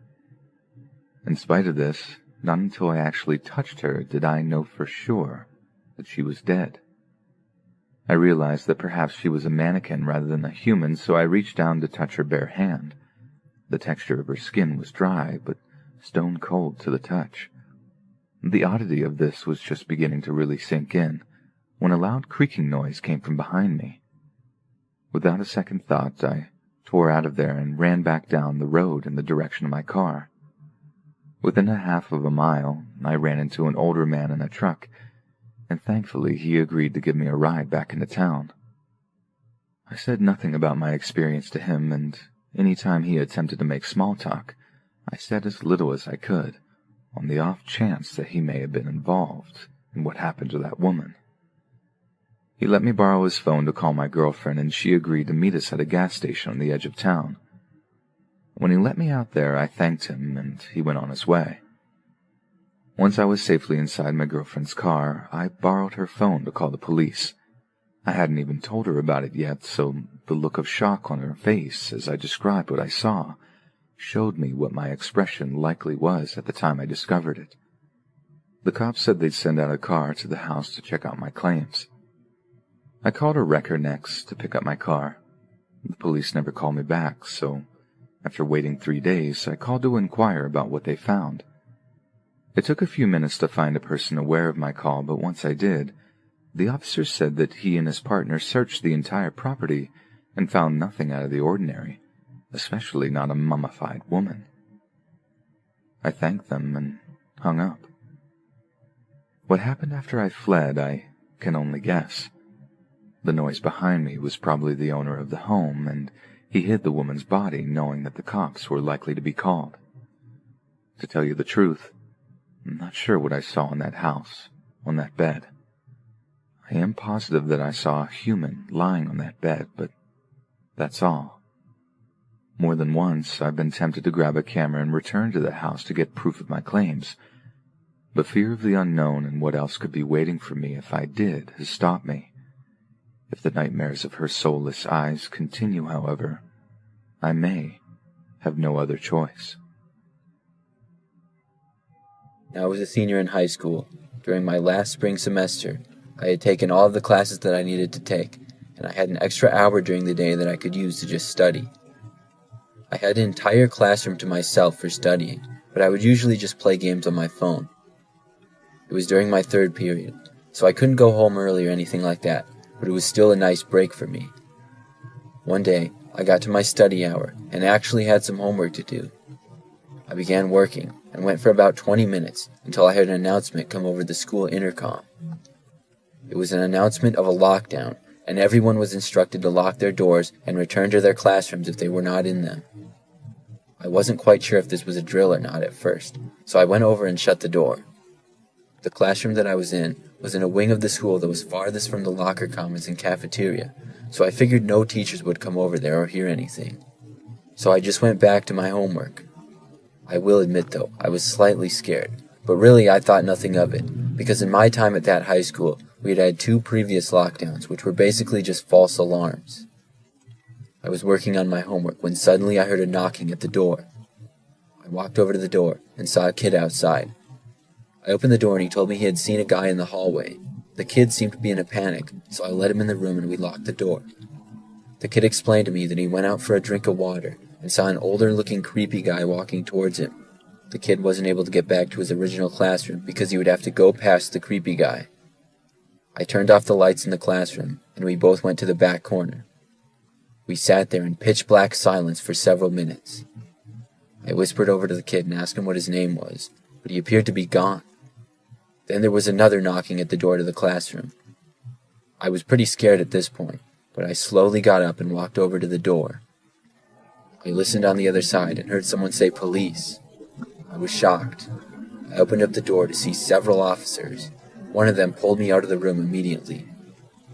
In spite of this, not until I actually touched her did I know for sure that she was dead. I realized that perhaps she was a mannequin rather than a human, so I reached down to touch her bare hand. The texture of her skin was dry, but stone cold to the touch. The oddity of this was just beginning to really sink in, when a loud creaking noise came from behind me. Without a second thought, I tore out of there and ran back down the road in the direction of my car. Within a half of a mile, I ran into an older man in a truck, and thankfully he agreed to give me a ride back into town. I said nothing about my experience to him, and any time he attempted to make small talk, I said as little as I could, on the off chance that he may have been involved in what happened to that woman. He let me borrow his phone to call my girlfriend, and she agreed to meet us at a gas station on the edge of town. When he let me out there, I thanked him, and he went on his way. Once I was safely inside my girlfriend's car, I borrowed her phone to call the police. I hadn't even told her about it yet, so the look of shock on her face as I described what I saw showed me what my expression likely was at the time I discovered it. The cops said they'd send out a car to the house to check out my claims. I called a wrecker next to pick up my car. The police never called me back, so after waiting 3 days, I called to inquire about what they found. It took a few minutes to find a person aware of my call, but once I did, the officer said that he and his partner searched the entire property and found nothing out of the ordinary, especially not a mummified woman. I thanked them and hung up. What happened after I fled, I can only guess. The noise behind me was probably the owner of the home, and he hid the woman's body knowing that the cops were likely to be called. To tell you the truth, I'm not sure what I saw in that house, on that bed. I am positive that I saw a human lying on that bed, but that's all. More than once, I've been tempted to grab a camera and return to the house to get proof of my claims, but fear of the unknown and what else could be waiting for me if I did has stopped me. If the nightmares of her soulless eyes continue, however, I may have no other choice. I was a senior in high school. During my last spring semester, I had taken all of the classes that I needed to take, and I had an extra hour during the day that I could use to just study. I had an entire classroom to myself for studying, but I would usually just play games on my phone. It was during my third period, so I couldn't go home early or anything like that, but it was still a nice break for me. One day, I got to my study hour and actually had some homework to do. I began working and went for about 20 minutes until I heard an announcement come over the school intercom. It was an announcement of a lockdown, and everyone was instructed to lock their doors and return to their classrooms if they were not in them. I wasn't quite sure if this was a drill or not at first, so I went over and shut the door. The classroom that I was in a wing of the school that was farthest from the locker commons and cafeteria, so I figured no teachers would come over there or hear anything. So I just went back to my homework. I will admit, though, I was slightly scared, but really I thought nothing of it, because in my time at that high school, we had had 2 previous lockdowns, which were basically just false alarms. I was working on my homework when suddenly I heard a knocking at the door. I walked over to the door and saw a kid outside. I opened the door and he told me he had seen a guy in the hallway. The kid seemed to be in a panic, so I let him in the room and we locked the door. The kid explained to me that he went out for a drink of water and saw an older-looking creepy guy walking towards him. The kid wasn't able to get back to his original classroom because he would have to go past the creepy guy. I turned off the lights in the classroom and we both went to the back corner. We sat there in pitch-black silence for several minutes. I whispered over to the kid and asked him what his name was, but he appeared to be gone. Then there was another knocking at the door to the classroom. I was pretty scared at this point, but I slowly got up and walked over to the door. I listened on the other side and heard someone say police. I was shocked. I opened up the door to see several officers. One of them pulled me out of the room immediately.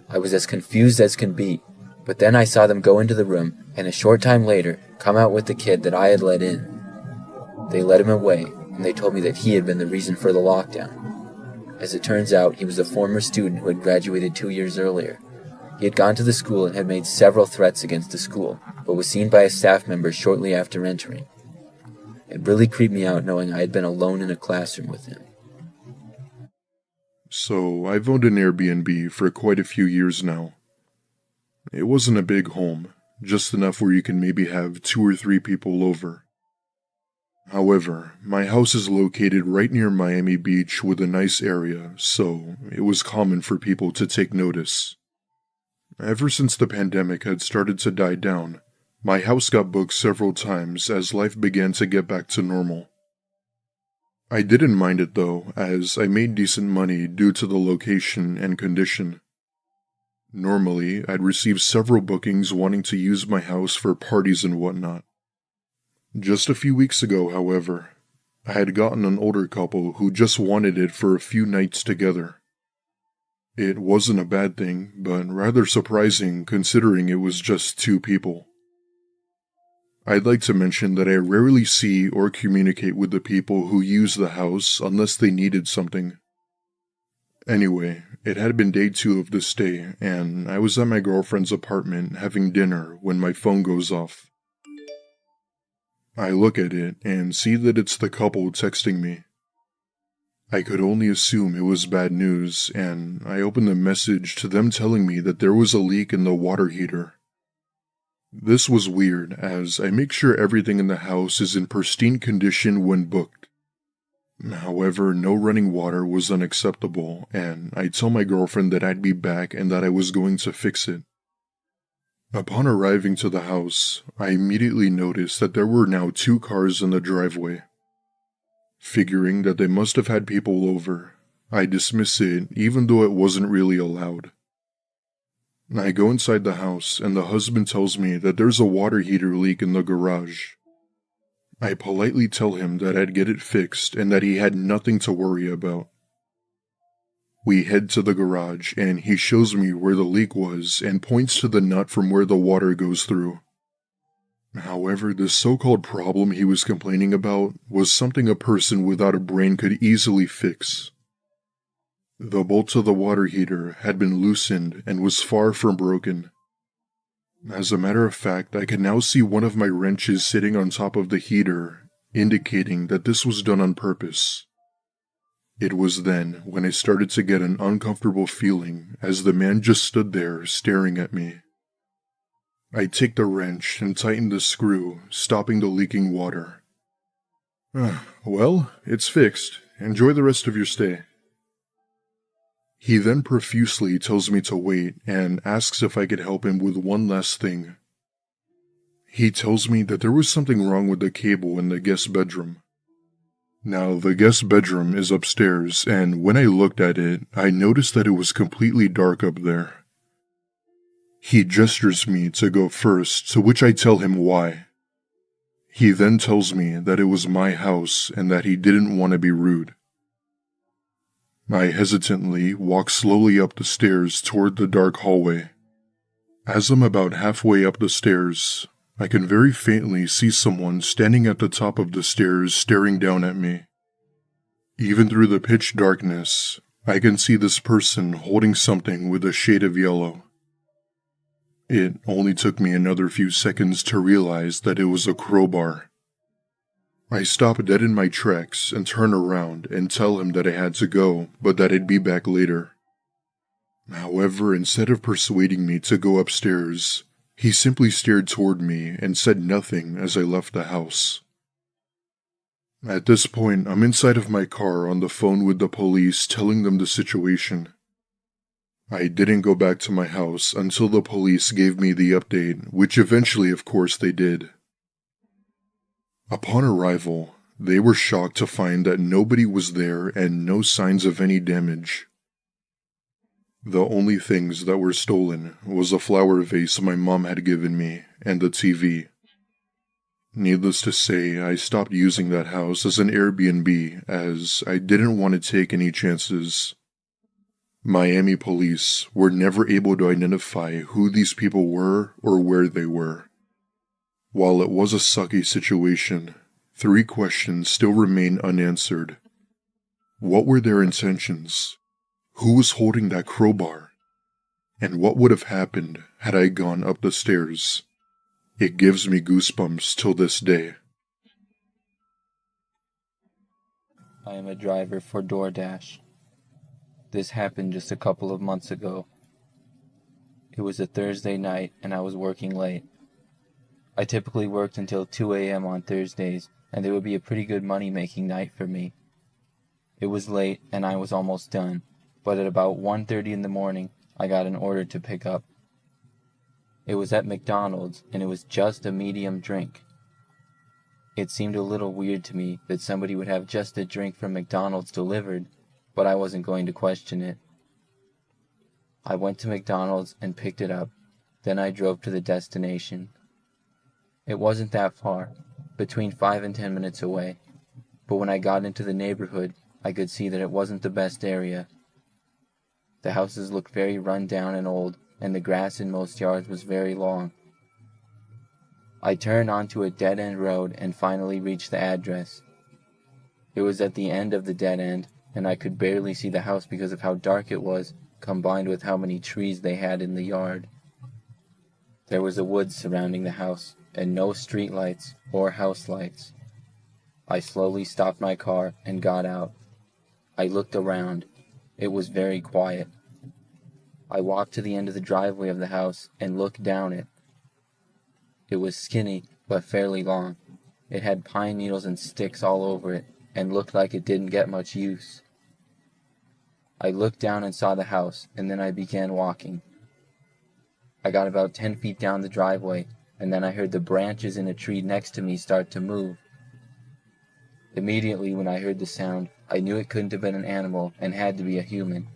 I was as confused as can be, but then I saw them go into the room and a short time later come out with the kid that I had let in. They led him away and they told me that he had been the reason for the lockdown. As it turns out, he was a former student who had graduated 2 years earlier. He had gone to the school and had made several threats against the school, but was seen by a staff member shortly after entering. It really creeped me out knowing I had been alone in a classroom with him. So, I've owned an Airbnb for quite a few years now. It wasn't a big home, just enough where you can maybe have 2 or 3 people over. However, my house is located right near Miami Beach with a nice area, so it was common for people to take notice. Ever since the pandemic had started to die down, my house got booked several times as life began to get back to normal. I didn't mind it though, as I made decent money due to the location and condition. Normally, I'd receive several bookings wanting to use my house for parties and whatnot. Just a few weeks ago, however, I had gotten an older couple who just wanted it for a few nights together. It wasn't a bad thing, but rather surprising considering it was just 2 people. I'd like to mention that I rarely see or communicate with the people who use the house unless they needed something. Anyway, it had been day 2 of the stay, and I was at my girlfriend's apartment having dinner when my phone goes off. I look at it and see that it's the couple texting me. I could only assume it was bad news, and I opened the message to them telling me that there was a leak in the water heater. This was weird, as I make sure everything in the house is in pristine condition when booked. However, no running water was unacceptable, and I tell my girlfriend that I'd be back and that I was going to fix it. Upon arriving to the house, I immediately noticed that there were now 2 cars in the driveway. Figuring that they must have had people over, I dismiss it even though it wasn't really allowed. I go inside the house and the husband tells me that there's a water heater leak in the garage. I politely tell him that I'd get it fixed and that he had nothing to worry about. We head to the garage and he shows me where the leak was and points to the nut from where the water goes through. However, the so-called problem he was complaining about was something a person without a brain could easily fix. The bolt to the water heater had been loosened and was far from broken. As a matter of fact, I can now see one of my wrenches sitting on top of the heater, indicating that this was done on purpose. It was then when I started to get an uncomfortable feeling as the man just stood there staring at me. I take the wrench and tighten the screw, stopping the leaking water. Well, it's fixed. Enjoy the rest of your stay. He then profusely tells me to wait and asks if I could help him with one last thing. He tells me that there was something wrong with the cable in the guest bedroom. Now, the guest bedroom is upstairs, and when I looked at it, I noticed that it was completely dark up there. He gestures me to go first, to which I tell him why. He then tells me that it was my house and that he didn't want to be rude. I hesitantly walk slowly up the stairs toward the dark hallway. As I'm about halfway up the stairs, I can very faintly see someone standing at the top of the stairs staring down at me. Even through the pitch darkness, I can see this person holding something with a shade of yellow. It only took me another few seconds to realize that it was a crowbar. I stop dead in my tracks and turn around and tell him that I had to go, but that I'd be back later. However, instead of persuading me to go upstairs, he simply stared toward me and said nothing as I left the house. At this point, I'm inside of my car on the phone with the police telling them the situation. I didn't go back to my house until the police gave me the update, which eventually, of course, they did. Upon arrival, they were shocked to find that nobody was there and no signs of any damage. The only things that were stolen was a flower vase my mom had given me and the TV. Needless to say, I stopped using that house as an Airbnb as I didn't want to take any chances. Miami police were never able to identify who these people were or where they were. While it was a sucky situation, 3 questions still remain unanswered. What were their intentions? Who was holding that crowbar? And what would have happened had I gone up the stairs? It gives me goosebumps till this day. I am a driver for DoorDash. This happened just a couple of months ago. It was a Thursday night and I was working late. I typically worked until 2 a.m. on Thursdays, and it would be a pretty good money-making night for me. It was late and I was almost done, but at about 1:30 in the morning, I got an order to pick up. It was at McDonald's, and it was just a medium drink. It seemed a little weird to me that somebody would have just a drink from McDonald's delivered, but I wasn't going to question it. I went to McDonald's and picked it up, then I drove to the destination. It wasn't that far, between 5 and 10 minutes away, but when I got into the neighborhood, I could see that it wasn't the best area. The houses looked very run down and old, and the grass in most yards was very long. I turned onto a dead-end road and finally reached the address. It was at the end of the dead end, and I could barely see the house because of how dark it was, combined with how many trees they had in the yard. There was a woods surrounding the house, and no street lights or house lights. I slowly stopped my car and got out. I looked around. It was very quiet. I walked to the end of the driveway of the house and looked down it. It was skinny, but fairly long. It had pine needles and sticks all over it, and looked like it didn't get much use. I looked down and saw the house, and then I began walking. I got about 10 feet down the driveway, and then I heard the branches in a tree next to me start to move. Immediately when I heard the sound, I knew it couldn't have been an animal and had to be a human.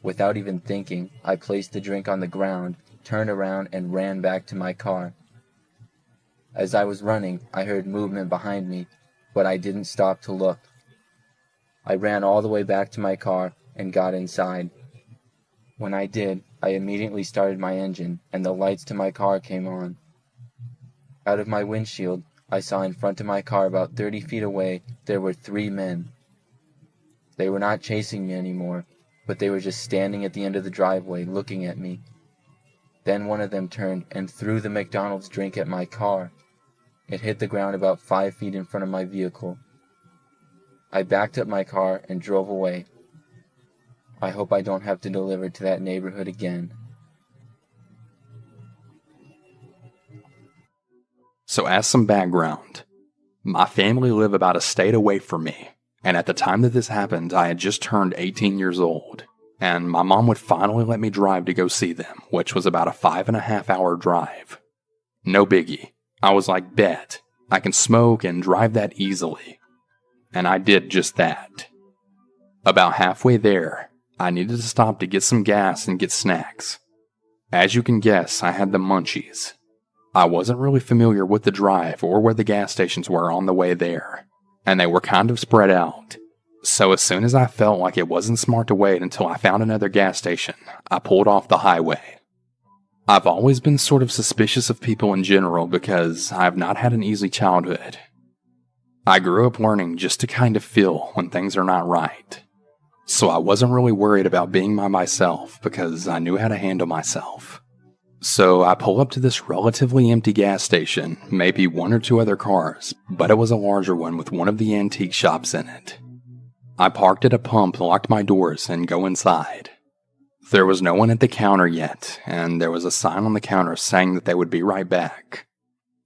Without even thinking, I placed the drink on the ground, turned around, and ran back to my car. As I was running, I heard movement behind me, but I didn't stop to look. I ran all the way back to my car and got inside. When I did, I immediately started my engine, and the lights to my car came on. Out of my windshield, I saw in front of my car about 30 feet away, there were 3 men. They were not chasing me anymore, but they were just standing at the end of the driveway looking at me. Then one of them turned and threw the McDonald's drink at my car. It hit the ground about 5 feet in front of my vehicle. I backed up my car and drove away. I hope I don't have to deliver to that neighborhood again. So as some background, my family live about a state away from me, and at the time that this happened, I had just turned 18 years old, and my mom would finally let me drive to go see them, which was about a 5.5-hour drive. No biggie. I was like, bet, I can smoke and drive that easily. And I did just that. About halfway there, I needed to stop to get some gas and get snacks. As you can guess, I had the munchies. I wasn't really familiar with the drive or where the gas stations were on the way there, and they were kind of spread out. So as soon as I felt like it wasn't smart to wait until I found another gas station, I pulled off the highway. I've always been sort of suspicious of people in general because I've not had an easy childhood. I grew up learning just to kind of feel when things are not right. So I wasn't really worried about being by myself because I knew how to handle myself. So I pull up to this relatively empty gas station, maybe 1 or 2 other cars, but it was a larger one with one of the antique shops in it. I parked at a pump, locked my doors, and go inside. There was no one at the counter yet, and there was a sign on the counter saying that they would be right back.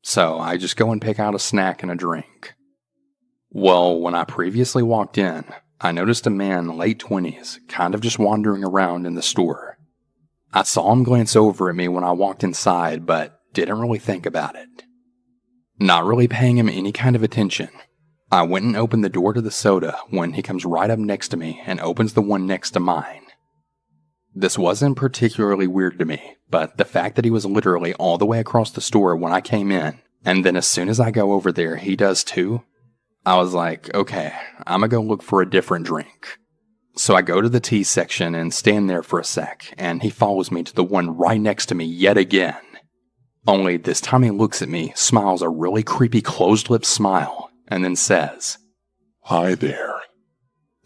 So I just go and pick out a snack and a drink. Well, when I previously walked in, I noticed a man, late 20s, kind of just wandering around in the store. I saw him glance over at me when I walked inside, but didn't really think about it. Not really paying him any kind of attention, I went and opened the door to the soda when he comes right up next to me and opens the one next to mine. This wasn't particularly weird to me, but the fact that he was literally all the way across the store when I came in, and then as soon as I go over there, he does too, I was like, okay, I'm gonna go look for a different drink. So I go to the tea section and stand there for a sec, and he follows me to the one right next to me yet again. Only this time he looks at me, smiles a really creepy closed-lipped smile, and then says, "Hi there."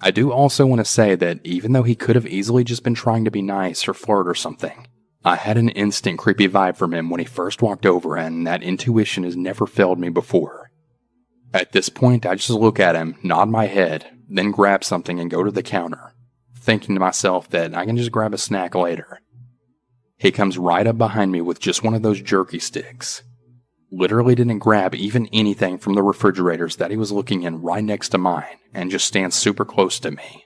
I do also want to say that even though he could have easily just been trying to be nice or flirt or something, I had an instant creepy vibe from him when he first walked over, and that intuition has never failed me before. At this point, I just look at him, nod my head, then grab something and go to the counter, thinking to myself that I can just grab a snack later. He comes right up behind me with just one of those jerky sticks. Literally didn't grab even anything from the refrigerators that he was looking in right next to mine, and just stands super close to me.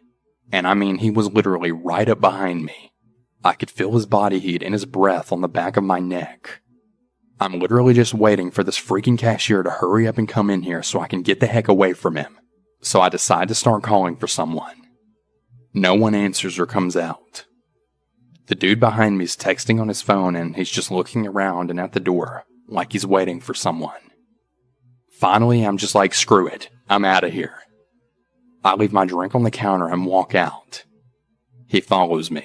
And I mean, he was literally right up behind me. I could feel his body heat and his breath on the back of my neck. I'm literally just waiting for this freaking cashier to hurry up and come in here so I can get the heck away from him. So I decide to start calling for someone. No one answers or comes out. The dude behind me is texting on his phone and he's just looking around and at the door, like he's waiting for someone. Finally, I'm just like, screw it, I'm out of here. I leave my drink on the counter and walk out. He follows me.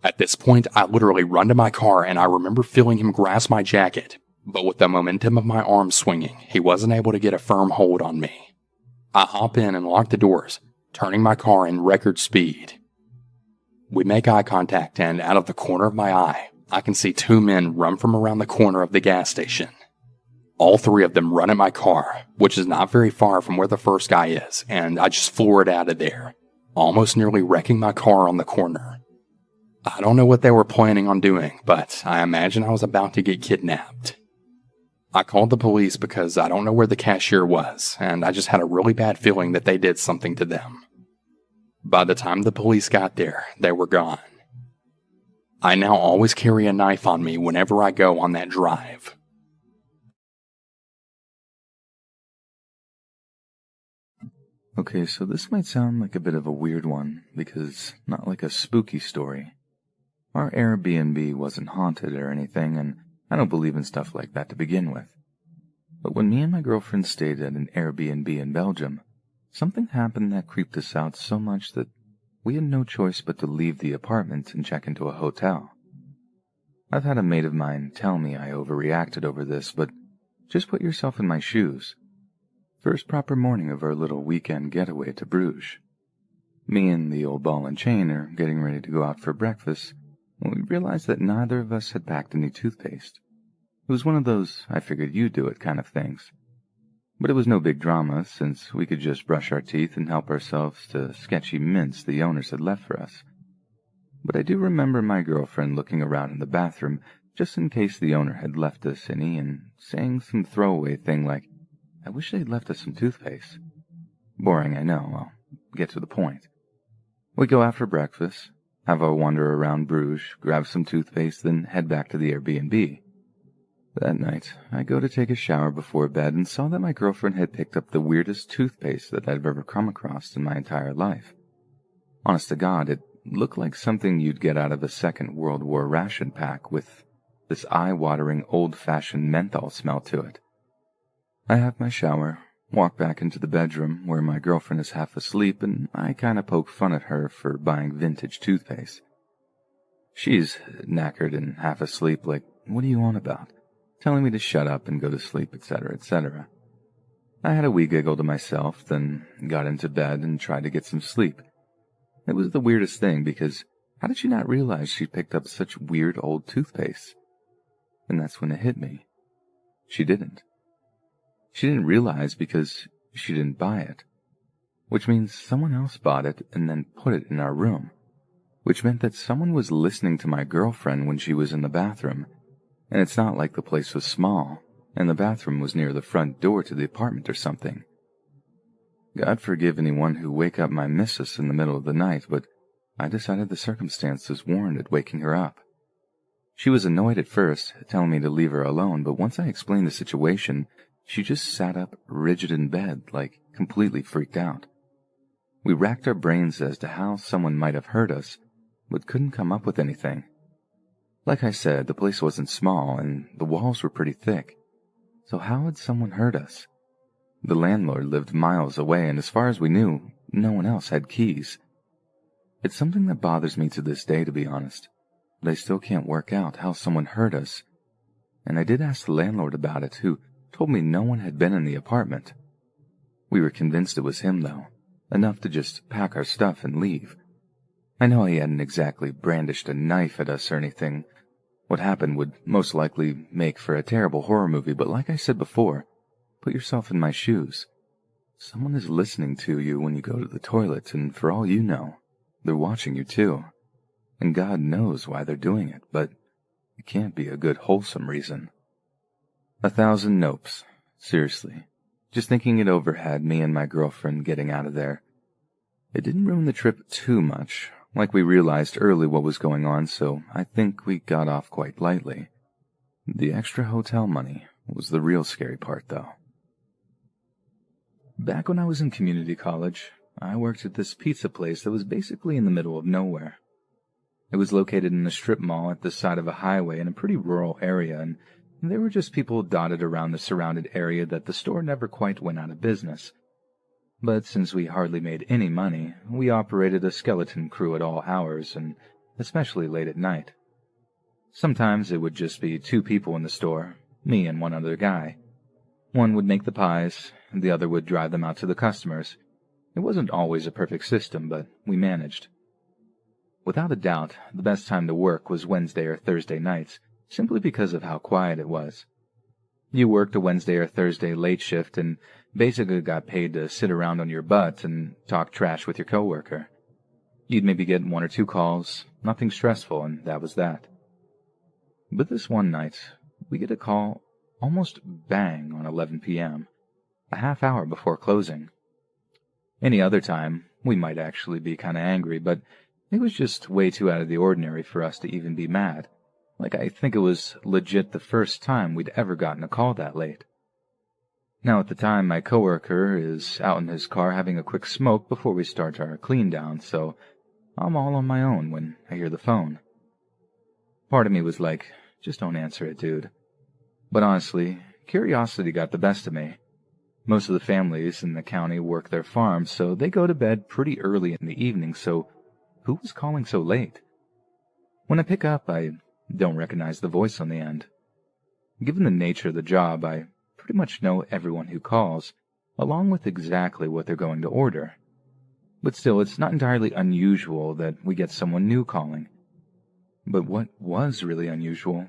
At this point, I literally run to my car and I remember feeling him grasp my jacket, but with the momentum of my arm swinging, he wasn't able to get a firm hold on me. I hop in and lock the doors, turning my car in record speed. We make eye contact and out of the corner of my eye, I can see 2 men run from around the corner of the gas station. All 3 of them run at my car, which is not very far from where the first guy is, and I just floor it out of there, almost nearly wrecking my car on the corner. I don't know what they were planning on doing, but I imagine I was about to get kidnapped. I called the police because I don't know where the cashier was, and I just had a really bad feeling that they did something to them. By the time the police got there, they were gone. I now always carry a knife on me whenever I go on that drive. Okay, so this might sound like a bit of a weird one, because not like a spooky story. Our Airbnb wasn't haunted or anything, and I don't believe in stuff like that to begin with. But when me and my girlfriend stayed at an Airbnb in Belgium, something happened that creeped us out so much that we had no choice but to leave the apartment and check into a hotel. I've had a mate of mine tell me I overreacted over this, but just put yourself in my shoes. First proper morning of our little weekend getaway to Bruges. Me and the old ball and chain are getting ready to go out for breakfast when we realized that neither of us had packed any toothpaste. It was one of those I figured you'd do it kind of things. But it was no big drama, since we could just brush our teeth and help ourselves to sketchy mints the owners had left for us. But I do remember my girlfriend looking around in the bathroom just in case the owner had left us any and saying some throwaway thing like, "I wish they'd left us some toothpaste." Boring, I know. I'll get to the point. We go out for breakfast, have our wander around Bruges, grab some toothpaste, then head back to the Airbnb. That night, I go to take a shower before bed and saw that my girlfriend had picked up the weirdest toothpaste that I've ever come across in my entire life. Honest to God, it looked like something you'd get out of a Second World War ration pack with this eye-watering old-fashioned menthol smell to it. I have my shower, walk back into the bedroom where my girlfriend is half asleep, and I kinda poke fun at her for buying vintage toothpaste. She's knackered and half asleep like, "What are you on about?" telling me to shut up and go to sleep, etc., etc. I had a wee giggle to myself, then got into bed and tried to get some sleep. It was the weirdest thing, because how did she not realize she picked up such weird old toothpaste? And that's when it hit me. She didn't. She didn't realize because she didn't buy it, which means someone else bought it and then put it in our room, which meant that someone was listening to my girlfriend when she was in the bathroom, and it's not like the place was small, and the bathroom was near the front door to the apartment or something. God forgive anyone who wake up my missus in the middle of the night, but I decided the circumstances warranted waking her up. She was annoyed at first, telling me to leave her alone, but once I explained the situation, she just sat up rigid in bed, like completely freaked out. We racked our brains as to how someone might have heard us, but couldn't come up with anything. Like I said, the place wasn't small, and the walls were pretty thick. So how had someone heard us? The landlord lived miles away, and as far as we knew, no one else had keys. It's something that bothers me to this day, to be honest, but I still can't work out how someone heard us. And I did ask the landlord about it, who told me no one had been in the apartment. We were convinced it was him, though, enough to just pack our stuff and leave. I know he hadn't exactly brandished a knife at us or anything. What happened would most likely make for a terrible horror movie, but like I said before, put yourself in my shoes. Someone is listening to you when you go to the toilet, and for all you know, they're watching you too. And God knows why they're doing it, but it can't be a good, wholesome reason. 1,000 nopes. Seriously. Just thinking it over had me and my girlfriend getting out of there. It didn't ruin the trip too much. Like we realized early what was going on, so I think we got off quite lightly. The extra hotel money was the real scary part, though. Back when I was in community college, I worked at this pizza place that was basically in the middle of nowhere. It was located in a strip mall at the side of a highway in a pretty rural area, and there were just people dotted around the surrounded area that the store never quite went out of business. But since we hardly made any money, we operated a skeleton crew at all hours, and especially late at night. Sometimes it would just be 2 people in the store, me and one other guy. One would make the pies, and the other would drive them out to the customers. It wasn't always a perfect system, but we managed. Without a doubt, the best time to work was Wednesday or Thursday nights, simply because of how quiet it was. You worked a Wednesday or Thursday late shift and basically got paid to sit around on your butt and talk trash with your coworker. You'd maybe get 1 or 2 calls, nothing stressful, and that was that. But this one night, we get a call almost bang on 11 p.m., a half hour before closing. Any other time, we might actually be kind of angry, but it was just way too out of the ordinary for us to even be mad. Like, I think it was legit the first time we'd ever gotten a call that late. Now, at the time, my coworker is out in his car having a quick smoke before we start our clean down, so I'm all on my own when I hear the phone. Part of me was like, just don't answer it, dude. But honestly, curiosity got the best of me. Most of the families in the county work their farms, so they go to bed pretty early in the evening, so who was calling so late? When I pick up, I don't recognize the voice on the end. Given the nature of the job, I pretty much know everyone who calls, along with exactly what they're going to order. But still, it's not entirely unusual that we get someone new calling. But what was really unusual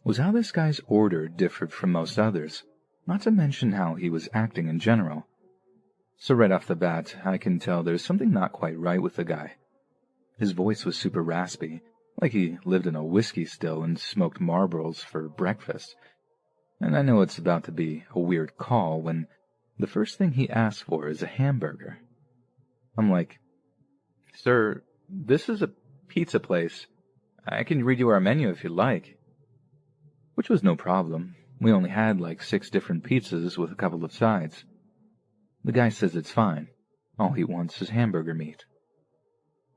was how this guy's order differed from most others, not to mention how he was acting in general. So right off the bat, I can tell there's something not quite right with the guy. His voice was super raspy, like he lived in a whiskey still and smoked Marlboros for breakfast. And I know it's about to be a weird call when the first thing he asks for is a hamburger. I'm like, "Sir, this is a pizza place. I can read you our menu if you like." Which was no problem. We only had like 6 different pizzas with a couple of sides. The guy says it's fine. All he wants is hamburger meat.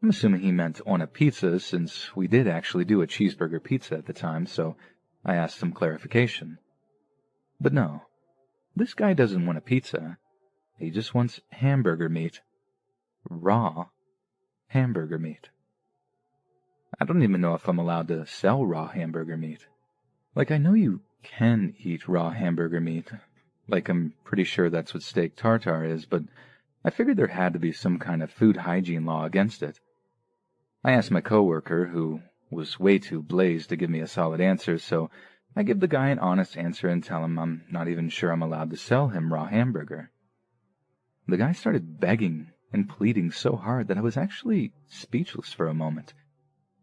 I'm assuming he meant on a pizza, since we did actually do a cheeseburger pizza at the time, so I asked some clarification. But no, this guy doesn't want a pizza. He just wants hamburger meat. Raw hamburger meat. I don't even know if I'm allowed to sell raw hamburger meat. Like, I know you can eat raw hamburger meat. Like, I'm pretty sure that's what steak tartare is, but I figured there had to be some kind of food hygiene law against it. I asked my coworker, who was way too blazed to give me a solid answer, so I give the guy an honest answer and tell him I'm not even sure I'm allowed to sell him raw hamburger. The guy started begging and pleading so hard that I was actually speechless for a moment.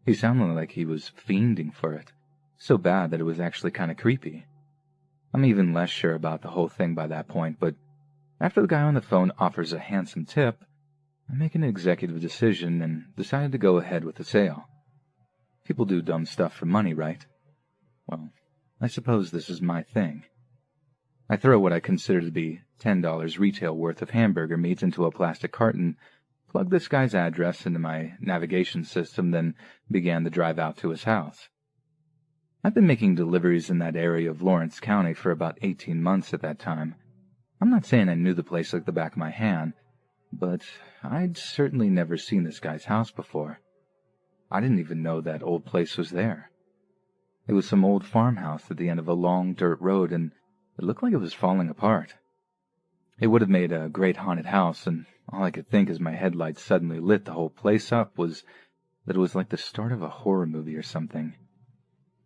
He sounded like he was fiending for it, so bad that it was actually kind of creepy. I'm even less sure about the whole thing by that point, but after the guy on the phone offers a handsome tip, I make an executive decision and decided to go ahead with the sale. People do dumb stuff for money, right? Well, I suppose this is my thing. I throw what I consider to be $10 retail worth of hamburger meat into a plastic carton, plug this guy's address into my navigation system, then began the drive out to his house. I've been making deliveries in that area of Lawrence County for about 18 months at that time. I'm not saying I knew the place like the back of my hand, but I'd certainly never seen this guy's house before. I didn't even know that old place was there. It was some old farmhouse at the end of a long dirt road, and it looked like it was falling apart. It would have made a great haunted house, and all I could think as my headlights suddenly lit the whole place up was that it was like the start of a horror movie or something.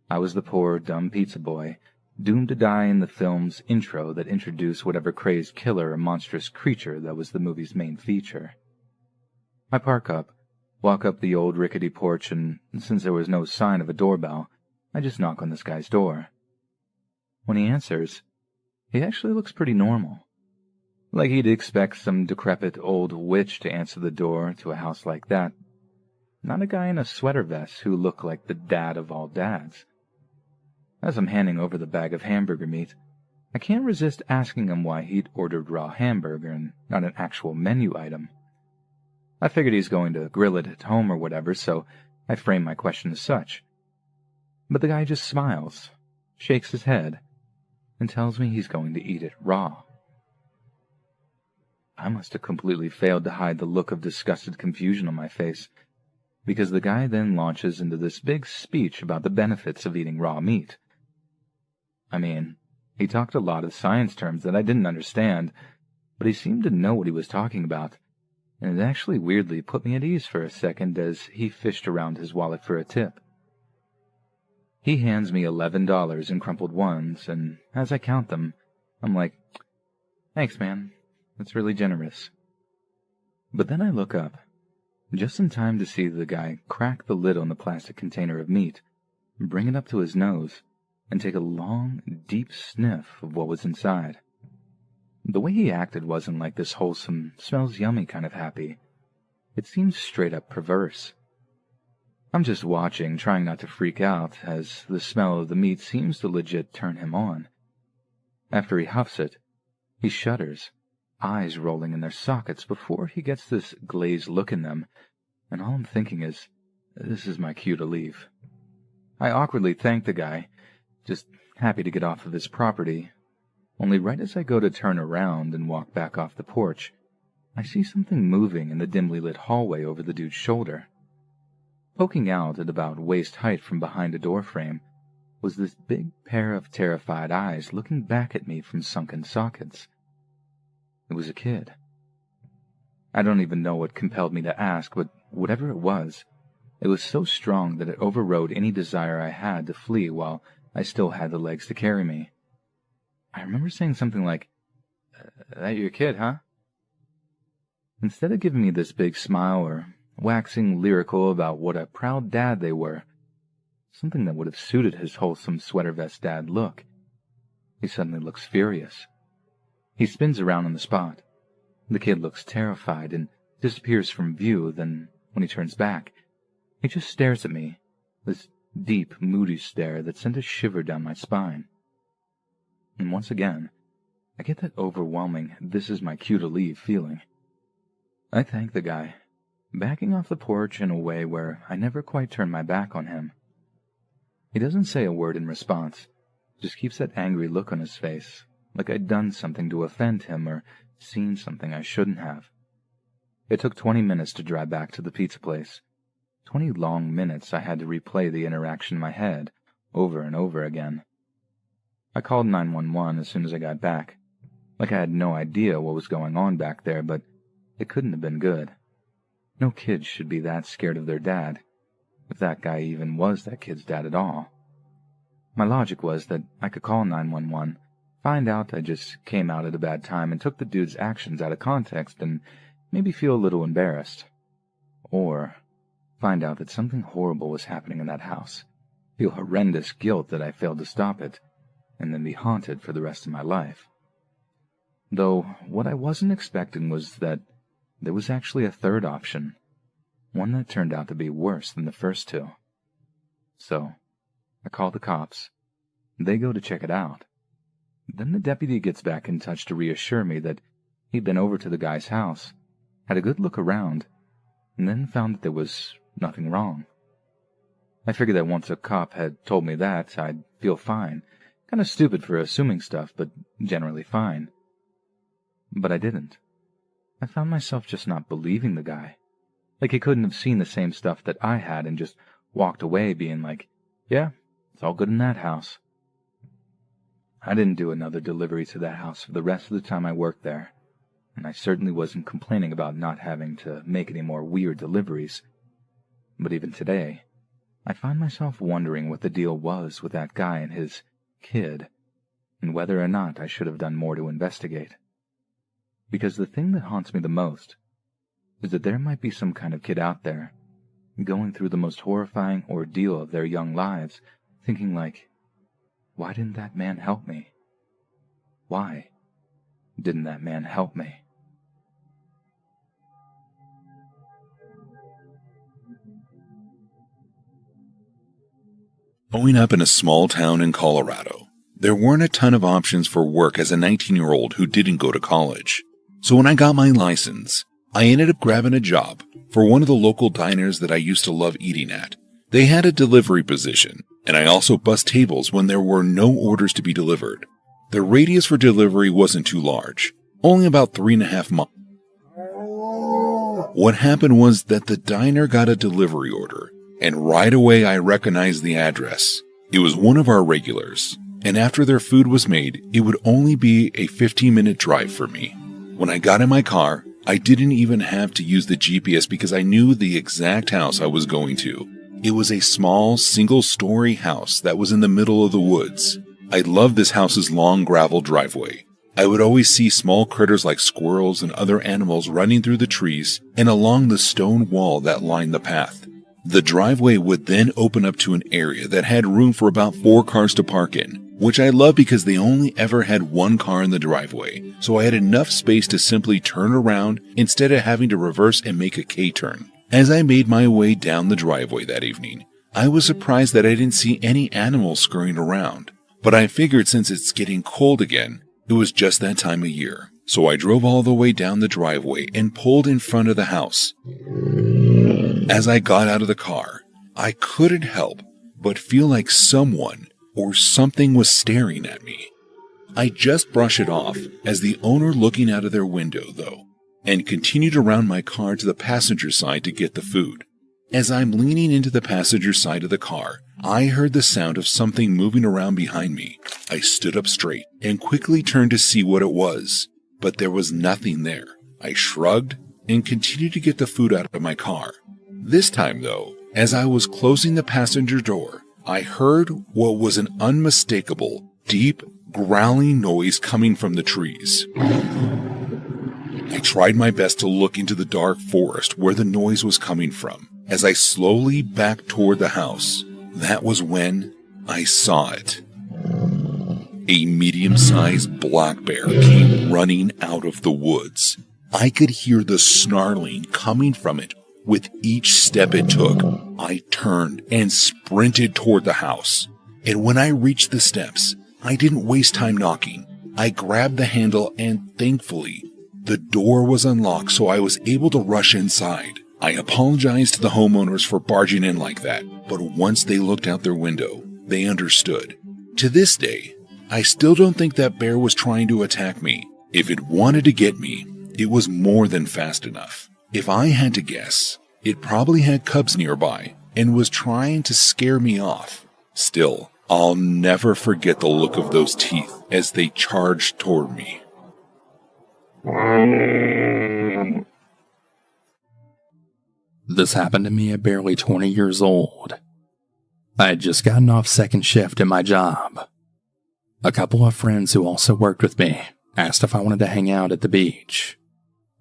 I was the poor, dumb pizza boy, doomed to die in the film's intro that introduced whatever crazed killer or monstrous creature that was the movie's main feature. I park up, walk up the old rickety porch, and since there was no sign of a doorbell, I just knock on this guy's door. When he answers, he actually looks pretty normal. Like he'd expect some decrepit old witch to answer the door to a house like that. Not a guy in a sweater vest who looked like the dad of all dads. As I'm handing over the bag of hamburger meat, I can't resist asking him why he'd ordered raw hamburger and not an actual menu item. I figured he's going to grill it at home or whatever, so I frame my question as such. But the guy just smiles, shakes his head, and tells me he's going to eat it raw. I must have completely failed to hide the look of disgusted confusion on my face, because the guy then launches into this big speech about the benefits of eating raw meat. I mean, he talked a lot of science terms that I didn't understand, but he seemed to know what he was talking about, and it actually weirdly put me at ease for a second as he fished around his wallet for a tip. He hands me $11 in crumpled ones, and as I count them, I'm like, "Thanks, man. That's really generous." But then I look up, just in time to see the guy crack the lid on the plastic container of meat, bring it up to his nose, and take a long, deep sniff of what was inside. The way he acted wasn't like this wholesome, smells yummy kind of happy. It seemed straight up perverse. I'm just watching, trying not to freak out, as the smell of the meat seems to legit turn him on. After he huffs it, he shudders, eyes rolling in their sockets before he gets this glazed look in them, and all I'm thinking is, this is my cue to leave. I awkwardly thank the guy, just happy to get off of his property, only right as I go to turn around and walk back off the porch, I see something moving in the dimly lit hallway over the dude's shoulder. Poking out at about waist height from behind a doorframe was this big pair of terrified eyes looking back at me from sunken sockets. It was a kid. I don't even know what compelled me to ask, but whatever it was so strong that it overrode any desire I had to flee while I still had the legs to carry me. I remember saying something like, "That your kid, huh?" Instead of giving me this big smile or waxing lyrical about what a proud dad they were, something that would have suited his wholesome sweater vest dad look, he suddenly looks furious. He spins around on the spot. The kid looks terrified and disappears from view, then when he turns back, he just stares at me, this deep, moody stare that sent a shiver down my spine. And once again, I get that overwhelming "this is my cue to leave" feeling. I thank the guy, backing off the porch in a way where I never quite turn my back on him. He doesn't say a word in response, just keeps that angry look on his face, like I'd done something to offend him or seen something I shouldn't have. It took 20 minutes to drive back to the pizza place. 20 long minutes I had to replay the interaction in my head, over and over again. I called 911 as soon as I got back. Like I had no idea what was going on back there, but it couldn't have been good. No kids should be that scared of their dad, if that guy even was that kid's dad at all. My logic was that I could call 911, find out I just came out at a bad time and took the dude's actions out of context and maybe feel a little embarrassed. Or find out that something horrible was happening in that house, feel horrendous guilt that I failed to stop it, and then be haunted for the rest of my life. Though what I wasn't expecting was that there was actually a third option, one that turned out to be worse than the first two. So I call the cops. They go to check it out. Then the deputy gets back in touch to reassure me that he'd been over to the guy's house, had a good look around, and then found that there was nothing wrong. I figured that once a cop had told me that, I'd feel fine. Kind of stupid for assuming stuff, but generally fine. But I didn't. I found myself just not believing the guy. Like he couldn't have seen the same stuff that I had and just walked away being like, "Yeah, it's all good in that house." I didn't do another delivery to that house for the rest of the time I worked there, and I certainly wasn't complaining about not having to make any more weird deliveries. But even today, I find myself wondering what the deal was with that guy and his kid, and whether or not I should have done more to investigate. Because the thing that haunts me the most is that there might be some kind of kid out there, going through the most horrifying ordeal of their young lives, thinking like, why didn't that man help me? Why didn't that man help me? Growing up in a small town in Colorado, there weren't a ton of options for work as a 19-year-old who didn't go to college. So when I got my license, I ended up grabbing a job for one of the local diners that I used to love eating at. They had a delivery position, and I also bussed tables when there were no orders to be delivered. The radius for delivery wasn't too large, only about 3.5 miles. What happened was that the diner got a delivery order, and right away I recognized the address. It was one of our regulars, and after their food was made, it would only be a 15-minute drive for me. When I got in my car, I didn't even have to use the GPS because I knew the exact house I was going to. It was a small, single-story house that was in the middle of the woods. I loved this house's long gravel driveway. I would always see small critters like squirrels and other animals running through the trees and along the stone wall that lined the path. The driveway would then open up to an area that had room for about 4 cars to park in, which I love because they only ever had 1 car in the driveway, so I had enough space to simply turn around instead of having to reverse and make a K-turn. As I made my way down the driveway that evening, I was surprised that I didn't see any animals scurrying around, but I figured since it's getting cold again, it was just that time of year. So I drove all the way down the driveway and pulled in front of the house. As I got out of the car, I couldn't help but feel like someone or something was staring at me. I just brushed it off as the owner looking out of their window, though, and continued around my car to the passenger side to get the food. As I'm leaning into the passenger side of the car, I heard the sound of something moving around behind me. I stood up straight and quickly turned to see what it was, but there was nothing there. I shrugged and continued to get the food out of my car. This time, though, as I was closing the passenger door, I heard what was an unmistakable, deep, growling noise coming from the trees. I tried my best to look into the dark forest where the noise was coming from. As I slowly backed toward the house, that was when I saw it. A medium-sized black bear came running out of the woods. I could hear the snarling coming from it. With each step it took, I turned and sprinted toward the house. And when I reached the steps, I didn't waste time knocking. I grabbed the handle and thankfully, the door was unlocked so I was able to rush inside. I apologized to the homeowners for barging in like that, but once they looked out their window, they understood. To this day, I still don't think that bear was trying to attack me. If it wanted to get me, it was more than fast enough. If I had to guess, it probably had cubs nearby and was trying to scare me off. Still, I'll never forget the look of those teeth as they charged toward me. This happened to me at barely 20 years old. I had just gotten off second shift at my job. A couple of friends who also worked with me asked if I wanted to hang out at the beach.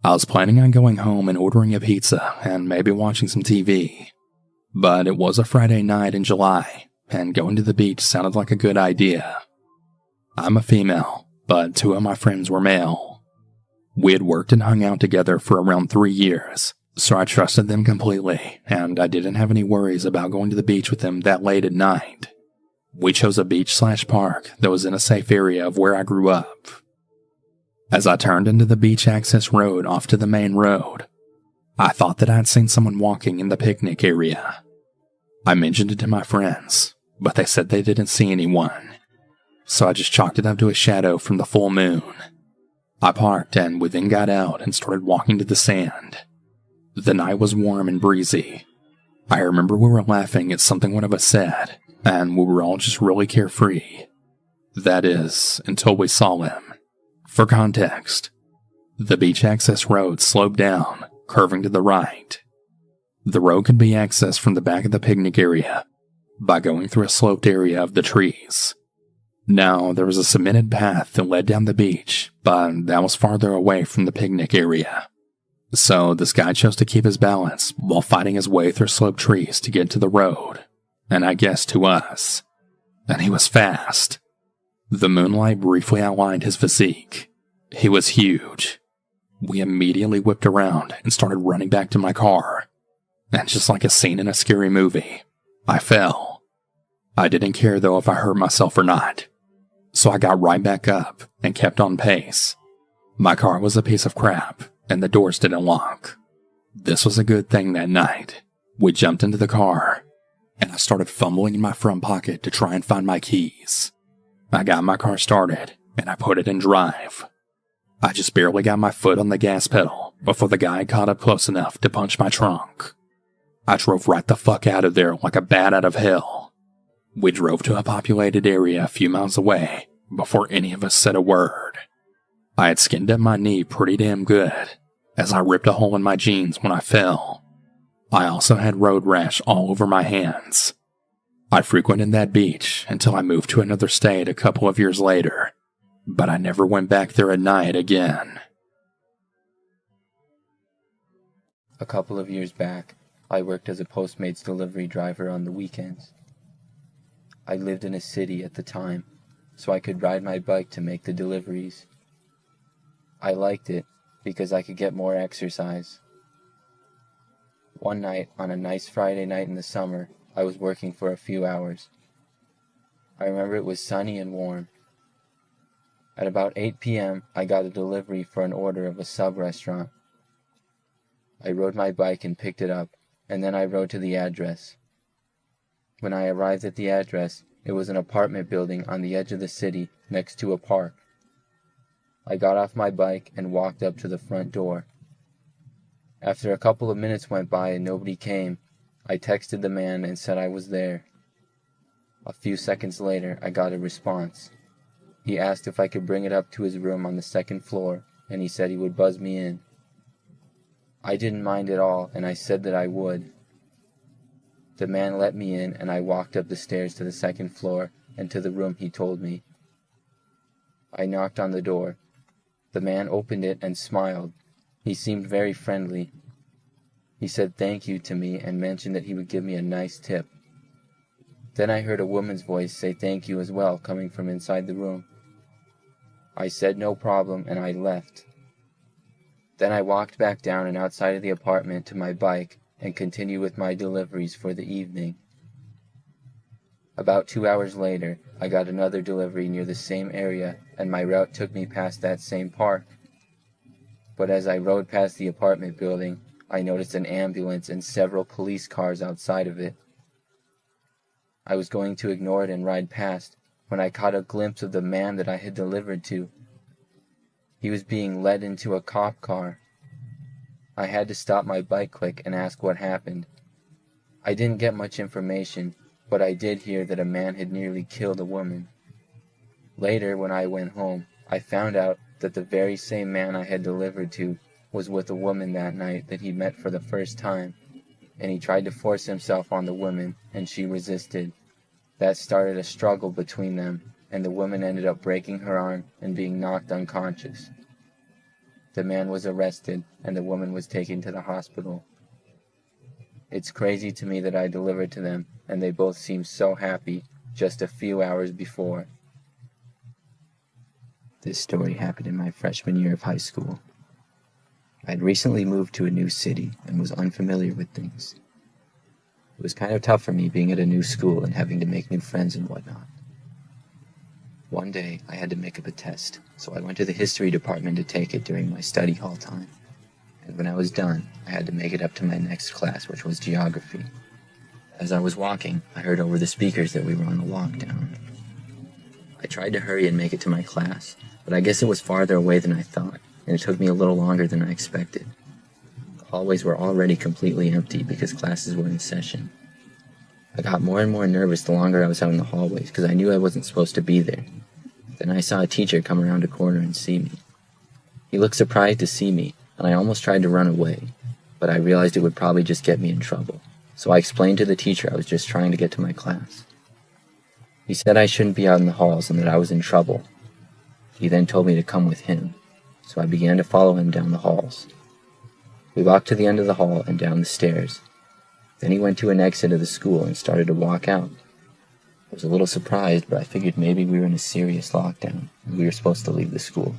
I was planning on going home and ordering a pizza and maybe watching some TV. But it was a Friday night in July, and going to the beach sounded like a good idea. I'm a female, but 2 of my friends were male. We had worked and hung out together for around 3 years, so I trusted them completely, and I didn't have any worries about going to the beach with them that late at night. We chose a beach/park that was in a safe area of where I grew up. As I turned into the beach access road off to the main road, I thought that I'd seen someone walking in the picnic area. I mentioned it to my friends, but they said they didn't see anyone, so I just chalked it up to a shadow from the full moon. I parked and we then got out and started walking to the sand. The night was warm and breezy. I remember we were laughing at something one of us said, and we were all just really carefree. That is, until we saw him. For context, the beach access road sloped down, curving to the right. The road could be accessed from the back of the picnic area by going through a sloped area of the trees. Now, there was a cemented path that led down the beach, but that was farther away from the picnic area. So this guy chose to keep his balance while fighting his way through sloped trees to get to the road, and I guess to us. And he was fast. The moonlight briefly outlined his physique. He was huge. We immediately whipped around and started running back to my car. And just like a scene in a scary movie, I fell. I didn't care though if I hurt myself or not. So I got right back up and kept on pace. My car was a piece of crap, and the doors didn't lock. This was a good thing that night. We jumped into the car, and I started fumbling in my front pocket to try and find my keys. I got my car started, and I put it in drive. I just barely got my foot on the gas pedal before the guy caught up close enough to punch my trunk. I drove right the fuck out of there like a bat out of hell. We drove to a populated area a few miles away before any of us said a word. I had skinned up my knee pretty damn good, as I ripped a hole in my jeans when I fell. I also had road rash all over my hands. I frequented that beach until I moved to another state a couple of years later, but I never went back there at night again. A couple of years back, I worked as a Postmates delivery driver on the weekends. I lived in a city at the time, so I could ride my bike to make the deliveries. I liked it because I could get more exercise. One night, on a nice Friday night in the summer, I was working for a few hours. I remember it was sunny and warm. At about 8 p.m., I got a delivery for an order of a sub-restaurant. I rode my bike and picked it up, and then I rode to the address. When I arrived at the address, it was an apartment building on the edge of the city next to a park. I got off my bike and walked up to the front door. After a couple of minutes went by and nobody came, I texted the man and said I was there. A few seconds later, I got a response. He asked if I could bring it up to his room on the second floor, and he said he would buzz me in. I didn't mind at all, and I said that I would. The man let me in, and I walked up the stairs to the second floor and to the room he told me. I knocked on the door. The man opened it and smiled. He seemed very friendly. He said thank you to me and mentioned that he would give me a nice tip. Then I heard a woman's voice say thank you as well, coming from inside the room. I said no problem, and I left. Then I walked back down and outside of the apartment to my bike and continued with my deliveries for the evening. About 2 hours later, I got another delivery near the same area, and my route took me past that same park. But as I rode past the apartment building, I noticed an ambulance and several police cars outside of it. I was going to ignore it and ride past when I caught a glimpse of the man that I had delivered to. He was being led into a cop car. I had to stop my bike quick and ask what happened. I didn't get much information, but I did hear that a man had nearly killed a woman. Later, when I went home, I found out that the very same man I had delivered to was with a woman that night that he met for the first time, and he tried to force himself on the woman, and she resisted. That started a struggle between them, and the woman ended up breaking her arm and being knocked unconscious. The man was arrested, and the woman was taken to the hospital. It's crazy to me that I delivered to them, and they both seemed so happy just a few hours before. This story happened in my freshman year of high school. I had recently moved to a new city and was unfamiliar with things. It was kind of tough for me being at a new school and having to make new friends and whatnot. One day, I had to make up a test, so I went to the history department to take it during my study hall time. And when I was done, I had to make it up to my next class, which was geography. As I was walking, I heard over the speakers that we were on a lockdown. I tried to hurry and make it to my class, but I guess it was farther away than I thought, and it took me a little longer than I expected. The hallways were already completely empty because classes were in session. I got more and more nervous the longer I was out in the hallways because I knew I wasn't supposed to be there. Then I saw a teacher come around a corner and see me. He looked surprised to see me, and I almost tried to run away, but I realized it would probably just get me in trouble. So I explained to the teacher I was just trying to get to my class. He said I shouldn't be out in the halls and that I was in trouble. He then told me to come with him, so I began to follow him down the halls. We walked to the end of the hall and down the stairs. Then he went to an exit of the school and started to walk out. I was a little surprised, but I figured maybe we were in a serious lockdown and we were supposed to leave the school.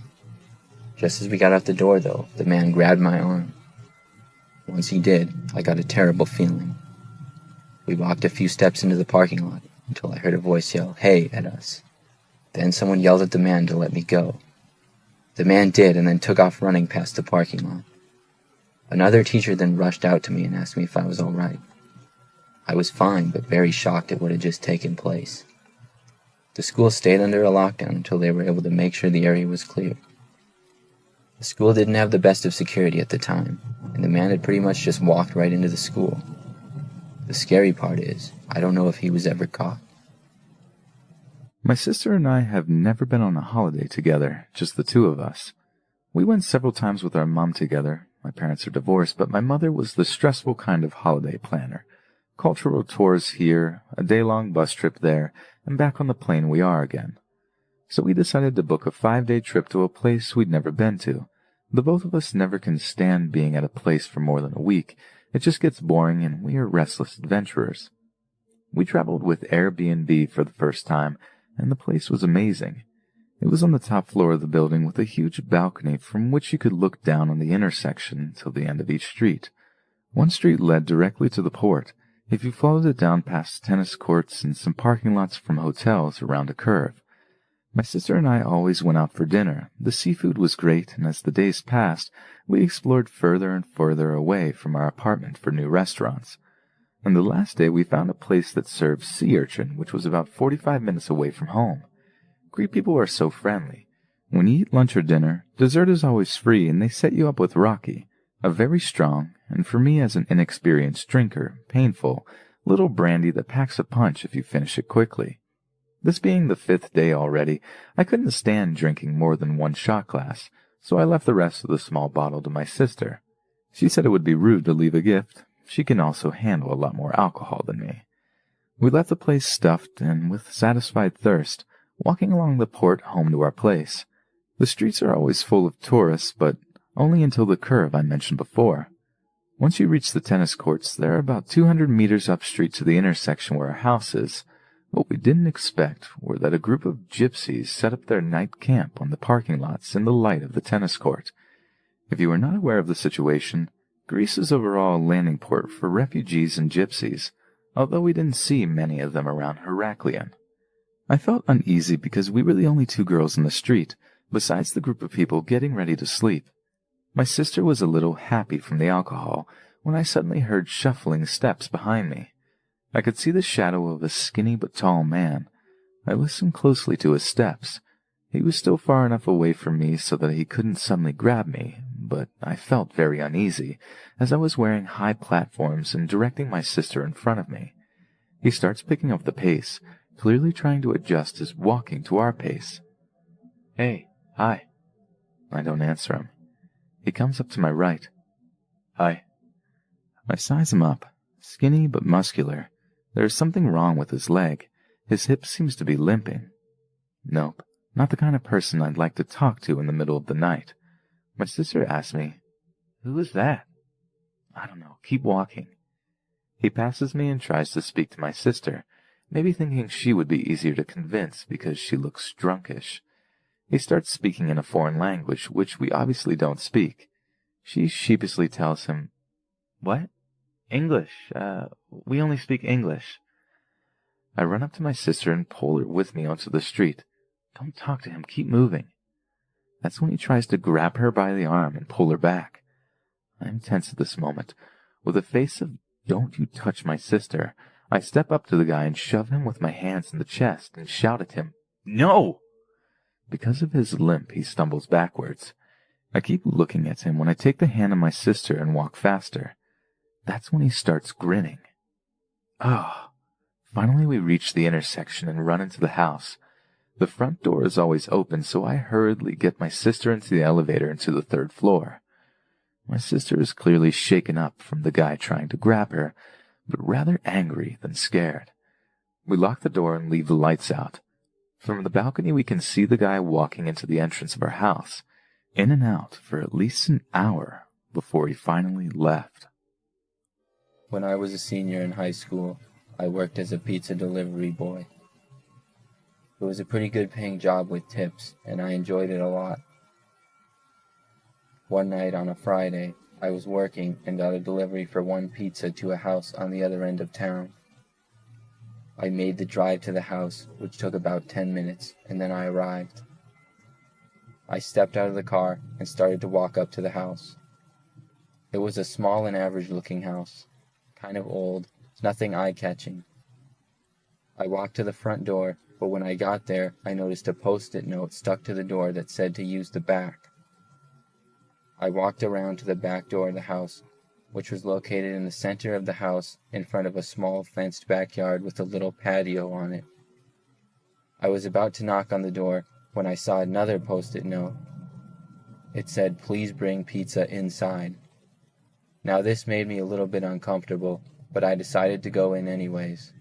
Just as we got out the door, though, the man grabbed my arm. Once he did, I got a terrible feeling. We walked a few steps into the parking lot until I heard a voice yell, "Hey," at us. Then someone yelled at the man to let me go. The man did and then took off running past the parking lot. Another teacher then rushed out to me and asked me if I was all right. I was fine, but very shocked at what had just taken place. The school stayed under a lockdown until they were able to make sure the area was clear. The school didn't have the best of security at the time, and the man had pretty much just walked right into the school. The scary part is, I don't know if he was ever caught. My sister and I have never been on a holiday together, just the two of us. We went several times with our mom together. My parents are divorced, but my mother was the stressful kind of holiday planner. Cultural tours here, a day-long bus trip there, and back on the plane we are again. So we decided to book a 5-day trip to a place we'd never been to. The both of us never can stand being at a place for more than a week. It just gets boring and we are restless adventurers. We traveled with Airbnb for the first time, and the place was amazing. It was on the top floor of the building with a huge balcony from which you could look down on the intersection till the end of each street. One street led directly to the port. If you followed it down past tennis courts and some parking lots from hotels around a curve. My sister and I always went out for dinner. The seafood was great, and as the days passed, we explored further and further away from our apartment for new restaurants. On the last day, we found a place that served sea urchin, which was about 45 minutes away from home. Greek people are so friendly. When you eat lunch or dinner, dessert is always free, and they set you up with raki, a very strong, and for me as an inexperienced drinker, painful, little brandy that packs a punch if you finish it quickly. This being the 5th day already, I couldn't stand drinking more than 1 shot glass, so I left the rest of the small bottle to my sister. She said it would be rude to leave a gift. She can also handle a lot more alcohol than me. We left the place stuffed and with satisfied thirst, walking along the port home to our place. The streets are always full of tourists, but only until the curve I mentioned before. Once you reach the tennis courts, they are about 200 meters upstreet to the intersection where our house is. What we didn't expect were that a group of gypsies set up their night camp on the parking lots in the light of the tennis court. If you are not aware of the situation, Greece is overall a landing port for refugees and gypsies, although we didn't see many of them around Heraklion. I felt uneasy because we were the only 2 girls in the street, besides the group of people getting ready to sleep. My sister was a little happy from the alcohol when I suddenly heard shuffling steps behind me. I could see the shadow of a skinny but tall man. I listened closely to his steps. He was still far enough away from me so that he couldn't suddenly grab me, but I felt very uneasy, as I was wearing high platforms and directing my sister in front of me. He starts picking up the pace, clearly trying to adjust his walking to our pace. "Hey, hi." I don't answer him. He comes up to my right. "Hi." I size him up. Skinny but muscular. There is something wrong with his leg. His hip seems to be limping. Nope, not the kind of person I'd like to talk to in the middle of the night. My sister asks me, "Who is that?" I don't know, keep walking. He passes me and tries to speak to my sister, maybe thinking she would be easier to convince because she looks drunkish. He starts speaking in a foreign language, which we obviously don't speak. She sheepishly tells him, "What? English. We only speak English." I run up to my sister and pull her with me onto the street. "Don't talk to him, keep moving." That's when he tries to grab her by the arm and pull her back. I'm tense at this moment. With a face of, "Don't you touch my sister," I step up to the guy and shove him with my hands in the chest and shout at him, "No!" Because of his limp, he stumbles backwards. I keep looking at him when I take the hand of my sister and walk faster. That's when he starts grinning. Finally we reach the intersection and run into the house. The front door is always open, so I hurriedly get my sister into the elevator into the 3rd floor. My sister is clearly shaken up from the guy trying to grab her, but rather angry than scared. We lock the door and leave the lights out. From the balcony we can see the guy walking into the entrance of our house, in and out for at least an hour before he finally left. When I was a senior in high school, I worked as a pizza delivery boy. It was a pretty good paying job with tips, and I enjoyed it a lot. One night on a Friday, I was working and got a delivery for 1 pizza to a house on the other end of town. I made the drive to the house, which took about 10 minutes, and then I arrived. I stepped out of the car and started to walk up to the house. It was a small and average-looking house, kind of old, nothing eye-catching. I walked to the front door, but when I got there, I noticed a post-it note stuck to the door that said to use the back. I walked around to the back door of the house, which was located in the center of the house in front of a small fenced backyard with a little patio on it. I was about to knock on the door when I saw another post-it note. It said, "Please bring pizza inside." Now this made me a little bit uncomfortable, but I decided to go in anyways.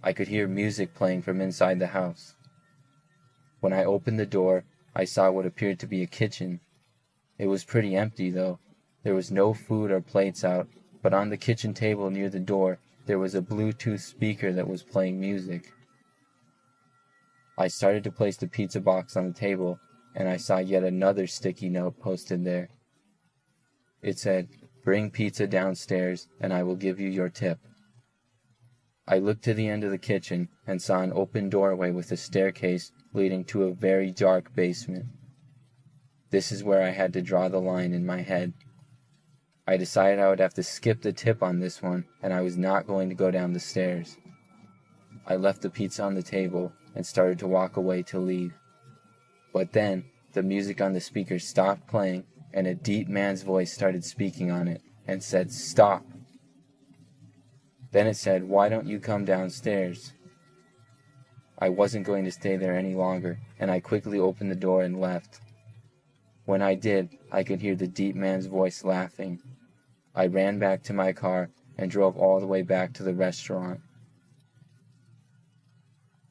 I could hear music playing from inside the house. When I opened the door, I saw what appeared to be a kitchen. It was pretty empty though, There was no food or plates out, but on the kitchen table near the door, there was a Bluetooth speaker that was playing music. I started to place the pizza box on the table, and I saw yet another sticky note posted there. It said, "Bring pizza downstairs, and I will give you your tip." I looked to the end of the kitchen and saw an open doorway with a staircase leading to a very dark basement. This is where I had to draw the line in my head. I decided I would have to skip the tip on this one, and I was not going to go down the stairs. I left the pizza on the table and started to walk away to leave. But then, the music on the speaker stopped playing, and a deep man's voice started speaking on it, and said, "Stop." Then it said, "Why don't you come downstairs?" I wasn't going to stay there any longer, and I quickly opened the door and left. When I did, I could hear the deep man's voice laughing. I ran back to my car and drove all the way back to the restaurant.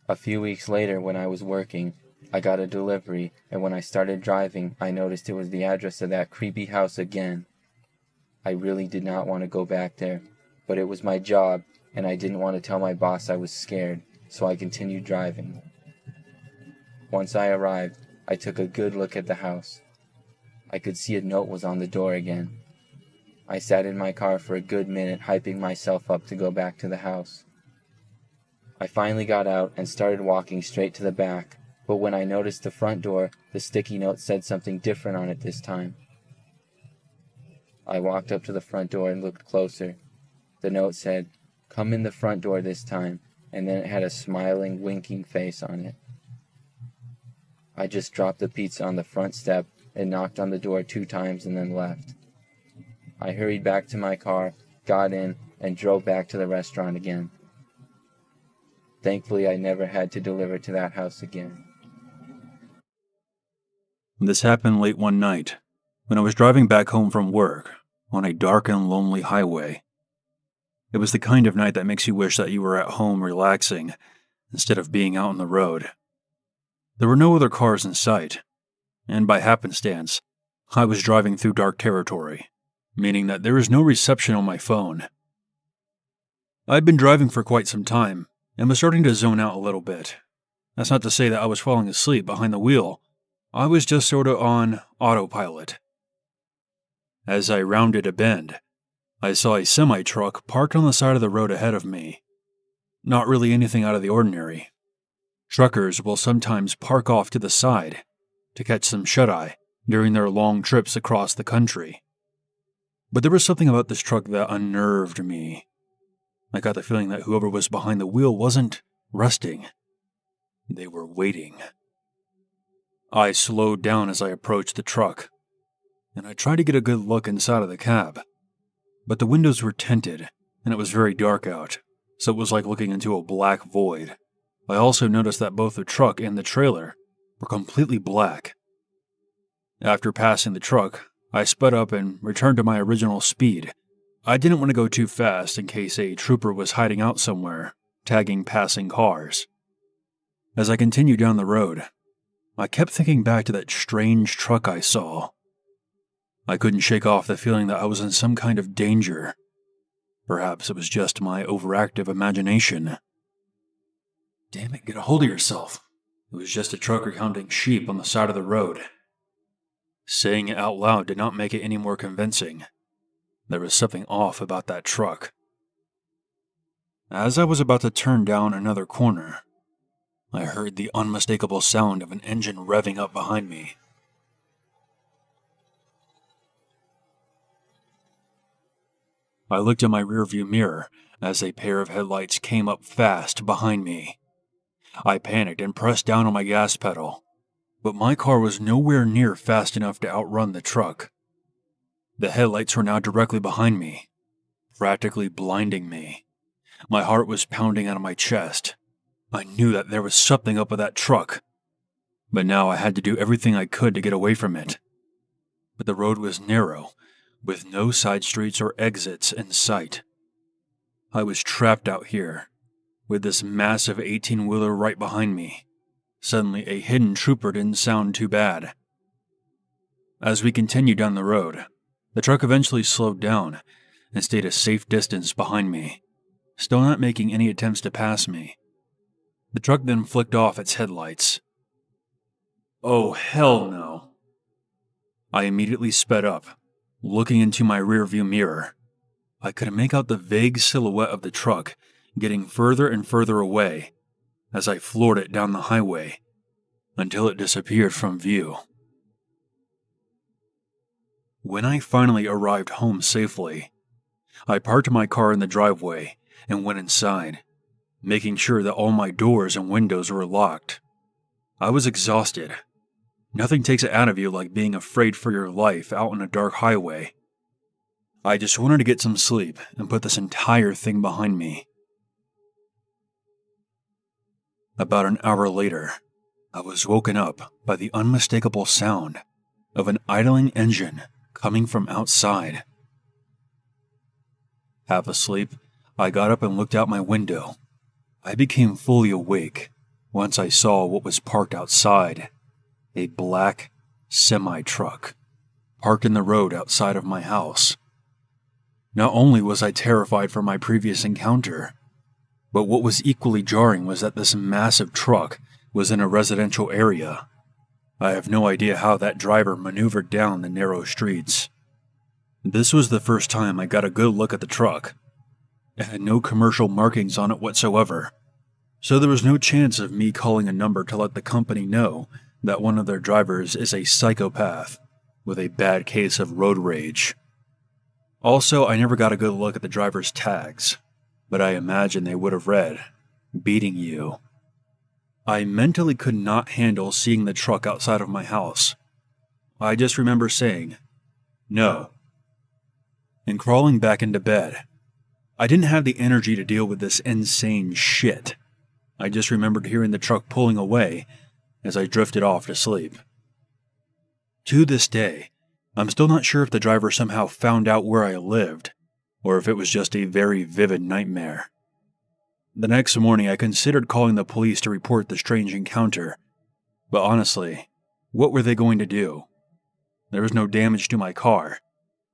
A few weeks later, when I was working, I got a delivery, and when I started driving, I noticed it was the address of that creepy house again. I really did not want to go back there, but it was my job, and I didn't want to tell my boss I was scared, so I continued driving. Once I arrived, I took a good look at the house. I could see a note was on the door again. I sat in my car for a good minute, hyping myself up to go back to the house. I finally got out and started walking straight to the back, but when I noticed the front door, the sticky note said something different on it this time. I walked up to the front door and looked closer. The note said, "Come in the front door this time," and then it had a smiling, winking face on it. I just dropped the pizza on the front step and knocked on the door 2 times and then left. I hurried back to my car, got in, and drove back to the restaurant again. Thankfully, I never had to deliver to that house again. This happened late one night, when I was driving back home from work, on a dark and lonely highway. It was the kind of night that makes you wish that you were at home relaxing, instead of being out on the road. There were no other cars in sight, and by happenstance, I was driving through dark territory, meaning that there was no reception on my phone. I'd been driving for quite some time, and was starting to zone out a little bit. That's not to say that I was falling asleep behind the wheel. I was just sort of on autopilot. As I rounded a bend, I saw a semi-truck parked on the side of the road ahead of me. Not really anything out of the ordinary. Truckers will sometimes park off to the side to catch some shut-eye during their long trips across the country. But there was something about this truck that unnerved me. I got the feeling that whoever was behind the wheel wasn't resting. They were waiting. I slowed down as I approached the truck, and I tried to get a good look inside of the cab. But the windows were tinted, and it was very dark out, so it was like looking into a black void. I also noticed that both the truck and the trailer were completely black. After passing the truck, I sped up and returned to my original speed. I didn't want to go too fast in case a trooper was hiding out somewhere, tagging passing cars. As I continued down the road, I kept thinking back to that strange truck I saw. I couldn't shake off the feeling that I was in some kind of danger. Perhaps it was just my overactive imagination. Damn it, get a hold of yourself. It was just a trucker counting sheep on the side of the road. Saying it out loud did not make it any more convincing. There was something off about that truck. As I was about to turn down another corner, I heard the unmistakable sound of an engine revving up behind me. I looked in my rearview mirror as a pair of headlights came up fast behind me. I panicked and pressed down on my gas pedal, but my car was nowhere near fast enough to outrun the truck. The headlights were now directly behind me, practically blinding me. My heart was pounding out of my chest. I knew that there was something up with that truck, but now I had to do everything I could to get away from it. But the road was narrow, with no side streets or exits in sight. I was trapped out here, with this massive 18-wheeler right behind me. Suddenly, a hidden trooper didn't sound too bad. As we continued down the road, The truck eventually slowed down and stayed a safe distance behind me, still not making any attempts to pass me. The truck then flicked off its headlights. Oh, hell no. I immediately sped up, looking into my rearview mirror. I could make out the vague silhouette of the truck getting further and further away as I floored it down the highway until it disappeared from view. When I finally arrived home safely, I parked my car in the driveway and went inside, making sure that all my doors and windows were locked. I was exhausted. Nothing takes it out of you like being afraid for your life out on a dark highway. I just wanted to get some sleep and put this entire thing behind me. About an hour later, I was woken up by the unmistakable sound of an idling engine coming from outside. Half asleep, I got up and looked out my window. I became fully awake once I saw what was parked outside. A black semi-truck parked in the road outside of my house. Not only was I terrified from my previous encounter, but what was equally jarring was that this massive truck was in a residential area. I have no idea how that driver maneuvered down the narrow streets. This was the first time I got a good look at the truck. It had no commercial markings on it whatsoever, so there was no chance of me calling a number to let the company know that one of their drivers is a psychopath with a bad case of road rage. Also, I never got a good look at the driver's tags, but I imagine they would have read, "Beating you." I mentally could not handle seeing the truck outside of my house. I just remember saying, "No," and crawling back into bed. I didn't have the energy to deal with this insane shit. I just remembered hearing the truck pulling away as I drifted off to sleep. To this day, I'm still not sure if the driver somehow found out where I lived, or if it was just a very vivid nightmare. The next morning, I considered calling the police to report the strange encounter, but honestly, what were they going to do? There was no damage to my car,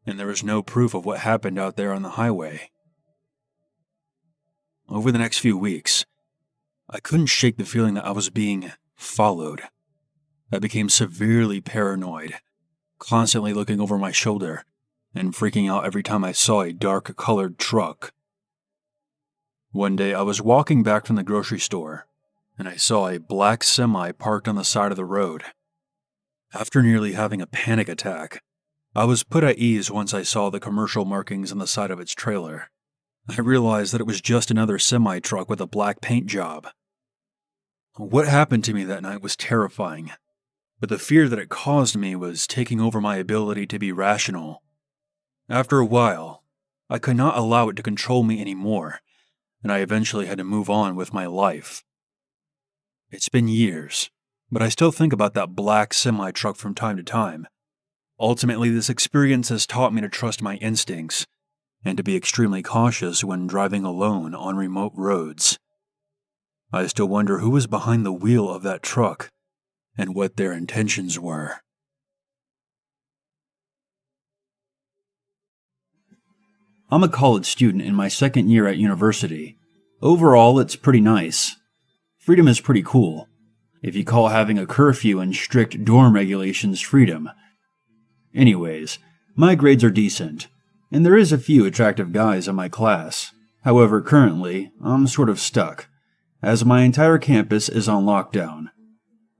and there was no proof of what happened out there on the highway. Over the next few weeks, I couldn't shake the feeling that I was being followed. I became severely paranoid, constantly looking over my shoulder and freaking out every time I saw a dark-colored truck. One day I was walking back from the grocery store, and I saw a black semi parked on the side of the road. After nearly having a panic attack, I was put at ease once I saw the commercial markings on the side of its trailer. I realized that it was just another semi-truck with a black paint job. What happened to me that night was terrifying, but the fear that it caused me was taking over my ability to be rational. After a while, I could not allow it to control me anymore, and I eventually had to move on with my life. It's been years, but I still think about that black semi-truck from time to time. Ultimately, this experience has taught me to trust my instincts and to be extremely cautious when driving alone on remote roads. I still wonder who was behind the wheel of that truck and what their intentions were. I'm a college student in my second year at university. Overall, it's pretty nice. Freedom is pretty cool, if you call having a curfew and strict dorm regulations freedom. Anyways, my grades are decent, and there is a few attractive guys in my class. However, currently, I'm sort of stuck, as my entire campus is on lockdown.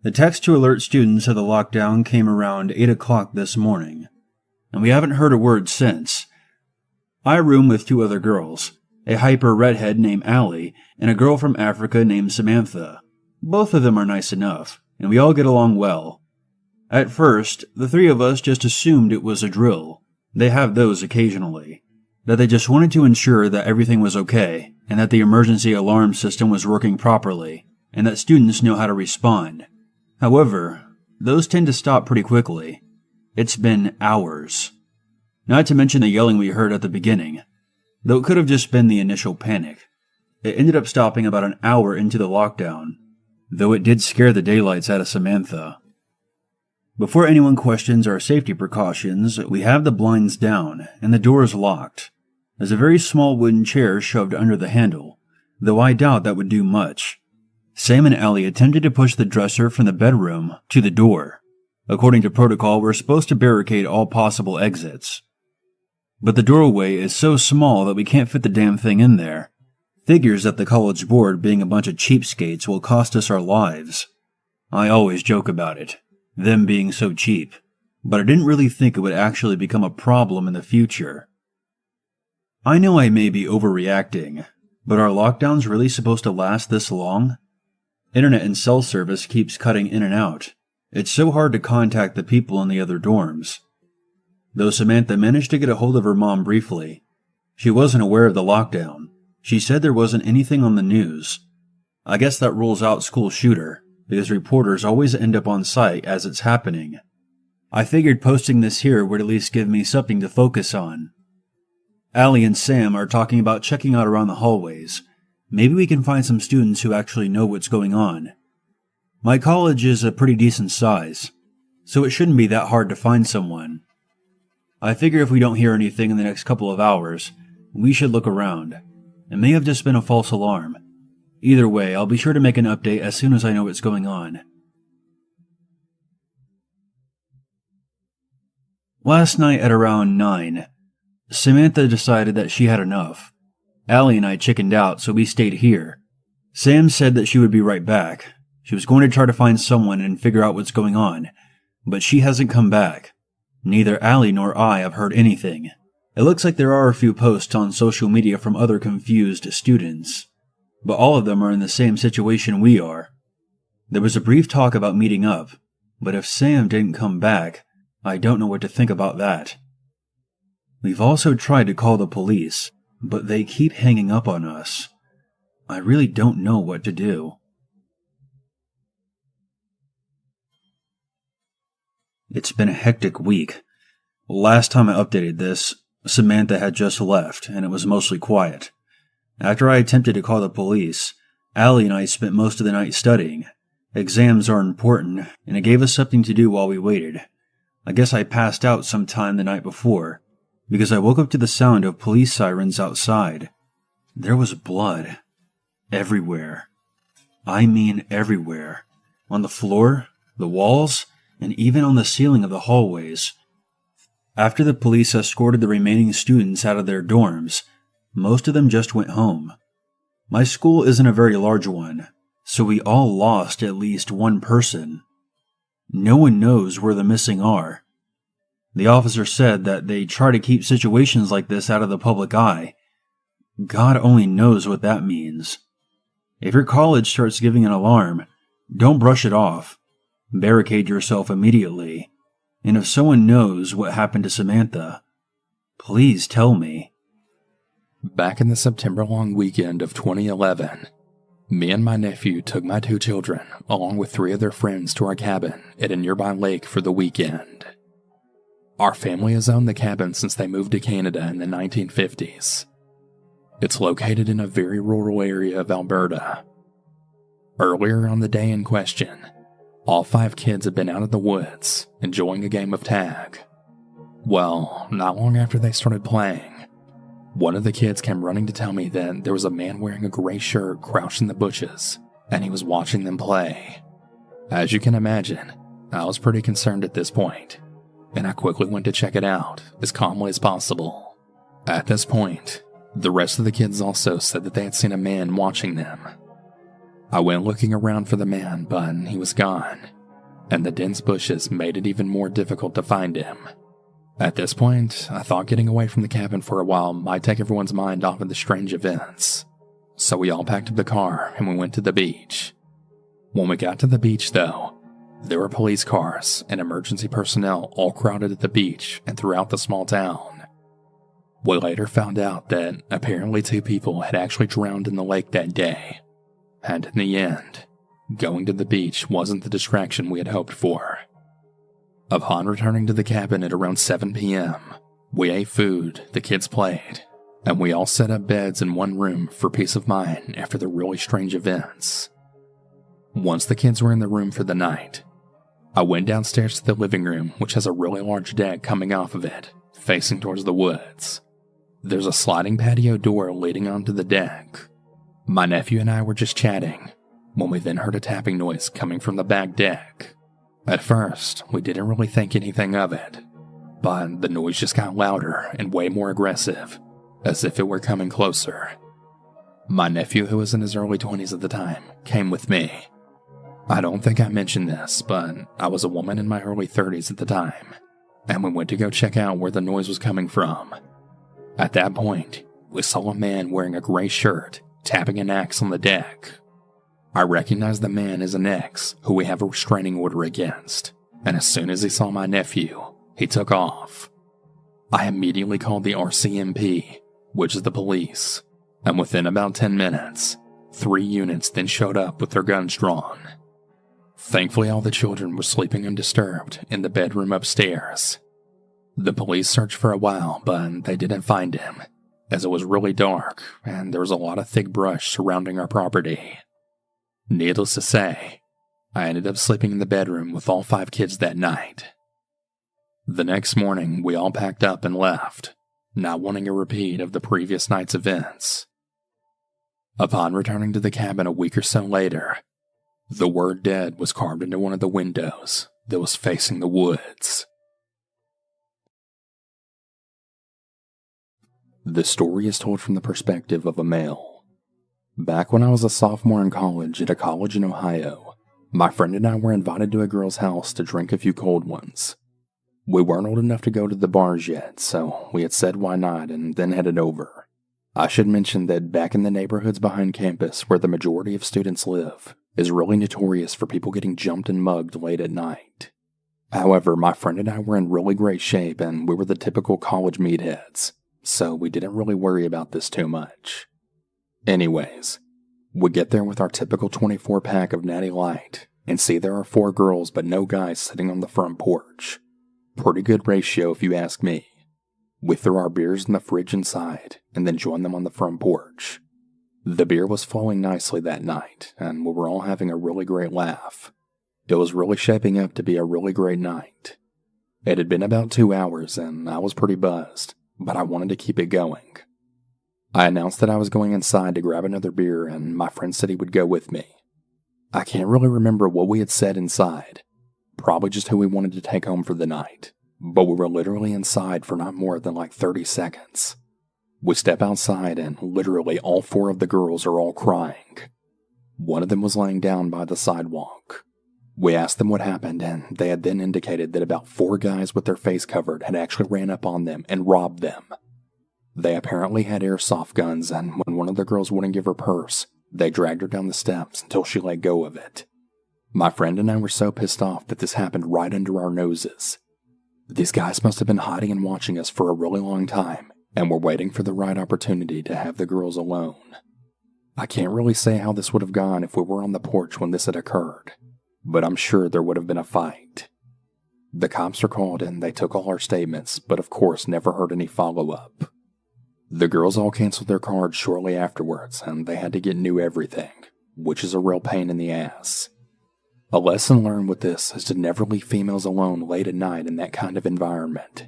The text to alert students of the lockdown came around 8 o'clock this morning, and we haven't heard a word since. I room with 2 other girls, a hyper redhead named Allie and a girl from Africa named Samantha. Both of them are nice enough, and we all get along well. At first, the 3 of us just assumed it was a drill. They have those occasionally. That they just wanted to ensure that everything was okay, and that the emergency alarm system was working properly, and that students know how to respond. However, those tend to stop pretty quickly. It's been hours. Not to mention the yelling we heard at the beginning, though it could have just been the initial panic. It ended up stopping about an hour into the lockdown, though it did scare the daylights out of Samantha. Before anyone questions our safety precautions, we have the blinds down and the door is locked. There's a very small wooden chair shoved under the handle, though I doubt that would do much. Sam and Allie attempted to push the dresser from the bedroom to the door. According to protocol, we're supposed to barricade all possible exits. But the doorway is so small that we can't fit the damn thing in there. Figures that the college board, being a bunch of cheapskates, will cost us our lives. I always joke about it, them being so cheap, but I didn't really think it would actually become a problem in the future. I know I may be overreacting, but are lockdowns really supposed to last this long? Internet and cell service keeps cutting in and out. It's so hard to contact the people in the other dorms. Though Samantha managed to get a hold of her mom briefly, she wasn't aware of the lockdown. She said there wasn't anything on the news. I guess that rules out school shooter, because reporters always end up on site as it's happening. I figured posting this here would at least give me something to focus on. Allie and Sam are talking about checking out around the hallways. Maybe we can find some students who actually know what's going on. My college is a pretty decent size, so it shouldn't be that hard to find someone. I figure if we don't hear anything in the next couple of hours, we should look around. It may have just been a false alarm. Either way, I'll be sure to make an update as soon as I know what's going on. Last night at around 9, Samantha decided that she had enough. Allie and I chickened out, so we stayed here. Sam said that she would be right back. She was going to try to find someone and figure out what's going on, but she hasn't come back. Neither Allie nor I have heard anything. It looks like there are a few posts on social media from other confused students, but all of them are in the same situation we are. There was a brief talk about meeting up, but if Sam didn't come back, I don't know what to think about that. We've also tried to call the police, but they keep hanging up on us. I really don't know what to do. It's been a hectic week. Last time I updated this, Samantha had just left, and it was mostly quiet. After I attempted to call the police, Allie and I spent most of the night studying. Exams are important, and it gave us something to do while we waited. I guess I passed out sometime the night before, because I woke up to the sound of police sirens outside. There was blood. Everywhere. I mean everywhere. On the floor, the walls, and even on the ceiling of the hallways. After the police escorted the remaining students out of their dorms, most of them just went home. My school isn't a very large one, so we all lost at least one person. No one knows where the missing are. The officer said that they try to keep situations like this out of the public eye. God only knows what that means. If your college starts giving an alarm, don't brush it off. Barricade yourself immediately. And if someone knows what happened to Samantha, please tell me. Back in the September long weekend of 2011, me and my nephew took my 2 children, along with 3 of their friends, to our cabin at a nearby lake for the weekend. Our family has owned the cabin since they moved to Canada in the 1950s. It's located in a very rural area of Alberta. Earlier on the day in question, all 5 kids had been out of the woods, enjoying a game of tag. Well, not long after they started playing, one of the kids came running to tell me that there was a man wearing a gray shirt crouched in the bushes, and he was watching them play. As you can imagine, I was pretty concerned at this point, and I quickly went to check it out, as calmly as possible. At this point, the rest of the kids also said that they had seen a man watching them. I went looking around for the man, but he was gone, and the dense bushes made it even more difficult to find him. At this point, I thought getting away from the cabin for a while might take everyone's mind off of the strange events. So we all packed up the car and we went to the beach. When we got to the beach, though, there were police cars and emergency personnel all crowded at the beach and throughout the small town. We later found out that apparently 2 people had actually drowned in the lake that day. And in the end, going to the beach wasn't the distraction we had hoped for. Upon returning to the cabin at around 7 p.m., we ate food, the kids played, and we all set up beds in one room for peace of mind after the really strange events. Once the kids were in the room for the night, I went downstairs to the living room, which has a really large deck coming off of it, facing towards the woods. There's a sliding patio door leading onto the deck. My nephew and I were just chatting, when we then heard a tapping noise coming from the back deck. At first, we didn't really think anything of it, but the noise just got louder and way more aggressive, as if it were coming closer. My nephew, who was in his early 20s at the time, came with me. I don't think I mentioned this, but I was a woman in my early 30s at the time, and we went to go check out where the noise was coming from. At that point, we saw a man wearing a gray shirt tapping an axe on the deck. I recognized the man as an ex who we have a restraining order against, and as soon as he saw my nephew, he took off. I immediately called the RCMP, which is the police, and within about 10 minutes, 3 units then showed up with their guns drawn. Thankfully, all the children were sleeping undisturbed in the bedroom upstairs. The police searched for a while, but they didn't find him, as it was really dark and there was a lot of thick brush surrounding our property. Needless to say, I ended up sleeping in the bedroom with all 5 kids that night. The next morning, we all packed up and left, not wanting a repeat of the previous night's events. Upon returning to the cabin a week or so later, the word "dead" was carved into one of the windows that was facing the woods. This story is told from the perspective of a male. Back when I was a sophomore in college at a college in Ohio, my friend and I were invited to a girl's house to drink a few cold ones. We weren't old enough to go to the bars yet, so we had said why not and then headed over. I should mention that back in the neighborhoods behind campus where the majority of students live is really notorious for people getting jumped and mugged late at night. However, my friend and I were in really great shape and we were the typical college meatheads, so we didn't really worry about this too much. Anyways, we get there with our typical 24-pack of Natty Light and see there are 4 girls but no guys sitting on the front porch. Pretty good ratio if you ask me. We threw our beers in the fridge inside and then joined them on the front porch. The beer was flowing nicely that night and we were all having a really great laugh. It was really shaping up to be a really great night. It had been about 2 hours and I was pretty buzzed, but I wanted to keep it going. I announced that I was going inside to grab another beer and my friend said he would go with me. I can't really remember what we had said inside, probably just who we wanted to take home for the night, but we were literally inside for not more than like 30 seconds. We step outside and literally all 4 of the girls are all crying. One of them was laying down by the sidewalk. We asked them what happened and they had then indicated that about 4 guys with their face covered had actually ran up on them and robbed them. They apparently had airsoft guns and when one of the girls wouldn't give her purse, they dragged her down the steps until she let go of it. My friend and I were so pissed off that this happened right under our noses. These guys must have been hiding and watching us for a really long time and were waiting for the right opportunity to have the girls alone. I can't really say how this would have gone if we were on the porch when this had occurred, but I'm sure there would have been a fight. The cops were called and they took all our statements, but of course never heard any follow-up. The girls all canceled their cards shortly afterwards and they had to get new everything, which is a real pain in the ass. A lesson learned with this is to never leave females alone late at night in that kind of environment.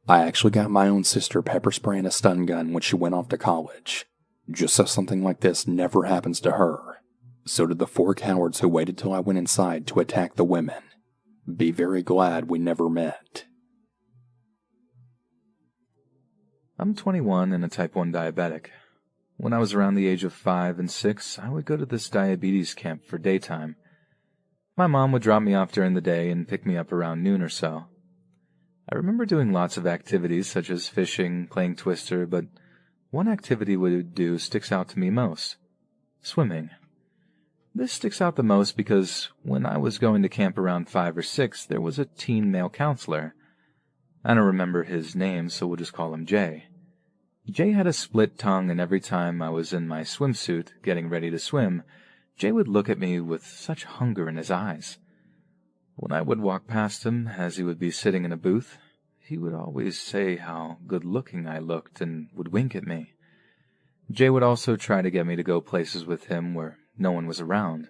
I actually got my own sister pepper spraying a stun gun when she went off to college, just so something like this never happens to her. So did the 4 cowards who waited till I went inside to attack the women. Be very glad we never met. I'm 21 and a type 1 diabetic. When I was around the age of 5 and 6, I would go to this diabetes camp for daytime. My mom would drop me off during the day and pick me up around noon or so. I remember doing lots of activities such as fishing, playing Twister, but one activity we would do sticks out to me most: swimming. This sticks out the most because when I was going to camp around 5 or 6, there was a teen male counselor. I don't remember his name, so we'll just call him Jay. Jay had a split tongue, and every time I was in my swimsuit getting ready to swim, Jay would look at me with such hunger in his eyes. When I would walk past him, as he would be sitting in a booth, he would always say how good-looking I looked and would wink at me. Jay would also try to get me to go places with him where no one was around.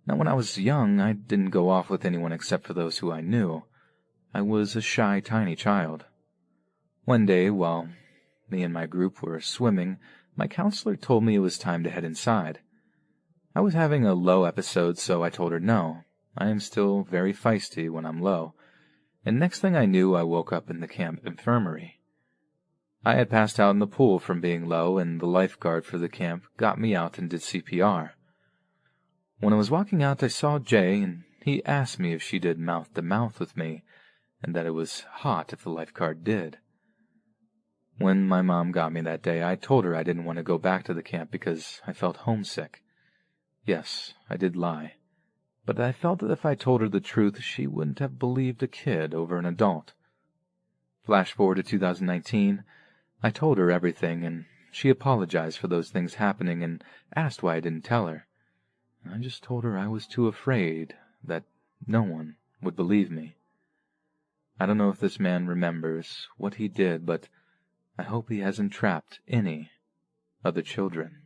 Now, when I was young, I didn't go off with anyone except for those who I knew. I was a shy, tiny child. One day, while me and my group were swimming, my counselor told me it was time to head inside. I was having a low episode, so I told her no. I am still very feisty when I'm low. And next thing I knew, I woke up in the camp infirmary. I had passed out in the pool from being low, and the lifeguard for the camp got me out and did CPR. When I was walking out, I saw Jay, and he asked me if she did mouth-to-mouth with me, and that it was hot if the lifeguard did. When my mom got me that day, I told her I didn't want to go back to the camp because I felt homesick. Yes, I did lie. But I felt that if I told her the truth, she wouldn't have believed a kid over an adult. Flash forward to 2019, I told her everything, and she apologized for those things happening and asked why I didn't tell her. I just told her I was too afraid that no one would believe me. I don't know if this man remembers what he did, but I hope he hasn't trapped any other children.